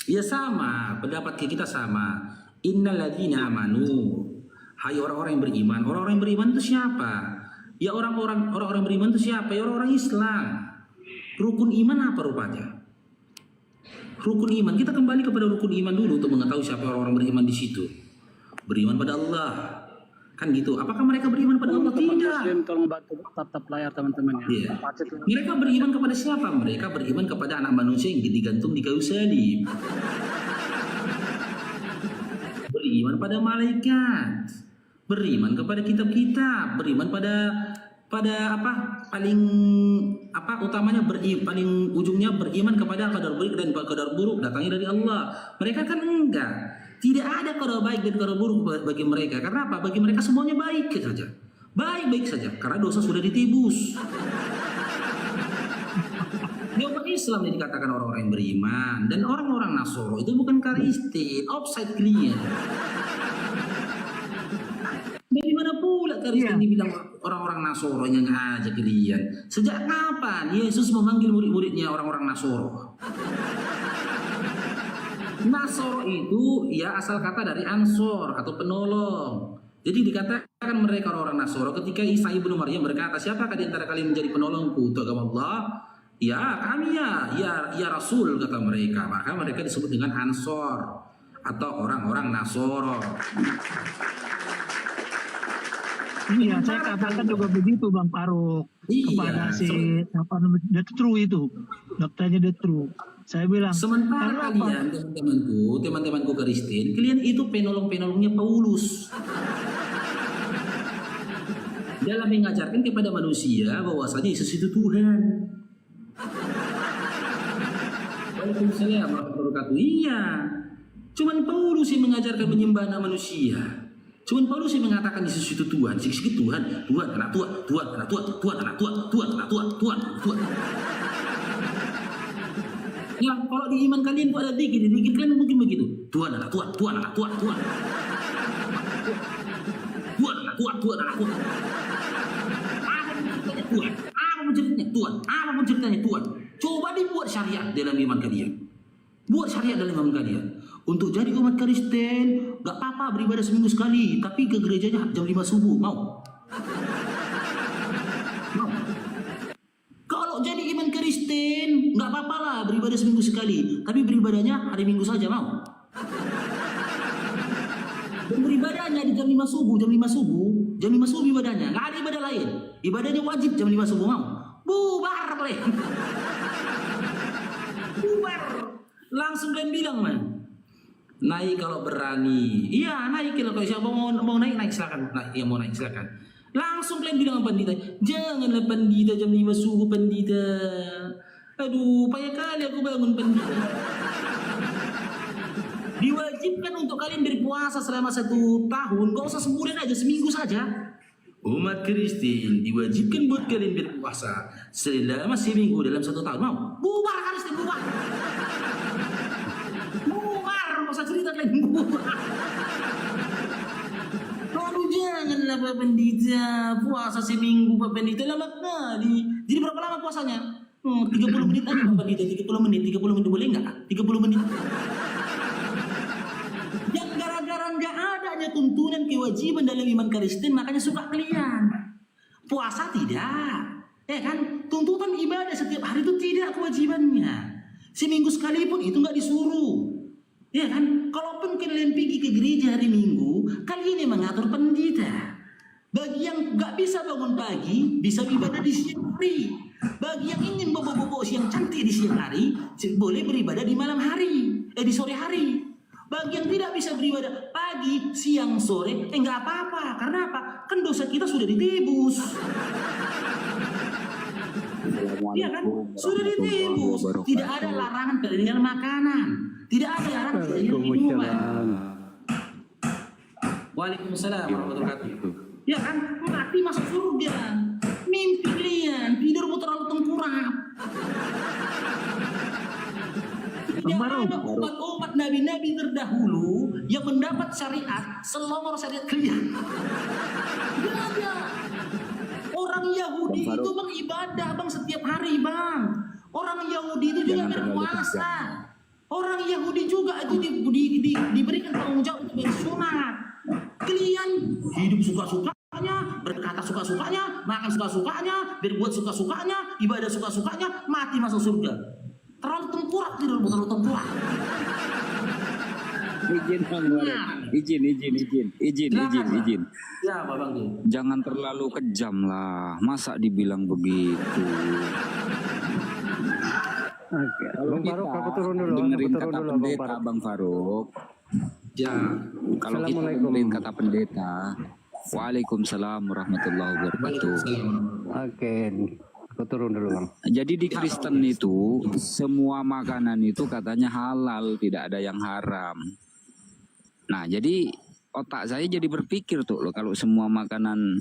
Ya sama, pendapat kita sama. Innalladzina amanu. Hai orang-orang yang beriman. Orang-orang yang beriman itu siapa? Ya orang-orang beriman itu siapa? Ya orang-orang Islam. Rukun iman apa rupanya? Rukun iman, kita kembali kepada rukun iman dulu untuk mengetahui siapa orang-orang beriman di situ. Beriman pada Allah. Kan gitu. Apakah mereka beriman pada Allah? Tidak. Mungkin tolong bantu tap layar teman-teman ya. Iya. Mereka beriman kepada siapa? Mereka beriman kepada anak manusia yang digantung di kayu salib. Beriman pada malaikat. Beriman kepada kitab-kitab. Beriman pada apa? Paling apa utamanya paling ujungnya beriman kepada qadar baik dan qadar buruk datangnya dari Allah. Mereka kan enggak. Tidak ada qadar baik dan qadar buruk bagi mereka. Karena apa? Bagi mereka semuanya baik saja. Baik-baik saja karena dosa sudah ditebus. Di umat Islam yang dikatakan orang-orang yang beriman dan orang-orang Nasoro itu bukan Kristen, offside clear. Dari mana pula Kristen dibilang orang-orang Nasoro yang aja kalian? Sejak kapan Yesus memanggil murid-muridnya orang-orang Nasoro? Nasoro itu ya asal kata dari ansor atau penolong. Jadi dikatakan mereka orang-orang Nasoro ketika Isa ibnu Maryam berkata, siapakah di antara kalian menjadi penolongku untuk agama Allah? Ya kami ya Rasul kata mereka. Maka mereka disebut dengan ansor atau orang-orang Nasoro. Iya, saya katakan juga begitu Bang Faruk kepada si apa namanya The True itu, dokternya The True. Saya bilang. Sementara kalian teman-temanku Kristen, kalian itu penolong-penolongnya Paulus. Dalam mengajarkan kepada manusia bahwasanya Yesus itu Tuhan. Waalaikumsalam warahmatullahi wabarakatuh. Iya. Cuman Paulus yang mengajarkan menyembah manusia. Cuman Paulus yang mengatakan Yesus itu Tuhan, sikit Tuhan, Tuhan anak Tuhan, Tuhan anak Tuhan, Tuhan anak Tuhan, Tuhan anak Tuhan, Tuhan anak Tuhan. Ya, kalau di iman kalian kok ada dikit kan mungkin begitu. Tuhan anak Tuhan, Tuhan anak Tuhan, Tuhan. Tuhan anak Tuhan, Tuhan anak Tuhan. Tuhan, apa ceritanya Tuhan, apa ceritanya Tuhan. Coba dibuat syariat dalam iman kalian. Buat syariat dalam iman kalian. Untuk jadi umat Kristen, gak apa-apa beribadah seminggu sekali, tapi ke gerejanya jam 5 subuh, mau? Mau? Kalau jadi iman Kristen, gak apa-apa lah beribadah seminggu sekali, tapi beribadahnya hari Minggu saja, mau? Dan beribadahnya di jam 5 subuh, jam 5 subuh ibadahnya, gak ada ibadah lain. Ibadahnya wajib jam 5 subuh, mau? Bubar, boleh. Bubar. Langsung kalian bilang, man. Naik kalau berani. Iya, naik kalau siapa mau naik silakan. Yang mau naik silakan. Langsung kalian bilang sama pendeta, janganlah pendeta jam 5 subuh pendeta. Aduh, payah kali aku bangun pendeta. Diwajibkan untuk kalian berpuasa selama 1 tahun, gak usah sebulan aja, seminggu saja. Umat Kristen diwajibkan buat kalian berpuasa selama seminggu dalam 1 tahun. Mau? Bubar Kristen, bubar. Masa cerita lagi lalu janganlah Pak Pendeta puasa seminggu Pak Pendeta lama kali. Jadi berapa lama puasanya? 30 menit aja Pak Pendeta, 30 menit boleh nggak? 30 menit. Yang gara-gara nggak adanya tuntunan kewajiban dalam iman Kristen makanya suka kalian puasa tidak, ya kan? Tuntutan ibadah setiap hari itu tidak kewajibannya. Seminggu sekalipun itu nggak disuruh. Ya kan, kalaupun kalian pergi ke gereja hari Minggu, kalian yang mengatur pendeta. Bagi yang nggak bisa bangun pagi, bisa ibadah di siang hari. Bagi yang ingin bobo-bobo siang cantik di siang hari, boleh beribadah di malam hari, di sore hari. Bagi yang tidak bisa beribadah pagi, siang, sore, nggak apa-apa. Karena apa? Kan dosa kita sudah ditebus. Iya kan? Sudah ditebus. Tidak ada larangan perihal makanan. Tidak ada larangan perihal minuman. Waalaikumsalam warahmatullahi wabarakatuh. Ya kan? Mati masuk surga. Mimpi kalian, tidurmu terlalu tengkurap. Tidak ada umat-umat nabi-nabi terdahulu yang mendapat syariat selama syariat kalian. Tidak ada. Orang Yahudi itu bang ibadah bang setiap hari bang. Orang Yahudi itu juga berpuasa. Orang Yahudi juga itu diberikan tanggung jawab untuk bersunat. Kalian hidup suka-sukanya, berkata suka-sukanya, makan suka-sukanya, berbuat suka-sukanya, ibadah suka-sukanya, mati masuk surga. Terlalu tengkurat, terlalu tengkurat. Izin Bang Faruk. Izin. Ya, Bang. Jangan terlalu kejam lah. Masa dibilang begitu? Oke. Kalau Bang Faruk, kita aku turun dulu. dengerin Aku kata turun dulu, pendeta, Bang Faruk. Ya. Kalau kita dengerin kata pendeta, Waalaikumsalam warahmatullahi wabarakatuh. Oke. Aku turun dulu, Bang. Jadi di Kristen itu semua makanan itu katanya halal, tidak ada yang haram. Nah, jadi otak saya jadi berpikir tuh loh, kalau semua makanan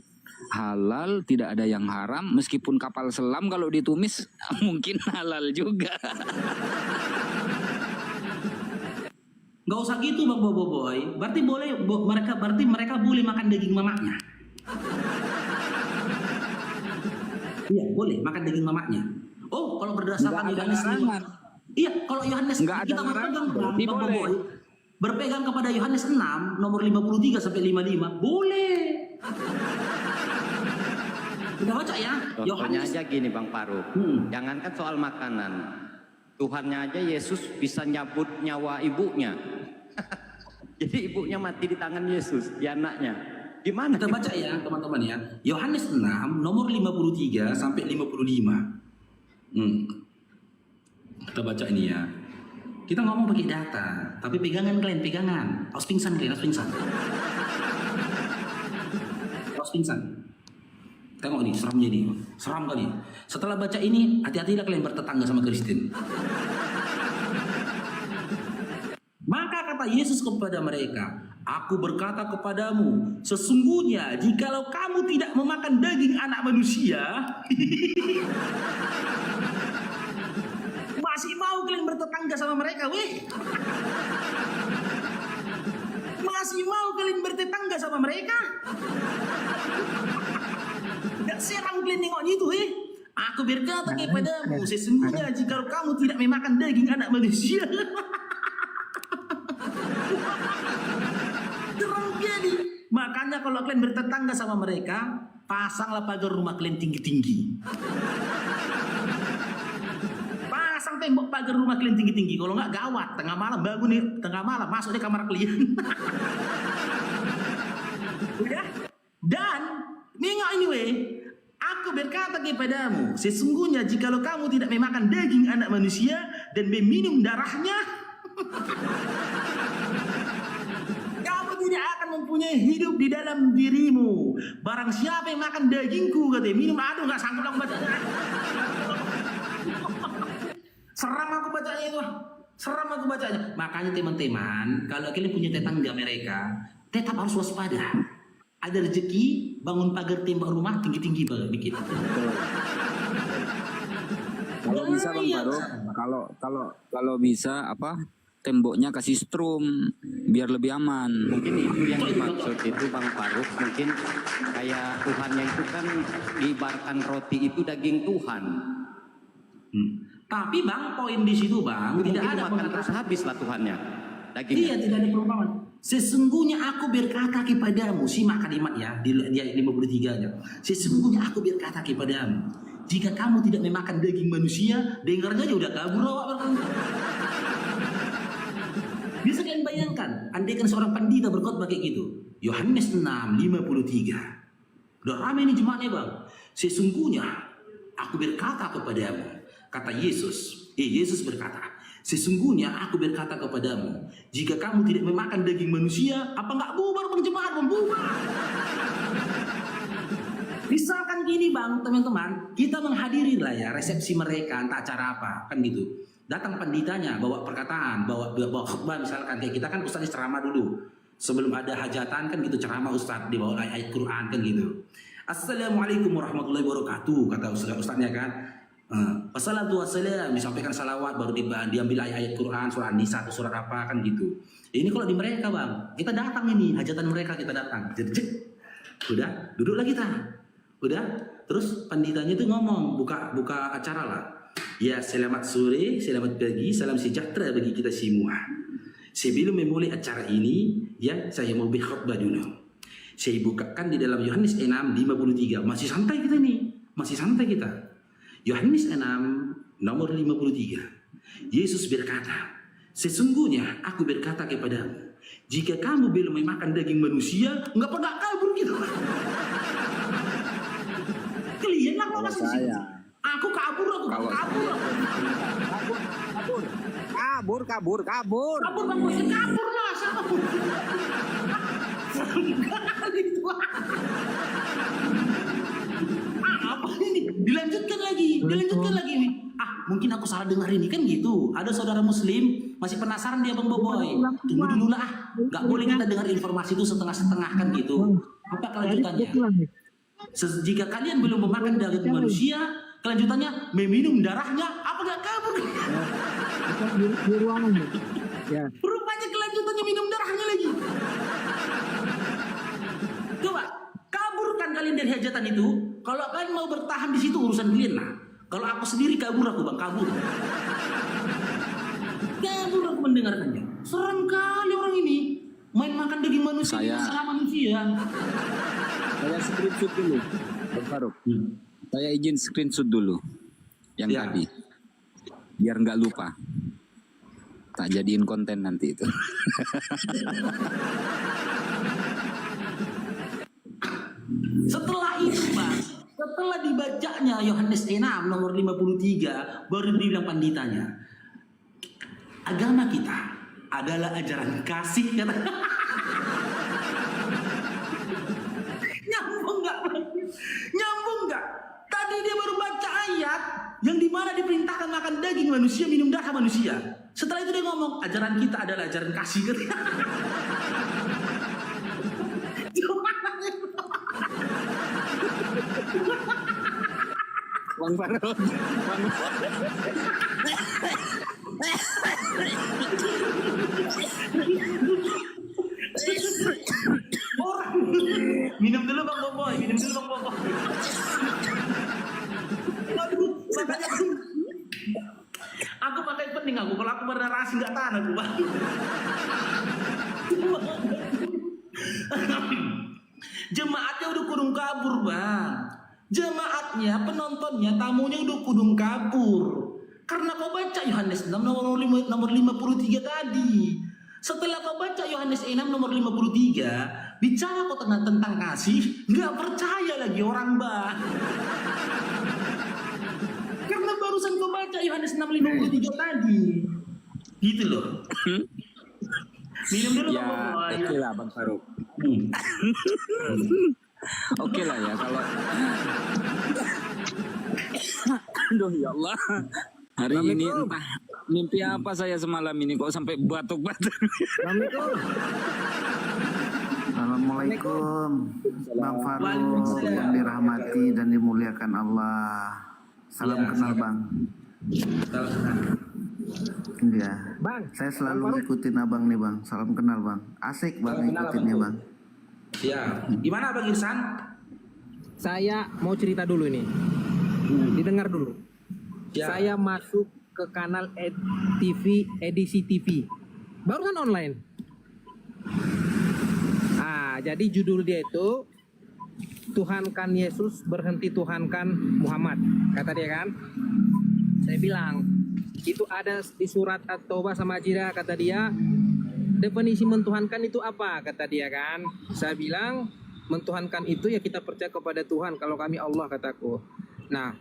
halal, tidak ada yang haram, meskipun kapal selam kalau ditumis mungkin halal juga. Nggak usah gitu Bang Boboiboy. Berarti mereka boleh makan daging mamaknya. Iya, boleh makan daging mamaknya. Oh, kalau berdasarkan Yohanes 5. Iya, kalau Yohanes kita berpegang Bang Boboiboy. Berpegang kepada Yohanes 6 nomor 53 sampai 55, boleh. Udah baca ya? Contohnya aja gini Bang Faruk. Jangankan soal makanan. Tuhannya aja Yesus bisa nyabut nyawa ibunya. Jadi ibunya mati di tangan Yesus, di anaknya. Gimana? Kita baca ya teman-teman ya. Yohanes 6 nomor 53 sampai 55. Kita baca ini ya. Kita ngomong pakai data, tapi pegangan kalian, pegangan. Harus pingsan kalian, harus pingsan. Harus pingsan. Tengok nih, seramnya nih. Seram kali. Setelah baca ini, hati-hatilah kalian bertetangga sama Kristen. Maka kata Yesus kepada mereka, Aku berkata kepadamu, sesungguhnya jikalau kamu tidak memakan daging anak manusia, masih mau kalian bertetangga sama mereka, weh? Masih mau kalian bertetangga sama mereka? Gak serang kalian nengoknya itu, weh? Aku berkata kepadamu, sesungguhnya jikalau kamu tidak memakan daging anak manusia, makanya kalau kalian bertetangga sama mereka, pasanglah pagar rumah kalian tinggi-tinggi. Pasang tembok pagar rumah kalian tinggi-tinggi. Kalau nggak gawat, tengah malam bangun nih, tengah malam masuk di kamar kalian. Udah? Dan nengok ini weh, aku berkata kepadamu, sesungguhnya jikalau kamu tidak memakan daging anak manusia dan meminum darahnya, tidak akan mempunyai hidup di dalam dirimu. Barang siapa yang makan dagingku, katanya, minum, aduh nggak sanggup aku bacanya. Seram aku bacanya itu, seram aku bacanya. Makanya teman-teman, kalau kalian punya tetangga mereka, tetap harus waspada. Ada rezeki, bangun pagar tembok rumah tinggi-tinggi banget bikin. Kalau bisa Bang Faruk, kalau bisa apa? Temboknya kasih strum biar lebih aman. Mungkin itu yang dimaksud itu Bang Faruk. Mungkin kayak Tuhannya itu kan diibaratkan roti itu daging Tuhan. Tapi Bang, poin di situ Bang, mungkin tidak ada makan terus habis lah Tuhannya dagingnya. Iya, tidak ada perumpamaan. Sesungguhnya aku berkata kepadamu, simak kalimat ya di ayat 53 nya. Sesungguhnya aku berkata kepadamu, jika kamu tidak memakan daging manusia, dengarnya aja udah kabur awak. Bisa kalian bayangkan, andaikan seorang pandita berkhotbah kayak gitu. Yohanes 6:53. Udah ramai nih jemaatnya Bang. Sesungguhnya aku berkata kepadamu, kata Yesus. Yesus berkata, sesungguhnya aku berkata kepadamu, jika kamu tidak memakan daging manusia, apa nggak bubar Bang jemaat? Bubar. Misalkan gini Bang, teman-teman, kita menghadiri lah ya resepsi mereka, entah acara apa, kan gitu. Datang panditanya bawa perkataan, bawa khutbah misalkan kayak kita kan ustaz ceramah dulu. Sebelum ada hajatan kan gitu ceramah ustaz di bawah ayat Quran kan gitu. Assalamualaikum warahmatullahi wabarakatuh kata ustaznya kan. Wassalatu wassalam disampaikan salawat baru diambil ayat Quran surah An-Nisa atau surat apa kan gitu. Ini kalau di mereka Bang, kita datang ini hajatan mereka kita datang. Udah, duduklah kita. Udah, terus panditanya itu ngomong buka acara lah. Ya, selamat sore, selamat pagi, salam sejahtera bagi kita semua. Sebelum memulai acara ini, ya saya mau berkhutbah dulu. Saya bukakan di dalam Yohanes 6:53. Masih santai kita nih, masih santai kita. Yohanes 6 nomor 53. Yesus berkata, sesungguhnya aku berkata kepadamu, Jika kamu belum makan daging manusia, nggak pernah kabur gitu. Kalian lah kalau masih di sini. Aku kabur. Kabur Bang Boy, kabur lah sama. Apa ini? Dilanjutkan lagi nih. Mungkin aku salah dengar ini kan gitu. Ada saudara muslim masih penasaran dia Bang Boboy. Tunggu dulu lah. Nggak boleh kita dengar informasi itu setengah-setengah kan gitu. Apa kelanjutannya? Jika kalian belum memakan daging manusia, kelanjutannya meminum darahnya, apa gak kabur? Di ruangan ya. Rupanya kelanjutannya minum darahnya lagi. Coba kaburkan kalian dari hajatan itu. Kalau kalian mau bertahan di situ urusan kalian lah. Kalau aku sendiri kabur kabur. Kabur aku mendengarkannya. Serem kali orang ini. Main makan daging manusia, masalah manusia. Saya screenshot dulu, Bang Faruk. Saya izin screenshot dulu yang tadi, biar nggak lupa. Tak jadiin konten nanti itu. Setelah itu, Bang, setelah dibacanya Yohanes 6 nomor 53, baru dibilang panditanya, agama kita adalah ajaran kasih, kata. Nyambung nggak? Tadi dia baru baca ayat yang dimana diperintahkan makan daging manusia, minum darah manusia. Setelah itu dia ngomong, ajaran kita adalah ajaran kasih. Bang Faruk. Minum dulu Bang Boboy. Aduh, makanya aku pakai pening aku. Kalau aku bernarasi nggak tahan aku, Bang. Jemaatnya udah kudung kabur, Bang. Jemaatnya, penontonnya, tamunya udah kudung kabur. Karena kau baca Yohanes 6 nomor 53 tadi. Setelah kau baca Yohanes 6 nomor 53, bicara kau tentang kasih, nggak percaya lagi orang, Bang. Karena barusan kau baca Yohanes 6:53 tadi. Gitu loh. Minum dulu ya, Bang Boboy. Oke lah Bang Faruk. Oke lah ya kalau. Aduh ya Allah. Hari ini entah mimpi apa saya semalam ini kok sampai batuk-batuk. Assalamualaikum Bang Faruk yang dirahmati dan dimuliakan Allah. Salam kenal Bang. Iya. Bang, saya selalu ngikutin abang nih Bang. Salam kenal Bang. Asik Bang ngikutinnya Bang. Siap. Gimana Bang Irsan? Saya mau cerita dulu ini. Didengar dulu. Saya masuk ke kanal TV, edisi TV. Barusan online. Jadi judul dia itu Tuhankan Yesus, berhenti Tuhankan Muhammad. Kata dia kan. Saya bilang, itu ada di surat At-Taubah sama Majida, kata dia. Definisi mentuhankan itu apa? Kata dia kan. Saya bilang, mentuhankan itu ya kita percaya kepada Tuhan. Kalau kami Allah, kataku. Nah,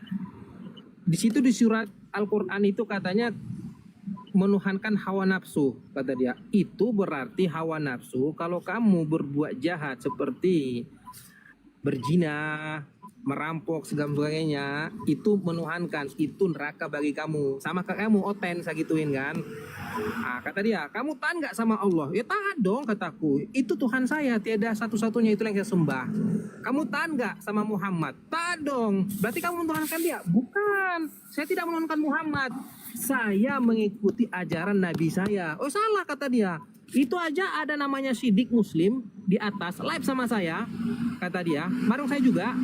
di situ di surat Al-Quran itu katanya menuhankan hawa nafsu, kata dia. Itu berarti hawa nafsu kalau kamu berbuat jahat seperti berzina, merampok, segala sebagainya, itu menuhankan, itu neraka bagi kamu. Sama kayak kamu, oten, saya gituin kan. Kata dia, kamu taat nggak sama Allah? Ya taat dong, kataku. Itu Tuhan saya, tiada satu-satunya, itu yang saya sembah. Kamu taat nggak sama Muhammad? Taat dong. Berarti kamu menuhankan dia? Bukan, saya tidak menuhankan Muhammad. Saya mengikuti ajaran Nabi saya. Oh salah, kata dia. Itu aja ada namanya Sidik Muslim di atas live sama saya, kata dia. Bareng saya juga.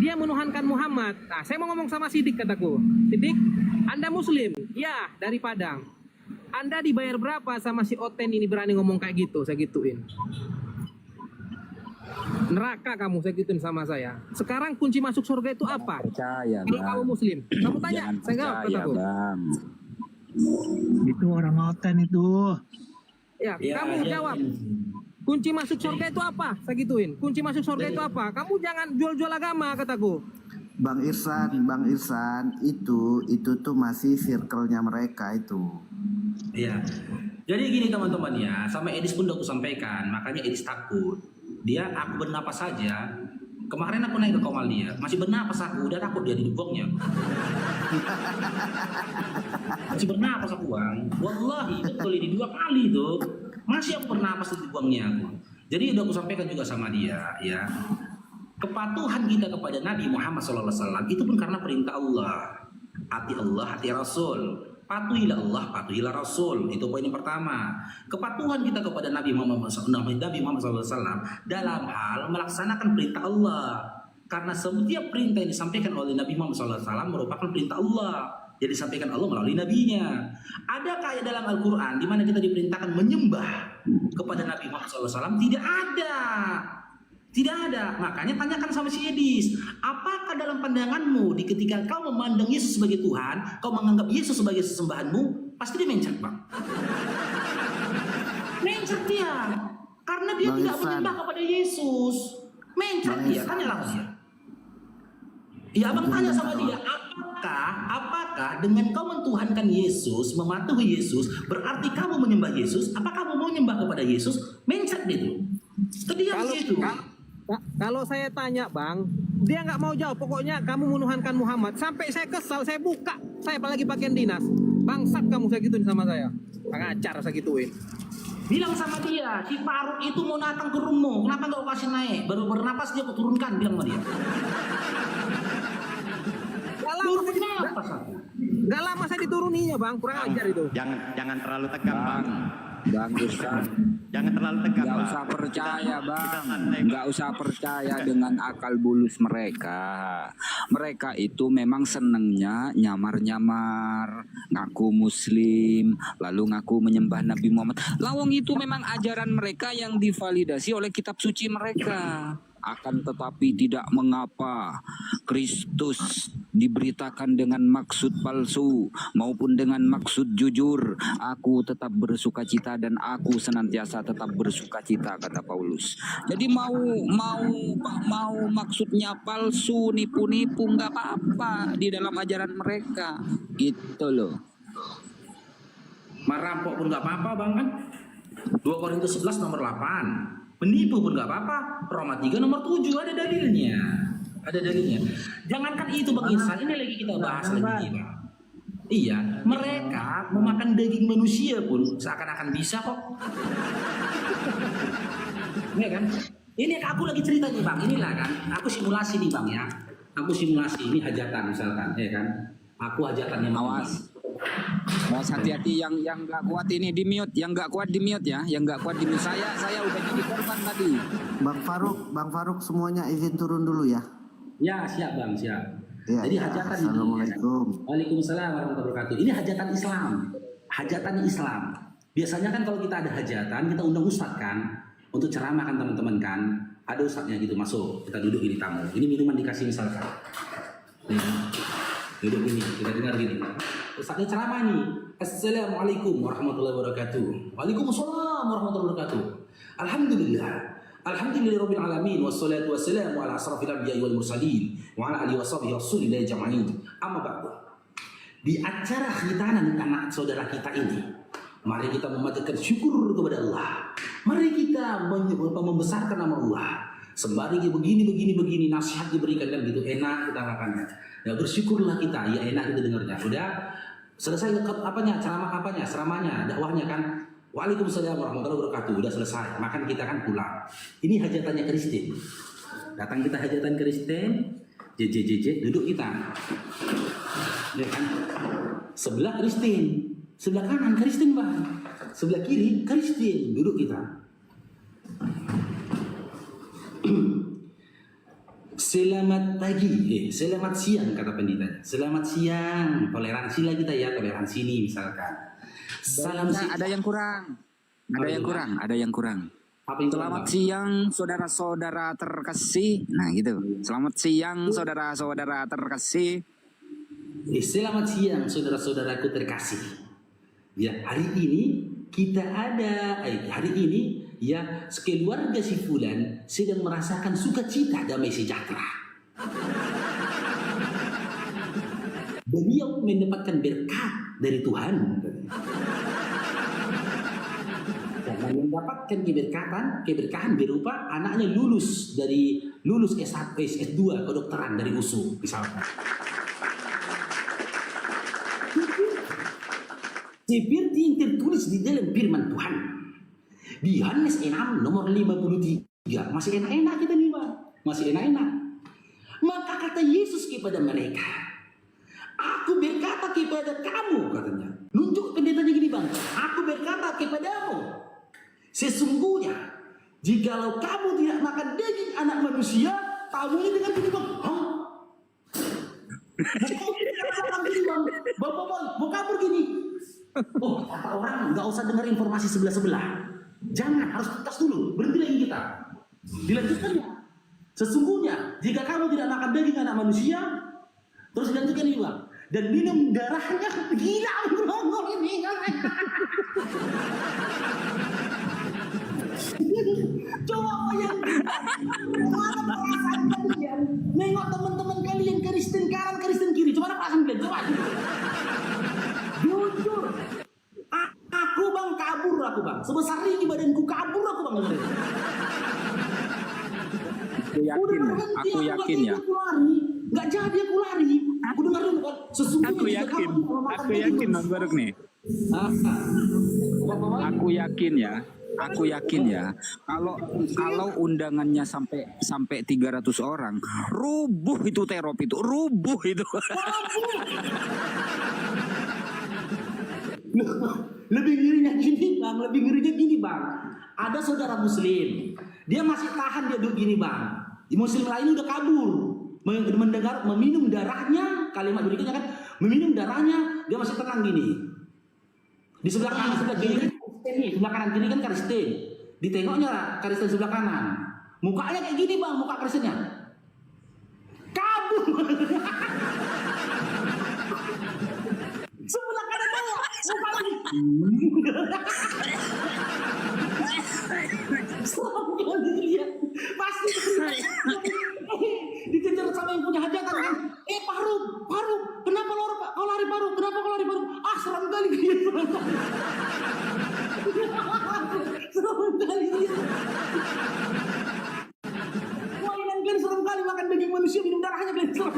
Dia menuhankan Muhammad. Nah, saya mau ngomong sama Sidik, kataku. Sidik, Anda Muslim? Ya, dari Padang. Anda dibayar berapa sama si Oten ini berani ngomong kayak gitu? Saya gituin. Neraka kamu, saya gituin sama saya. Sekarang kunci masuk surga itu apa? Percaya, kalau kamu Muslim. Kamu tanya, saya nggak, kataku. Bang. Itu orang Oten itu. Ya, Ya, kamu ya, jawab. ya. Kunci masuk surga itu apa? Saya gituin. Kunci masuk surga itu apa? Kamu jangan jual-jual agama, kataku. Bang Irsan, itu tuh masih circle-nya mereka itu. Iya. Jadi gini teman-teman ya, sama Edis pun udah aku sampaikan, makanya Edis takut. Dia aku bernapas saja. Kemarin aku naik ke Komal dia, masih bernapas aku, udah takut dia di duboknya. Masih bernapas aku bang, wallahi betul ini 2 kali tuh, masih aku bernapas di duboknya aku. Jadi udah aku sampaikan juga sama dia, ya. Kepatuhan kita kepada Nabi Muhammad SAW itu pun karena perintah Allah. Hati Allah, hati Rasul. Patuhilah Allah, patuhilah Rasul. Itu poin yang pertama. Kepatuhan kita kepada Nabi Muhammad SAW dalam hal melaksanakan perintah Allah. Karena setiap perintah yang disampaikan oleh Nabi Muhammad SAW merupakan perintah Allah. Yang disampaikan Allah melalui nabinya. Adakah dalam Al-Quran di mana kita diperintahkan menyembah kepada Nabi Muhammad SAW? Tidak ada. Tidak ada. Makanya tanyakan sama si Edis, apakah dalam pandanganmu di ketika kau memandang Yesus sebagai Tuhan, kau menganggap Yesus sebagai sesembahanmu, pasti dia mencet bang. Mencet dia. Karena dia tidak menyembah kepada Yesus. Mencet dia. Tanyalah dia. Ya abang tanya sama dia, apakah dengan kau mentuhankan Yesus, mematuhi Yesus, berarti kamu menyembah Yesus? Apakah kamu mau menyembah kepada Yesus? Mencet dia tuh. Terdiam gitu. Kalau saya tanya bang, dia nggak mau jawab. Pokoknya kamu menuhankan Muhammad. Sampai saya kesal, saya buka. Saya apalagi pakaian dinas. Bangsat kamu, saya gituin sama saya. Pengacar saya gituin. Bilang sama dia, si Faruk itu mau datang ke rumah. Kenapa nggak kau kasih naik? Baru bernapas dia kau turunkan, bilang sama dia. Gak lama saya dituruninya bang, kurang ajar itu. Jangan terlalu tegang bang. Bang Ustaz, Jangan terlalu tegang nggak bang. usah percaya bang, nggak usah percaya dengan akal bulus mereka. Mereka itu memang senengnya nyamar-nyamar, ngaku muslim, lalu ngaku menyembah Nabi Muhammad. Lawang itu memang ajaran mereka yang divalidasi oleh kitab suci mereka. Akan tetapi tidak mengapa Kristus diberitakan dengan maksud palsu maupun dengan maksud jujur, aku tetap bersukacita dan aku senantiasa tetap bersukacita, kata Paulus. Jadi mau maksudnya palsu, nipu-nipu, nggak apa-apa di dalam ajaran mereka, gitu loh. Merampok pun nggak apa-apa bang kan? 2 Korintus 11 nomor 8. Menipu pun nggak apa-apa. Roma 3 nomor 7 ada dalilnya. Ada dalilnya. Jangankan itu bang Irsan, ini lagi kita bahas lagi bang. Iya, mereka memakan daging manusia pun seakan-akan bisa kok. Iya kan? Ini aku lagi cerita nih bang. Inilah kan. Aku simulasi nih bang ya. Aku simulasi ini hajatan misalkan, ya kan? Aku hajatannya Awas. Mas hati-hati yang nggak kuat ini di mute, yang nggak kuat di mute ya, yang nggak kuat di mute. Saya udah jadi korban tadi. Bang Faruk semuanya izin turun dulu ya. Ya siap bang, siap. Ya, Jadi ya. hajatan Assalamualaikum. ini. Waalaikumsalam warahmatullahi wabarakatuh. Ini hajatan Islam. Hajatan Islam. Biasanya kan kalau kita ada hajatan, kita undang ustadz kan untuk ceramah kan teman-teman kan. Ada ustadznya gitu masuk, kita duduk ini tamu. Ini minuman dikasih misalkan. Duduk ini, kita dengar gini. Ustadznya ceramah nih. Assalamualaikum warahmatullahi wabarakatuh. Waalaikumsalam warahmatullahi wabarakatuh. Alhamdulillah. Alhamdulillahirabbil alamin wassalatu wassalamu ala asrafil anbiya'i wal mursalin wa ala alihi washabihi rasulillahi jama'in. Amma ba'du. Di acara khitanan anak saudara kita ini, mari kita memanjatkan syukur kepada Allah. Mari kita membesarkan nama Allah. Sembari begini nasihat diberikan dan gitu enak kita makannya. Ya bersyukurlah kita, ya enak kita dengarnya. Udah selesai ceramahnya, dakwahnya kan. Waalaikumsalam warahmatullahi wabarakatuh. Udah selesai, makan kita kan pulang. Ini hajatannya Kristen. Datang kita hajatan Kristen, JJJJ, duduk kita. Ya kan? Sebelah Kristen, sebelah kanan Kristen bang, sebelah kiri Kristen, duduk kita. Selamat pagi, selamat siang kata pendetanya. Selamat siang, toleransi lah kita ya, toleransi ini misalkan. Salam ada yang kurang. Selamat siang saudara-saudara terkasih. Nah gitu. Selamat siang saudara-saudara terkasih. Selamat siang saudara-saudaraku terkasih. Ya hari ini kita ada hari ini ya keluarga si Fulan sedang merasakan sukacita damai sejahtera. Beliau mendapatkan berkat dari Tuhan. Karena mendapatkan keberkahan berupa anaknya lulus S1, S2 kedokteran dari USU misalkan. Seperti yang tertulis di dalam firman Tuhan di Yohanes 6 nomor 53, masih enak-enak kita nih Bang, masih enak-enak. Maka kata Yesus kepada mereka, aku berkata kepada kamu, katanya, nunjuk pendetanya gini Bang, aku berkata kepadamu, sesungguhnya jikalau kamu tidak makan daging anak manusia, tamunya dengan gini Bang, Bapak mau kabur gini. Oh, kata orang nggak usah dengar informasi sebelah-sebelah. Jangan, harus tuntas dulu. Berhenti lagi kita. Dilanjutkannya. Sesungguhnya jika kamu tidak makan daging anak manusia, terus dilanjutkan ini Bang, dan minum darahnya, gila ngomong ini. Coba bayangkan mana perasaan kalian nengok teman-teman kalian Kristen kanan Kristen kiri, coba perasaan kalian, coba. Jujur, aku Bang kabur aku Bang, sebesar ini badanku kabur aku Bang. Aku yakin ya. Nggak jadi aku lari. Aku dengar dulu kan. Sesungguhnya aku yakin Bang Baruk nih. Aku yakin ya. Kalau undangannya sampai 300 orang, rubuh itu terop itu, rubuh itu. Lebih ngerinya gini Bang. Ada saudara Muslim, dia masih tahan dia duduk gini Bang. Muslim lain udah kabur, meminum darahnya, kalimat berikutnya kan, meminum darahnya, dia masih tenang gini. Di sebelah kanan sebelah kiri sebelah kanan kiri kan Kristen. Ditengoknya Kristen sebelah kanan. Mukanya kayak gini Bang, muka Kristennya. Kabur. Sebelah kanan bawah, muka lagi. Pasti dikejar sama yang punya hajatan kan. Faruk, kenapa kau lari Faruk? Kenapa kau lari Faruk? Ah, seram kali dia. Seram kali dia. Mainan kan seram kali, makan daging manusia, minum darahnya kan seram.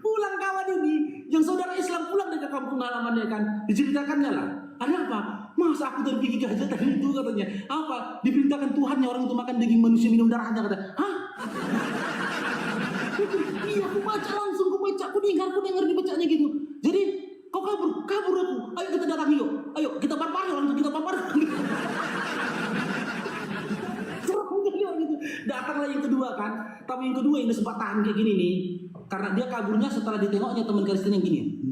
Pulang kawan ini, yang saudara Islam pulang dari kampung halamannya kan, diceritakannya lah. Ada apa? Masa aku dari bikin kehajatan itu katanya. Apa? Diperintahkan Tuhannya orang itu makan daging manusia, minum darahnya kata. Hah? Iya, aku baca langsung, aku dengar dibacanya gitu. Jadi kau kabur aku. Ayo kita datang yuk. Ayo kita barbar orang itu, kita barbar. Gitu. Datanglah yang kedua kan, tapi yang kedua ini sempat tahan kayak gini nih, karena dia kaburnya setelah ditengoknya teman Kristen yang gini.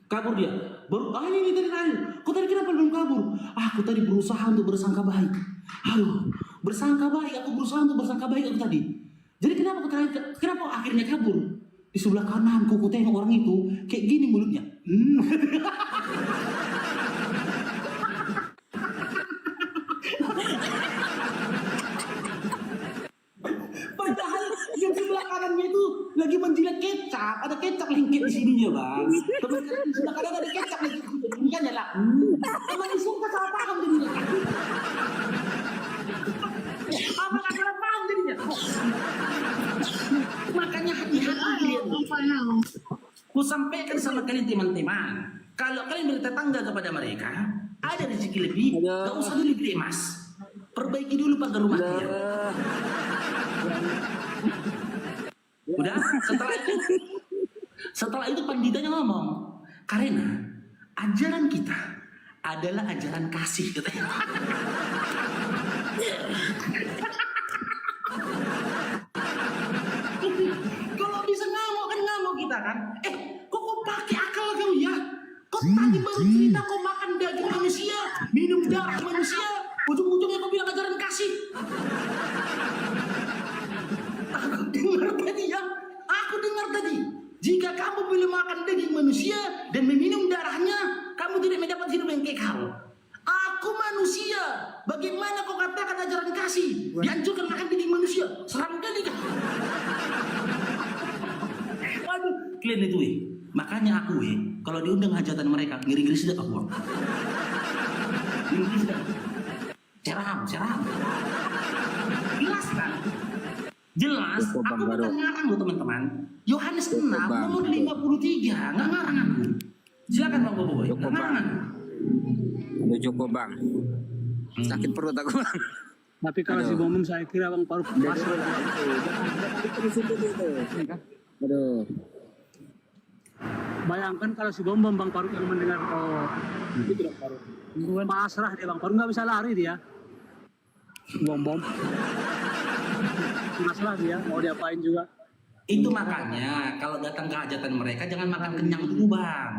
Kabur dia. Baru ini tadi nanya, kau tadi kenapa belum kabur? Aku tadi berusaha untuk bersangka baik. Bersangka baik aku tadi. Jadi kenapa akhirnya kabur? Di sebelah kananku ku tengok orang itu kayak gini mulutnya. Padahal yang sebelah kanannya itu lagi menjilat kecap, ada kecap lengket di sininya Bang. Teman di sebelah kanan ada kecap lagi, bukannya lah. Teman disuka salah paham jadinya. Apa salah paham jadinya? Makanya hati-hati kalian. Ku sampaikan sama kalian teman-teman, kalau kalian bertetangga kepada mereka, ada rezeki lebih, gak usah dulu beli emas. Perbaiki dulu pagar rumah dia. Udah, setelah itu panditanya ngomong, karena ajaran kita adalah ajaran kasih katanya. Kalau bisa ngamuk kita kan. Kok pakai akal kamu ya? Kok tadi baru cerita kau makan daging manusia, minum darah manusia, ujung-ujungnya kau bilang ajaran kasih. Aku dengar tadi ya, aku dengar dengar tadi. Jika kamu boleh makan daging manusia dan meminum darahnya, kamu tidak mendapat hidup yang kekal. Aku manusia. Bagaimana kau katakan ajaran kasih? Dianjurkan makan daging manusia. Seram kali kan? Waduh, kalian itu makanya aku kalau diundang hajatan mereka, ngiri-ngiri sedap aku. Ngiri-ngiri sedap. Ceram. Jelas kan? Jelas, aku bukan ngarang loh teman-teman. Yohanes 6 nomor 53, nggak ngarang aku. Silakan Bang Boboiboy, nggak ngarang. Udah cukup Bang. Sakit perut aku Bang. Tapi kalau si Bom saya kira Bang Faruk pas. Aduh. Bayangkan kalau si Bom Bang Faruk yang mendengar itu tidak Faruk. Pasrah dia Bang Faruk, nggak bisa lari dia. Bom. Pasrah dia, mau diapain juga. Itu makanya kalau datang ke hajatan mereka jangan makan kenyang dulu Bang.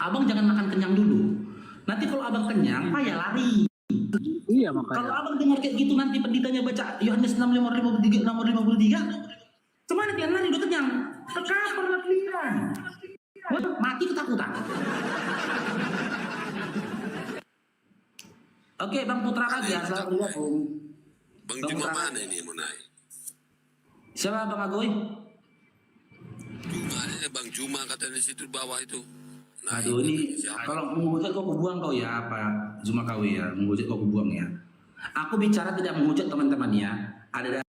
Abang jangan makan kenyang dulu. Nanti kalau abang kenyang, payah lari. Iya makanya. Kalau abang dengar kayak gitu nanti pendetanya baca Yohanes 6:53 nomor 53, kemana dia lari udah kenyang? Terkapar lah kalian. Mati ketakutan. Oke, Bang Putra lagi ya, selamat bergabung. Bang Juma mana ini mau naik? Siapa Bang Agoy? Juma ini Bang Juma katanya di situ bawah itu. Nah, aduh ini kalau menghujat kau buang kau ya apa Zuma kau ya, menghujat kau buang ya. Aku bicara tidak menghujat teman-teman ya. Ada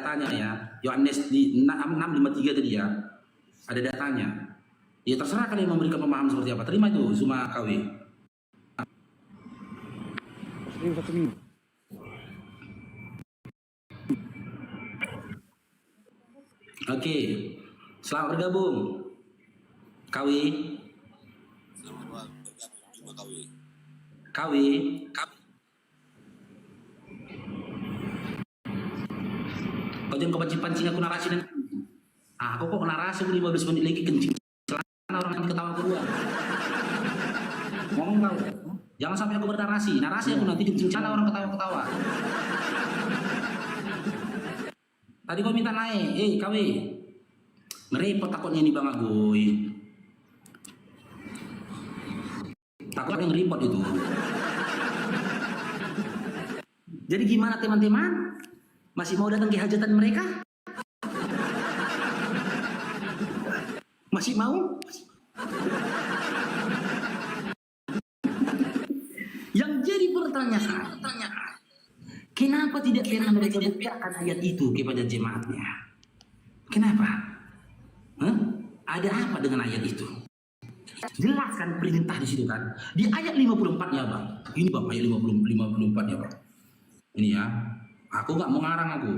datanya ya. Yohanes di 6:53 tadi ya. Ada datanya. Ya terserah kalian memberikan pemahaman seperti apa. Terima itu Zuma kau. Oke, selamat bergabung. Kawi. Kau jangan kepancing-pancing aku narasi nanti. Aku kok narasi 15 menit lagi kencing celana orang nanti ketawa kedua. Ngomong kau. Jangan sampai aku bernarasi. Narasi aku nanti kencing celana orang ketawa-ketawa. Tadi kau minta naik. Kawi. Ngerepot takutnya nih Bang Agoy. Takut yang repot itu. Jadi gimana teman-teman? Masih mau datang ke hajatan mereka? Masih mau? Yang jadi pertanyaan, kenapa tidak pernah mereka bacakan ayat itu kepada jemaatnya? Kenapa? Ada apa dengan ayat itu? Jelaskan perintah di situ kan. Di ayat 54 ya Bang. Ini Bang ayat 54 ya Bang. Ini ya. Aku nggak mau ngarang aku.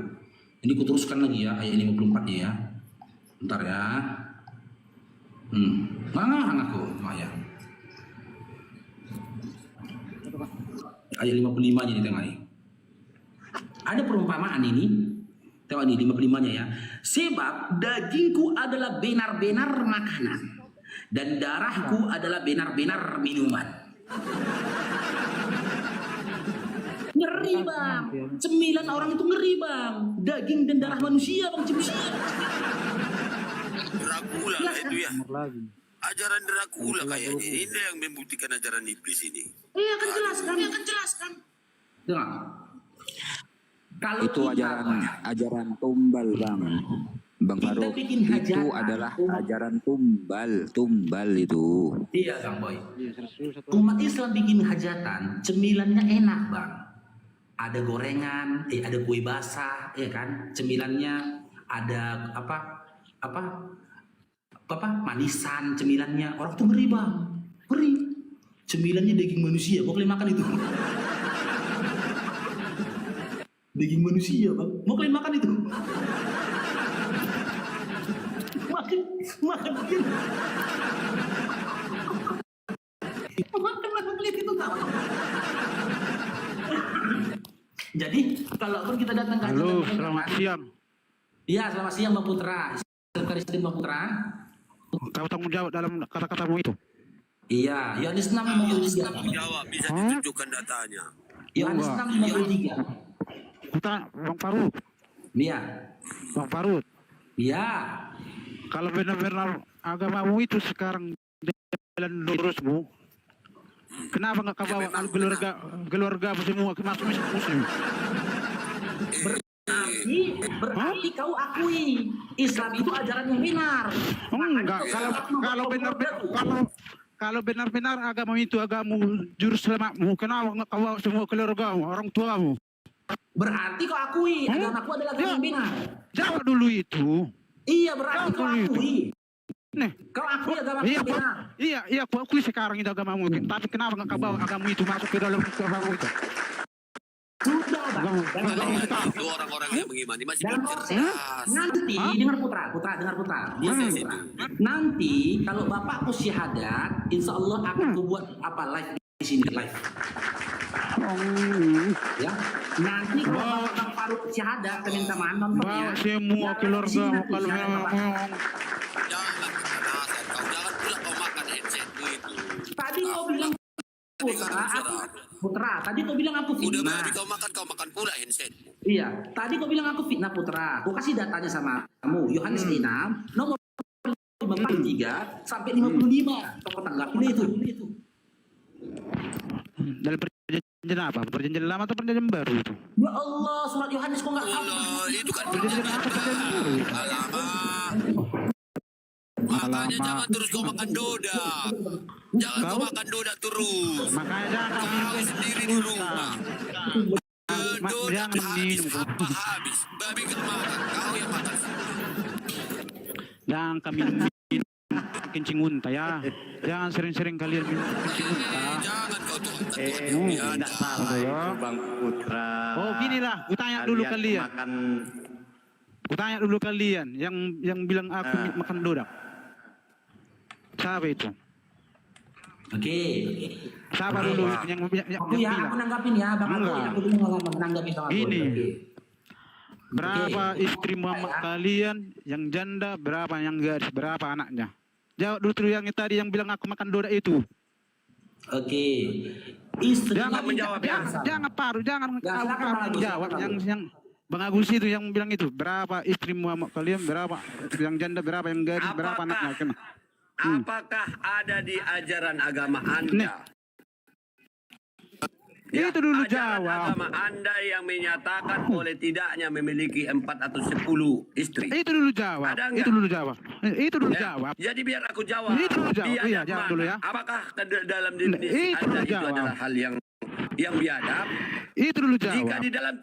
Ini ku teruskan lagi ya ayat 54 ya. Bentar ya. Nggak ngarang aku. Ayat. Ayat 55 nya di tengah ini. Ada perumpamaan ini. Tengok ini 55-nya ya. Sebab dagingku adalah benar-benar makanan dan darahku adalah benar-benar minuman. Ngeri Bang. Cemilan orang itu ngeri Bang. Daging dan darah manusia Bang cemilan. Dracula itu ya. Ajaran Dracula kayaknya. Ini yang membuktikan ajaran iblis ini. Iya kan jelaskan. Dengar. Kalau itu ajaran tumbal Bang Faruk. Itu adalah ajaran tumbal itu. Iya Bang Boy. Umat Islam bikin hajatan, cemilannya enak Bang. Ada gorengan, ada kue basah, ya kan? Cemilannya ada apa manisan cemilannya. Orang tuh ngeri Bang, ngeri. Cemilannya daging manusia, kok kalian makan itu? Daging manusia Bang, mau kalian makan itu? Makan begini. Makan kulit itu tahu. Jadi kalaupun kita datang ke halo, selamat siang. Iya, selamat siang Bang Putra. Karistin Bang Putra. Kau tanggung jawab dalam kata-katamu itu. Iya, Yohanes 6:53. Tanggung jawab, bisa ditunjukkan datanya. Yohanes 6:53. Kita Bang Faruk. Iya. Bang Faruk. Iya. Kalau benar-benar agamamu itu sekarang jalan lurusmu, kenapa nggak kau bawa keluarga semua ke masuk muslim? Berarti kau akui Islam itu ajaran yang benar. Enggak, kalau benar-benar agama itu agamamu juru selamatmu, kenapa nggak kau bawa semua keluargamu, orang tuamu? Berarti kau akui agamaku adalah agama yang benar. Jawab dulu itu. Iya, berarti kau akui. Nih, kau akui agama yang benar. Iya, aku akui sekarang itu agamamu. Tapi kenapa nggak kau bawa agamamu itu masuk ke dalam agamamu itu? Sudah, Bang. Itu orang-orang yang mengimani masih belum cerdas. Nanti dengar putra. Nanti kalau bapakku syahadat, insya Allah akan ku buat live di sini live. Ya, nanti kalau Bang Faruk syahadat, minta maaf nonton ya. Semua keluarga kalau memang Jangan pula kau makan headsetmu itu. Tadi kau bilang Putra, tadi kau bilang aku fitnah. Udah berarti kau makan pula handsetmu. Iya, tadi kau bilang aku fitnah Putra. Aku kasih datanya sama kamu. Yohanes 6, nomor 53 sampai 55. Kau tanggapi itu. Dalam perjanjian apa? Perjanjian lama atau perjanjian baru itu? Ya Allah, surat Yohanes kau nggak tahu. Itu kan perjanjian apa? Perjanjian baru. Makanya jangan terus kau makan doda. Jangan kau makan doda terus. Makanya jangan kau minum sendiri di rumah. Doda habis. Babi kau makan, kau yang makan. Jangan kami minum kencing unta ya. Jangan sering-sering kalian minum kencing unta. Jangan kau tuh. Tidak salah ya, Bang Putra. Oh ginilah, kutanya dulu kalian. Kutanya dulu kalian yang bilang aku makan doda. Siapa itu? Oke. Siapa dulu yang bilang? Aku nanggapin ya, Bang Aku. Aku dulu nanggapin sama Ini. Berapa istri Muhammad kalian yang janda, berapa yang gadis, berapa anaknya? Jawab dulu yang tadi yang bilang aku makan doda itu. Oke. Istri jangan menjawab jangan jawab yang Bang Agus itu yang bilang itu. Berapa istri Muhammad kalian, berapa yang janda, berapa yang gadis, berapa anaknya? Apakah ada di ajaran agama Anda? Ya, itu dulu jawab. Agama Anda yang menyatakan boleh tidaknya memiliki 4 atau 10 istri. Itu dulu jawab. Itu dulu jawab. Itu dulu jawab. Jadi biar aku jawab. Itu dulu jawab. Iya, jawab dulu ya. Apakah dalam definisi Anda itu adalah hal yang biadab? Itu dulu jawab. Jika di dalam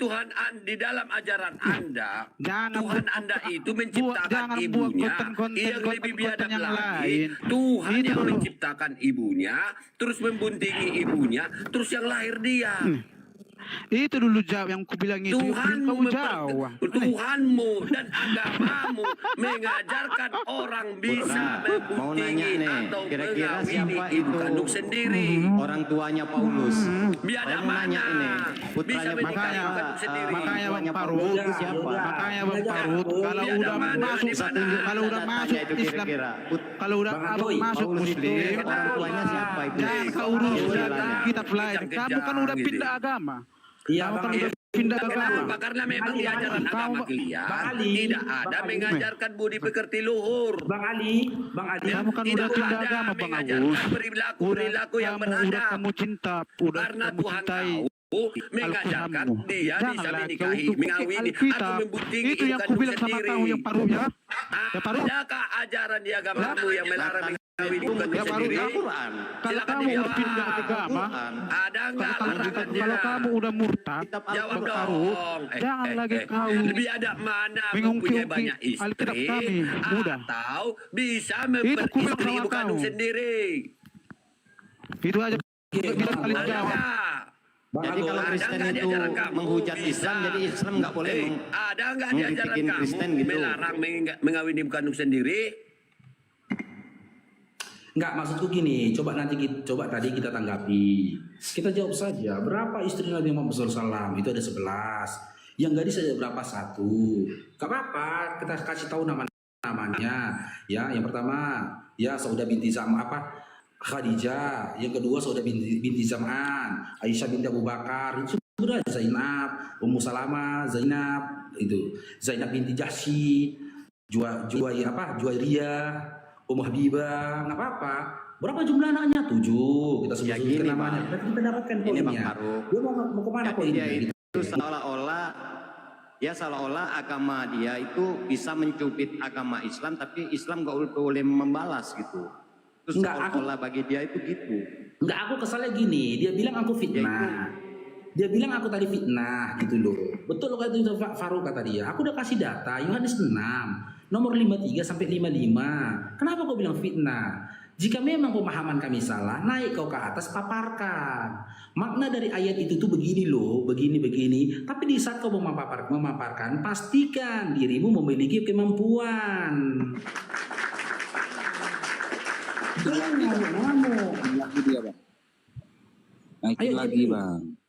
di dalam ajaran Anda, Tuhan Anda itu menciptakan ibunya, yang lebih biadab lagi, Tuhan yang menciptakan ibunya, terus membuntingi ibunya, terus yang lahir dia. Itu dulu jawab yang kubilang itu. Tuhanmu dan agamamu mengajarkan orang bisa membuntingi atau kira-kira siapa ibu itu kandung sendiri. Orang tuanya Paulus. Biadab nanya ini. Putranya Makanya Bang Faruk siapa? Makanya Bang Faruk kalau udah masuk Islam, kalau udah masuk Muslim, orang tuanya siapa itu? jangan kau urus kitab lain. Kamu kan udah pindah agama. Iya, kamu kan udah pindah agama. Kenapa? Karena memang di ajaran agama kalian tidak ada mengajarkan budi pekerti luhur. Bang Ali. Kamu kan udah pindah agama, Bang Agus. Perilaku yang beradab. Kamu cinta, udah karena kamu Tuhan cintai. Mengajarkan dia bisa menikahi, mengawini atau membuntingi itu yang ku bilang sama kamu yang paruh ya. Adakah ajaran di agamamu yang melarang mengawini bukan sendiri? Kalau kamu udah pindah agama, ada enggak larangan dia? Kalau kamu udah murtad, jawab dong. Jangan lagi kau lebih ada mana mempunyai banyak istri atau bisa memperistri ibu kandung sendiri. Itu aja kita paling jawab. Jadi kalau Kristen itu menghujat Islam, jadi Islam nggak boleh ada nggak di ajaran Kristen kamu gitu. melarang mengawini ibu kandung sendiri? Enggak, maksudku gini, coba tadi kita tanggapi. Kita jawab saja, berapa istri Nabi Muhammad SAW? Itu ada 11. Yang gadis ada berapa? 1. Gak apa-apa, kita kasih tahu namanya. Ya, yang pertama, ya Saudah binti Khadijah, yang kedua Saudah binti Zam'an, Aisyah binti Abu Bakar, itu sudah Zainab, Ummu Salamah, Zainab binti Jahsy, Juwairia, Habibah, nggak apa-apa. Berapa jumlah anaknya? 7. Kita sebut namanya. Kita dapatkan Ini Bang poinnya. Farouk. Dia mau kemana Jadi poinnya? dia itu seolah-olah agama dia itu bisa mencubit agama Islam, tapi Islam nggak boleh membalas gitu. Terus seolah-olah bagi dia itu gitu. Enggak, aku kesalnya gini, dia bilang aku fitnah. Dia bilang aku tadi fitnah gitu loh. Betul loh kata itu Farouk kata dia. Aku udah kasih data Yohanes 6 nomor 53 sampai 55. Kenapa kau bilang fitnah? Jika memang pemahaman kami salah, naik kau ke atas, paparkan. Makna dari ayat itu tuh begini loh, begini. Tapi di saat kau memaparkan, pastikan dirimu memiliki kemampuan. Jangan ngamuk. Lagi dia, Bang. Naikin lagi, Bang.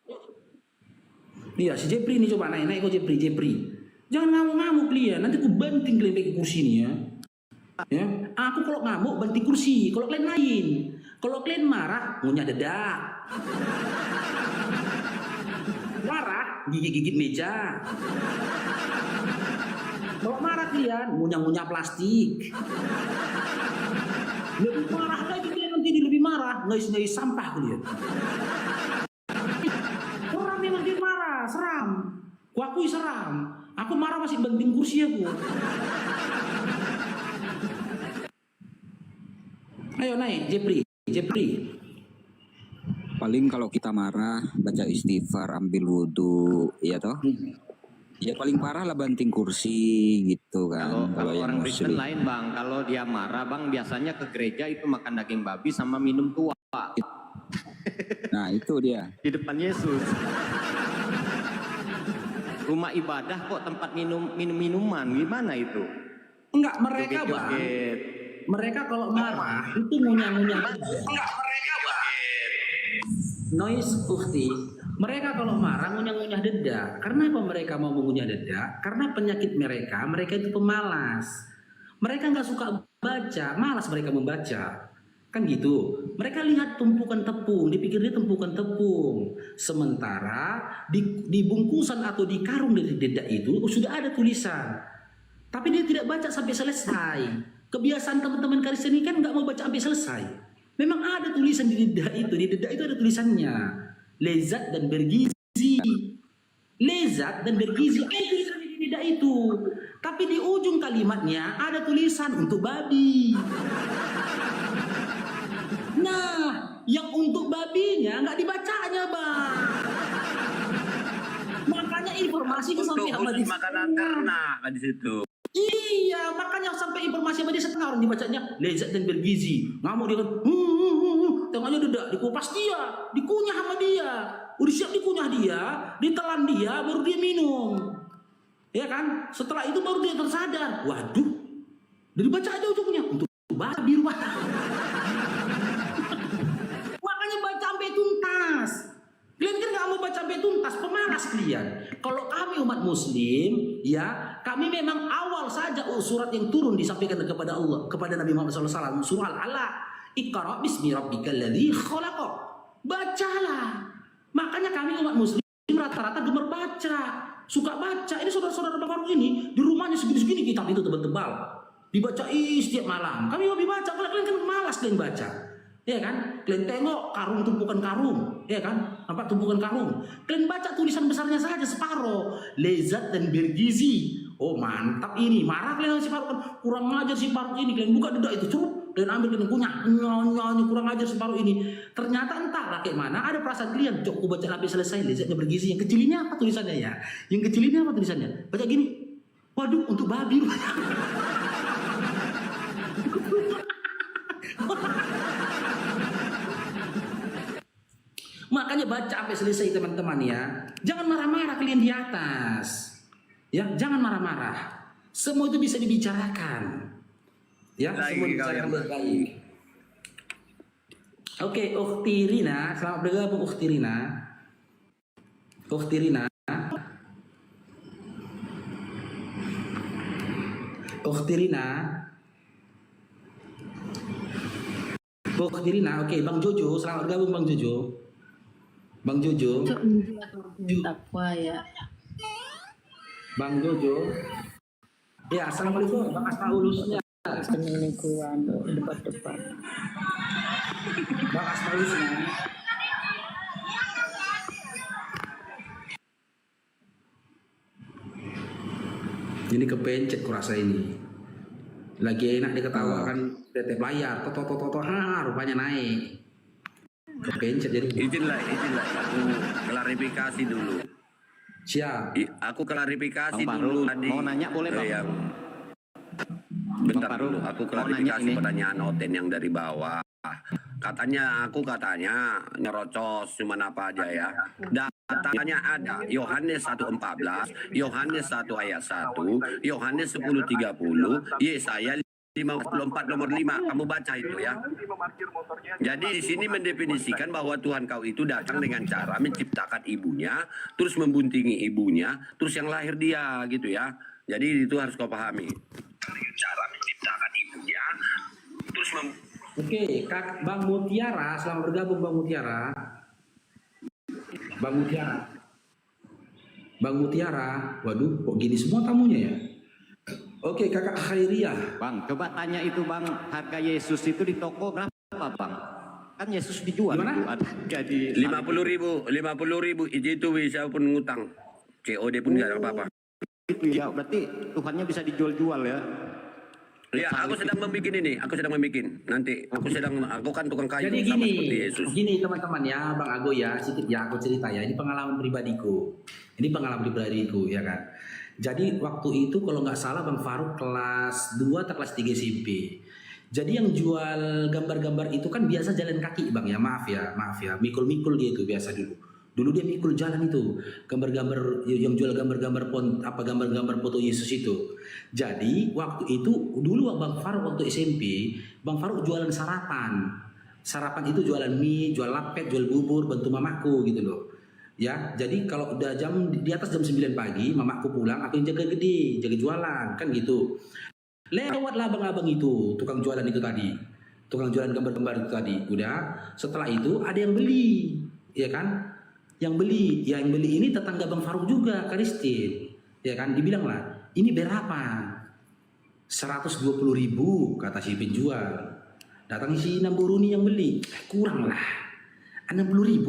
Iya, si Jepri ini coba naik kau Jepri. Jangan ngamuk-ngamuk kalian, nanti aku banting kalian pakai kursi ini ya. Ya, aku kalau ngamuk banting kursi, kalau kalian lain. Kalau kalian marah, ngunyah dedak. Marah, gigit-gigit meja. Kalau marah kalian, ngunyah-ngunyah plastik. Lebih marah lagi kalian nanti lebih marah, ngais-ngais sampah kalian. Orang memang dia marah, seram. Kuakui seram. Aku marah masih banting kursi aku. Ayo naik, Jepri. Paling kalau kita marah, baca istighfar, ambil wudhu, ya toh? Ya paling parah lah banting kursi gitu kan. Kalau yang orang Kristen muslim. lain Bang, kalau dia marah Bang biasanya ke gereja itu makan daging babi sama minum tua. Nah itu dia. Di depan Yesus. Rumah ibadah kok tempat minuman, gimana itu? Enggak, mereka Bang. Mereka kalau marah itu ngunyah-ngunyah. Noise ukti. Mereka kalau marah ngunyah-ngunyah dedak. Karena apa mereka mau mengunyah dedak? Karena penyakit mereka itu pemalas. Mereka nggak suka baca, malas mereka membaca. Kan gitu. Mereka lihat tumpukan tepung, dipikir dia tumpukan tepung. Sementara di bungkusan atau di karung dari dedak itu sudah ada tulisan. Tapi dia tidak baca sampai selesai. Kebiasaan teman-teman Kristen ini kan nggak mau baca sampai selesai. Memang ada tulisan di dedak itu ada tulisannya. Lezat dan bergizi. Lezat dan bergizi. Tulisan di dedak itu. Tapi di ujung kalimatnya ada tulisan untuk babi. Nah, yang untuk babinya nggak dibacanya, Bang. Makanya informasi itu sampai sama di makanan ternak kan di situ. Iya, makanya sampai informasi sama dia setengah orang dibacanya lezat dan bergizi. Ngamuk dia kan, tengahnya dedak, dikupas dia, dikunyah sama dia, udah siap dikunyah dia, ditelan dia, baru dia minum. Ya kan? Setelah itu baru dia tersadar. Waduh, udah dibaca aja ujungnya untuk babi rumah. Makanya baca sampai tuntas. Kalian kan nggak mau baca sampai tuntas, pemalas kalian. Kalau kami umat Muslim, ya kami memang awal saja surat yang turun disampaikan kepada Allah, kepada Nabi Muhammad SAW. Surah Al-Alaq, Iqra bismi rabbikal ladzi khalaq. Bacalah. Makanya kami umat Muslim rata-rata gemar baca, suka baca. Ini saudara-saudara Bang Farouk ini di rumahnya segini-segini kitab itu tebal-tebal, dibaca setiap malam. Kami hobi baca, kalau kalian kan malas kalian baca. Ya kan? Kalian tengok karung tumpukan karung, ya kan? Nampak tumpukan karung. Kalian baca tulisan besarnya saja separuh, lezat dan bergizi. Oh mantap ini, marah kalian si Farouk kan kurang ajar si Farouk ini. Kalian buka dedak itu, cukup. Kalian ambil kalian kunyah, nyanyi kurang ajar si Farouk ini. Ternyata entahlah kayak mana ada perasaan kalian. Cok, baca sampai selesai, lezatnya bergizi. Yang kecil ini apa tulisannya ya? Yang kecil ini apa tulisannya? Baca gini, waduh untuk babi. Makanya baca sampai selesai teman-teman ya. Jangan marah-marah kalian di atas. Ya, jangan marah-marah. Semua itu bisa dibicarakan. Ya, semua dibicarakan baik-baik. Oke, Ukhti Rina, selamat bergabung Ukhti Rina. Ukhti Rina. Ukhti Rina. Ukhti Rina, oke, Bang Jojo, selamat bergabung Bang Jojo. Bang Jojo. Takwa ya. Bang Jojo. Ya, assalamualaikum Bang Asmaulusnya. Ini gua debat-debat. Bang Asmaulusnya. Ini kepencet kurasa ini. Lagi enak diketawakan tetep layar, rupanya naik. Kepencet jadi. Izinlah, aku klarifikasi dulu. Siap. Aku klarifikasi Bang dulu Faruk, tadi. mau nanya boleh, Bang? Yang bentar Bang Faruk, dulu, aku mau klarifikasi nanya ini. pertanyaan Oten yang dari bawah. Katanya nyerocos cuman apa aja ya. Datanya ada Yohanes 1:14, Yohanes 1 ayat 1, Yohanes 10:30, Yesaya 54 nomor 5. Kamu baca itu ya. Jadi di sini mendefinisikan bahwa Tuhan kau itu datang dengan cara menciptakan ibunya, terus membuntingi ibunya, terus yang lahir dia gitu ya. Jadi itu harus kau pahami. Cara menciptakan ibunya, terus Oke, Kak Bang Mutiara, selamat bergabung Bang Mutiara. Bang Mutiara, waduh kok gini semua tamunya ya? Oke, Kakak Khairiyah. Bang, coba tanya itu Bang, harga Yesus itu di toko berapa Bang? Kan Yesus dijual itu jadi 50.000 itu bisa pun ngutang. COD pun nggak ada apa-apa. Itu ya, berarti Tuhannya bisa dijual-jual ya. Ya, aku sedang membuat ini. Nanti aku kan tukang kayu Jadi sama seperti Yesus. gini teman-teman ya, Bang Ago ya, sedikit ya aku cerita ya. Ini pengalaman pribadiku. Ya kan. Jadi waktu itu kalau nggak salah Bang Faruk kelas 2 atau kelas 3 SMP. Jadi yang jual gambar-gambar itu kan biasa jalan kaki Bang ya, maaf ya, mikul-mikul dia itu biasa dulu. Dulu dia mikul jalan itu, gambar-gambar yang jual gambar-gambar foto Yesus itu. Jadi waktu itu dulu Bang Faruk waktu SMP, Bang Faruk jualan sarapan. Sarapan itu jualan mie, jual lapet, jual bubur, bantu mamaku gitu loh. Ya, jadi kalau udah di atas jam 9 pagi, mamaku pulang, aku yang jaga jualan, kan gitu. Lewatlah abang-abang itu, tukang jualan itu tadi. Tukang jualan gambar-gambar itu tadi. Udah, setelah itu ada yang beli, ya kan? Yang beli ini tetangga Bang Faruk juga, Karistin. Ya kan, dibilang lah, ini berapa? 120.000 kata si penjual. Datang si Namboruni yang beli, kurang lah. 60.000.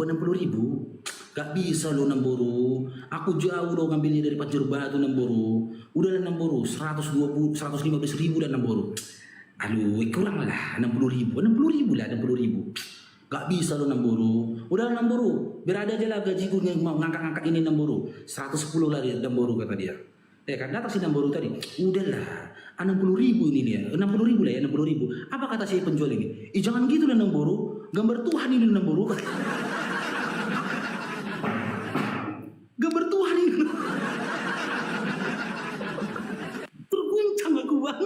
Gak bisa lo Namboru. Aku jauh lo ngambilnya dari Pasir Batu Namboru. Udah lah Namboru, 115.000 dan Namboru. Aduh, kurang lah 60.000 lah. Gak bisa lo Namboru. Udah Namboru, biar ada aja lah gajiku yang mau ngangkat-ngangkat ini Namboru. 110 lah Namboru kata dia. Ya kan, datang si Namboru tadi. Udahlah, 60.000 ini dia. 60.000 lah ya, 60.000. Apa kata si penjual ini? Jangan gitu lah Namboru. Gambar Tuhan ini Namboru. Gambar Tuhan ini. Terguncang aku Bang.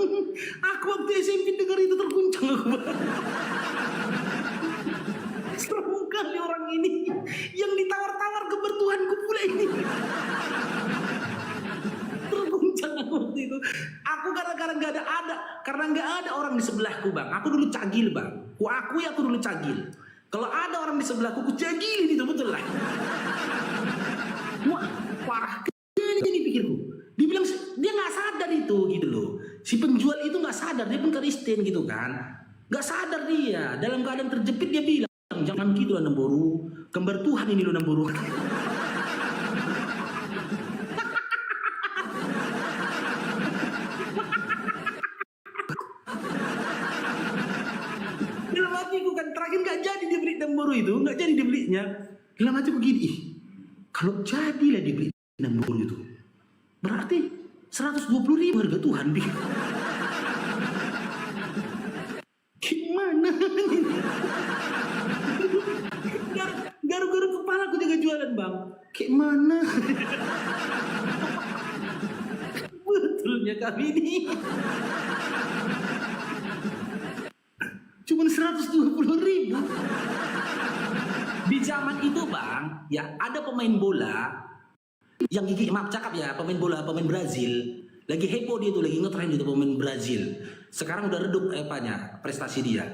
Aku waktu SMP dengar itu terguncang aku Bang. Serem kali orang ini yang ditawar-tawar gambar Tuhanku pula ini. Terguncang aku waktu itu. Aku karena nggak ada orang di sebelahku Bang. Aku dulu cagil Bang. Aku dulu cagil. Kalau ada orang di sebelahku, aku cagilin itu betul lah. Wah, parah ini pikirku. Dibilang dia nggak sadar itu gitu loh. Si penjual itu nggak sadar, dia pun Kristen gitu kan. Nggak sadar dia. Dalam keadaan terjepit dia bilang, jangan gitu lah Namboru. Gambar Tuhan ini lo Namboru. Dalam hatiku kan terakhir nggak jadi dia beli Namboru itu, nggak jadi dibelinya. Dalam hatiku gini, kalau jadilah dibeli Namboru itu, berarti 120.000 harga Tuhan. Gimana ini? Garu-garu kepala aku jaga jualan Bang. Gimana? Betulnya kami ini. Cuman 120.000. Di zaman itu Bang, ya ada pemain bola yang gigi, maaf cakap ya, pemain Brazil. Lagi heboh dia tuh, lagi ngetren itu pemain Brazil. Sekarang udah redup prestasi dia.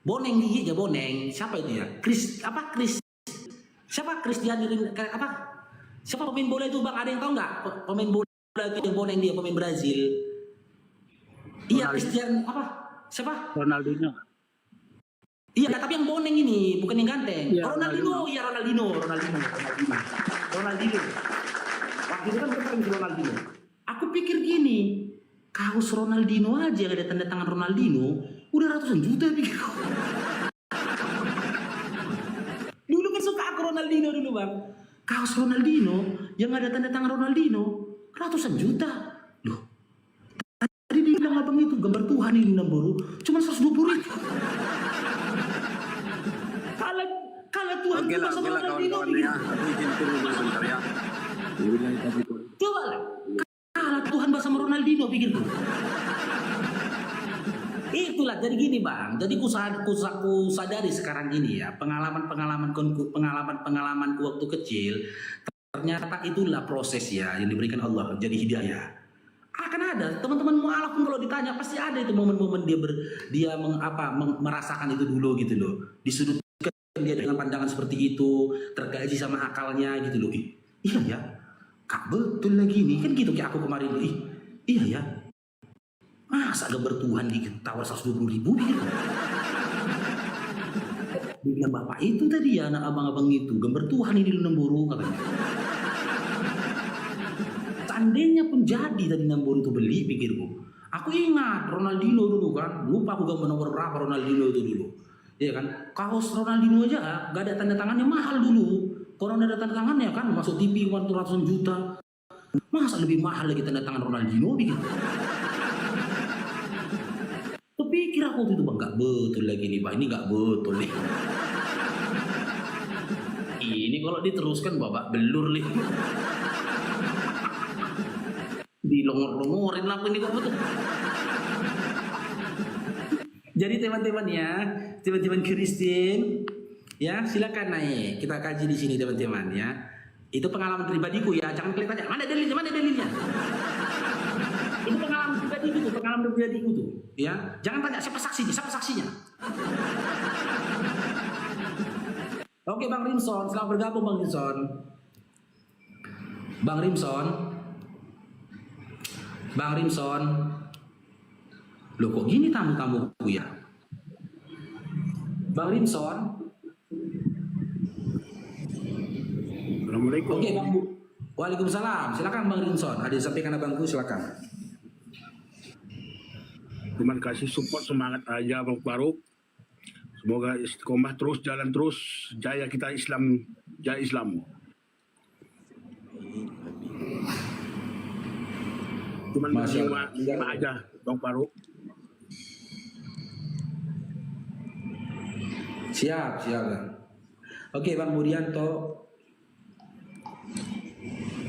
Boneng giginya boneng. Siapa itu ya? Siapa pemain bola itu Bang? Ada yang tahu nggak? Pemain bola itu yang boneng dia, pemain Brazil. Iya, Cristiano apa? Siapa? Ronaldinho. Iya, tapi yang boneng ini, bukan yang ganteng. Iya, Ronaldinho. Waktu itu kan kita bisa Ronaldinho. Aku pikir gini, kaos Ronaldinho aja ada tanda tangan Ronaldinho, udah ratusan juta pikirku. Dulu kan suka aku Ronaldinho dulu bang. Kaos Ronaldinho yang ada tanda tangan Ronaldinho ratusan juta. Loh, tadi dibilang abang itu gambar Tuhan ini Namburu cuma 120.000. Kalau Tuhan itu sama Ronaldinho ya. Aku izin turun sebentar ya. coba lah. Kalau Tuhan sama Ronaldinho pikirku. Itulah jadi gini bang. Jadi ku sadari sekarang ini ya pengalaman-pengalamanku waktu kecil. Ternyata itulah proses ya yang diberikan Allah jadi hidayah. Akan ada teman-teman mualaf pun kalau ditanya pasti ada itu momen-momen dia merasakan itu dulu gitu loh. Disudutkan dia dengan pandangan seperti itu, tergaji sama akalnya gitu loh. Iya ya, kak betul lagi nih kan gitu kayak aku kemarin. Iya ya. Masa gambar Tuhan ditawar 120.000 gitu. Dia bilang bapak itu tadi ya anak abang-abang itu gambar Tuhan ini di Namburu katanya. Seandainya pun jadi tadi Namburu itu beli pikirku. Aku ingat Ronaldinho dulu kan, lupa aku gambar nomor berapa Ronaldinho itu dulu. Iya kan, kaos Ronaldinho aja gak ada tanda tangannya mahal dulu. Kalau ada tanda tangannya kan masuk TV 100 juta. Masa lebih mahal lagi tanda tangan Ronaldinho pikir. Pikir aku waktu itu bang, gak betul lagi nih bang, ini gak betul nih. Ini kalau diteruskan babak belur nih. Dilongor-longorin lah ini kok betul. Jadi teman-teman ya, teman-teman Kristen, ya silakan naik. Kita kaji di sini teman-teman ya. Itu pengalaman pribadiku ya, jangan klik tanya mana dalilnya, mana dalilnya. Itu pengalaman pribadiku tuh, ya. Jangan tanya siapa saksinya. Oke Bang Rimson, selamat bergabung Bang Rimson. Bang Rimson. Loh kok gini tamu-tamuku ya? Bang Rimson. Assalamualaikum. Oke Bang Bu. Waalaikumsalam. Silakan Bang Rimson. Ada yang sampaikan abangku silakan. Terima kasih support semangat aja Bang Faruk. Semoga istiqomah terus jalan terus jaya kita Islam jaya Islam. Cuman lima aja Bang Faruk. Siap Bang. Oke Bang Budianto.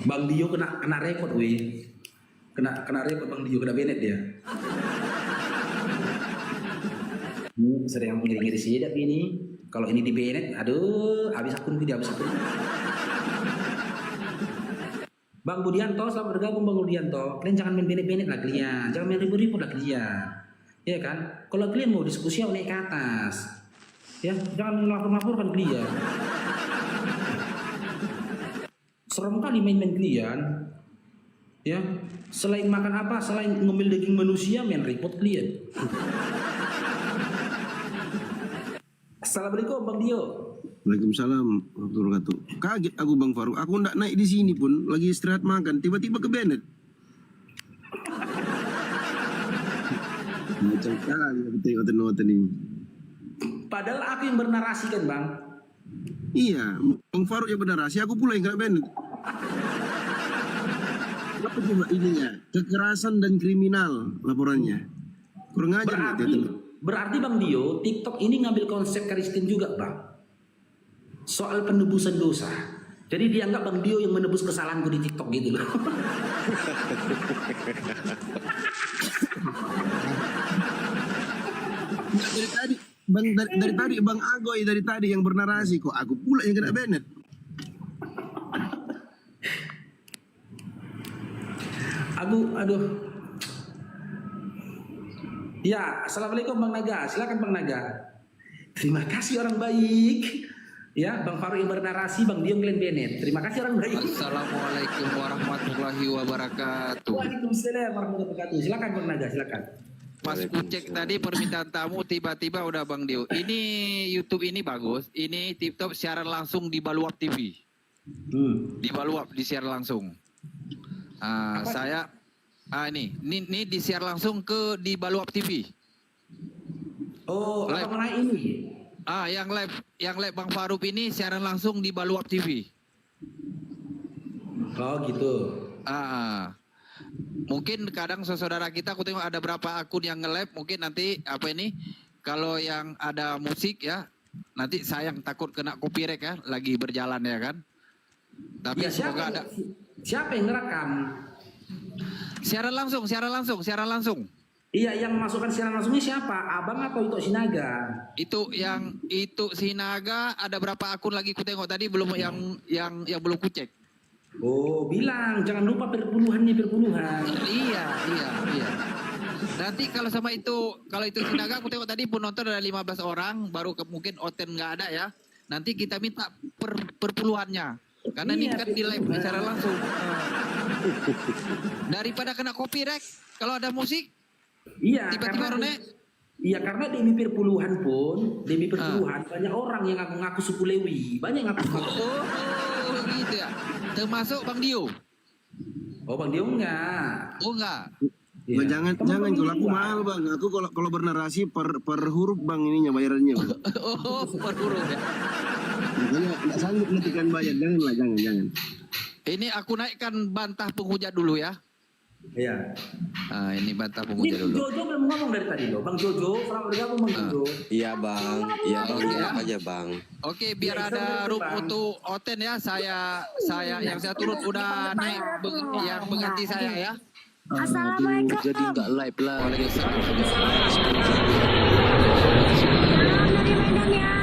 Bang Dio kena rekod weh. Kena rekod Bang Dio, kena Bennett dia. Sering ngiri-ngiri sih tapi ini. Kalau ini di Bennett, aduh, habis akun. Bang Budianto, selamat bergabung Bang Budianto. Kalian jangan main Bennett lah kalian. Jangan main ribut-ribut lah kalian. Ya kan? Kalau kalian mau diskusi naik ke atas. Ya, jangan melapor-laporkan kalian. Serem kali main-main kalian. Ya, selain makan apa, selain ngemil daging manusia, main repot kalian. Assalamualaikum Bang Dio. Waalaikumsalam warahmatullahi wabarakatuh. Kaget aku Bang Faruk, aku ndak naik di sini pun, lagi istirahat makan, tiba-tiba ke Bennett. Macam kali aku tengok noten ini. Padahal aku yang bernarasi kan Bang. Iya, Bang Faruk yang bernarasi, aku pula yang kena Bennett. Apa cuma ininya? Kekerasan dan kriminal laporannya. Kurang ajar Berarti Bang Dio, TikTok ini ngambil konsep Kristen juga Bang. Soal penebusan dosa. Jadi dianggap Bang Dio yang menebus kesalahanku di TikTok gitu loh. Dari tadi Bang Agoy dari tadi yang bernarasi kok aku pula yang kena Bennett. Aduh. Ya, assalamualaikum Bang Naga. Silakan Bang Naga. Terima kasih orang baik. Ya, Bang Faruk yang bernarasi, Bang Dio Glenn Bennett. Terima kasih orang baik. Assalamualaikum warahmatullahi wabarakatuh. Waalaikumsalam warahmatullahi wabarakatuh. Silakan Bang Naga, silakan. pas kucek tadi permintaan tamu tiba-tiba udah Bang Dio. Ini YouTube ini bagus. Ini TikTok siaran langsung di Baluap TV. Di Baluap disiar langsung. Saya ini disiar langsung di Baluap TV. Oh, live ini. Yang live Bang Farouk ini siaran langsung di Baluap TV. Oh gitu. Mungkin kadang saudara kita aku tengok ada berapa akun yang nge-live, mungkin nanti kalau yang ada musik ya, nanti sayang takut kena copyright ya, lagi berjalan ya kan. Tapi Ya, semoga ada siapa yang ngerekam? siaran langsung. Iya, yang masukkan siaran langsungnya siapa? Abang atau itu Sinaga? Itu Sinaga, ada berapa akun lagi ku tengok tadi belum yang belum ku cek. Oh, bilang jangan lupa perpuluhan. Iya. Nanti kalau itu Sinaga aku tengok tadi penonton ada 15 orang, baru mungkin Oten nggak ada ya. Nanti kita minta perpuluhannya. Karena ini kan di live secara langsung. Daripada kena copyright kalau ada musik. Iya, tiba-tiba karena demi perpuluhan banyak orang yang ngaku suku Lewi, banyak ngaku suku. Oh, gitu ya. Termasuk Bang Dio. Oh, Bang Dio enggak. Oh, enggak. Bang, jangan kalau aku mahal Bang. Aku kalau bernarasi per huruf Bang ininya bayarannya. Bang. Oh, per huruf ya. Makanya enggak sanggup netikan bayar, jangan. Ini aku naikkan bantah penghujat dulu ya. Iya. Ini bantah penghujat dulu. Jojo belum ngomong dari tadi loh, Bang Jojo. Selamat bergabung Bang Jojo. Iya Bang, jawab aja Bang. Oke, biar ada room untuk Oten ya. Saya yang saya turut udah naik yang mengganti saya ya. Assalamualaikum. Jadi nggak live lah. Waalaikumsalam. Salam dari Medan ya.